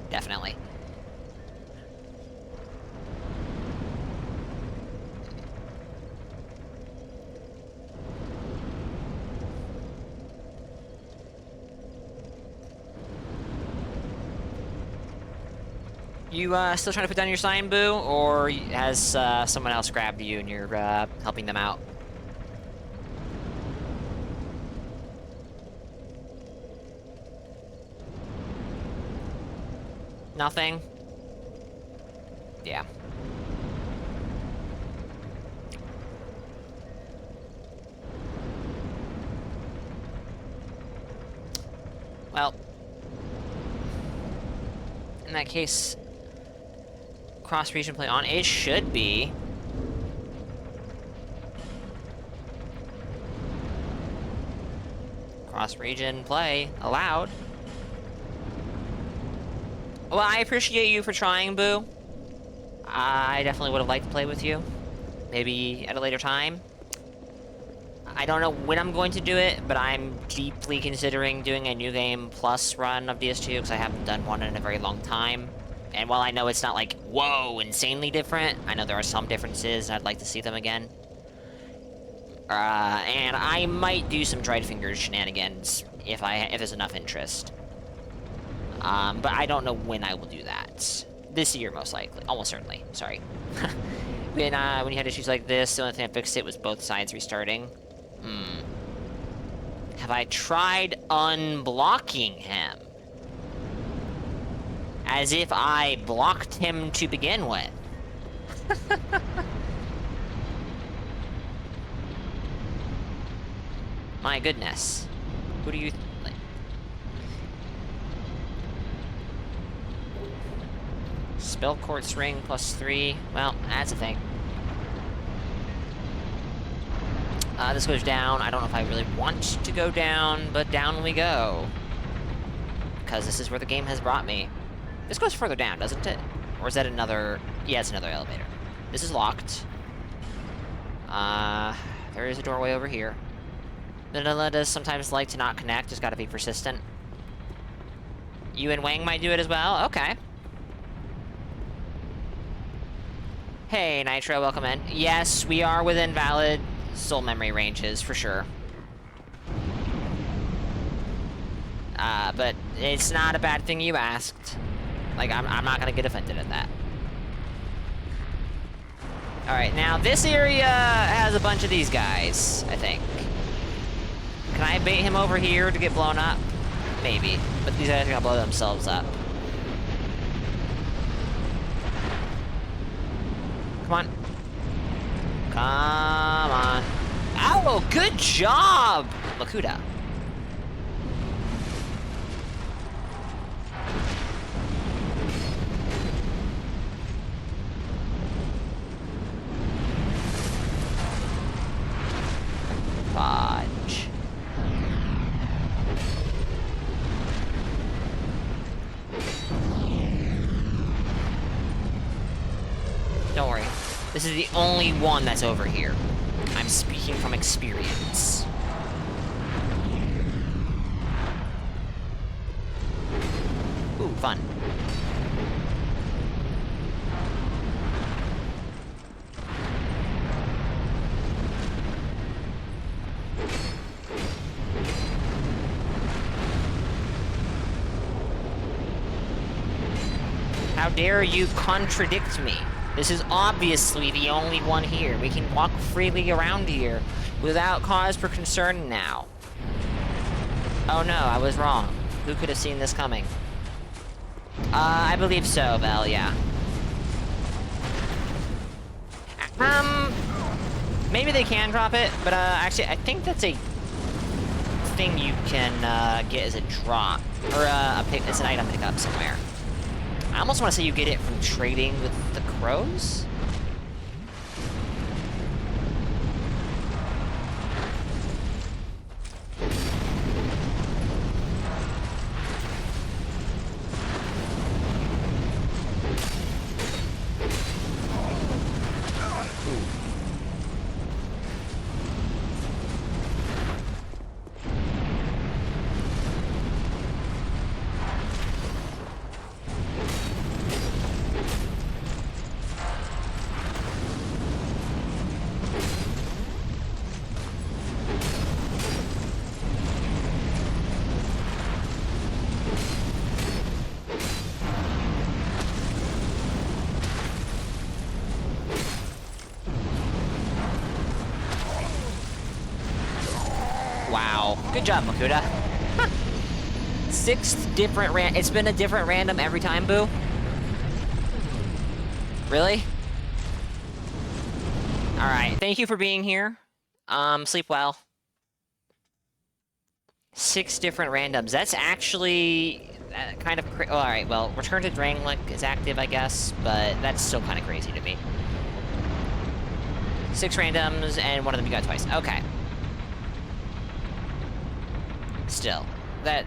Definitely. You still trying to put down your sign, Boo? Or has someone else grabbed you and you're helping them out? Nothing? Yeah. Well, in that case, cross-region play on? It should be. Cross-region play allowed. Well, I appreciate you for trying, Boo. I definitely would have liked to play with you. Maybe at a later time. I don't know when I'm going to do it, but I'm deeply considering doing a New Game Plus run of DS2 because I haven't done one in a very long time. And while I know it's not like, whoa, insanely different, I know there are some differences, and I'd like to see them again. And I might do some dried fingers shenanigans if there's enough interest. But I don't know when I will do that. This year, most likely. Almost certainly. Sorry. when you had issues like this, the only thing that fixed it was both sides restarting. Have I tried unblocking him? As if I blocked him to begin with. My goodness. Who do you... like? Spell Quartz Ring +3. Well, that's a thing. This goes down. I don't know if I really want to go down, but down we go. Because this is where the game has brought me. This goes further down, doesn't it? Or is that another... Yeah, it's another elevator. This is locked. There is a doorway over here. Vanilla does sometimes like to not connect, just gotta be persistent. You and Wang might do it as well? Okay. Hey, Nitro, welcome in. Yes, we are within valid soul memory ranges, for sure. But it's not a bad thing you asked. Like, I'm not gonna get offended at that. Alright, now this area has a bunch of these guys, I think. Can I bait him over here to get blown up? Maybe. But these guys are gonna blow themselves up. Come on. Come on. Oh, good job, Makuta. Fudge. Don't worry. This is the only one that's over here. I'm speaking from experience. Ooh, fun. How dare you contradict me? This is obviously the only one here. We can walk freely around here without cause for concern now. Oh no, I was wrong. Who could have seen this coming? I believe so, Vel, yeah. Maybe they can drop it, but actually, I think that's a thing you can get as a drop, or it's an item pickup somewhere. I almost want to say you get it from trading with the crows? Wow. Good job, Makuta. Huh. 6 different it's been a different random every time, Boo? Really? Alright, thank you for being here. Sleep well. 6 different randoms. That's actually kind of alright, well, Return to Drangleic is active, I guess, but that's still kind of crazy to me. 6 randoms, and one of them you got twice. Okay. Still, that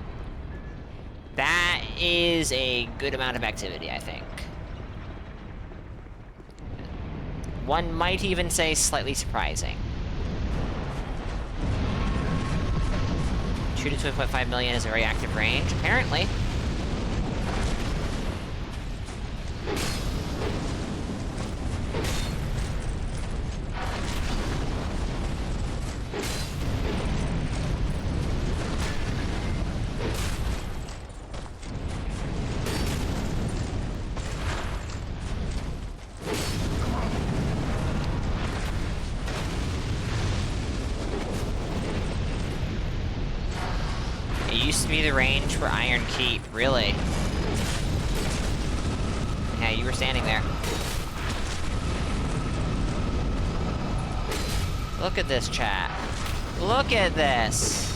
is a good amount of activity, I think. One might even say slightly surprising. 2 to 2.5 million is a very active range, apparently. Used to be the range for Iron Keep, really? Yeah, you were standing there. Look at this, chat. Look at this!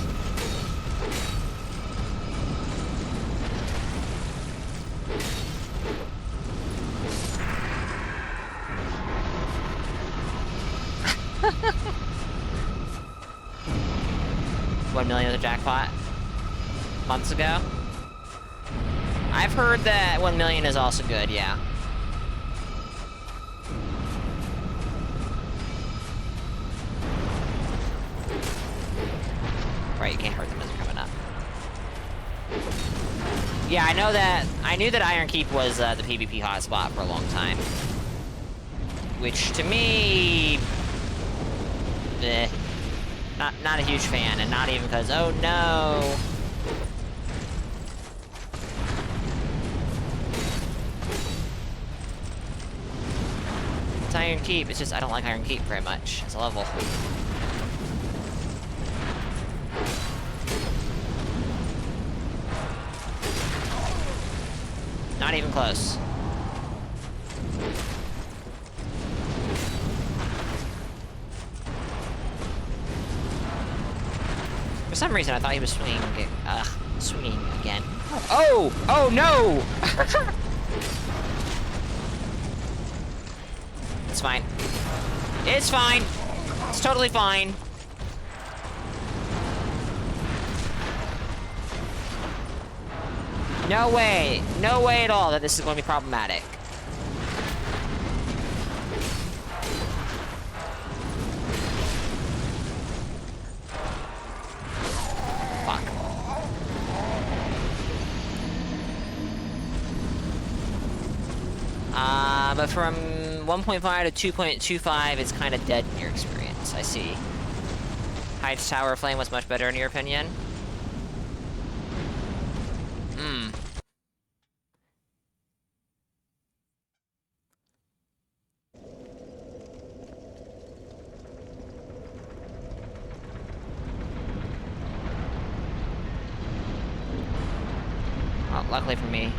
$1 million was a jackpot months ago. I've heard that 1 million is also good, yeah. Right, you can't hurt them as they're coming up. Yeah, I know that. I knew that Iron Keep was the PvP hotspot for a long time. Which, to me... Not a huge fan, and not even because, oh no! It's Iron Keep, it's just I don't like Iron Keep very much as a level. Not even close. For some reason, I thought he was swinging again. Oh! Oh no! It's fine. It's fine. It's totally fine. No way. No way at all that this is going to be problematic. But from 1.5 to 2.25, it's kind of dead in your experience. I see. Heights Tower Flame was much better in your opinion? Hmm. Well, luckily for me.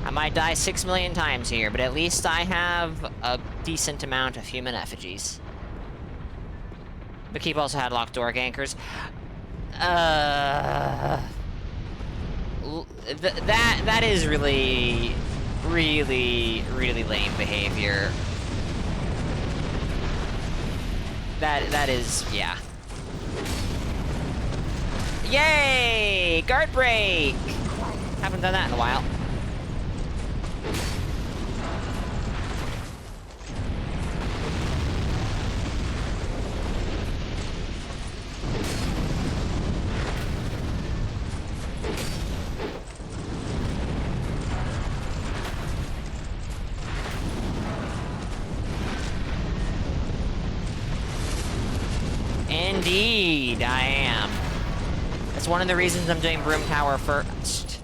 I might die 6 million times here, but at least I have a decent amount of human effigies. The keep also had locked door gankers. That is really lame behavior. That is, yeah. Yay! Guard break! Haven't done that in a while. Indeed, I am. That's one of the reasons I'm doing Broom Tower first.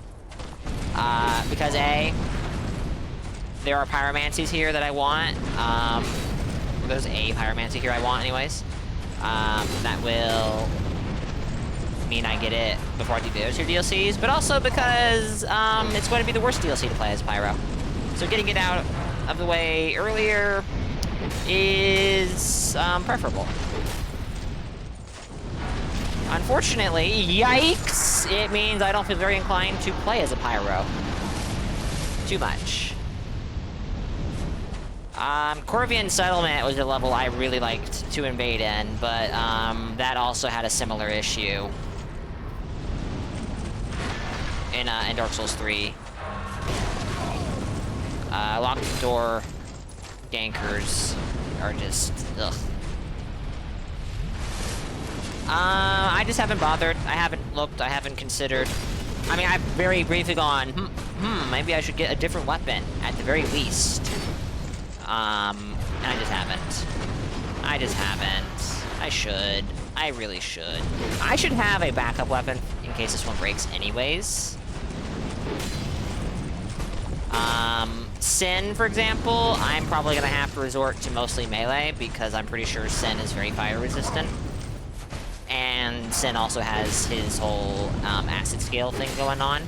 Because A, there are pyromancies here that I want. There's a pyromancy here I want anyways. That will mean I get it before I do the other two DLCs, but also because it's going to be the worst DLC to play as Pyro. So getting it out of the way earlier is preferable. Unfortunately, yikes, it means I don't feel very inclined to play as a Pyro. Too much. Corvian Settlement was a level I really liked to invade in, but that also had a similar issue in Dark Souls 3. Locked door gankers are just, ugh. I just haven't bothered. I haven't looked. I haven't considered. I mean, I've very briefly gone, maybe I should get a different weapon, at the very least. And I just haven't. I just haven't. I should. I really should. I should have a backup weapon in case this one breaks anyways. Sin, for example, I'm probably gonna have to resort to mostly melee, because I'm pretty sure Sin is very fire resistant. And Sin also has his whole acid scale thing going on.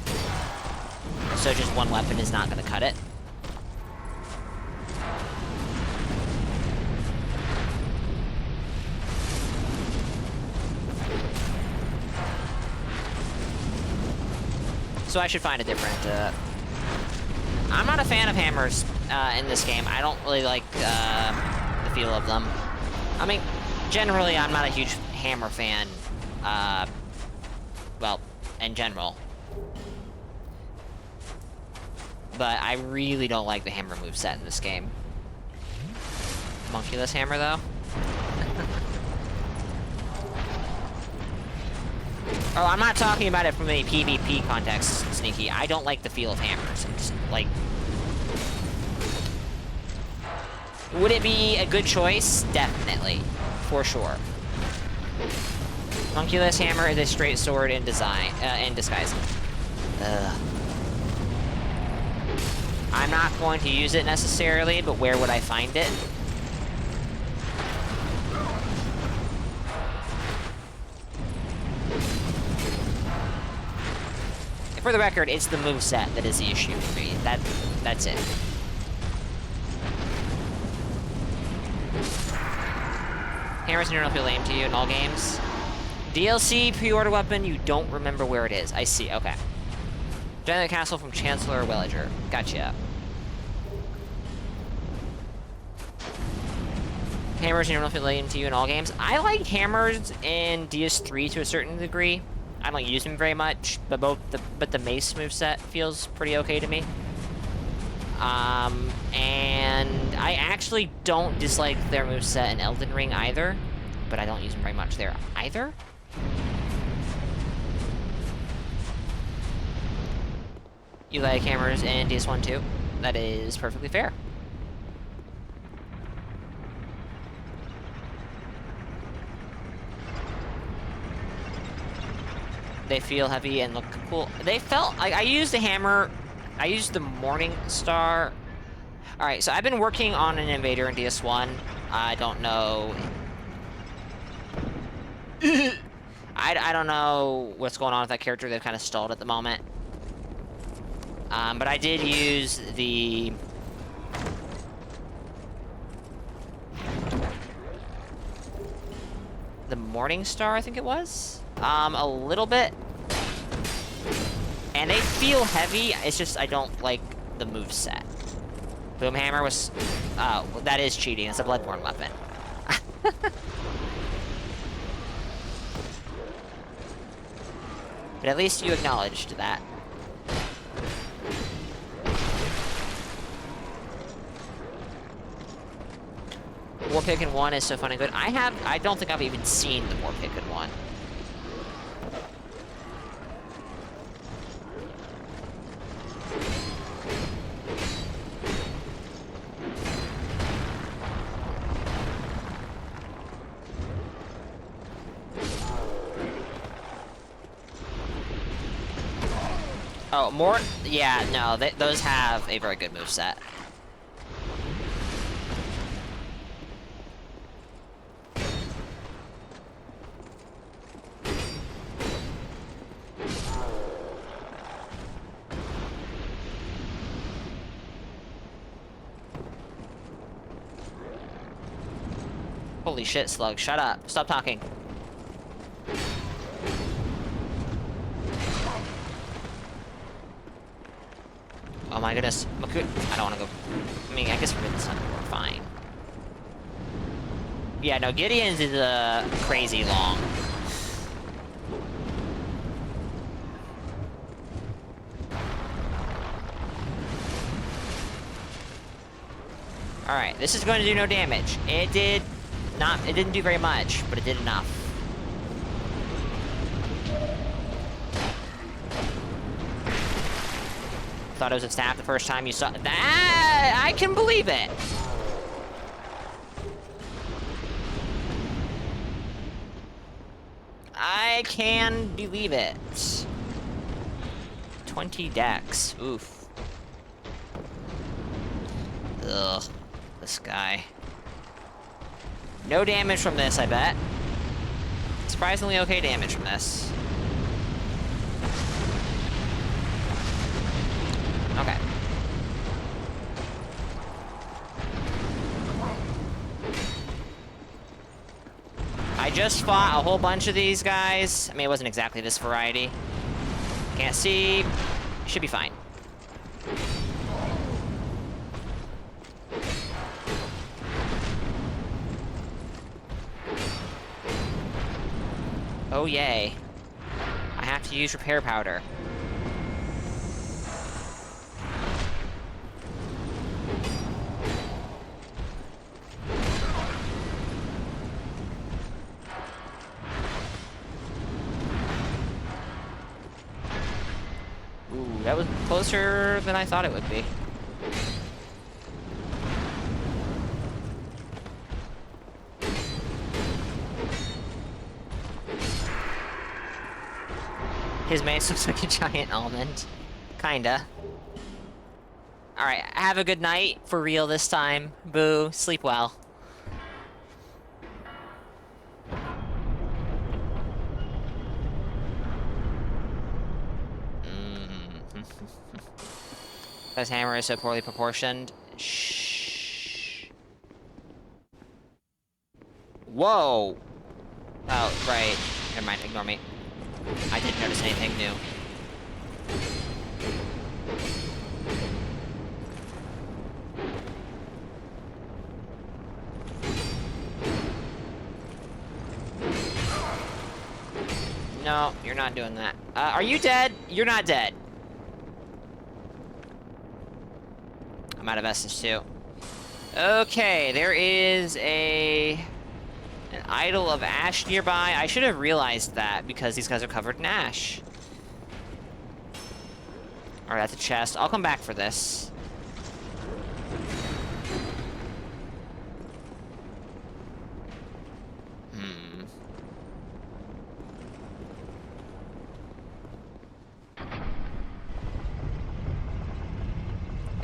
So just one weapon is not going to cut it. So I should find a different... I'm not a fan of hammers in this game. I don't really like the feel of them. I mean, generally I'm not a huge hammer fan, well, in general. But I really don't like the hammer moveset in this game. Monkulus hammer, though? Oh, I'm not talking about it from a PvP context, Sneaky. I don't like the feel of hammers. I'm just, like... Would it be a good choice? Definitely. For sure. Monkulus hammer is a straight sword in disguise. I'm not going to use it necessarily, but where would I find it? For the record, it's the moveset that is the issue for me. That's it. Hammers don't feel lame to you in all games. DLC pre-order weapon, you don't remember where it is. I see, okay. Drangleic Castle from Chancellor Welliger. Gotcha. Hammers don't feel lame to you in all games. I like hammers in DS3 to a certain degree. I don't use them very much, but the mace moveset feels pretty okay to me. And I actually don't dislike their moveset in Elden Ring either, but I don't use them very much there either. You like hammers in DS1 too? That is perfectly fair. they feel heavy and look cool. They felt like I used the hammer. I used the Morning Star. All right, so I've been working on an invader in DS1. I don't know. I don't know what's going on with that character. They've kind of stalled at the moment. But I did use the Morning Star, I think it was. A little bit. And they feel heavy. It's just I don't like the moveset. Boomhammer was... Oh, well, that is cheating. It's a Bloodborne weapon. But at least you acknowledged that. War Pickin' 1 is so fun and good. I don't think I've even seen the War Pickin' 1. Oh, more? Yeah, no, those have a very good moveset. Holy shit, Slug, shut up. Stop talking. Oh my goodness. I don't want to go... I mean, I guess we're fine. Yeah, no, Gideon's is crazy long. Alright, this is going to do no damage. It didn't do very much, but it did enough. Thought it was a staff the first time you saw that. I can believe it. I can believe it. 20 dex. Oof. Ugh. This guy. No damage from this, I bet. Surprisingly okay damage from this. Okay. I just fought a whole bunch of these guys. I mean, it wasn't exactly this variety. Can't see. Should be fine. Oh, yay. I have to use repair powder. Ooh, that was closer than I thought it would be. His mace looks like a giant almond. Kinda. Alright, have a good night, for real this time. Boo, sleep well. This hammer is so poorly proportioned. Shh. Whoa! Oh, right. Never mind, ignore me. I didn't notice anything new. No, you're not doing that. Are you dead? You're not dead. I'm out of essence too. Okay, there is an idol of ash nearby. I should have realized that because these guys are covered in ash. Alright, that's a chest. I'll come back for this.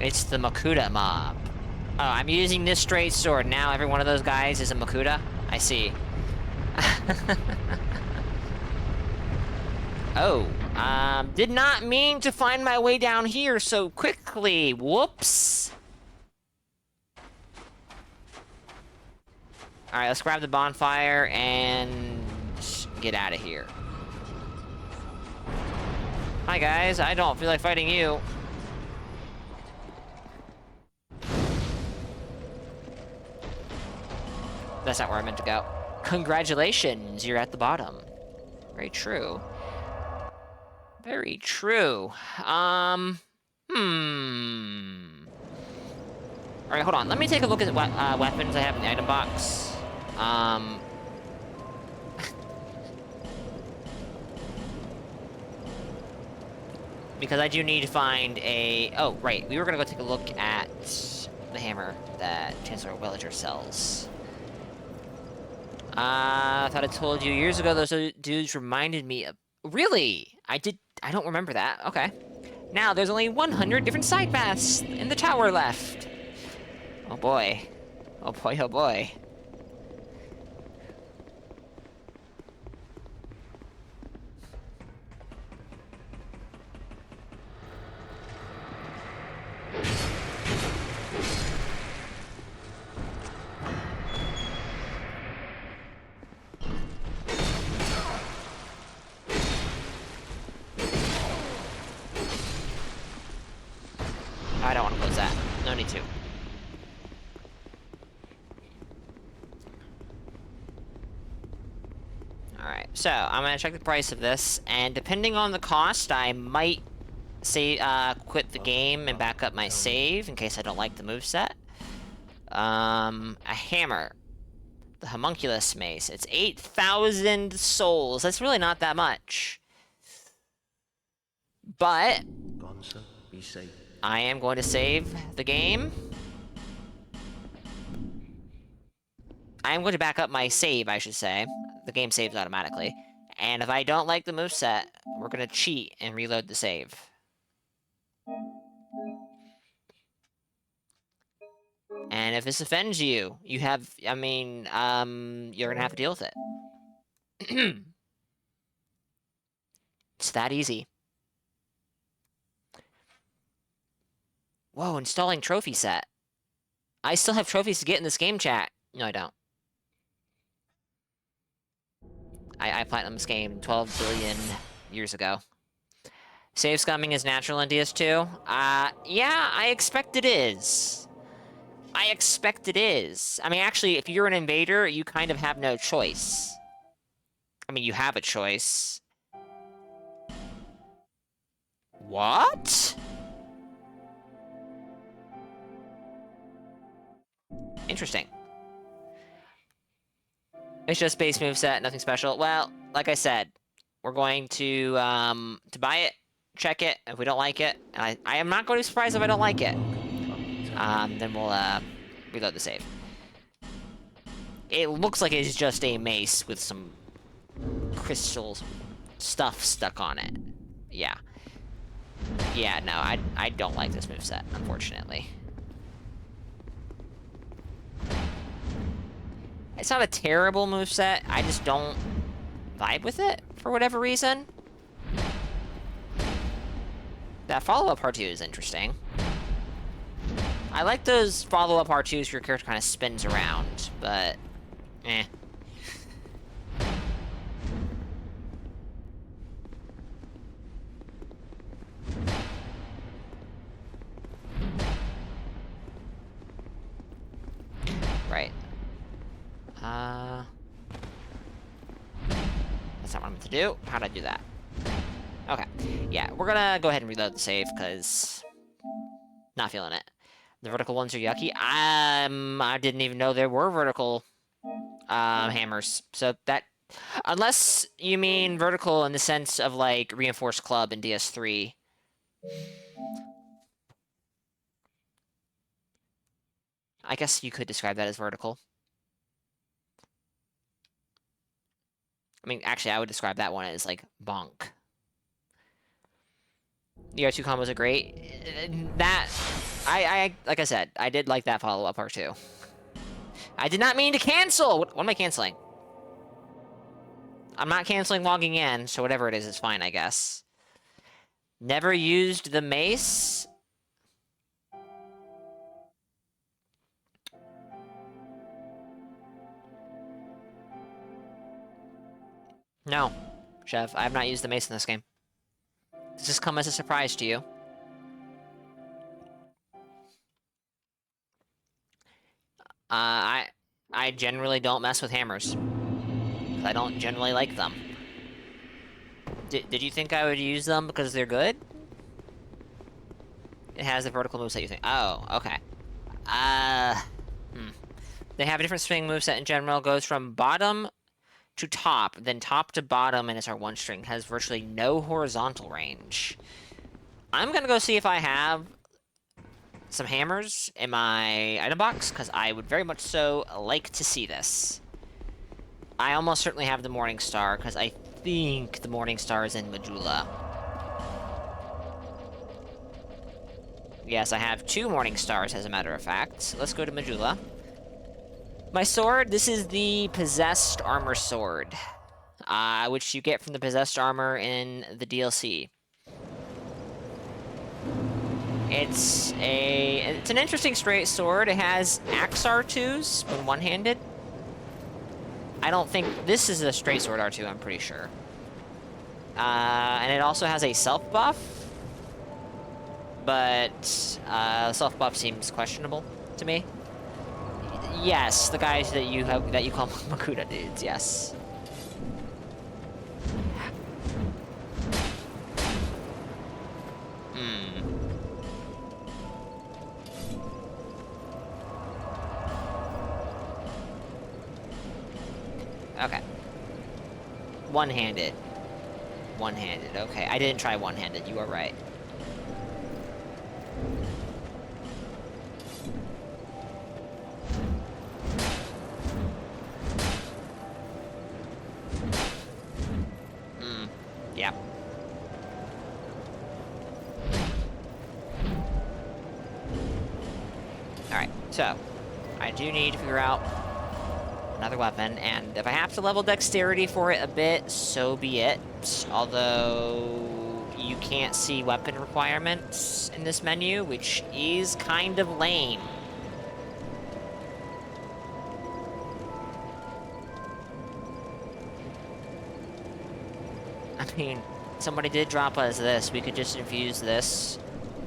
It's the Makuta mob. Oh, I'm using this straight sword. Now every one of those guys is a Makuta? I see. Oh, did not mean to find my way down here so quickly. Whoops. Alright, let's grab the bonfire and get out of here. Hi guys, I don't feel like fighting you. That's not where I meant to go. Congratulations, you're at the bottom. Very true. Very true. Alright, hold on. Let me take a look at what weapons I have in the item box. Because I do need to find a... Oh, right. We were gonna go take a look at the hammer that Chancellor Welliger sells. I thought I told you years ago those dudes reminded me of... Really? I don't remember that. Okay. Now, there's only 100 different side paths in the tower left. Oh boy. Oh boy, oh boy. I don't want to close that. No need to. Alright, so I'm gonna check the price of this, and depending on the cost, I might say quit the game and back up my save in case I don't like the moveset. A hammer. The homunculus mace. It's 8,000 souls. That's really not that much. But Be safe. I am going to save the game. I am going to back up my save, I should say. The game saves automatically. And if I don't like the moveset, we're going to cheat and reload the save. And if this offends you, you have, I mean, you're going to have to deal with it. It's that easy. Whoa, installing trophy set. I still have trophies to get in this game chat. No, I don't. I platinum this game 12 billion years ago. Save scumming is natural in DS2? Yeah, I expect it is. I expect it is. I mean, actually, if you're an invader, you kind of have no choice. I mean, you have a choice. What? Interesting. It's just base moveset, nothing special. Well, like I said, we're going to buy it, check it. If we don't like it, I am not going to be surprised if I don't like it. Then we'll reload the save. It looks like it's just a mace with some crystal stuff stuck on it. Yeah. Yeah, no, I don't like this moveset, unfortunately. It's not a terrible moveset, I just don't vibe with it, for whatever reason. That follow-up R2 is interesting. I like those follow-up R2s where your character kind of spins around, but... eh. Right. That's not what I meant to do. How'd I do that? Okay. Yeah, we're gonna go ahead and reload the save, because... not feeling it. The vertical ones are yucky. I didn't even know there were vertical hammers. So that... unless you mean vertical in the sense of, like, reinforced club in DS3. I guess you could describe that as vertical. I mean, actually, I would describe that one as, like, bonk. The R2 combos are great. That, like I said, I did like that follow-up R2. I did not mean to cancel! What am I canceling? I'm not canceling logging in, so whatever it is fine, I guess. Never used the mace? No, Chev, I have not used the mace in this game. Does this come as a surprise to you? I generally don't mess with hammers. I don't generally like them. Did you think I would use them because they're good? It has the vertical moveset you think. Oh, okay. They have a different swing moveset in general. Goes from bottom to top, then top to bottom, and it's our one string. Has virtually no horizontal range. I'm gonna go see if I have some hammers in my item box, because I would very much so like to see this. I almost certainly have the Morning Star, because I think the Morning Star is in Majula. Yes, I have 2 Morning Stars, as a matter of fact. So let's go to Majula. My sword, this is the Possessed Armor Sword, which you get from the Possessed Armor in the DLC. It's an interesting straight sword. It has axe R2s when one-handed. I don't think this is a straight sword R2, I'm pretty sure. And it also has a self buff, but self buff seems questionable to me. Yes, the guys that you call Makuta dudes. Yes. Okay. One-handed. One-handed. Okay, I didn't try one-handed. You are right. Yeah. Alright, so I do need to figure out another weapon, and if I have to level dexterity for it a bit, so be it. Although you can't see weapon requirements in this menu, which is kind of lame. I mean, somebody did drop us this. We could just infuse this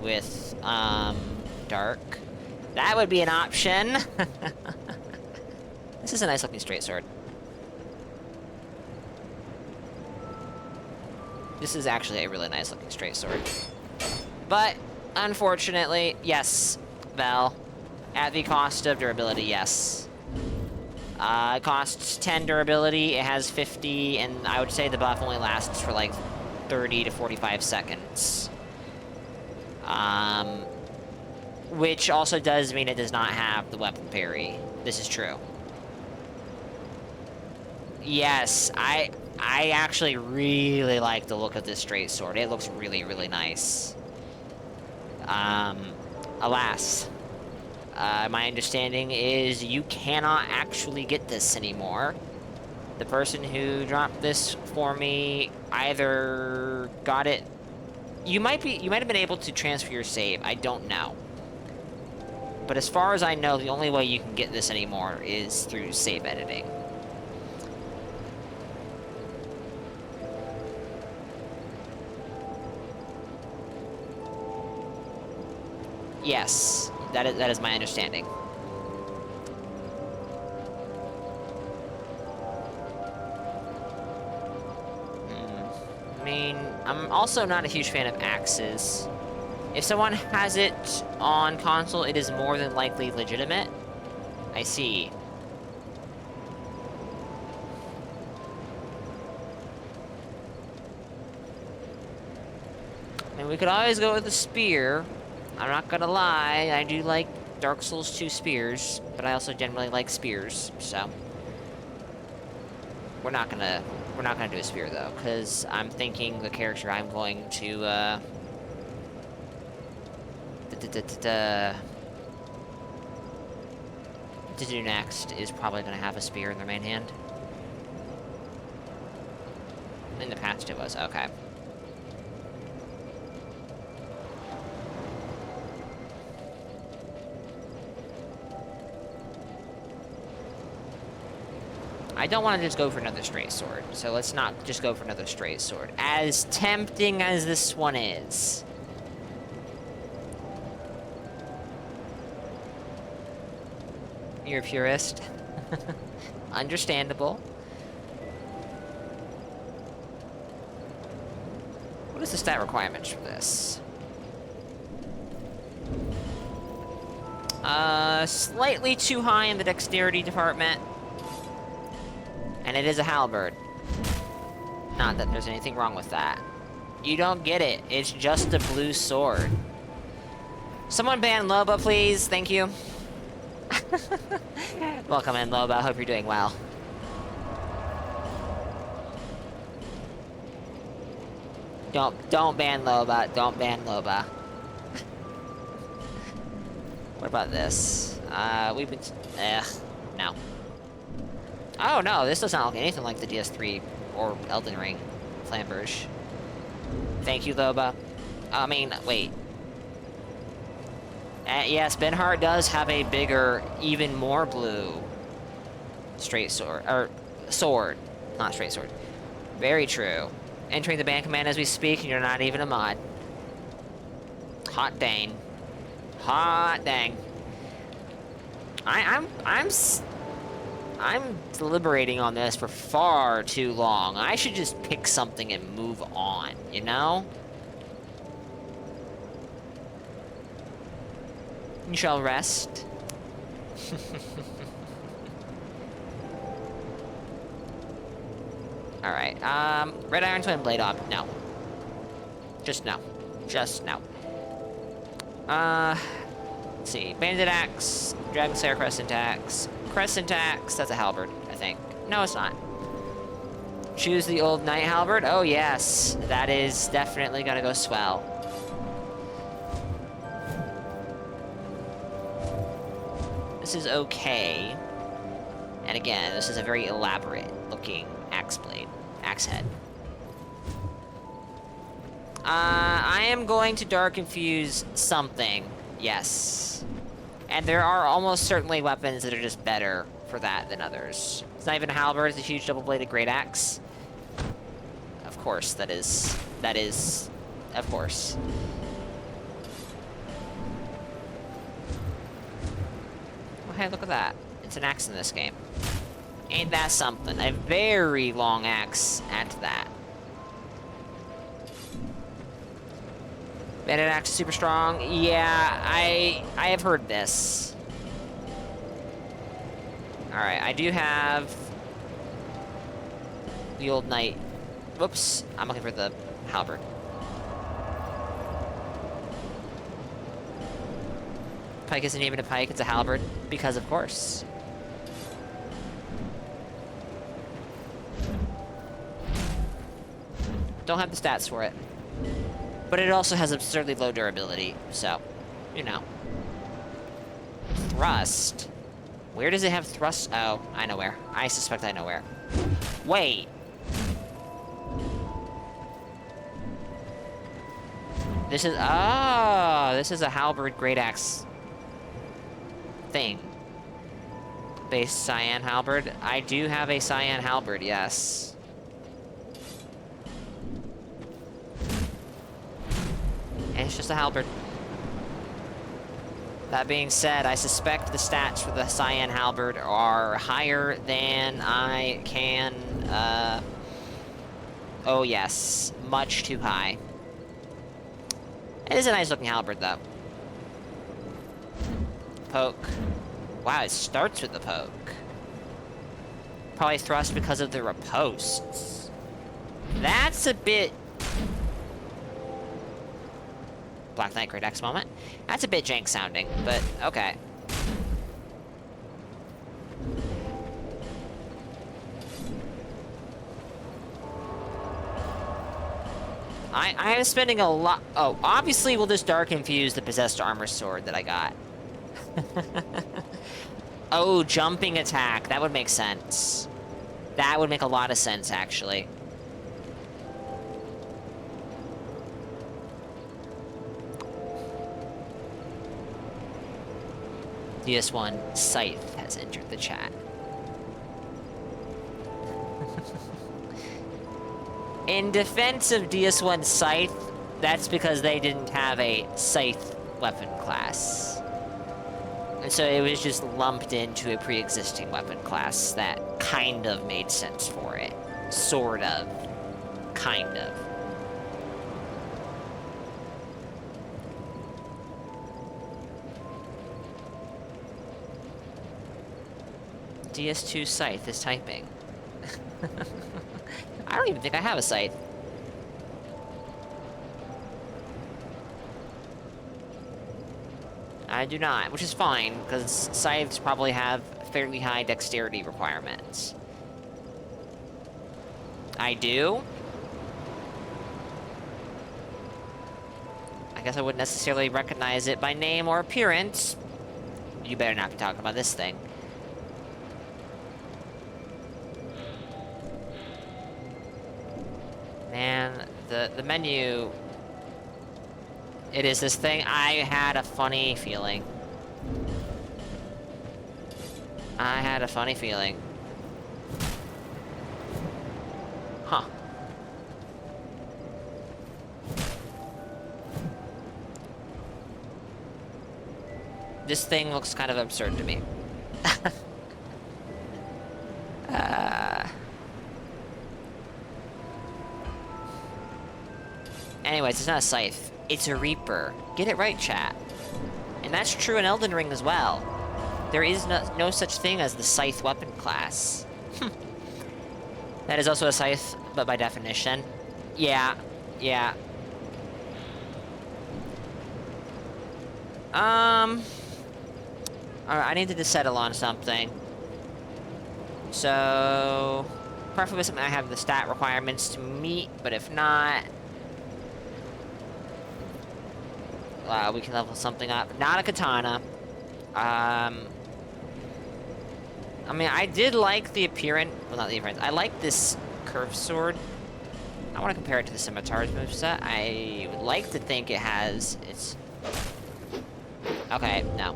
with, dark. That would be an option. This is a nice looking straight sword. This is actually a really nice looking straight sword. But, unfortunately, yes, Val. At the cost of durability, yes. It costs 10 durability, it has 50, and I would say the buff only lasts for like 30 to 45 seconds. Which also does mean it does not have the weapon parry. This is true. Yes, I actually really like the look of this straight sword. It looks really, really nice. Alas, my understanding is you cannot actually get this anymore. The person who dropped this for me either got it... You might have been able to transfer your save. I don't know. But as far as I know, the only way you can get this anymore is through save editing. Yes, that is my understanding. I mean, I'm also not a huge fan of axes. If someone has it on console, it is more than likely legitimate. I see. And we could always go with the spear. I'm not gonna lie, I do like Dark Souls 2 spears, but I also generally like spears, so... We're not gonna do a spear, though, because I'm thinking the character I'm going to, To do next is probably going to have a spear in their main hand. In the past it was, okay. I don't want to just go for another straight sword, so let's not just go for another straight sword. As tempting as this one is. You're a purist. Understandable. What is the stat requirements for this? Slightly too high in the dexterity department. And it is a halberd. Not that there's anything wrong with that. You don't get it. It's just a blue sword. Someone ban Loba, please. Thank you. Welcome in, Loba. Hope you're doing well. Don't ban Loba. Don't ban Loba. What about this? We've been... no. Oh, no, this doesn't look anything like the DS3 or Elden Ring Flamberge. Thank you, Loba. I mean, wait. Yes, Benhart does have a bigger, even more blue straight sword. Or, sword. Not straight sword. Very true. Entering the ban command as we speak, and you're not even a mod. Hot dang. Hot dang. I'm deliberating on this for far too long. I should just pick something and move on, you know? You shall rest. Alright, Red Iron Twin Blade Op, no. Just no. Just no. Let's see. Bandit Axe, Dragon Slayer Crescent Axe. Crescent Axe, that's a halberd, I think. No, it's not. Choose the old Knight Halberd? Oh, yes. That is definitely gonna go swell. This is okay. And again, this is a very elaborate looking axe blade. Axe head. I am going to Dark Infuse something. Yes. And there are almost certainly weapons that are just better for that than others. It's not even a halberd, it's a huge double-bladed great axe. Of course, that is, of course. Oh, hey, look at that. It's an axe in this game. Ain't that something? A very long axe at that. Bandit axe is super strong. Yeah, I have heard this. Alright, I do have the old knight. Whoops, I'm looking for the halberd. Pike isn't even a pike, it's a halberd. Because of course. Don't have the stats for it. But it also has absurdly low durability, so, you know. Thrust? Where does it have thrust? Oh, I know where. I suspect I know where. Wait. This is, oh, this is a halberd great axe thing. Base cyan halberd. I do have a cyan halberd, yes. And it's just a halberd. That being said, I suspect the stats for the cyan halberd are higher than I can, oh yes, much too high. It is a nice looking halberd though. Poke. Wow, it starts with the poke. Probably thrust because of the riposts. That's a bit... Black Knight Great Axe moment. That's a bit jank sounding, but okay. I am spending a lot... Oh, obviously we'll just Dark Infuse the Possessed Armor Sword that I got. Oh, jumping attack. That would make sense. That would make a lot of sense, actually. DS1 Scythe has entered the chat. In defense of DS1 Scythe, that's because they didn't have a Scythe weapon class. And so it was just lumped into a pre-existing weapon class that kind of made sense for it. Sort of. Kind of. DS2 Scythe is typing. I don't even think I have a Scythe. I do not, which is fine, because Scythes probably have fairly high dexterity requirements. I do? I guess I wouldn't necessarily recognize it by name or appearance. You better not be talking about this thing. Man, the menu... It is this thing. I had a funny feeling. I had a funny feeling. Huh. This thing looks kind of absurd to me. Anyways, it's not a Scythe. It's a Reaper. Get it right, chat. And that's true in Elden Ring as well. There is no such thing as the Scythe weapon class. That is also a Scythe, but by definition. Yeah. Yeah. Alright, I needed to settle on something. So... preferably something I have the stat requirements to meet, but if not... we can level something up. Not a katana. I mean, I did like the appearance... Well, not the appearance. I like this curved sword. I want to compare it to the scimitar's moveset. I would like to think it has its... Okay, no.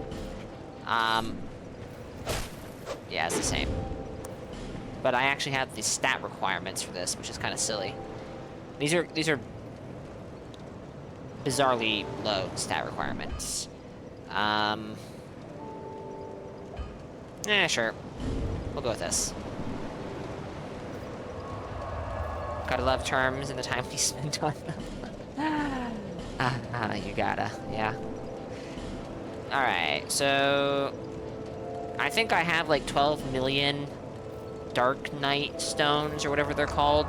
Yeah, it's the same. But I actually have the stat requirements for this, which is kind of silly. These are bizarrely low stat requirements. Sure. We'll go with this. Gotta love terms and the time we spent on them. You gotta, yeah. Alright, so... I think I have like 12 million Dark Knight stones, or whatever they're called.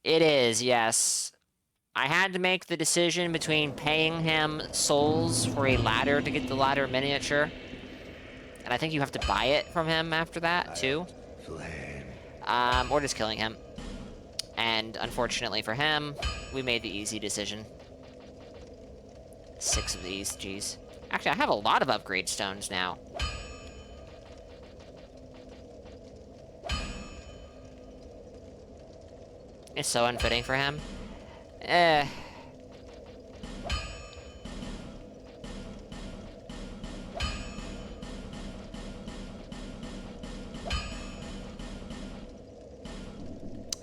It is, yes. I had to make the decision between paying him souls for a ladder to get the ladder miniature. And I think you have to buy it from him after that, too. Or just killing him. And unfortunately for him, we made the easy decision. 6 of these, jeez. Actually, I have a lot of upgrade stones now. It's so unfitting for him.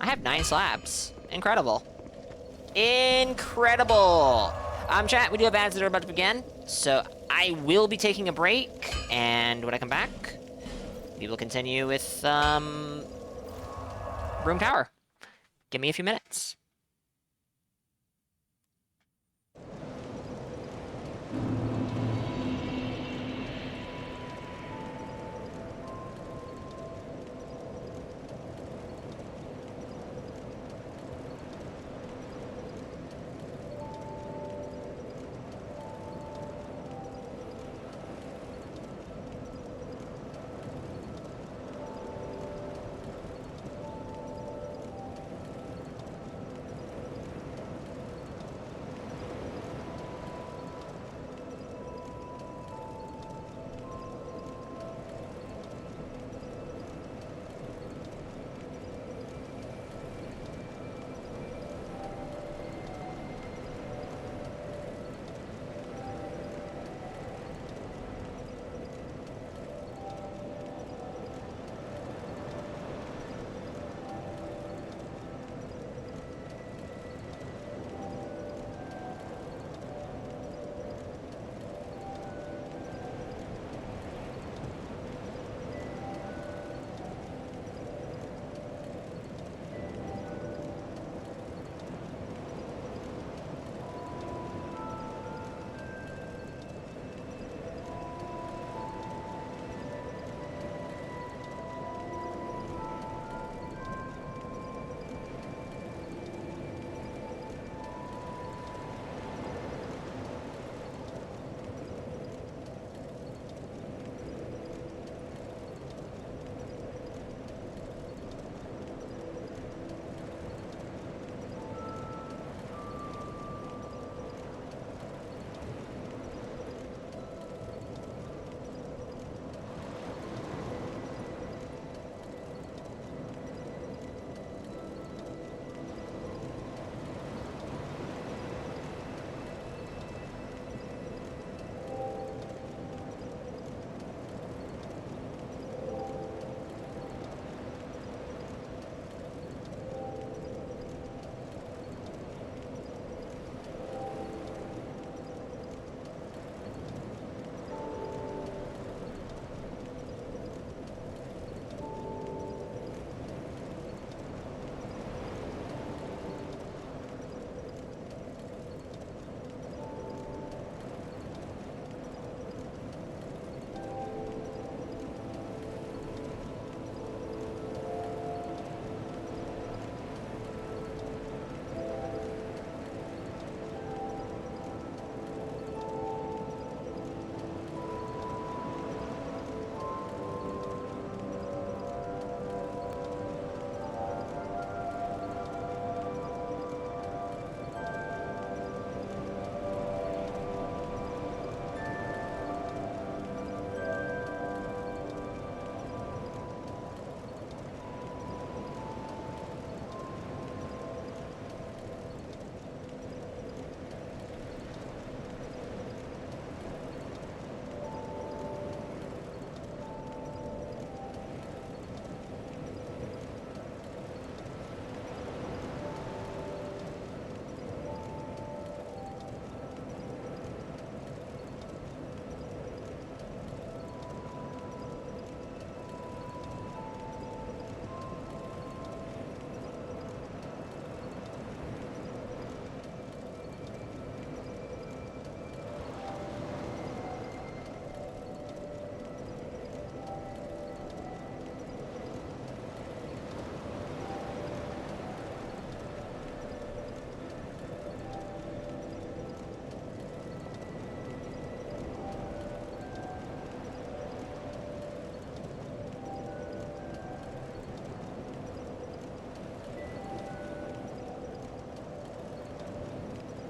I have 9 slabs. Incredible. Incredible! Chat, we do have ads that are about to begin, so I will be taking a break, and when I come back, we will continue with, Broom Tower. Give me a few minutes.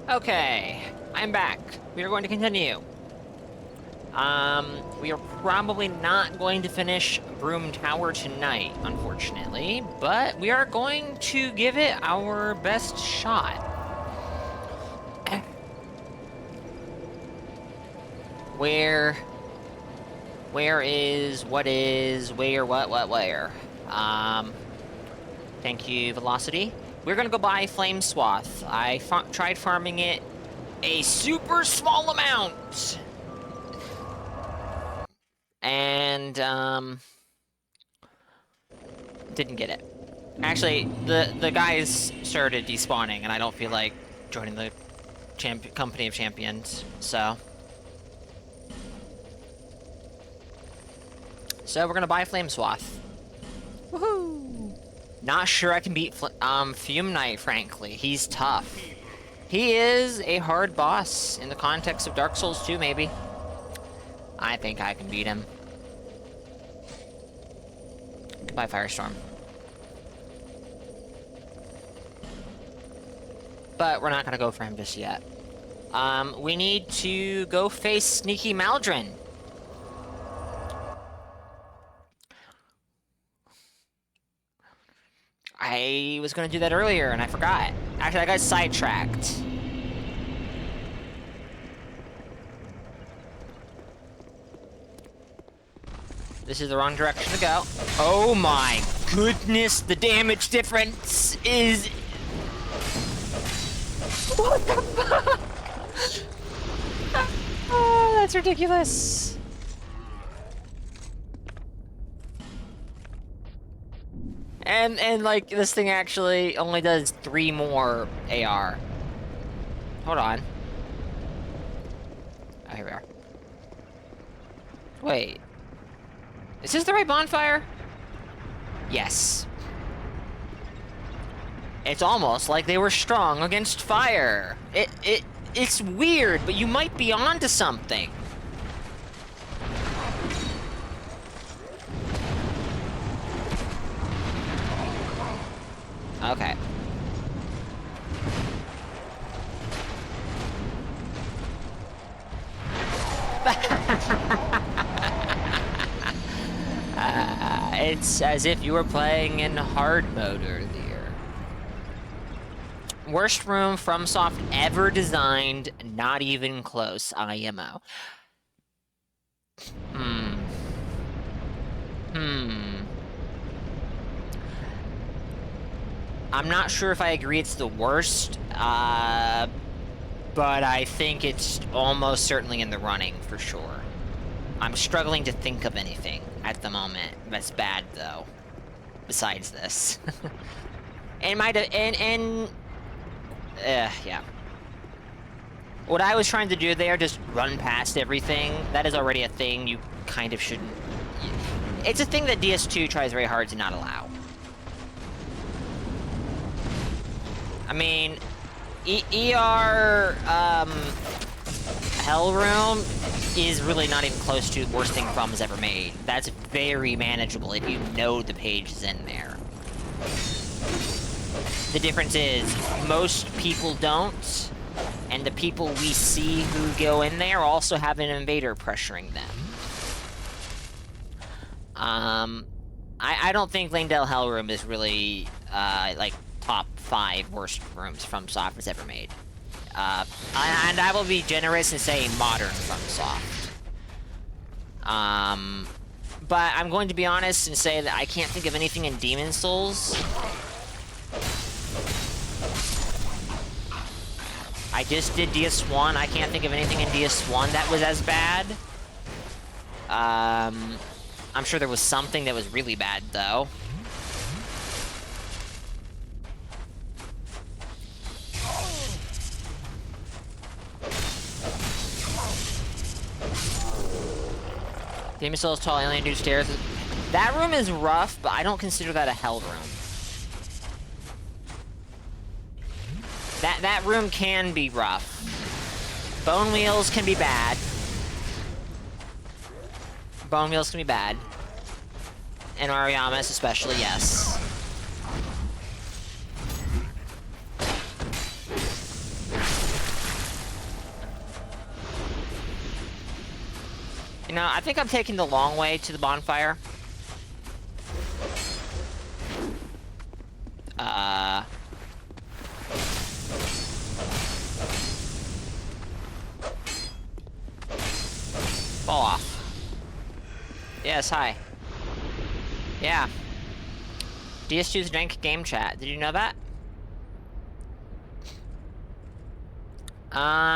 Okay, I'm back. We are going to continue. We are probably not going to finish Broom Tower tonight, unfortunately, but we are going to give it our best shot. Where is, what, where? Thank you, Velocity. We're gonna go buy Flame Swath. I tried farming it a super small amount. And, didn't get it. Actually, the guys started despawning, and I don't feel like joining the company of champions, so... So we're gonna buy Flame Swath. Woohoo! Not sure I can beat Fume Knight, frankly. He's tough. He is a hard boss in the context of Dark Souls 2, maybe. I think I can beat him. Goodbye, Firestorm. But we're not gonna go for him just yet. We need to go face Sneaky Maldrin. I was gonna do that earlier, and I forgot. Actually, I got sidetracked. This is the wrong direction to go. Oh my goodness, the damage difference is... What the fuck? Oh, that's ridiculous. And like, this thing actually only does 3 more AR. Hold on. Oh, here we are. Wait. Is this the right bonfire? Yes. It's almost like they were strong against fire. It's weird, but you might be onto something. Okay. It's as if you were playing in hard mode earlier. Worst room FromSoft ever designed, not even close, IMO. I'm not sure if I agree it's the worst, but I think it's almost certainly in the running, for sure. I'm struggling to think of anything at the moment that's bad, though, besides this. Yeah. What I was trying to do there, just run past everything, that is already a thing you kind of shouldn't... It's a thing that DS2 tries very hard to not allow. I mean, Hell Room is really not even close to the worst thing From has ever made. That's very manageable if you know the page is in there. The difference is, most people don't, and the people we see who go in there also have an invader pressuring them. I don't think Langdale Hell Room is really, like, top 5 worst rooms FromSoft has ever made. And I will be generous and say modern FromSoft. But I'm going to be honest and say that I can't think of anything in Demon Souls. I just did DS1. I can't think of anything in DS1 that was as bad. I'm sure there was something that was really bad, though. Demon Souls tall alien dude stairs. That room is rough, but I don't consider that a hell room. That room can be rough. Bone wheels can be bad. Bone wheels can be bad. And Ariamis especially, yes. No, I think I'm taking the long way to the bonfire. Fall off. Yes, hi. Yeah. DS2's Drink game chat. Did you know that?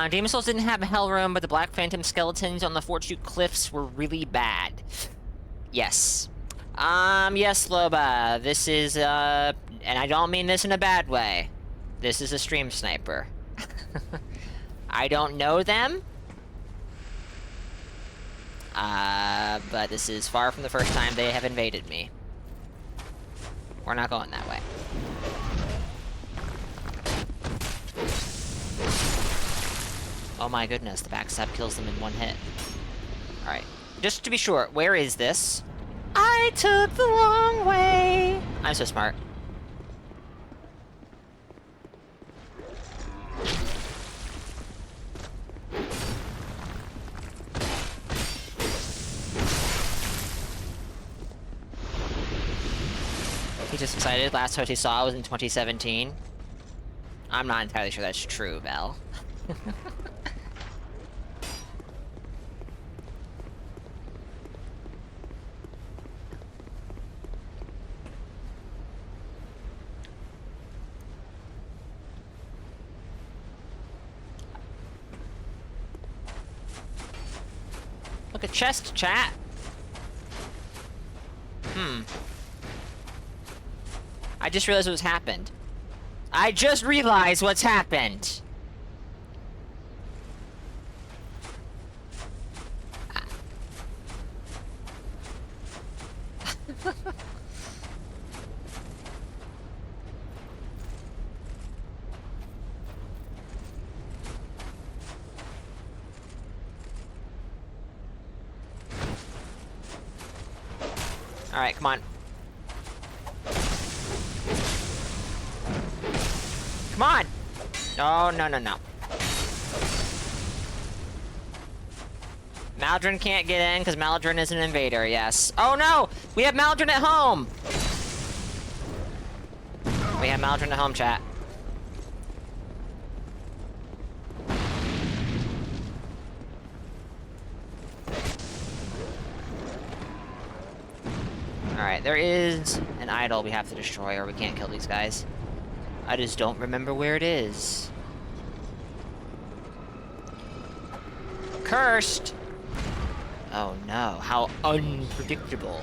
Demon Souls didn't have a Hell Room, but the Black Phantom skeletons on the Fortitude Cliffs were really bad. Yes. Yes, Loba. This is, and I don't mean this in a bad way. This is a stream sniper. I don't know them. But this is far from the first time they have invaded me. We're not going that way. Oh my goodness, the backstab kills them in one hit. Alright. Just to be sure, where is this? I took the long way! I'm so smart. He just excited. Last host he saw was in 2017. I'm not entirely sure that's true, Val. Look at chest, chat. I just realized what's happened. I just realized what's happened. Alright, come on. Come on! No, no, no, no. Maldron can't get in because Maldron is an invader, yes. Oh no! We have Maldron at home! We have Maldron at home, chat. Alright, there is an idol we have to destroy or we can't kill these guys. I just don't remember where it is. Cursed! Oh no, how unpredictable.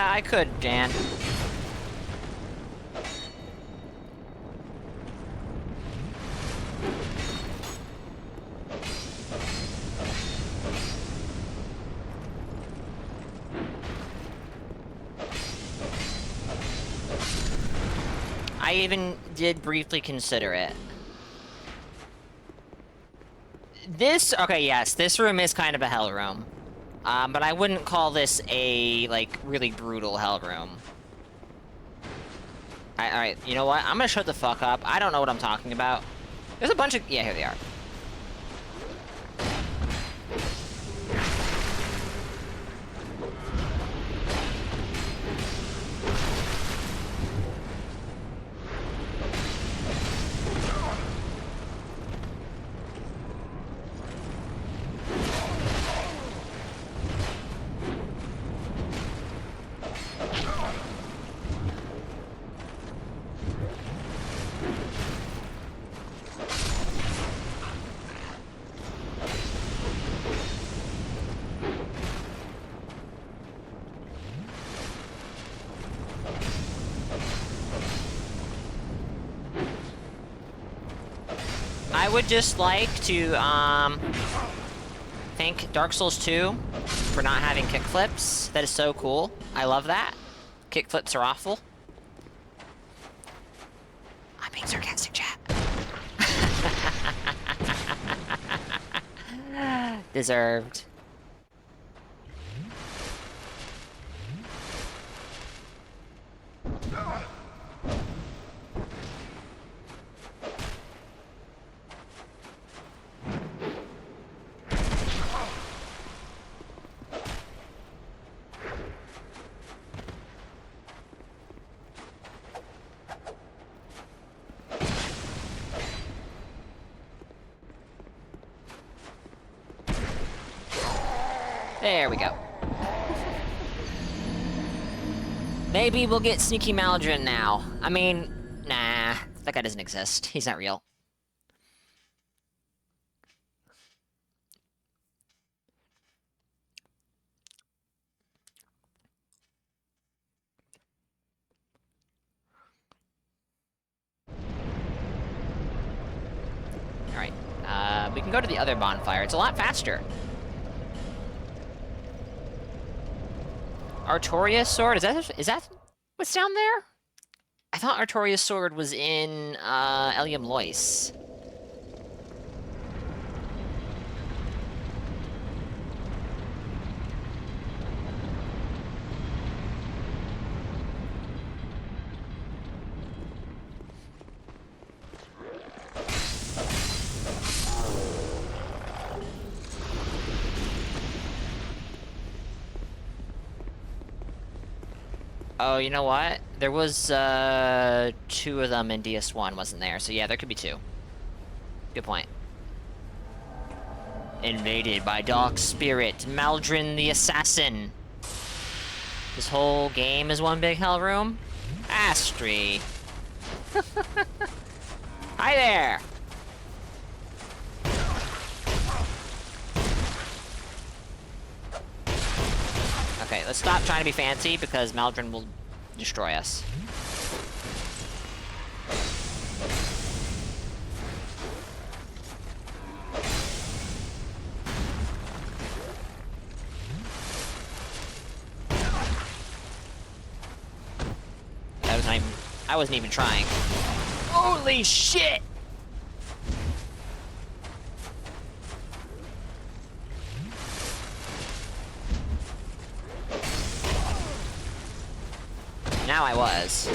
I could, Jan. I even did briefly consider it. This, okay, yes, this room is kind of a hell room. But I wouldn't call this a, like, really brutal hell room. Alright, you know what? I'm gonna shut the fuck up. I don't know what I'm talking about. There's a bunch of... Yeah, here they are. I would just like to, thank Dark Souls 2 for not having kickflips. That is so cool. I love that. Kickflips are awful. I'm being sarcastic, chat. Deserved. There we go. Maybe we'll get Sneaky Maldron now. I mean, nah, that guy doesn't exist. He's not real. Alright, we can go to the other bonfire. It's a lot faster. Artoria's sword? Is that what's down there? I thought Artoria's sword was in, Elium Lois. Oh, you know what? There was, 2 of them in DS1, wasn't there? So yeah, there could be 2. Good point. Invaded by Dark Spirit, Maldron the Assassin. This whole game is one big hell room? Astri. Hi there! Okay, let's stop trying to be fancy, because Maldron will destroy us. I wasn't even trying. Holy shit! Now I was.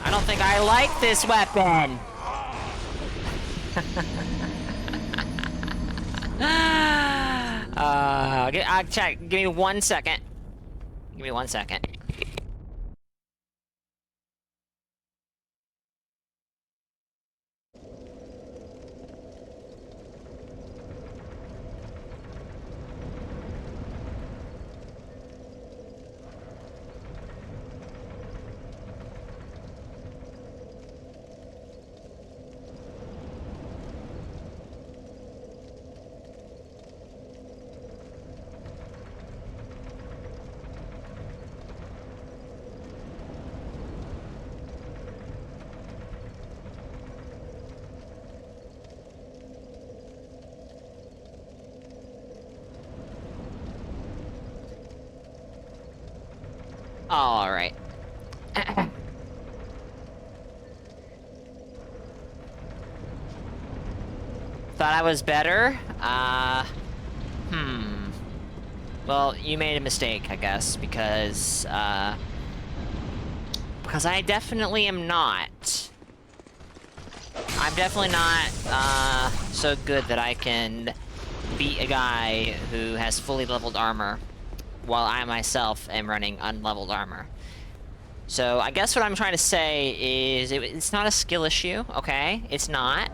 I don't think I like this weapon. I'll check. Give me 1 second. Give me 1 second. All right. Thought I was better? Well, you made a mistake, I guess, because I definitely am not. I'm definitely not, so good that I can beat a guy who has fully leveled armor, while I myself am running unleveled armor. So, I guess what I'm trying to say is, it's not a skill issue, okay? It's not.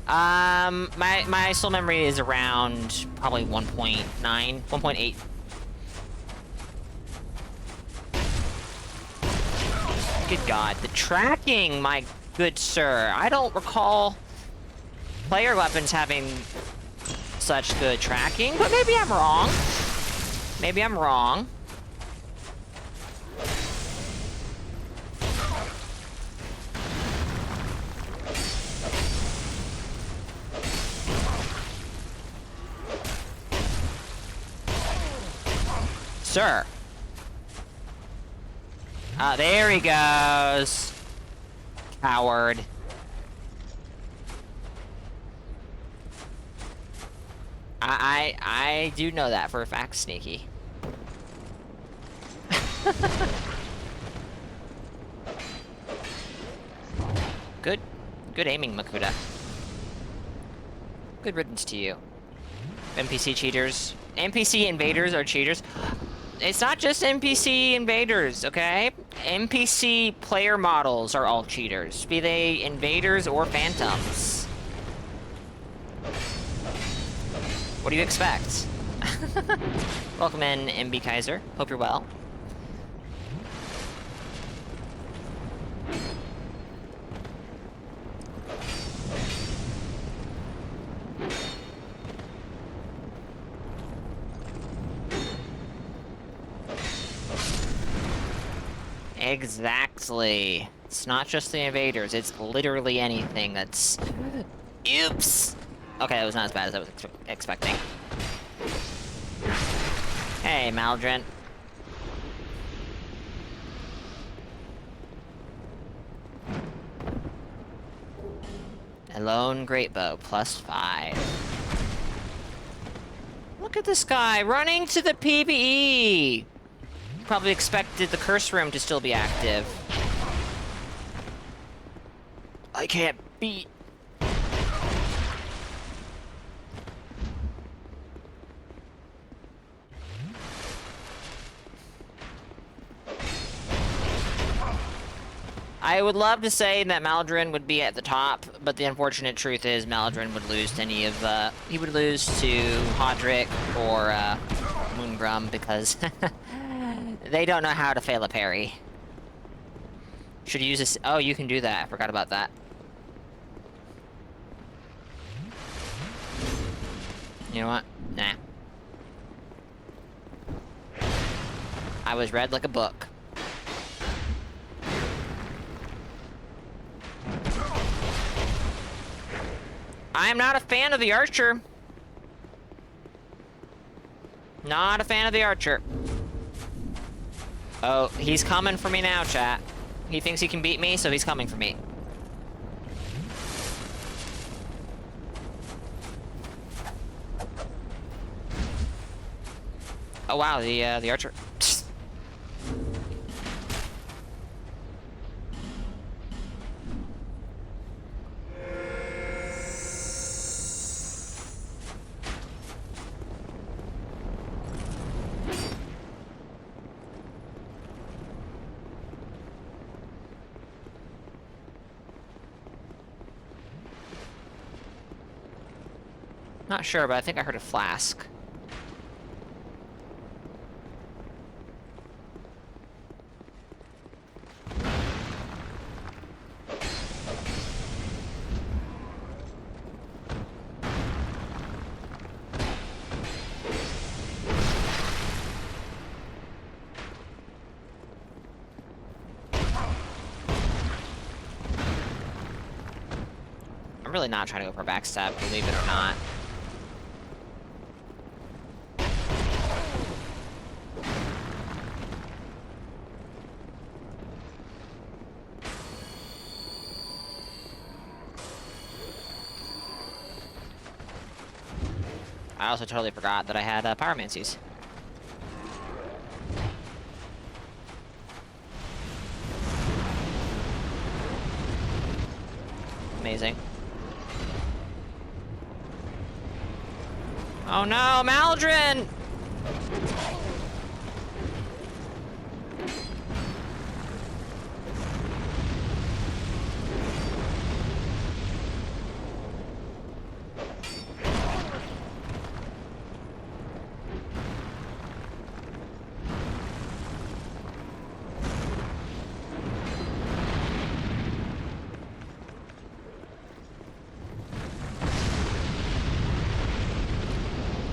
My soul memory is around probably 1.9, 1.8. Good God, the tracking, my good sir. I don't recall player weapons having such good tracking, but maybe I'm wrong. Maybe I'm wrong. Sir. There he goes. Coward. I do know that for a fact, Sneaky. Good aiming, Makuta. Good riddance to you. NPC cheaters. NPC invaders are cheaters. It's not just NPC invaders, okay? NPC player models are all cheaters, be they invaders or phantoms. What do you expect? Welcome in, MB Kaiser. Hope you're well. Exactly. It's not just the invaders, it's literally anything that's... Oops! Okay, that was not as bad as I was expecting. Hey, Maldron. A lone great bow, +5. Look at this guy, running to the PvE! Probably expected the curse room to still be active. I can't beat. I would love to say that Maldron would be at the top, but the unfortunate truth is Maldron would lose to any of, he would lose to Hodrick or, Moongrum because they don't know how to fail a parry. Should use this. Oh, you can do that. I forgot about that. You know what? Nah. I was read like a book. I am not a fan of the archer. Not a fan of the archer. Oh, he's coming for me now, chat. He thinks he can beat me, so he's coming for me. Oh wow, the archer. Not sure, but I think I heard a flask. I'm really not trying to go for a backstab, believe it or not. I also totally forgot that I had pyromancies. Amazing. Oh no, Maldron!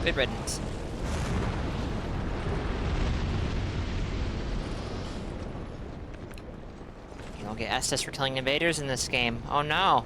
Good riddance. You don't get Estes for killing invaders in this game. Oh no.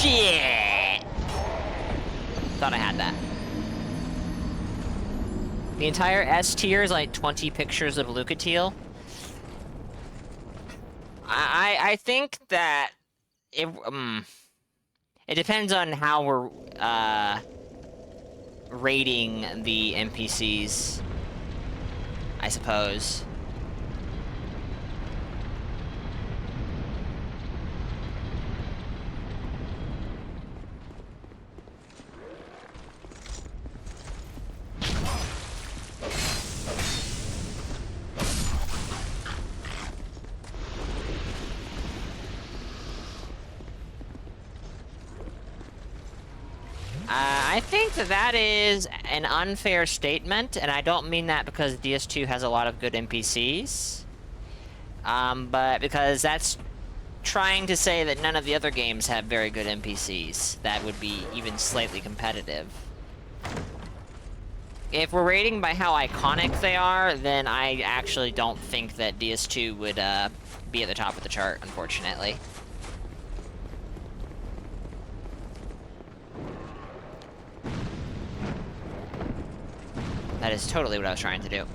Shit! Thought I had that. The entire S tier is like 20 pictures of Lucatiel. I think that it depends on how we're rating the NPCs, I suppose. I think that is an unfair statement, and I don't mean that because DS2 has a lot of good NPCs, but because that's trying to say that none of the other games have very good NPCs that would be even slightly competitive. If we're rating by how iconic they are, then I actually don't think that DS2 would be at the top of the chart, unfortunately. That is totally what I was trying to do.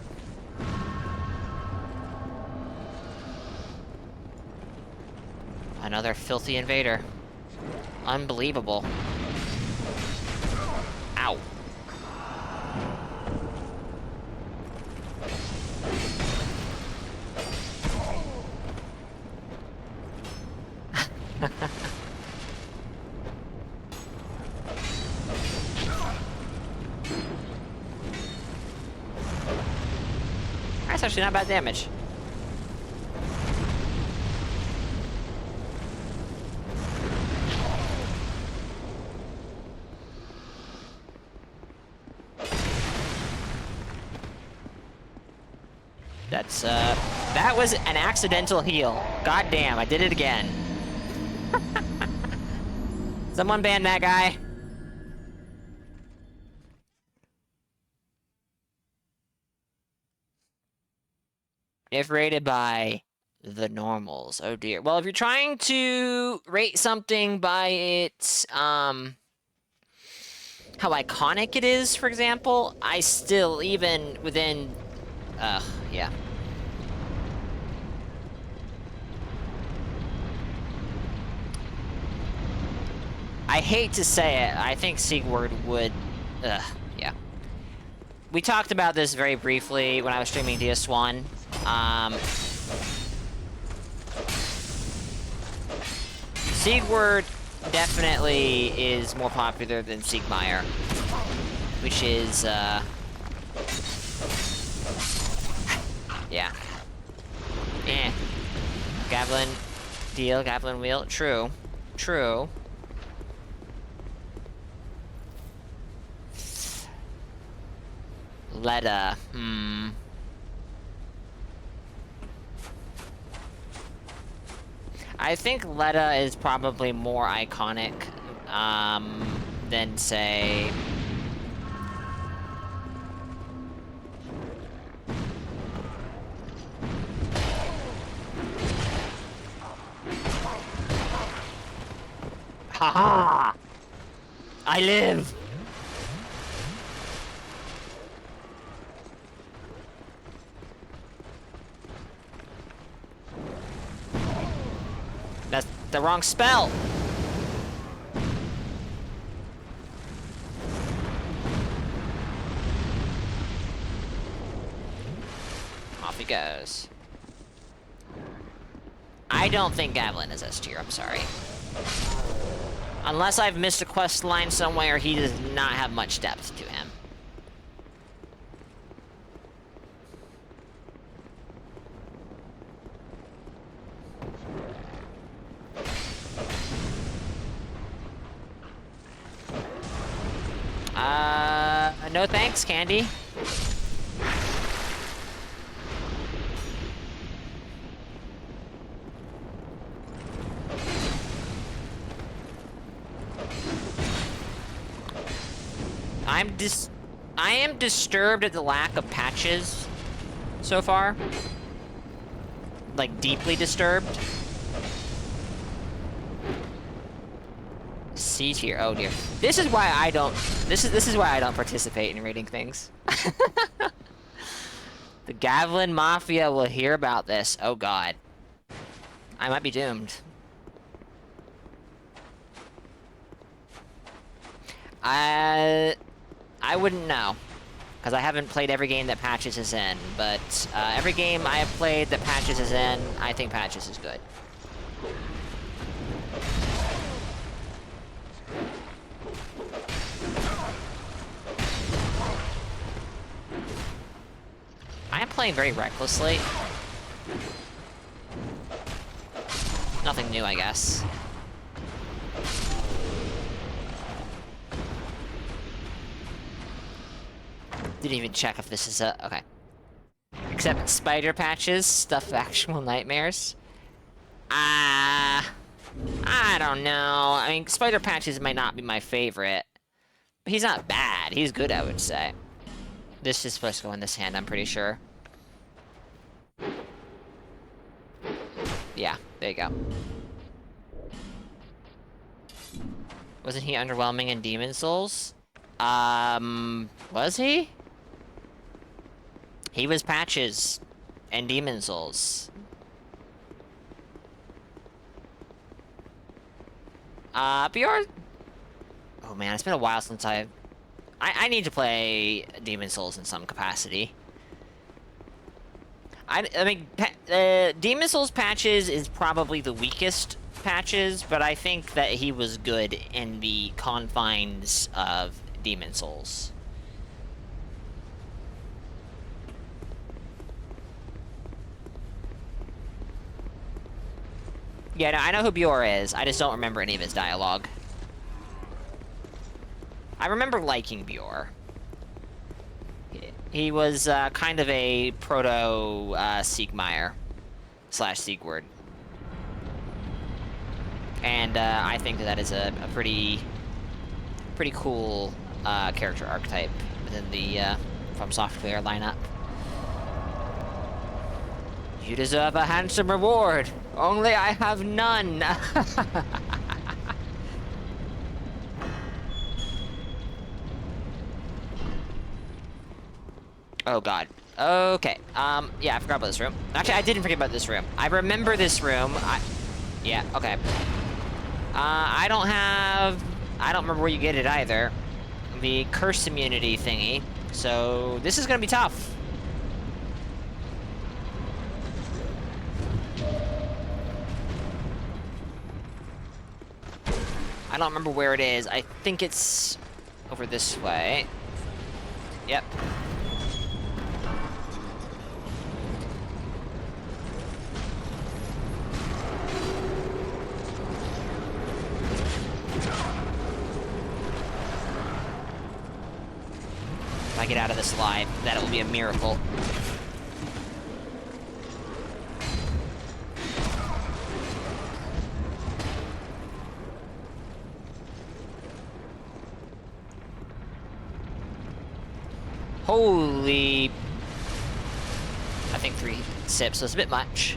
Another filthy invader. Unbelievable. Ow. That's actually not bad damage. That's, that was an accidental heal. God damn, I did it again. Someone ban that guy. If rated by the normals. Oh dear. Well, if you're trying to rate something by its, how iconic it is, for example, I still, even within, yeah. I hate to say it, I think Sigurd would, yeah. We talked about this very briefly when I was streaming DS1. Sigurd definitely is more popular than Siegmeyer, which is, yeah. Gavilan deal, Gavilan wheel, true. True. Leda, I think Leda is probably more iconic, than, say... Haha! I live! That's the wrong spell! Off he goes. I don't think Gavilan is S tier, I'm sorry. Unless I've missed a quest line somewhere, he does not have much depth to him. No thanks, Candy. I am disturbed at the lack of patches so far. Like, deeply disturbed. C tier. Oh dear. This is why I don't. This is why I don't participate in rating things. The Gavlin Mafia will hear about this. Oh god. I might be doomed. I wouldn't know, because I haven't played every game that Patches is in, but every game I have played that Patches is in, I think Patches is good. I am playing very recklessly. Nothing new, I guess. Didn't even check if this is a... Okay. Except spider patches, stuff actual nightmares. I don't know. I mean, spider patches might not be my favorite. But he's not bad. He's good, I would say. This is supposed to go in this hand, I'm pretty sure. Yeah, there you go. Wasn't he underwhelming in Demon Souls? Was he? He was Patches in Demon Souls. BR... Oh man, it's been a while since I need to play Demon Souls in some capacity. I mean, Demon Souls Patches is probably the weakest Patches, but I think that he was good in the confines of Demon Souls. Yeah, no, I know who Bjor is. I just don't remember any of his dialogue. I remember liking Bjor. He was kind of a proto Siegmeyer / Siegward. And I think that is a pretty cool character archetype within the From Software lineup. You deserve a handsome reward. Only I have none. Oh god. Okay. Yeah, I forgot about this room. Actually, I didn't forget about this room. I remember this room. Yeah, okay. I don't remember where you get it either. The curse immunity thingy. So, this is gonna be tough. I don't remember where it is. I think it's over this way. Yep. If I get out of this alive, that will be a miracle. Holy... I think 3 sips, so it's a bit much.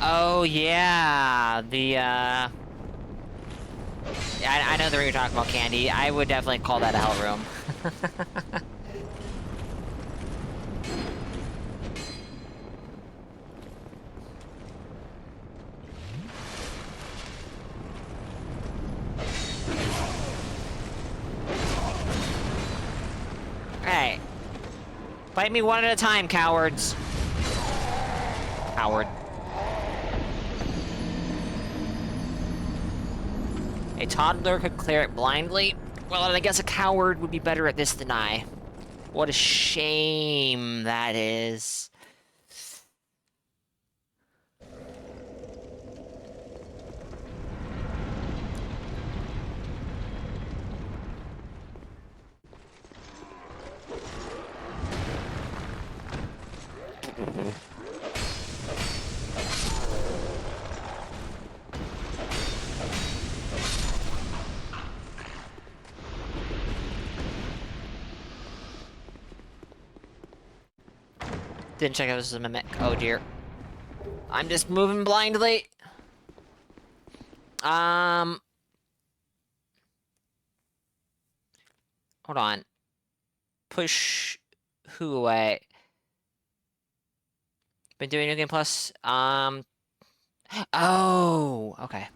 Oh, yeah, the, I know the room you're talking about, Candy. I would definitely call that a hell room. Hey. Fight me one at a time, cowards. Coward. A toddler could clear it blindly? Well, I guess a coward would be better at this than I. What a shame that is. Ooh. Didn't check if this was a mimic. Oh dear. I'm just moving blindly. Hold on. Push who away? Been doing New Game Plus. Oh, okay.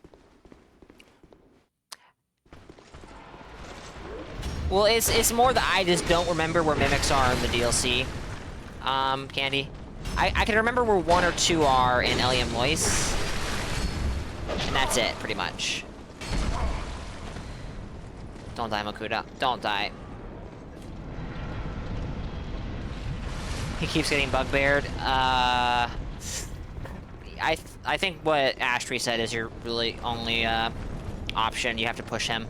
Well, it's more that I just don't remember where mimics are in the DLC. Candy. I can remember where 1 or 2 are in Eliam Lois. And that's it, pretty much. Don't die, Makuta. Don't die. He keeps getting bugbeared. I think what Ashtray said is your really only option. You have to push him.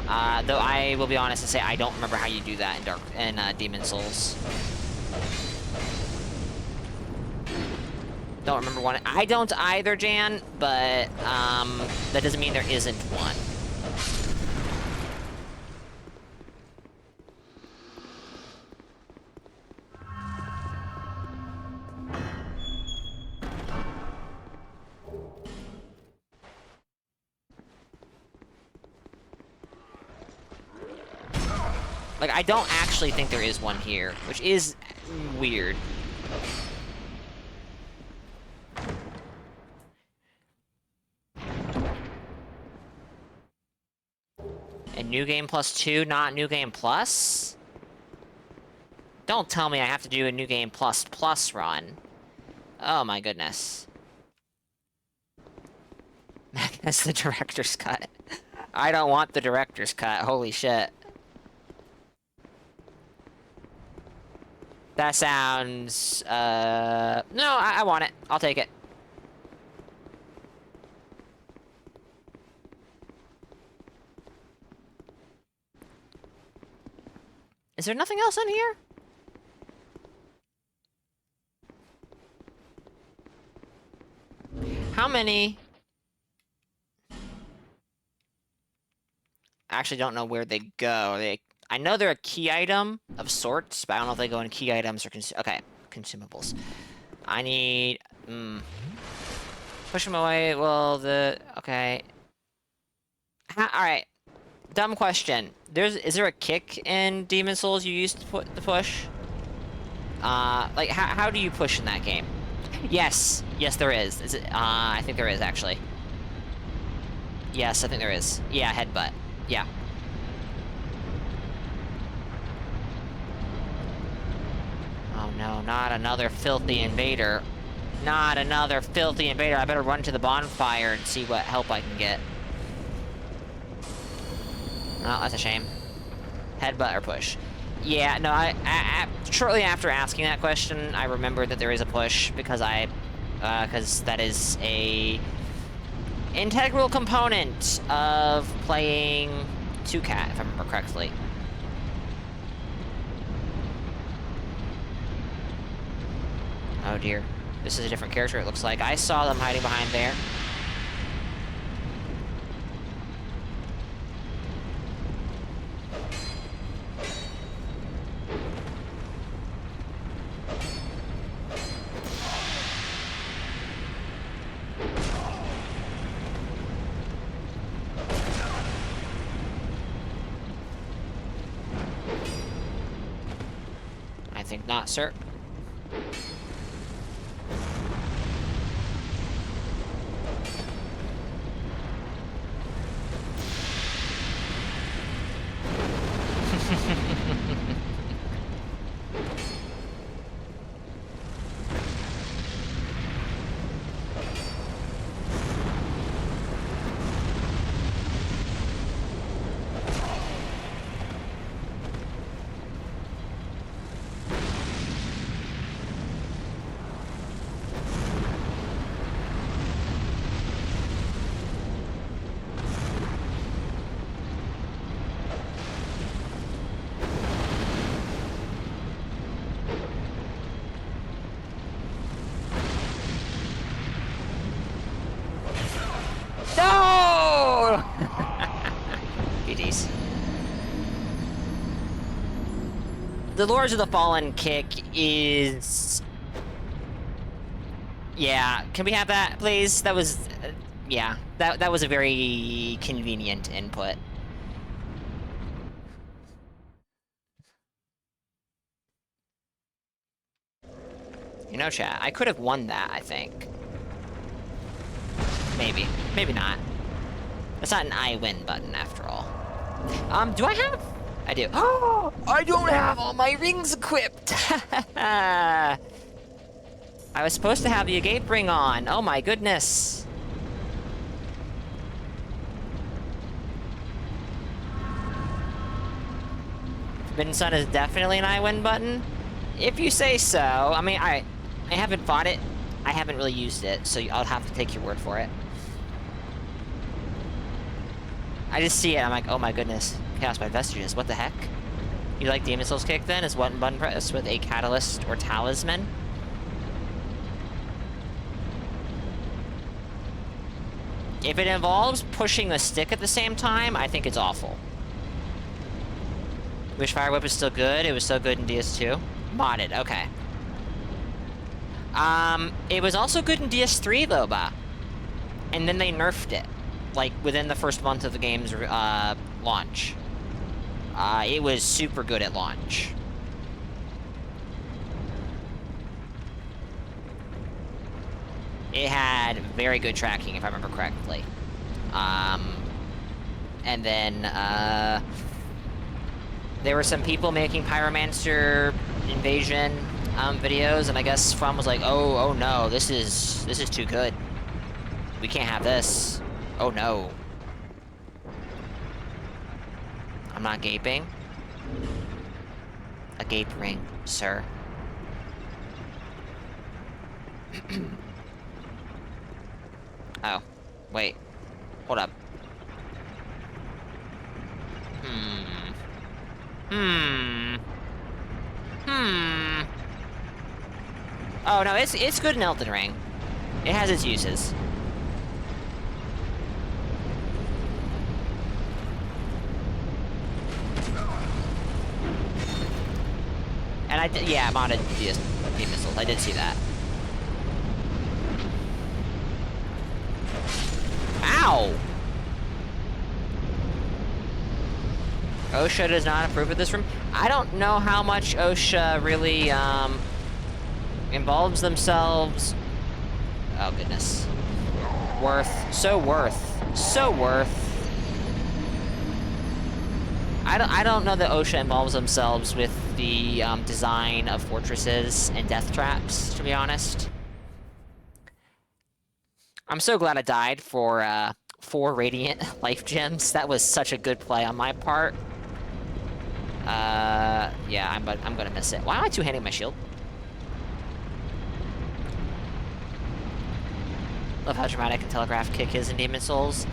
Though I will be honest and say I don't remember how you do that in Demon Souls. Don't remember one. I don't either, Jan, but that doesn't mean there isn't one. Like, I don't actually think there is one here, which is weird. And New Game Plus 2, not New Game Plus? Don't tell me I have to do a New Game Plus Plus run. Oh my goodness. That's the director's cut. I don't want the director's cut, holy shit. That sounds, no, I want it. I'll take it. Is there nothing else in here? How many? I actually don't know where they go. I know they're a key item of sorts, but I don't know if they go in key items or okay, consumables. I need push them away. Well, okay. All right. Dumb question. Is there a kick in Demon Souls you use to put the push? Like how do you push in that game? Yes, there is. Is it? I think there is actually. Yes, I think there is. Yeah, headbutt. Yeah. Oh no, not another filthy invader. Not another filthy invader. I better run to the bonfire and see what help I can get. Oh, that's a shame. Headbutt or push? Yeah, no, I shortly after asking that question, I remembered that there is a push because because that is a integral component of playing 2Cat, if I remember correctly. Oh dear. This is a different character, it looks like. I saw them hiding behind there. I think not, sir. the Lords of the Fallen kick is... Yeah, can we have that, please? That was... yeah, that was a very convenient input. You know, chat, I could have won that, I think. Maybe. Maybe not. It's not an I win button, after all. Do I have... I do. Oh, I don't have all my rings equipped! I was supposed to have the Agape ring on. Oh my goodness. Forbidden Sun is definitely an I win button. If you say so. I mean, I haven't fought it. I haven't really used it, so I'll have to take your word for it. I just see it, I'm like, oh my goodness. Chaos by Vestiges, what the heck? You like Demon Souls kick then? Is one button press with a catalyst or talisman? If it involves pushing the stick at the same time, I think it's awful. Wish Fire Whip is still good. It was so good in DS2. Modded, okay. It was also good in DS3 though, and then they nerfed it, like within the first month of the game's launch. It was super good at launch. It had very good tracking, if I remember correctly. And then, there were some people making Pyromancer invasion videos, and I guess From was like, oh no, this is too good. We can't have this. Oh no. I'm not gaping. A gape ring, sir. Oh, wait. Hold up. Oh no, it's good in Elden Ring. It has its uses. And yeah, modded Demon Souls. I did see that. Ow! OSHA does not approve of this room. I don't know how much OSHA really involves themselves. Oh goodness. So worth. I don't know that OSHA involves themselves with the design of fortresses and death traps, to be honest. I'm so glad I died for 4 Radiant Life Gems. That was such a good play on my part. Yeah, I'm gonna miss it. Why am I two-handing my shield? Love how dramatic and telegraph kick is in Demon Souls.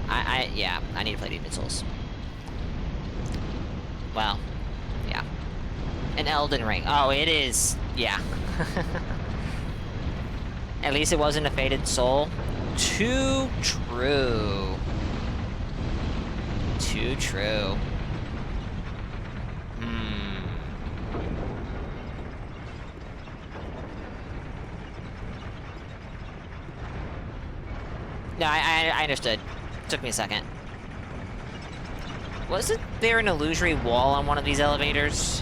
Yeah, I need to play Demon Souls. Well, yeah. An Elden Ring. Oh, it is. Yeah. At least it wasn't a Fated Soul. Too true. Too true. No, I understood. Took me a second. Wasn't there an illusory wall on one of these elevators?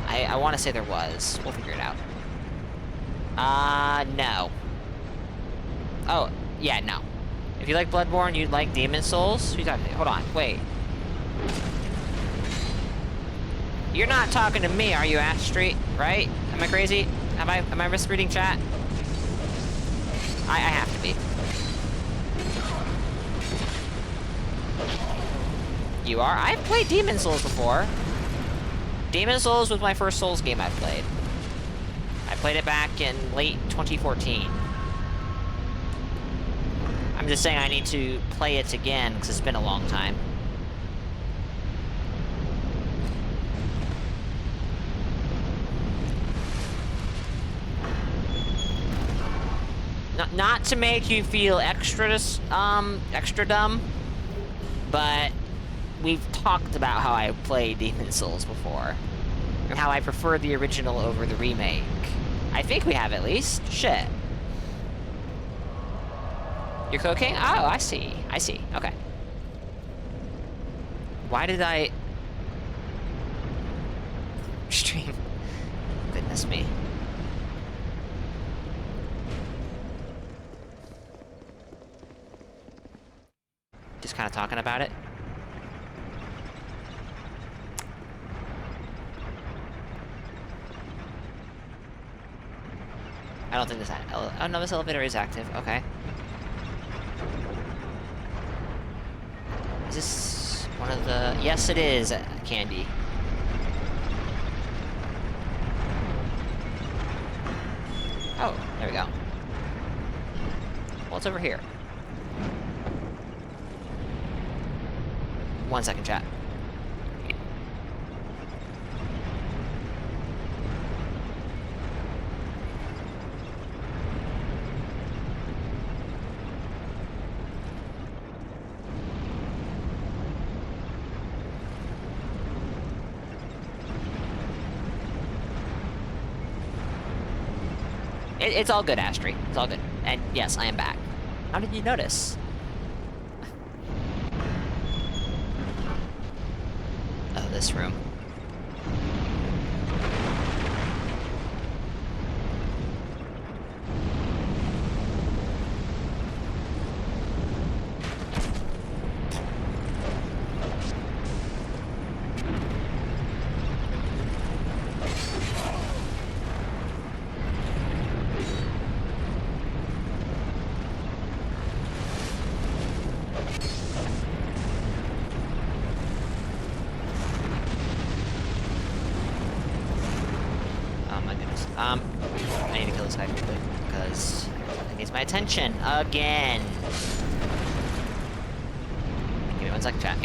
I want to say there was. We'll figure it out. No. Oh, yeah, no. If you like Bloodborne, you'd like Demon Souls? Hold on, wait. You're not talking to me, are you, Ash Street? Right? Am I crazy? Am I misreading chat? I have to be. You are? I've played Demon Souls before. Demon Souls was my first Souls game I played. I played it back in late 2014. I'm just saying I need to play it again, because it's been a long time. Not to make you feel extra dumb, but we've talked about how I played Demon Souls before. And how I prefer the original over the remake. I think we have at least. Shit. You're cooking? Oh, I see. I see. Okay. Why did I... stream? Goodness me. Just kind of talking about it. I don't think this... oh, no, this elevator is active. Okay. Is this one of the... yes, it is, Candy. Oh, there we go. What's over here? 1 second, chat. It's all good, Astri. It's all good. And yes, I am back. How did you notice? Oh, this room. I need to kill this guy quickly, because he needs my attention, again. Give me 1 second, chat.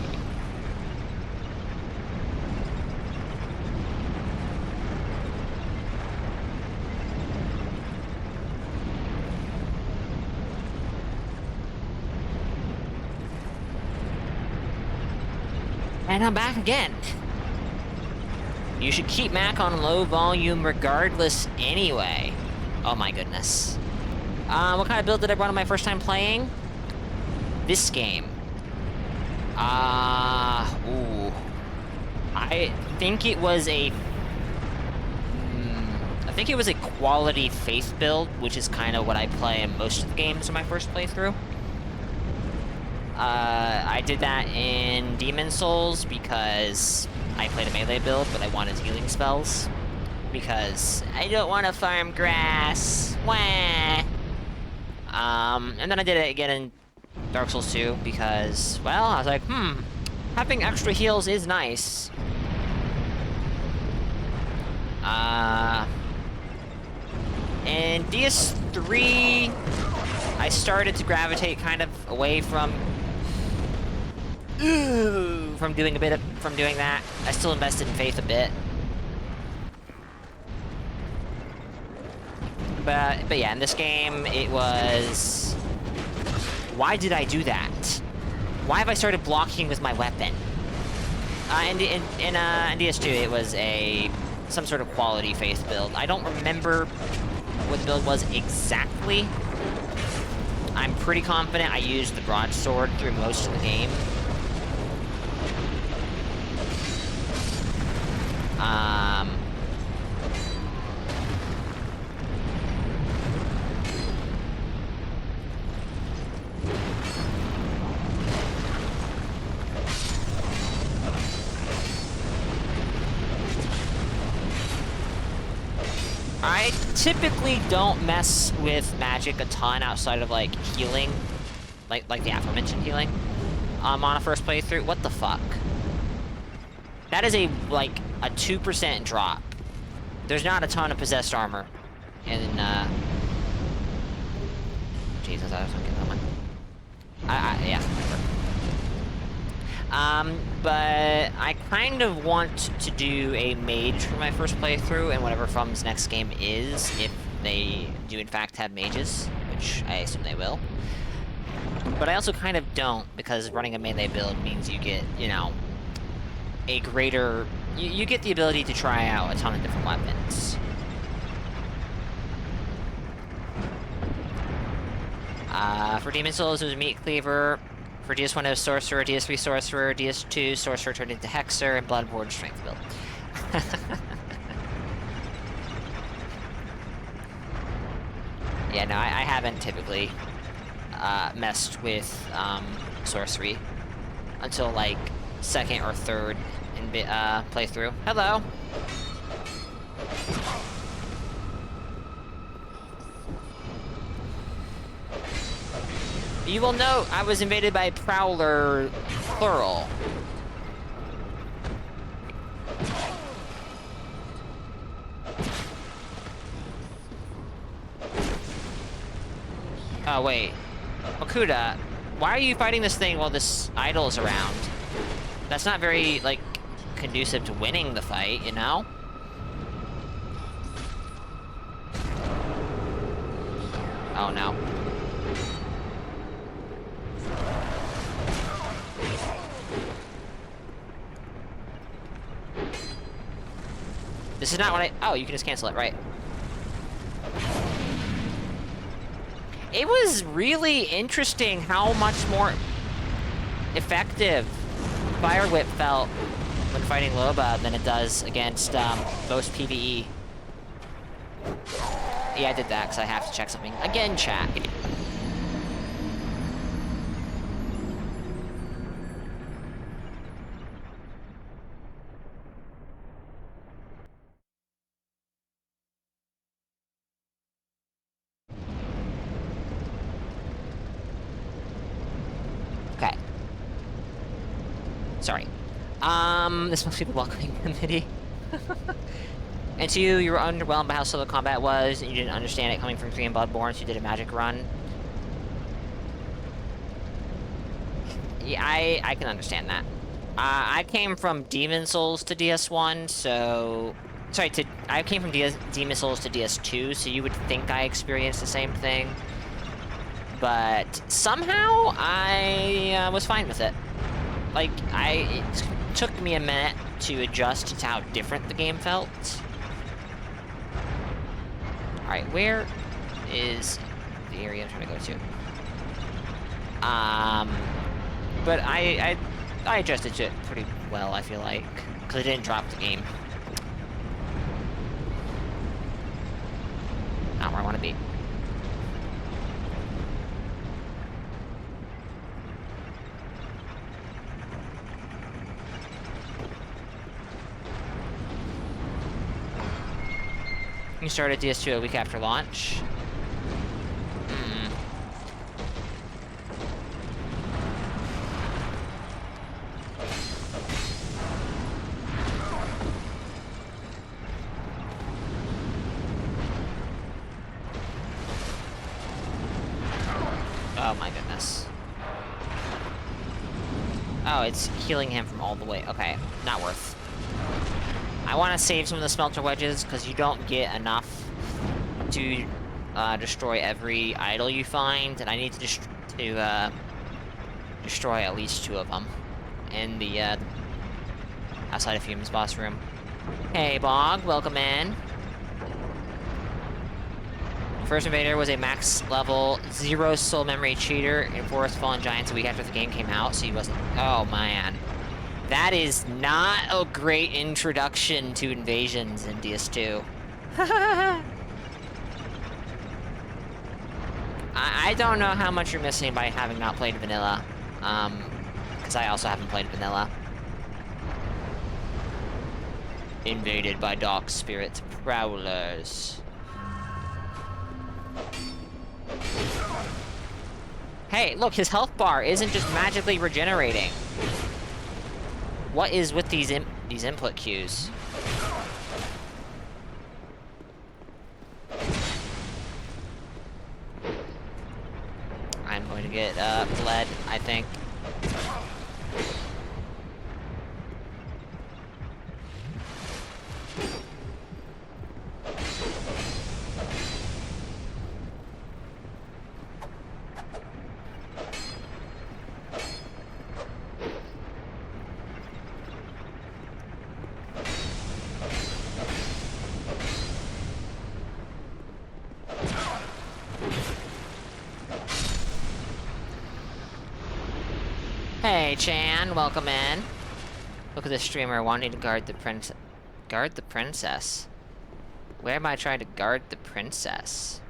And I'm back again. You should keep Mac on low volume regardless anyway. Oh my goodness. What kind of build did I run on my first time playing? This game. Ooh. I think it was a... I think it was a quality faith build, which is kind of what I play in most of the games in my first playthrough. I did that in Demon Souls because I played a melee build, but I wanted healing spells. Because I don't want to farm grass. Wah! And then I did it again in Dark Souls 2 because, well, I was like, having extra heals is nice. In DS3, I started to gravitate kind of away from doing that. I still invested in Faith a bit. But yeah, in this game, it was... Why did I do that? Why have I started blocking with my weapon? In DS2, it was some sort of quality Faith build. I don't remember what the build was exactly. I'm pretty confident I used the broadsword through most of the game. I typically don't mess with magic a ton outside of, like, healing. Like the aforementioned healing. On a first playthrough. What the fuck? That is a 2% drop. There's not a ton of possessed armor in, Jesus, I was gonna get that one. Yeah, whatever. But I kind of want to do a mage for my first playthrough, and whatever From's next game is, if they do in fact have mages, which I assume they will. But I also kind of don't, because running a melee build means you get, you know, a greater... You get the ability to try out a ton of different weapons. For Demon Souls, it was Meat Cleaver. For DS1, it was Sorcerer. DS3, Sorcerer. DS2, Sorcerer turned into Hexer, and Bloodborne Strength build. Yeah, no, I haven't typically messed with sorcery until like second or third in playthrough. Hello. You will note I was invaded by Prowler plural. Oh, wait. Okuda, why are you fighting this thing while this idol is around? That's not very, like, conducive to winning the fight, you know? Oh, no. This is not what I... Oh, you can just cancel it, right. It was really interesting how much more effective Fire Whip felt when fighting Loba than it does against most PvE. Yeah, I did that because I have to check something. Again, chat. Okay. Sorry. This must be the welcoming committee. And 2, you were underwhelmed by how slow the combat was, and you didn't understand it coming from 3 and Bloodborne, so you did a magic run. Yeah, I can understand that. I came from Demon Souls to DS1, so... Sorry, I came from Demon Souls to DS2, so you would think I experienced the same thing. But somehow, I was fine with it. Like, it took me a minute to adjust to how different the game felt. Alright, where is the area I'm trying to go to? But I adjusted to it pretty well, I feel like. Because I didn't drop the game. Not where I want to be. You started DS2 a week after launch. Oh my goodness. Oh, it's healing him from all the way. Okay, not worth. I want to save some of the smelter wedges, because you don't get enough to destroy every idol you find, and I need to destroy at least 2 of them in the outside of Human's boss room. Hey, Bog, welcome in. First Invader was a max level 0 soul memory cheater in Forest Fallen Giants a week after the game came out, so he wasn't... Oh, man. That is not a great introduction to invasions in DS2. I don't know how much you're missing by having not played vanilla. Because I also haven't played vanilla. Invaded by Dark Spirit Prowlers. Hey, look, his health bar isn't just magically regenerating. What is with these input cues? I'm going to get bled, I think. Hey, Chan, welcome in. Look at the streamer wanting to guard the princess. Where am I trying to guard the princess?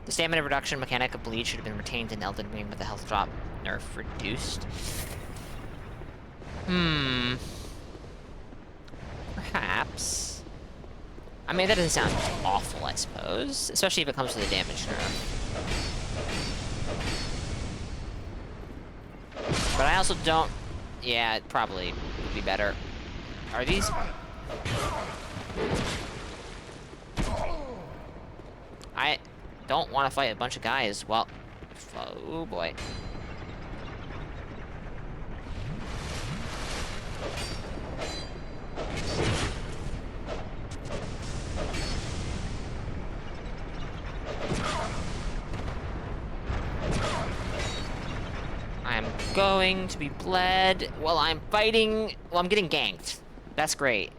The stamina reduction mechanic of Bleed should have been retained in Elden Ring with the health drop nerf reduced. Perhaps. I mean, that doesn't sound awful, I suppose. Especially if it comes to the damage nerf. But I also don't... Yeah, it probably would be better. Are these... I don't want to fight a bunch of guys. Well... Oh, boy. I'm going to be bled while I'm fighting... Well, I'm getting ganked. That's great.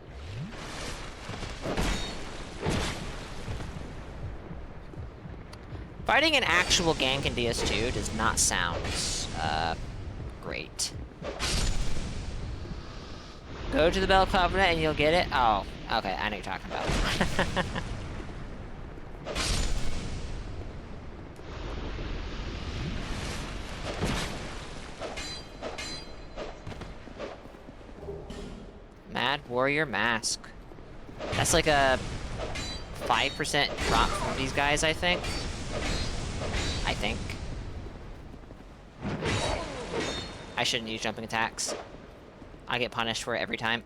Fighting an actual gank in DS2 does not sound, great. Go to the Bell Covenant and you'll get it? Oh, okay, I know what you're talking about. Mad Warrior Mask. That's like a 5% drop from these guys, I think. I shouldn't use jumping attacks. I get punished for it every time.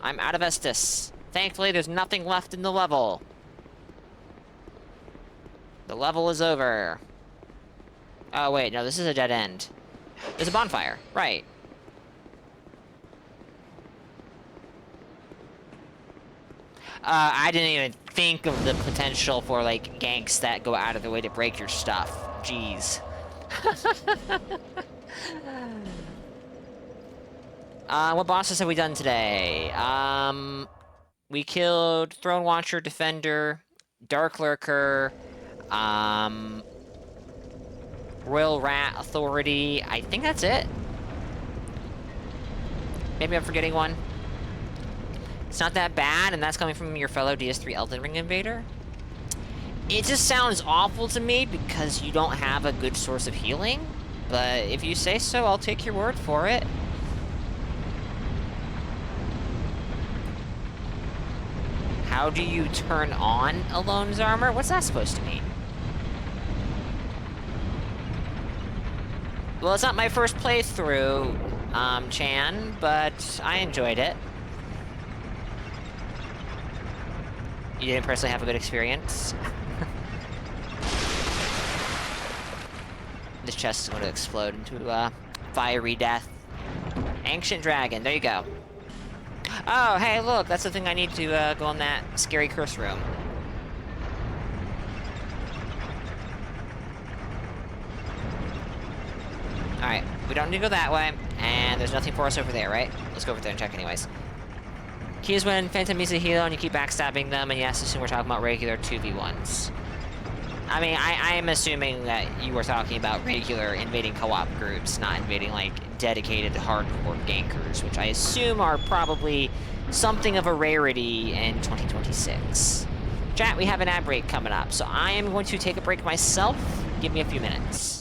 I'm out of Estus. Thankfully, there's nothing left in the level. The level is over. Oh, wait, no, this is a dead end. There's a bonfire, right. I didn't even think of the potential for, like, ganks that go out of the way to break your stuff. Jeez. What bosses have we done today? We killed Throne Watcher, Defender, Dark Lurker, Royal Rat Authority. I think that's it. Maybe I'm forgetting one. It's not that bad, and that's coming from your fellow DS3 Elden Ring invader. It just sounds awful to me because you don't have a good source of healing. But if you say so, I'll take your word for it. How do you turn on Alone's armor? What's that supposed to mean? Well, it's not my first playthrough, Chan, but I enjoyed it. You didn't personally have a good experience? This chest is going to explode into fiery death. Ancient Dragon, there you go. Oh, hey, look, that's the thing I need to go in that scary curse room. Alright, we don't need to go that way, and there's nothing for us over there, right? Let's go over there and check anyways. Key is when Phantom needs a heal and you keep backstabbing them, and yes, assume we're talking about regular 2v1s. I mean, I'm assuming that you were talking about regular invading co-op groups, not invading, like, dedicated hardcore gankers, which I assume are probably something of a rarity in 2026. Chat, we have an ad break coming up, so I am going to take a break myself. Give me a few minutes.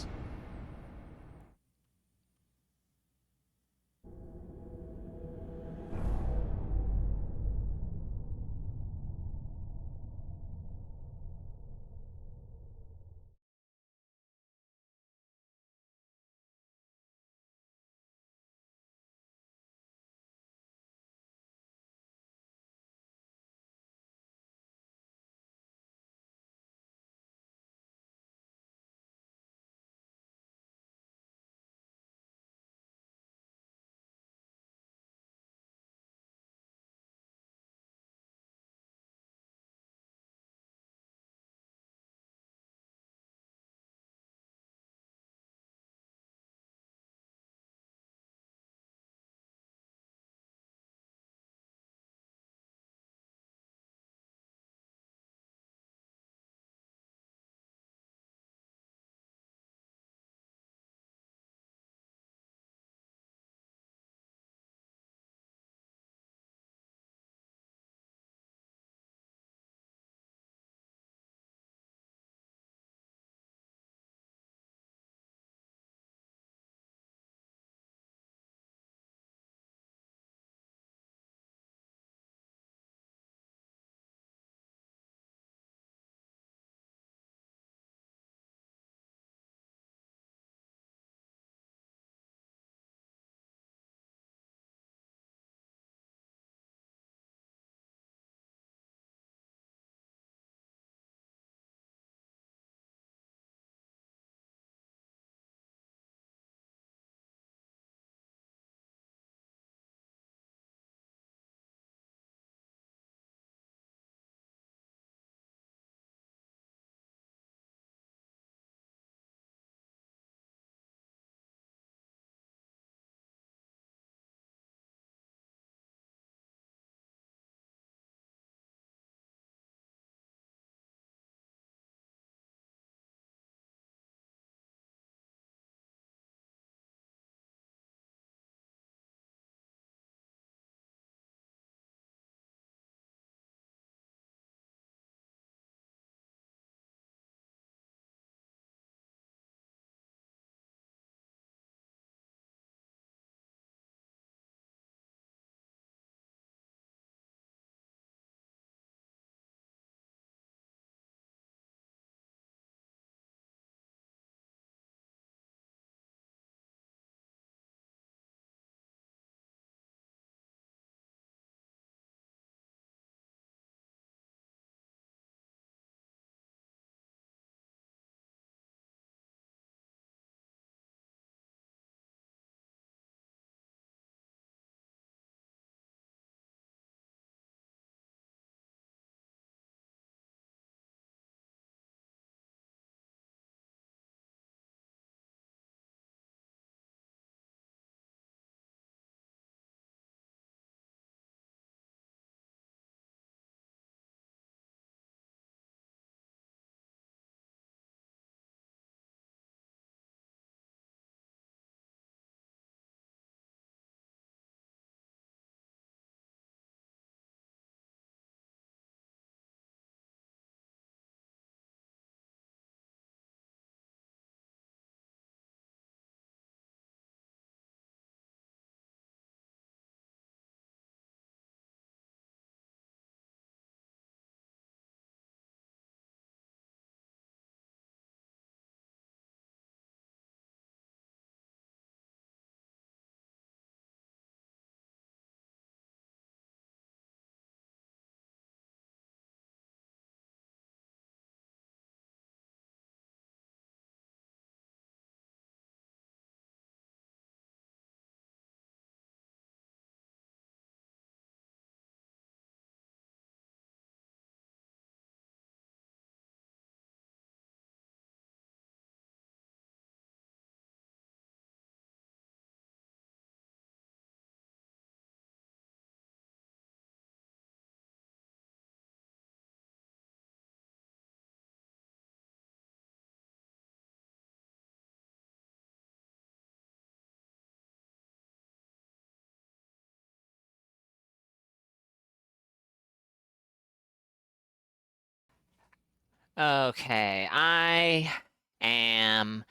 Okay, I am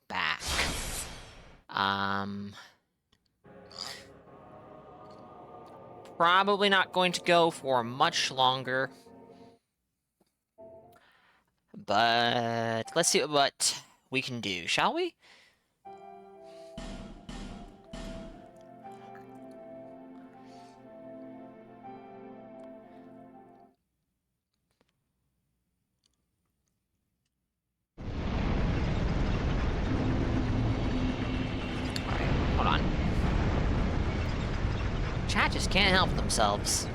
back. Probably not going to go for much longer. But let's see what we can do, shall we? Alright, hold on. Chat just can't help themselves.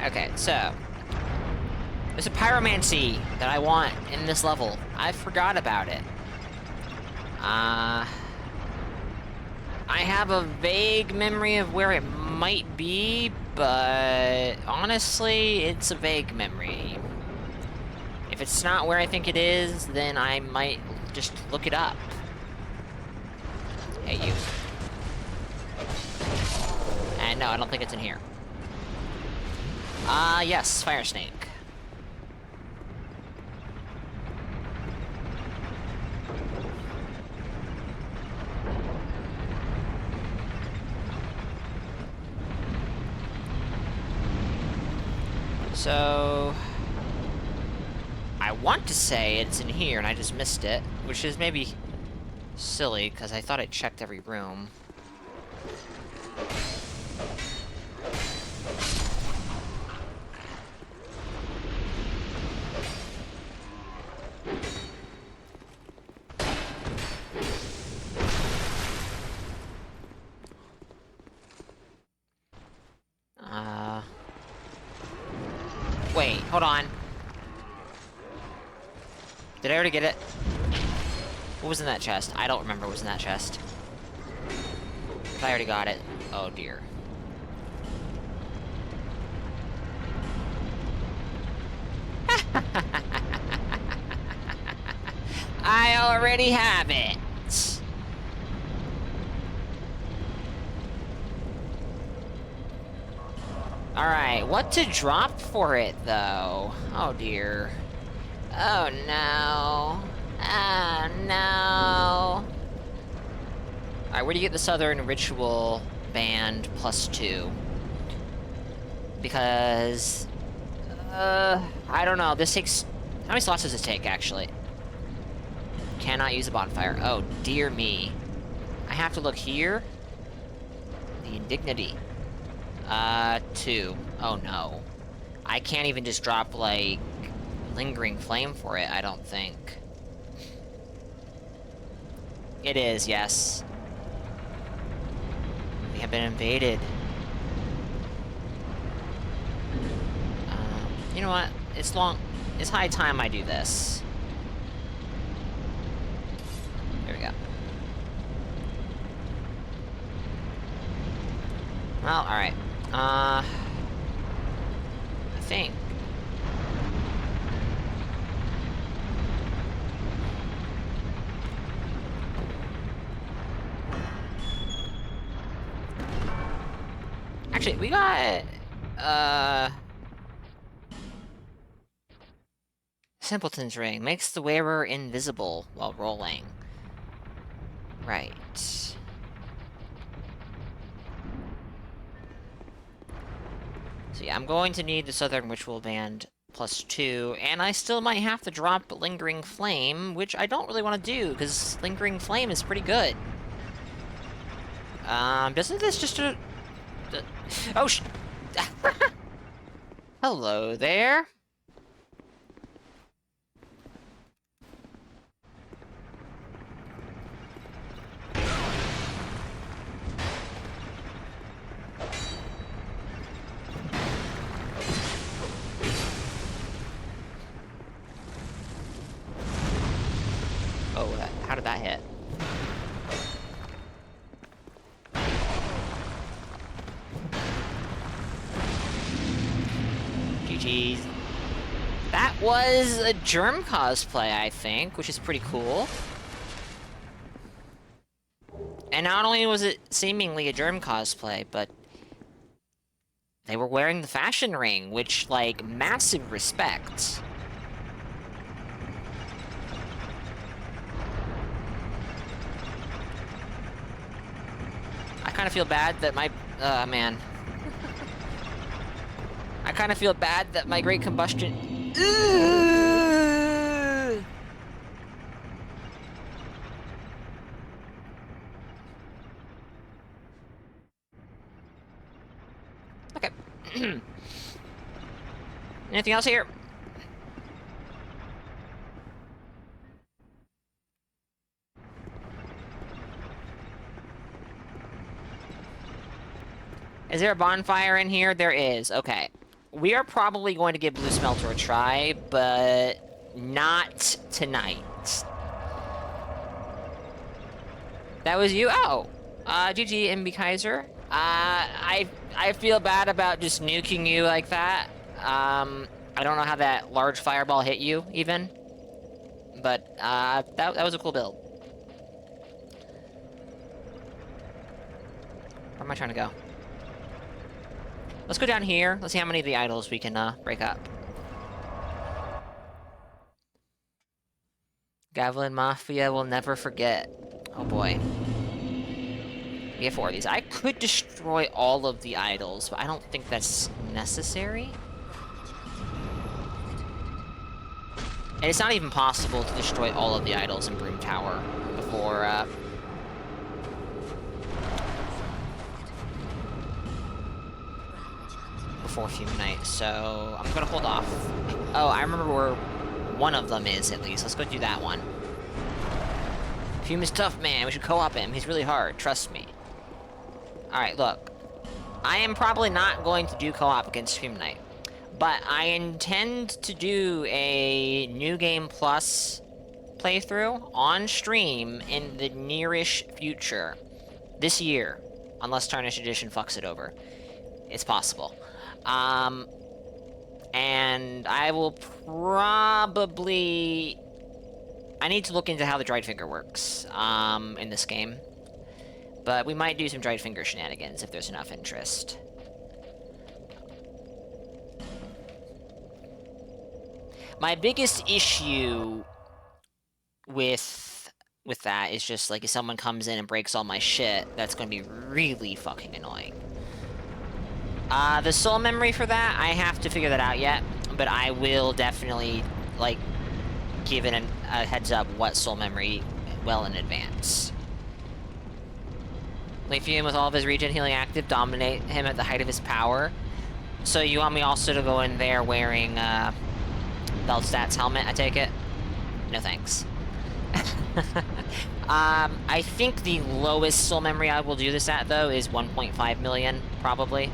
Okay, so there's a pyromancy that I want in this level. I forgot about it. I have a vague memory of where it might be, but honestly, it's a vague memory. If it's not where I think it is, then I might just look it up. Hey, you. And no, I don't think it's in here. Yes, fire snake. So I want to say it's in here and I just missed it, which is maybe silly because I thought I checked every room. Wait, hold on. Did I already get it? What was in that chest? I don't remember what was in that chest. If I already got it. Oh dear. I already have it. Alright, what to drop for it, though? Oh, dear. Oh, no. Oh, no. Alright, where do you get the Southern Ritual Band +2? Because... I don't know. This takes... How many slots does this take, actually? Cannot use a bonfire. Oh, dear me. I have to look here? The indignity. 2. Oh no. I can't even just drop, like, Lingering Flame for it, I don't think. It is, yes. We have been invaded. You know what? It's high time I do this. There we go. Well, alright. I think. Actually, we got, Simpleton's Ring. Makes the wearer invisible while rolling. Right. So yeah, I'm going to need the Southern Ritual Band +2, and I still might have to drop Lingering Flame, which I don't really want to do, because Lingering Flame is pretty good. Doesn't this just oh, hello there. Oh, how did that hit? GG's. That was a Germ cosplay, I think, which is pretty cool. And not only was it seemingly a germ cosplay, but they were wearing the fashion ring, which, like, massive respect. I kind of feel bad that my... man. I kind of feel bad that my Great Combustion... Okay. Anything else here? Is there a bonfire in here? There is. Okay. We are probably going to give Blue Smelter a try, but not tonight. That was you? Oh. GG, MB Kaiser. I feel bad about just nuking you like that. I don't know how that large fireball hit you, even. But, that was a cool build. Where am I trying to go? Let's go down here. Let's see how many of the idols we can, break up. Gavilan Mafia will never forget. Oh boy. We have 4 of these. I could destroy all of the idols, but I don't think that's necessary. And it's not even possible to destroy all of the idols in Broom Tower before Fume Night, so I'm gonna hold off. Oh, I remember where one of them is, at least. Let's go do that one. Fume is tough, man. We should co-op him. He's really hard. Trust me. Alright, look. I am probably not going to do co-op against Fume Night, but I intend to do a New Game Plus playthrough on stream in the nearish future. This year. Unless Tarnished Edition fucks it over. It's possible. And I will probably... I need to look into how the Dried Finger works, in this game. But we might do some Dried Finger shenanigans if there's enough interest. My biggest issue with that is just, like, if someone comes in and breaks all my shit, that's gonna be really fucking annoying. The soul memory for that, I have to figure that out yet, but I will definitely, like, give it a heads up what soul memory well in advance. Lithium with all of his regen healing active, dominate him at the height of his power. So you want me also to go in there wearing, Beltstat's helmet, I take it? No thanks. I think the lowest soul memory I will do this at, though, is 1.5 million, probably.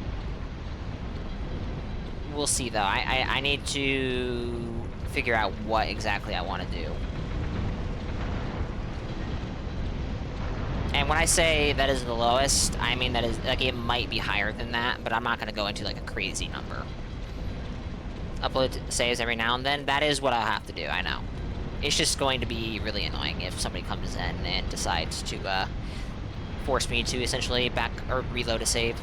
We'll see, though. I need to figure out what exactly I want to do. And when I say that is the lowest, I mean that is, like, it might be higher than that, but I'm not going to go into, like, a crazy number. Upload saves every now and then. That is what I'll have to do, I know. It's just going to be really annoying if somebody comes in and decides to, force me to essentially back or reload a save.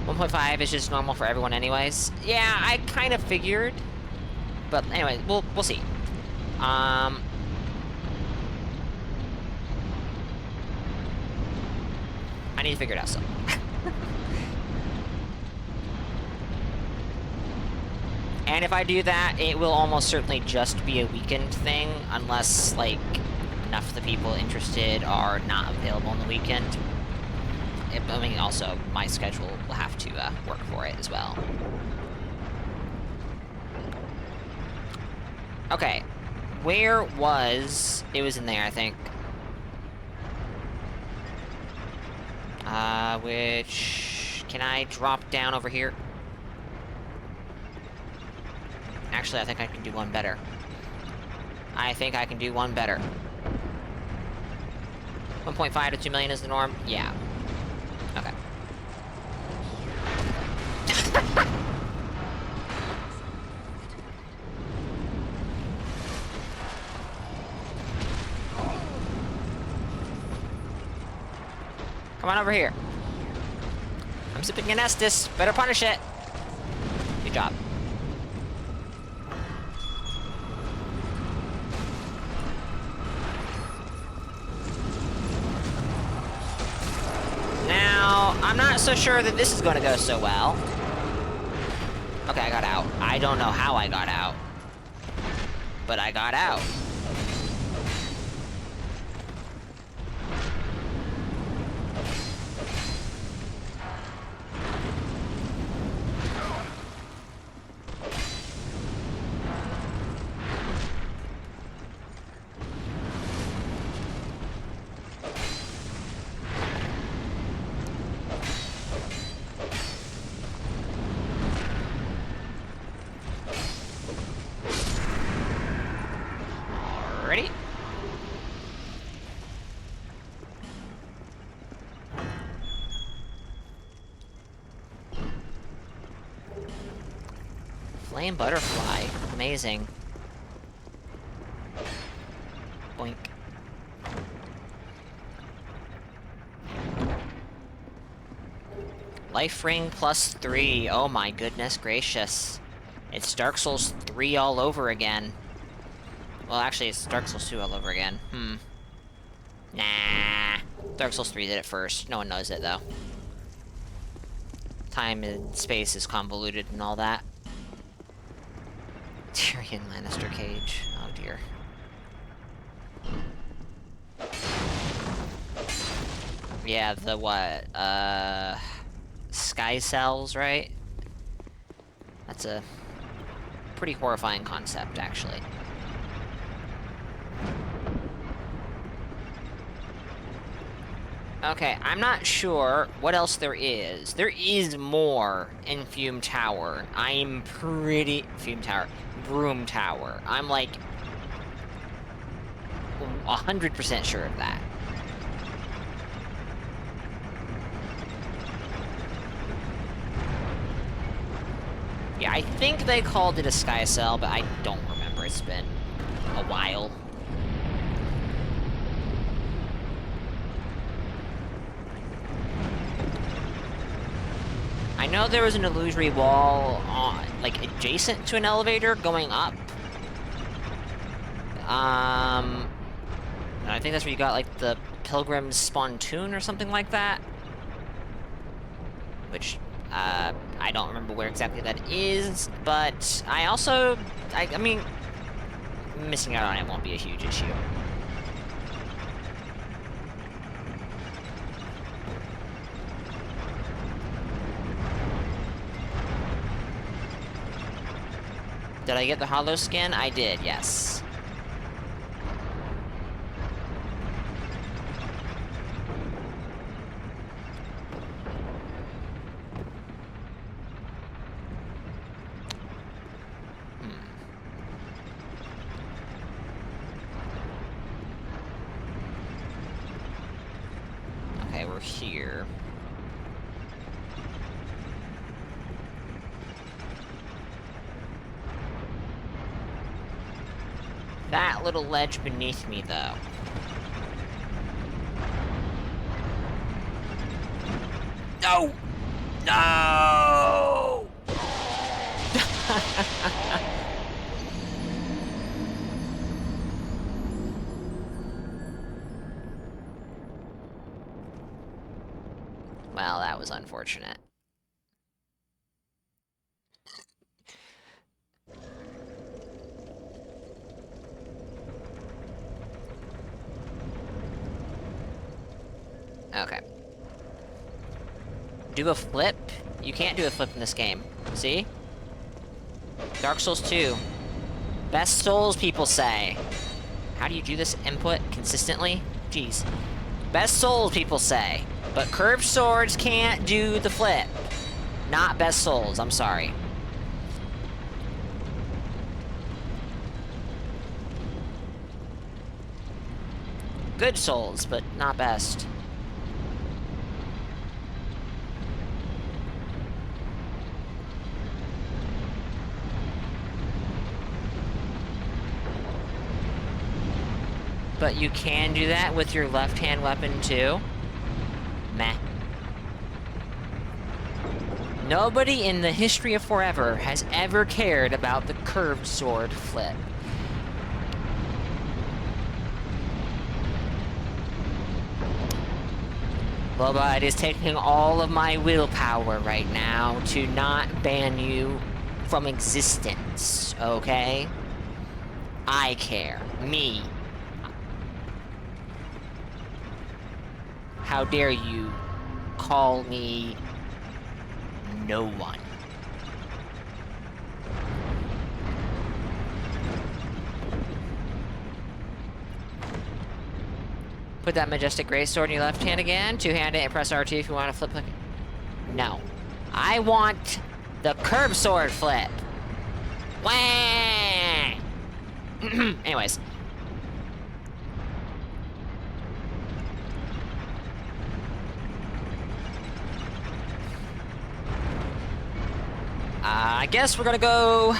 1.5 is just normal for everyone anyways. Yeah, I kind of figured. But anyway, we'll see. I need to figure it out still. And if I do that, it will almost certainly just be a weekend thing, unless, like, enough of the people interested are not available on the weekend. I mean, also, my schedule will have to work for it as well. Okay. Where was... It was in there, I think. Which... Can I drop down over here? Actually, I think I can do one better. I think I can do one better. 1.5 to 2 million is the norm? Yeah. Okay. Come on over here. I'm zipping an Estus. Better punish it. Good job. Now, I'm not so sure that this is going to go so well. Okay, I got out. I don't know how I got out. But I got out. Ready? Flame butterfly. Amazing. Boink. Life ring +3. Oh my goodness gracious. It's Dark Souls 3 all over again. Well, actually, it's Dark Souls 2 all over again. Nah. Dark Souls 3 did it first. No one knows it, though. Time and space is convoluted and all that. Tyrion Lannister cage. Oh, dear. Yeah, the what? Sky cells, right? That's a pretty horrifying concept, actually. Okay, I'm not sure what else there is. There is more in Fume Tower. I'm pretty... Fume Tower. Broom Tower. I'm like... 100% sure of that. Yeah, I think they called it a Sky Cell, but I don't remember. It's been a while. I know there was an illusory wall on, like, adjacent to an elevator going up. I think that's where you got, like, the Pilgrim's Spontoon or something like that. Which, I don't remember where exactly that is, but I also, I mean, missing out on it won't be a huge issue. Did I get the hollow skin? I did, yes. Okay, we're here. That little ledge beneath me, though. No! No! Well, that was unfortunate. Okay. Do a flip? You can't do a flip in this game. See? Dark Souls 2. Best Souls, people say. How do you do this input consistently? Jeez. Best Souls, people say. But curved swords can't do the flip. Not Best Souls, I'm sorry. Good Souls, but not best. But you can do that with your left-hand weapon, too? Meh. Nobody in the history of forever has ever cared about the curved sword flip. Loba, it is taking all of my willpower right now to not ban you from existence, okay? I care. Me. How dare you call me no one? Put that majestic gray sword in your left hand again. Two-hand it and press RT if you want to flip like... No. I want the curved sword flip. Wah! Anyways. I guess we're gonna go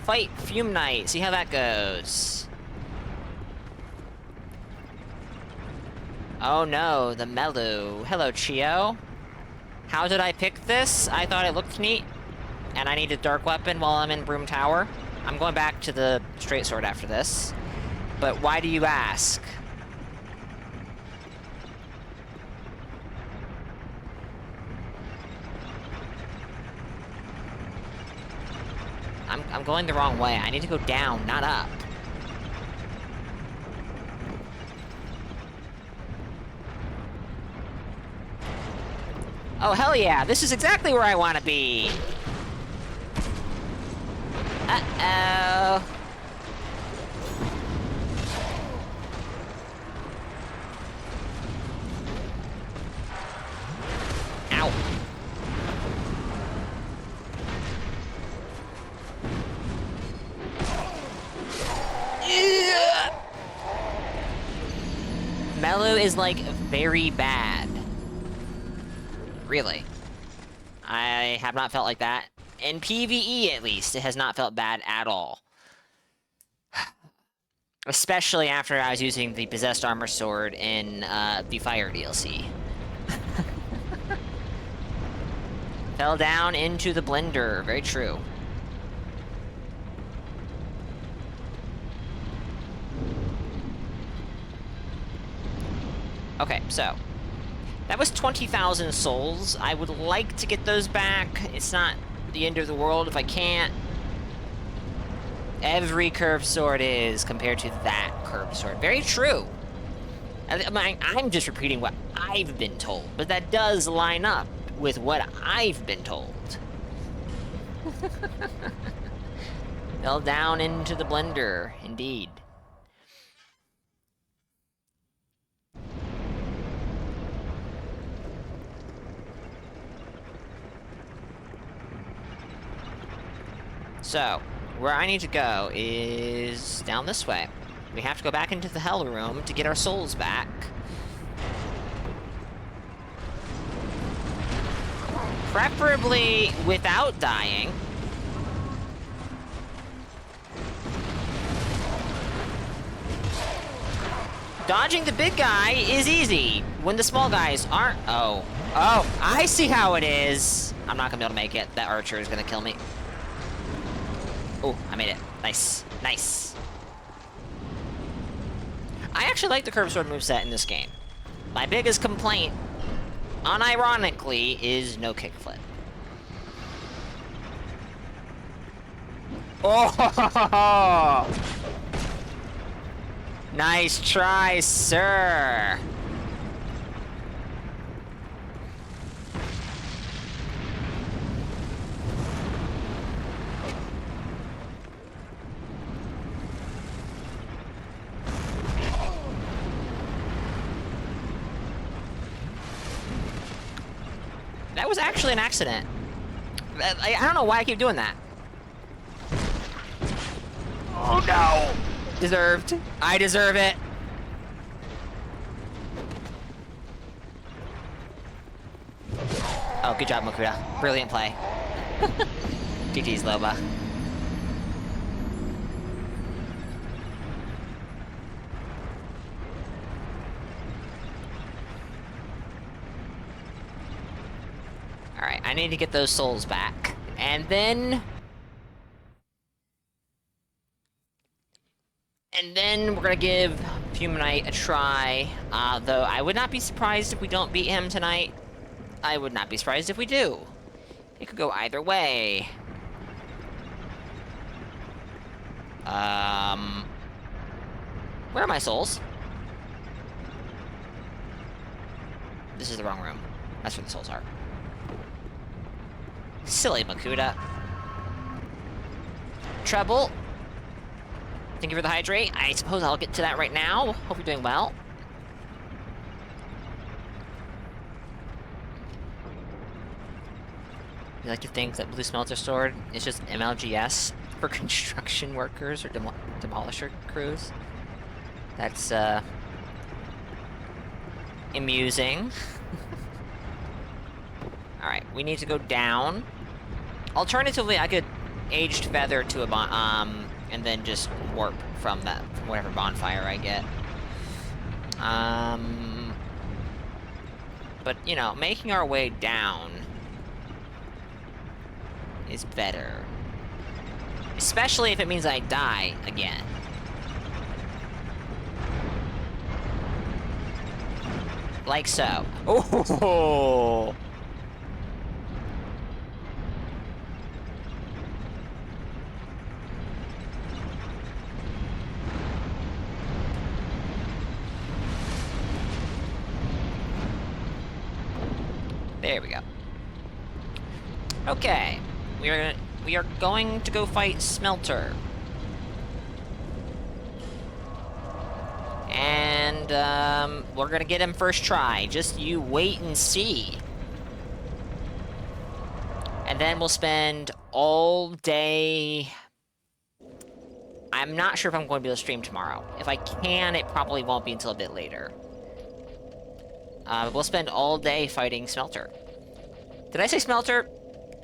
fight Fume Knight, see how that goes. Oh no, the Melu. Hello, Chio. How did I pick this? I thought it looked neat, and I need a dark weapon while I'm in Broom Tower. I'm going back to the straight sword after this. But why do you ask? I'm going the wrong way. I need to go down, not up. Oh, hell yeah! This is exactly where I want to be! Uh-oh. Ow. Melu is, like, very bad. Really. I have not felt like that. In PvE, at least, it has not felt bad at all. Especially after I was using the Possessed Armor Sword in the Fire DLC. Fell down into the blender. Very true. Okay, so that was 20,000 souls. I would like to get those back. It's not the end of the world if I can't. Every curved sword is compared to that curved sword. Very true. I'm just repeating what I've been told, but that does line up with what I've been told. Fell down into the blender, indeed. So, where I need to go is down this way. We have to go back into the Hell Room to get our souls back. Preferably without dying. Dodging the big guy is easy when the small guys aren't. Oh, I see how it is. I'm not gonna be able to make it. That archer is gonna kill me. Oh, I made it. Nice. Nice. I actually like the curved sword moveset in this game. My biggest complaint, unironically, is no kickflip. Oh! Nice try, sir! That was actually an accident. I don't know why I keep doing that. Oh no! Deserved. I deserve it. Oh, good job, Makuta. Brilliant play. GG's, Loba. Alright, I need to get those souls back. And then... we're gonna give Fume Knight a try. Though I would not be surprised if we don't beat him tonight. I would not be surprised if we do. It could go either way. Where are my souls? This is the wrong room. That's where the souls are. Silly Makuta. Treble. Thank you for the hydrate. I suppose I'll get to that right now. Hope you're doing well. You like to think that Blue Smelter Sword is just MLGS for construction workers or demolisher crews? That's, amusing. Alright, we need to go down. Alternatively, I could Aged Feather to a and then just warp from whatever bonfire I get. But, you know, making our way down is better. Especially if it means I die again. Like so. Oh! There we go. Okay. We are going to go fight Smelter. And, we're gonna get him first try. Just you wait and see. And then we'll spend all day... I'm not sure if I'm going to be able to stream tomorrow. If I can, it probably won't be until a bit later. We'll spend all day fighting Smelter. Did I say Smelter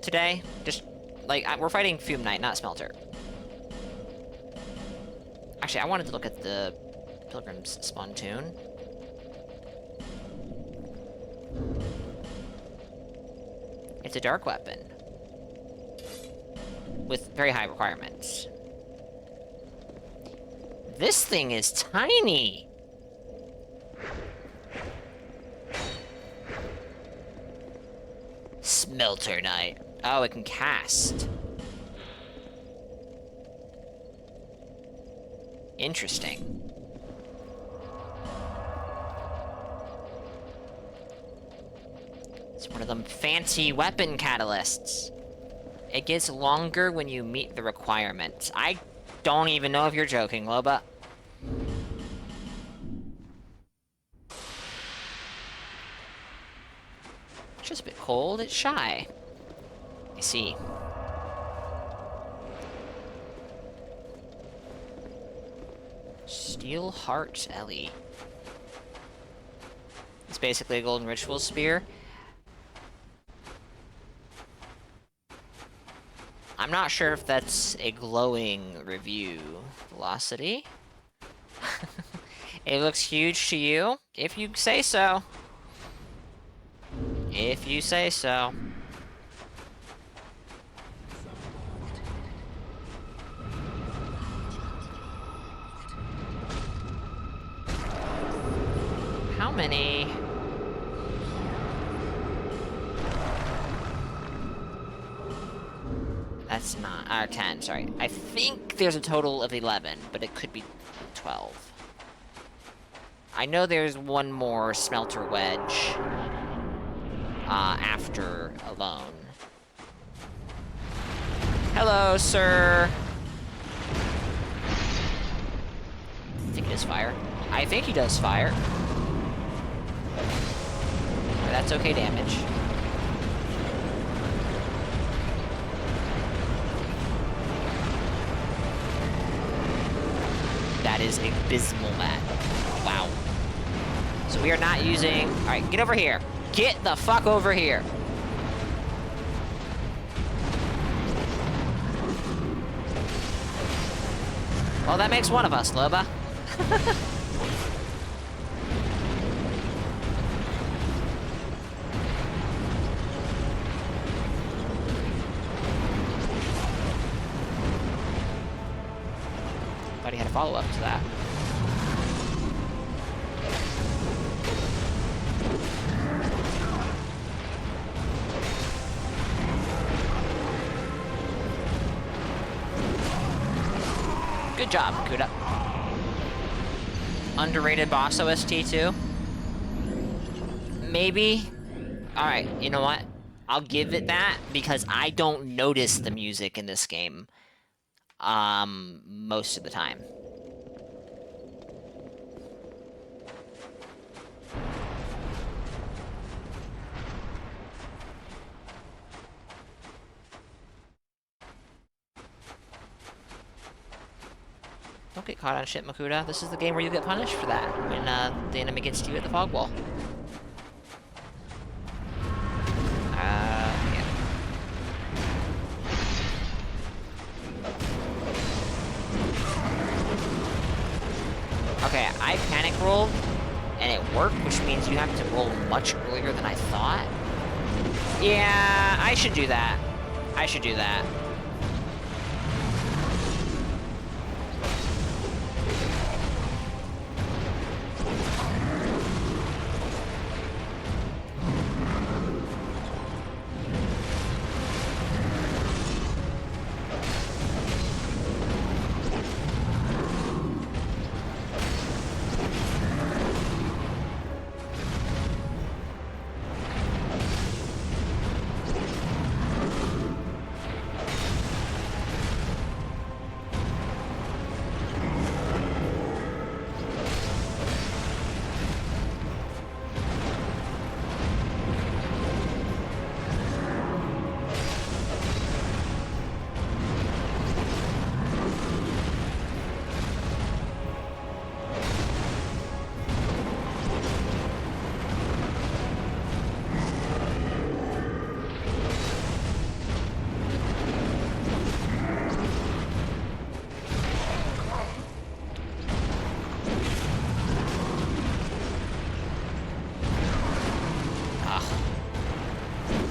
today? Just, like, we're fighting Fume Knight, not Smelter. Actually, I wanted to look at the Pilgrim's Spontoon. It's a dark weapon. With very high requirements. This thing is tiny! Smelter Knight. Oh, it can cast. Interesting. It's one of them fancy weapon catalysts. It gets longer when you meet the requirements. I don't even know if you're joking, Loba. It's just a bit cold, it's shy. I see. Steel Heart Ellie. It's basically a golden ritual spear. I'm not sure if that's a glowing review. Velocity? It looks huge to you? If you say so. If you say so. How many? That's not, 10, sorry. I think there's a total of 11, but it could be 12. I know there's one more Smelter Wedge after Alone. Hello, sir. I think it is fire. I think he does fire. But that's okay damage. That is abysmal, Matt. Wow. So we are not using... Alright, get over here. Get the fuck over here. Well, that makes one of us, Loba. we had a follow-up to that. Good job, Kuda. Underrated boss OST too? Maybe? Alright, you know what? I'll give it that, because I don't notice the music in this game. Most of the time. Don't get caught on shit, Makuta. This is the game where you get punished for that, when, the enemy gets to you at the fog wall. Yeah. Okay, I panic rolled, and it worked, which means you have to roll much earlier than I thought. Yeah, I should do that. I should do that.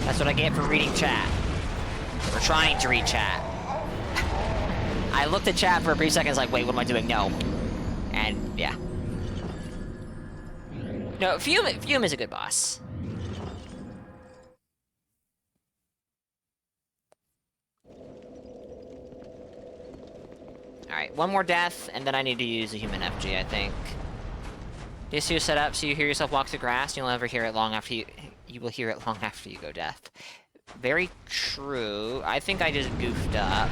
That's what I get for reading chat. Or trying to read chat. I looked at chat for a brief second, like, wait, what am I doing? No. And, yeah. No, Fume is a good boss. Alright, one more death, and then I need to use a human FG, I think. This is set up so you hear yourself walk through grass, and you'll never hear it long after you will hear it long after you go death. Very true. I think I just goofed up.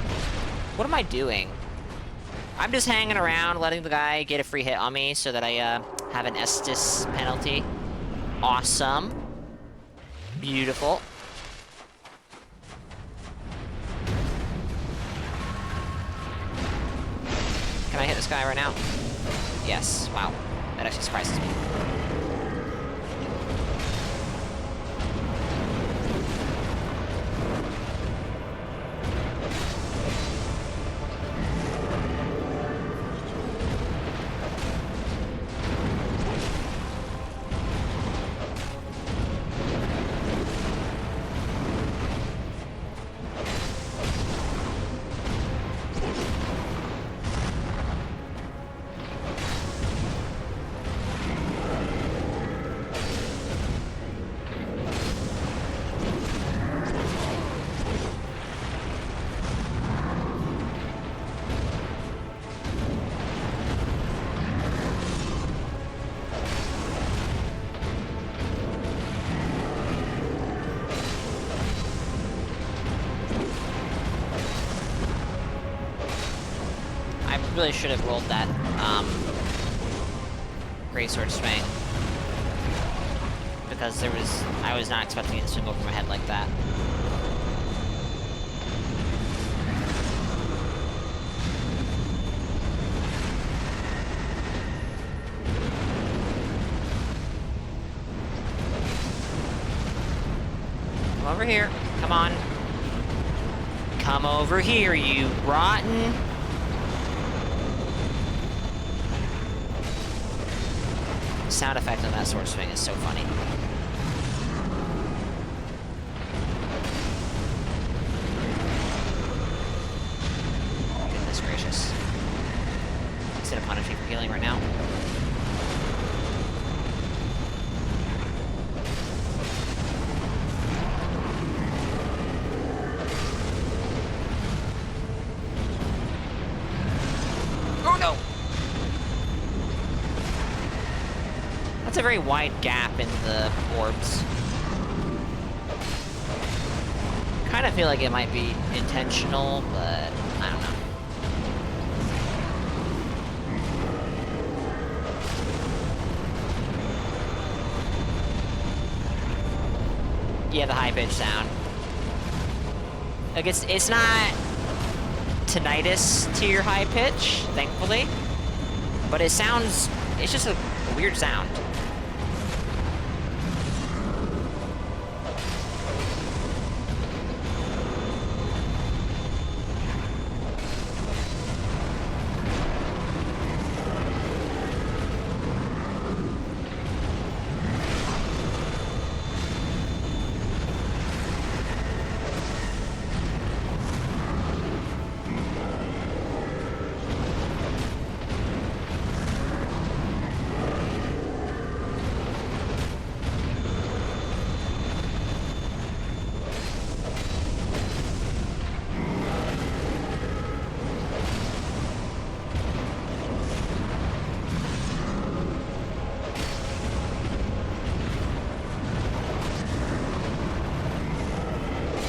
What am I doing? I'm just hanging around, letting the guy get a free hit on me so that I have an Estus penalty. Awesome. Beautiful. Can I hit this guy right now? Yes. Wow. That actually surprises me. Really should have rolled that greatsword swing, because I was not expecting it to swing over my head like that. Come over here. Come on. Come over here, you rotten. Sound effect on that sword swing is so funny. Goodness gracious. very wide gap in the orbs. Kind of feel like it might be intentional, but I don't know. Yeah, the high-pitched sound. Like, it's not tinnitus to your high pitch, thankfully. But it sounds... It's just a weird sound.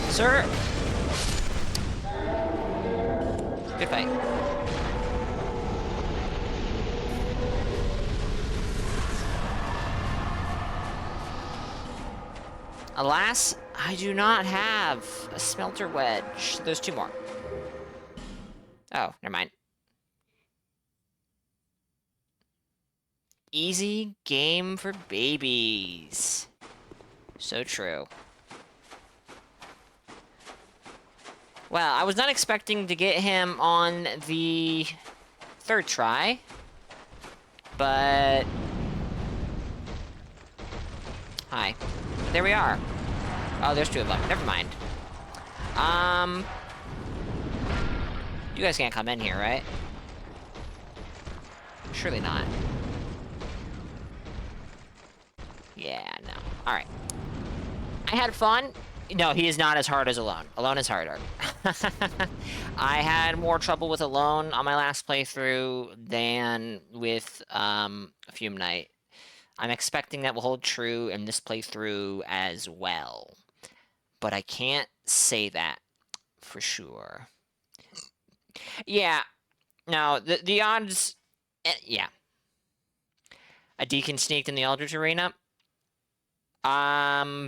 Sir! Good fight. Alas, I do not have a smelter wedge. There's 2 more. Oh, never mind. Easy game for babies. So true. Well, I was not expecting to get him on the 3rd try, but... Hi. There we are. Oh, there's 2 of them. Never mind. You guys can't come in here, right? Surely not. Yeah, no. Alright. I had fun. No, he is not as hard as Alone. Alone is harder. I had more trouble with Alone on my last playthrough than with Fume Night. I'm expecting that will hold true in this playthrough as well. But I can't say that for sure. Yeah. No, the odds... yeah. A Deacon sneaked in the Eldritch Arena.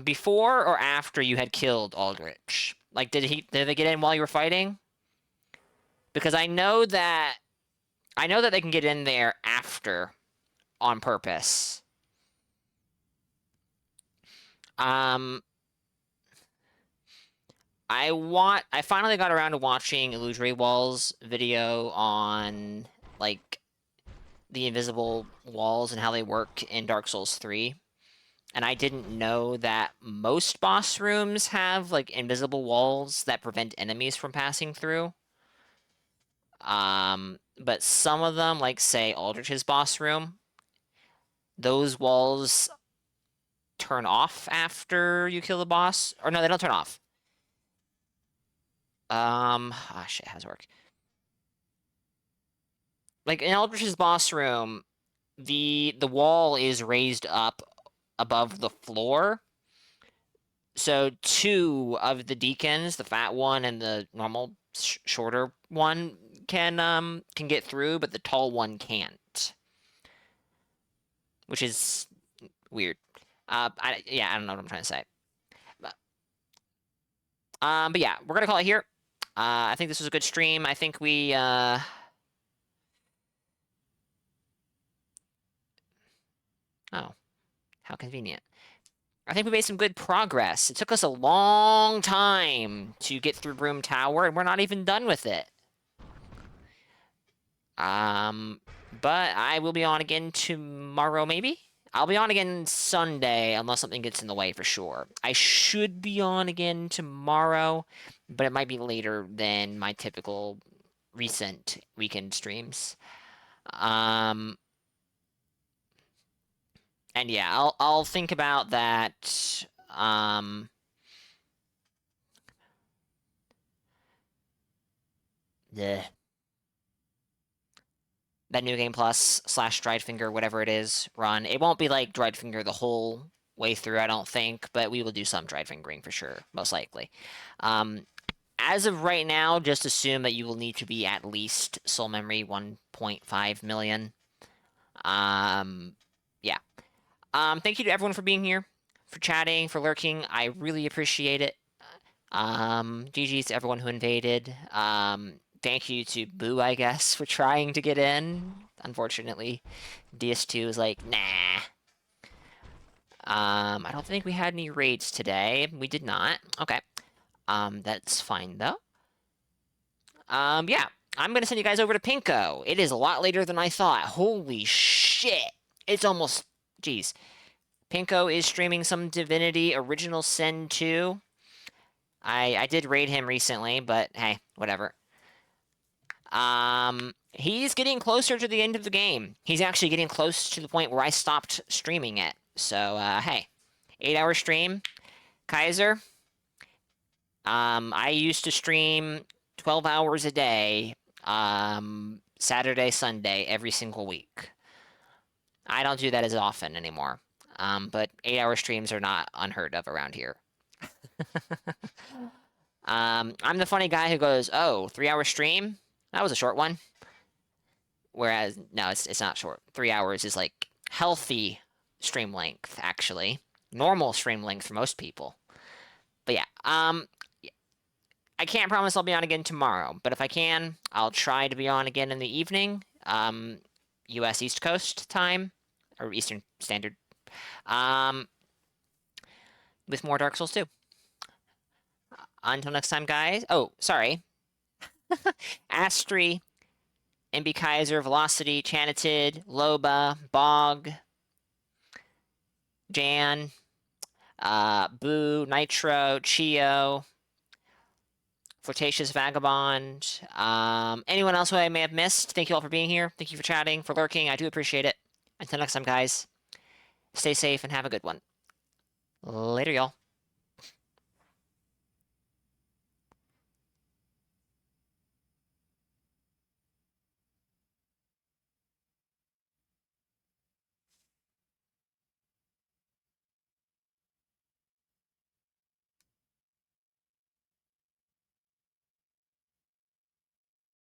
Before or after you had killed Aldrich? Like, did they get in while you were fighting? Because I know that they can get in there after on purpose. I finally got around to watching Illusory Walls video on, like, the invisible walls and how they work in Dark Souls 3. And I didn't know that most boss rooms have, like, invisible walls that prevent enemies from passing through. But some of them, like, say, Aldrich's boss room, those walls turn off after you kill the boss. Or no, they don't turn off. Ah, shit, how does it work? Like, in Aldrich's boss room, the wall is raised up above the floor. So 2 of the deacons, the fat one and the normal shorter one, can get through, but the tall one can't. Which is weird. Yeah, I don't know what I'm trying to say. But yeah, we're gonna call it here. I think this was a good stream. I think we oh, how convenient. I think we made some good progress. It took us a long time to get through Broom Tower, and we're not even done with it. But I will be on again tomorrow, maybe? I'll be on again Sunday, unless something gets in the way for sure. I should be on again tomorrow, but it might be later than my typical recent weekend streams. And yeah, I'll think about that. Yeah. that New Game Plus / Driedfinger, whatever it is, run. It won't be like Driedfinger the whole way through, I don't think, but we will do some Driedfingering for sure, most likely. As of right now, just assume that you will need to be at least soul memory 1.5 million. Yeah. Thank you to everyone for being here, for chatting, for lurking. I really appreciate it. GG's to everyone who invaded. Thank you to Boo, I guess, for trying to get in. Unfortunately, DS2 is like, nah. I don't think we had any raids today. We did not. Okay. That's fine, though. Yeah. I'm gonna send you guys over to Pinko. It is a lot later than I thought. Holy shit. It's almost... Jeez. Pinko is streaming some Divinity Original Sin 2. I did raid him recently, but hey, whatever. He's getting closer to the end of the game. He's actually getting close to the point where I stopped streaming it. So, hey. 8-hour stream. Kaiser. I used to stream 12 hours a day, Saturday, Sunday, every single week. I don't do that as often anymore. But 8-hour streams are not unheard of around here. I'm the funny guy who goes, oh, 3-hour stream? That was a short one. Whereas, no, it's not short. 3 hours is like healthy stream length, actually. Normal stream length for most people. But yeah, I can't promise I'll be on again tomorrow, but if I can, I'll try to be on again in the evening, US East Coast time, or Eastern Standard, with more Dark Souls 2. Until next time, guys. Oh, sorry. Astri, MB Kaiser, Velocity, Chanited, Loba, Bog, Jan, Boo, Nitro, Chio, Flirtatious Vagabond, anyone else who I may have missed, thank you all for being here. Thank you for chatting, for lurking. I do appreciate it. Until next time, guys, stay safe and have a good one. Later, y'all.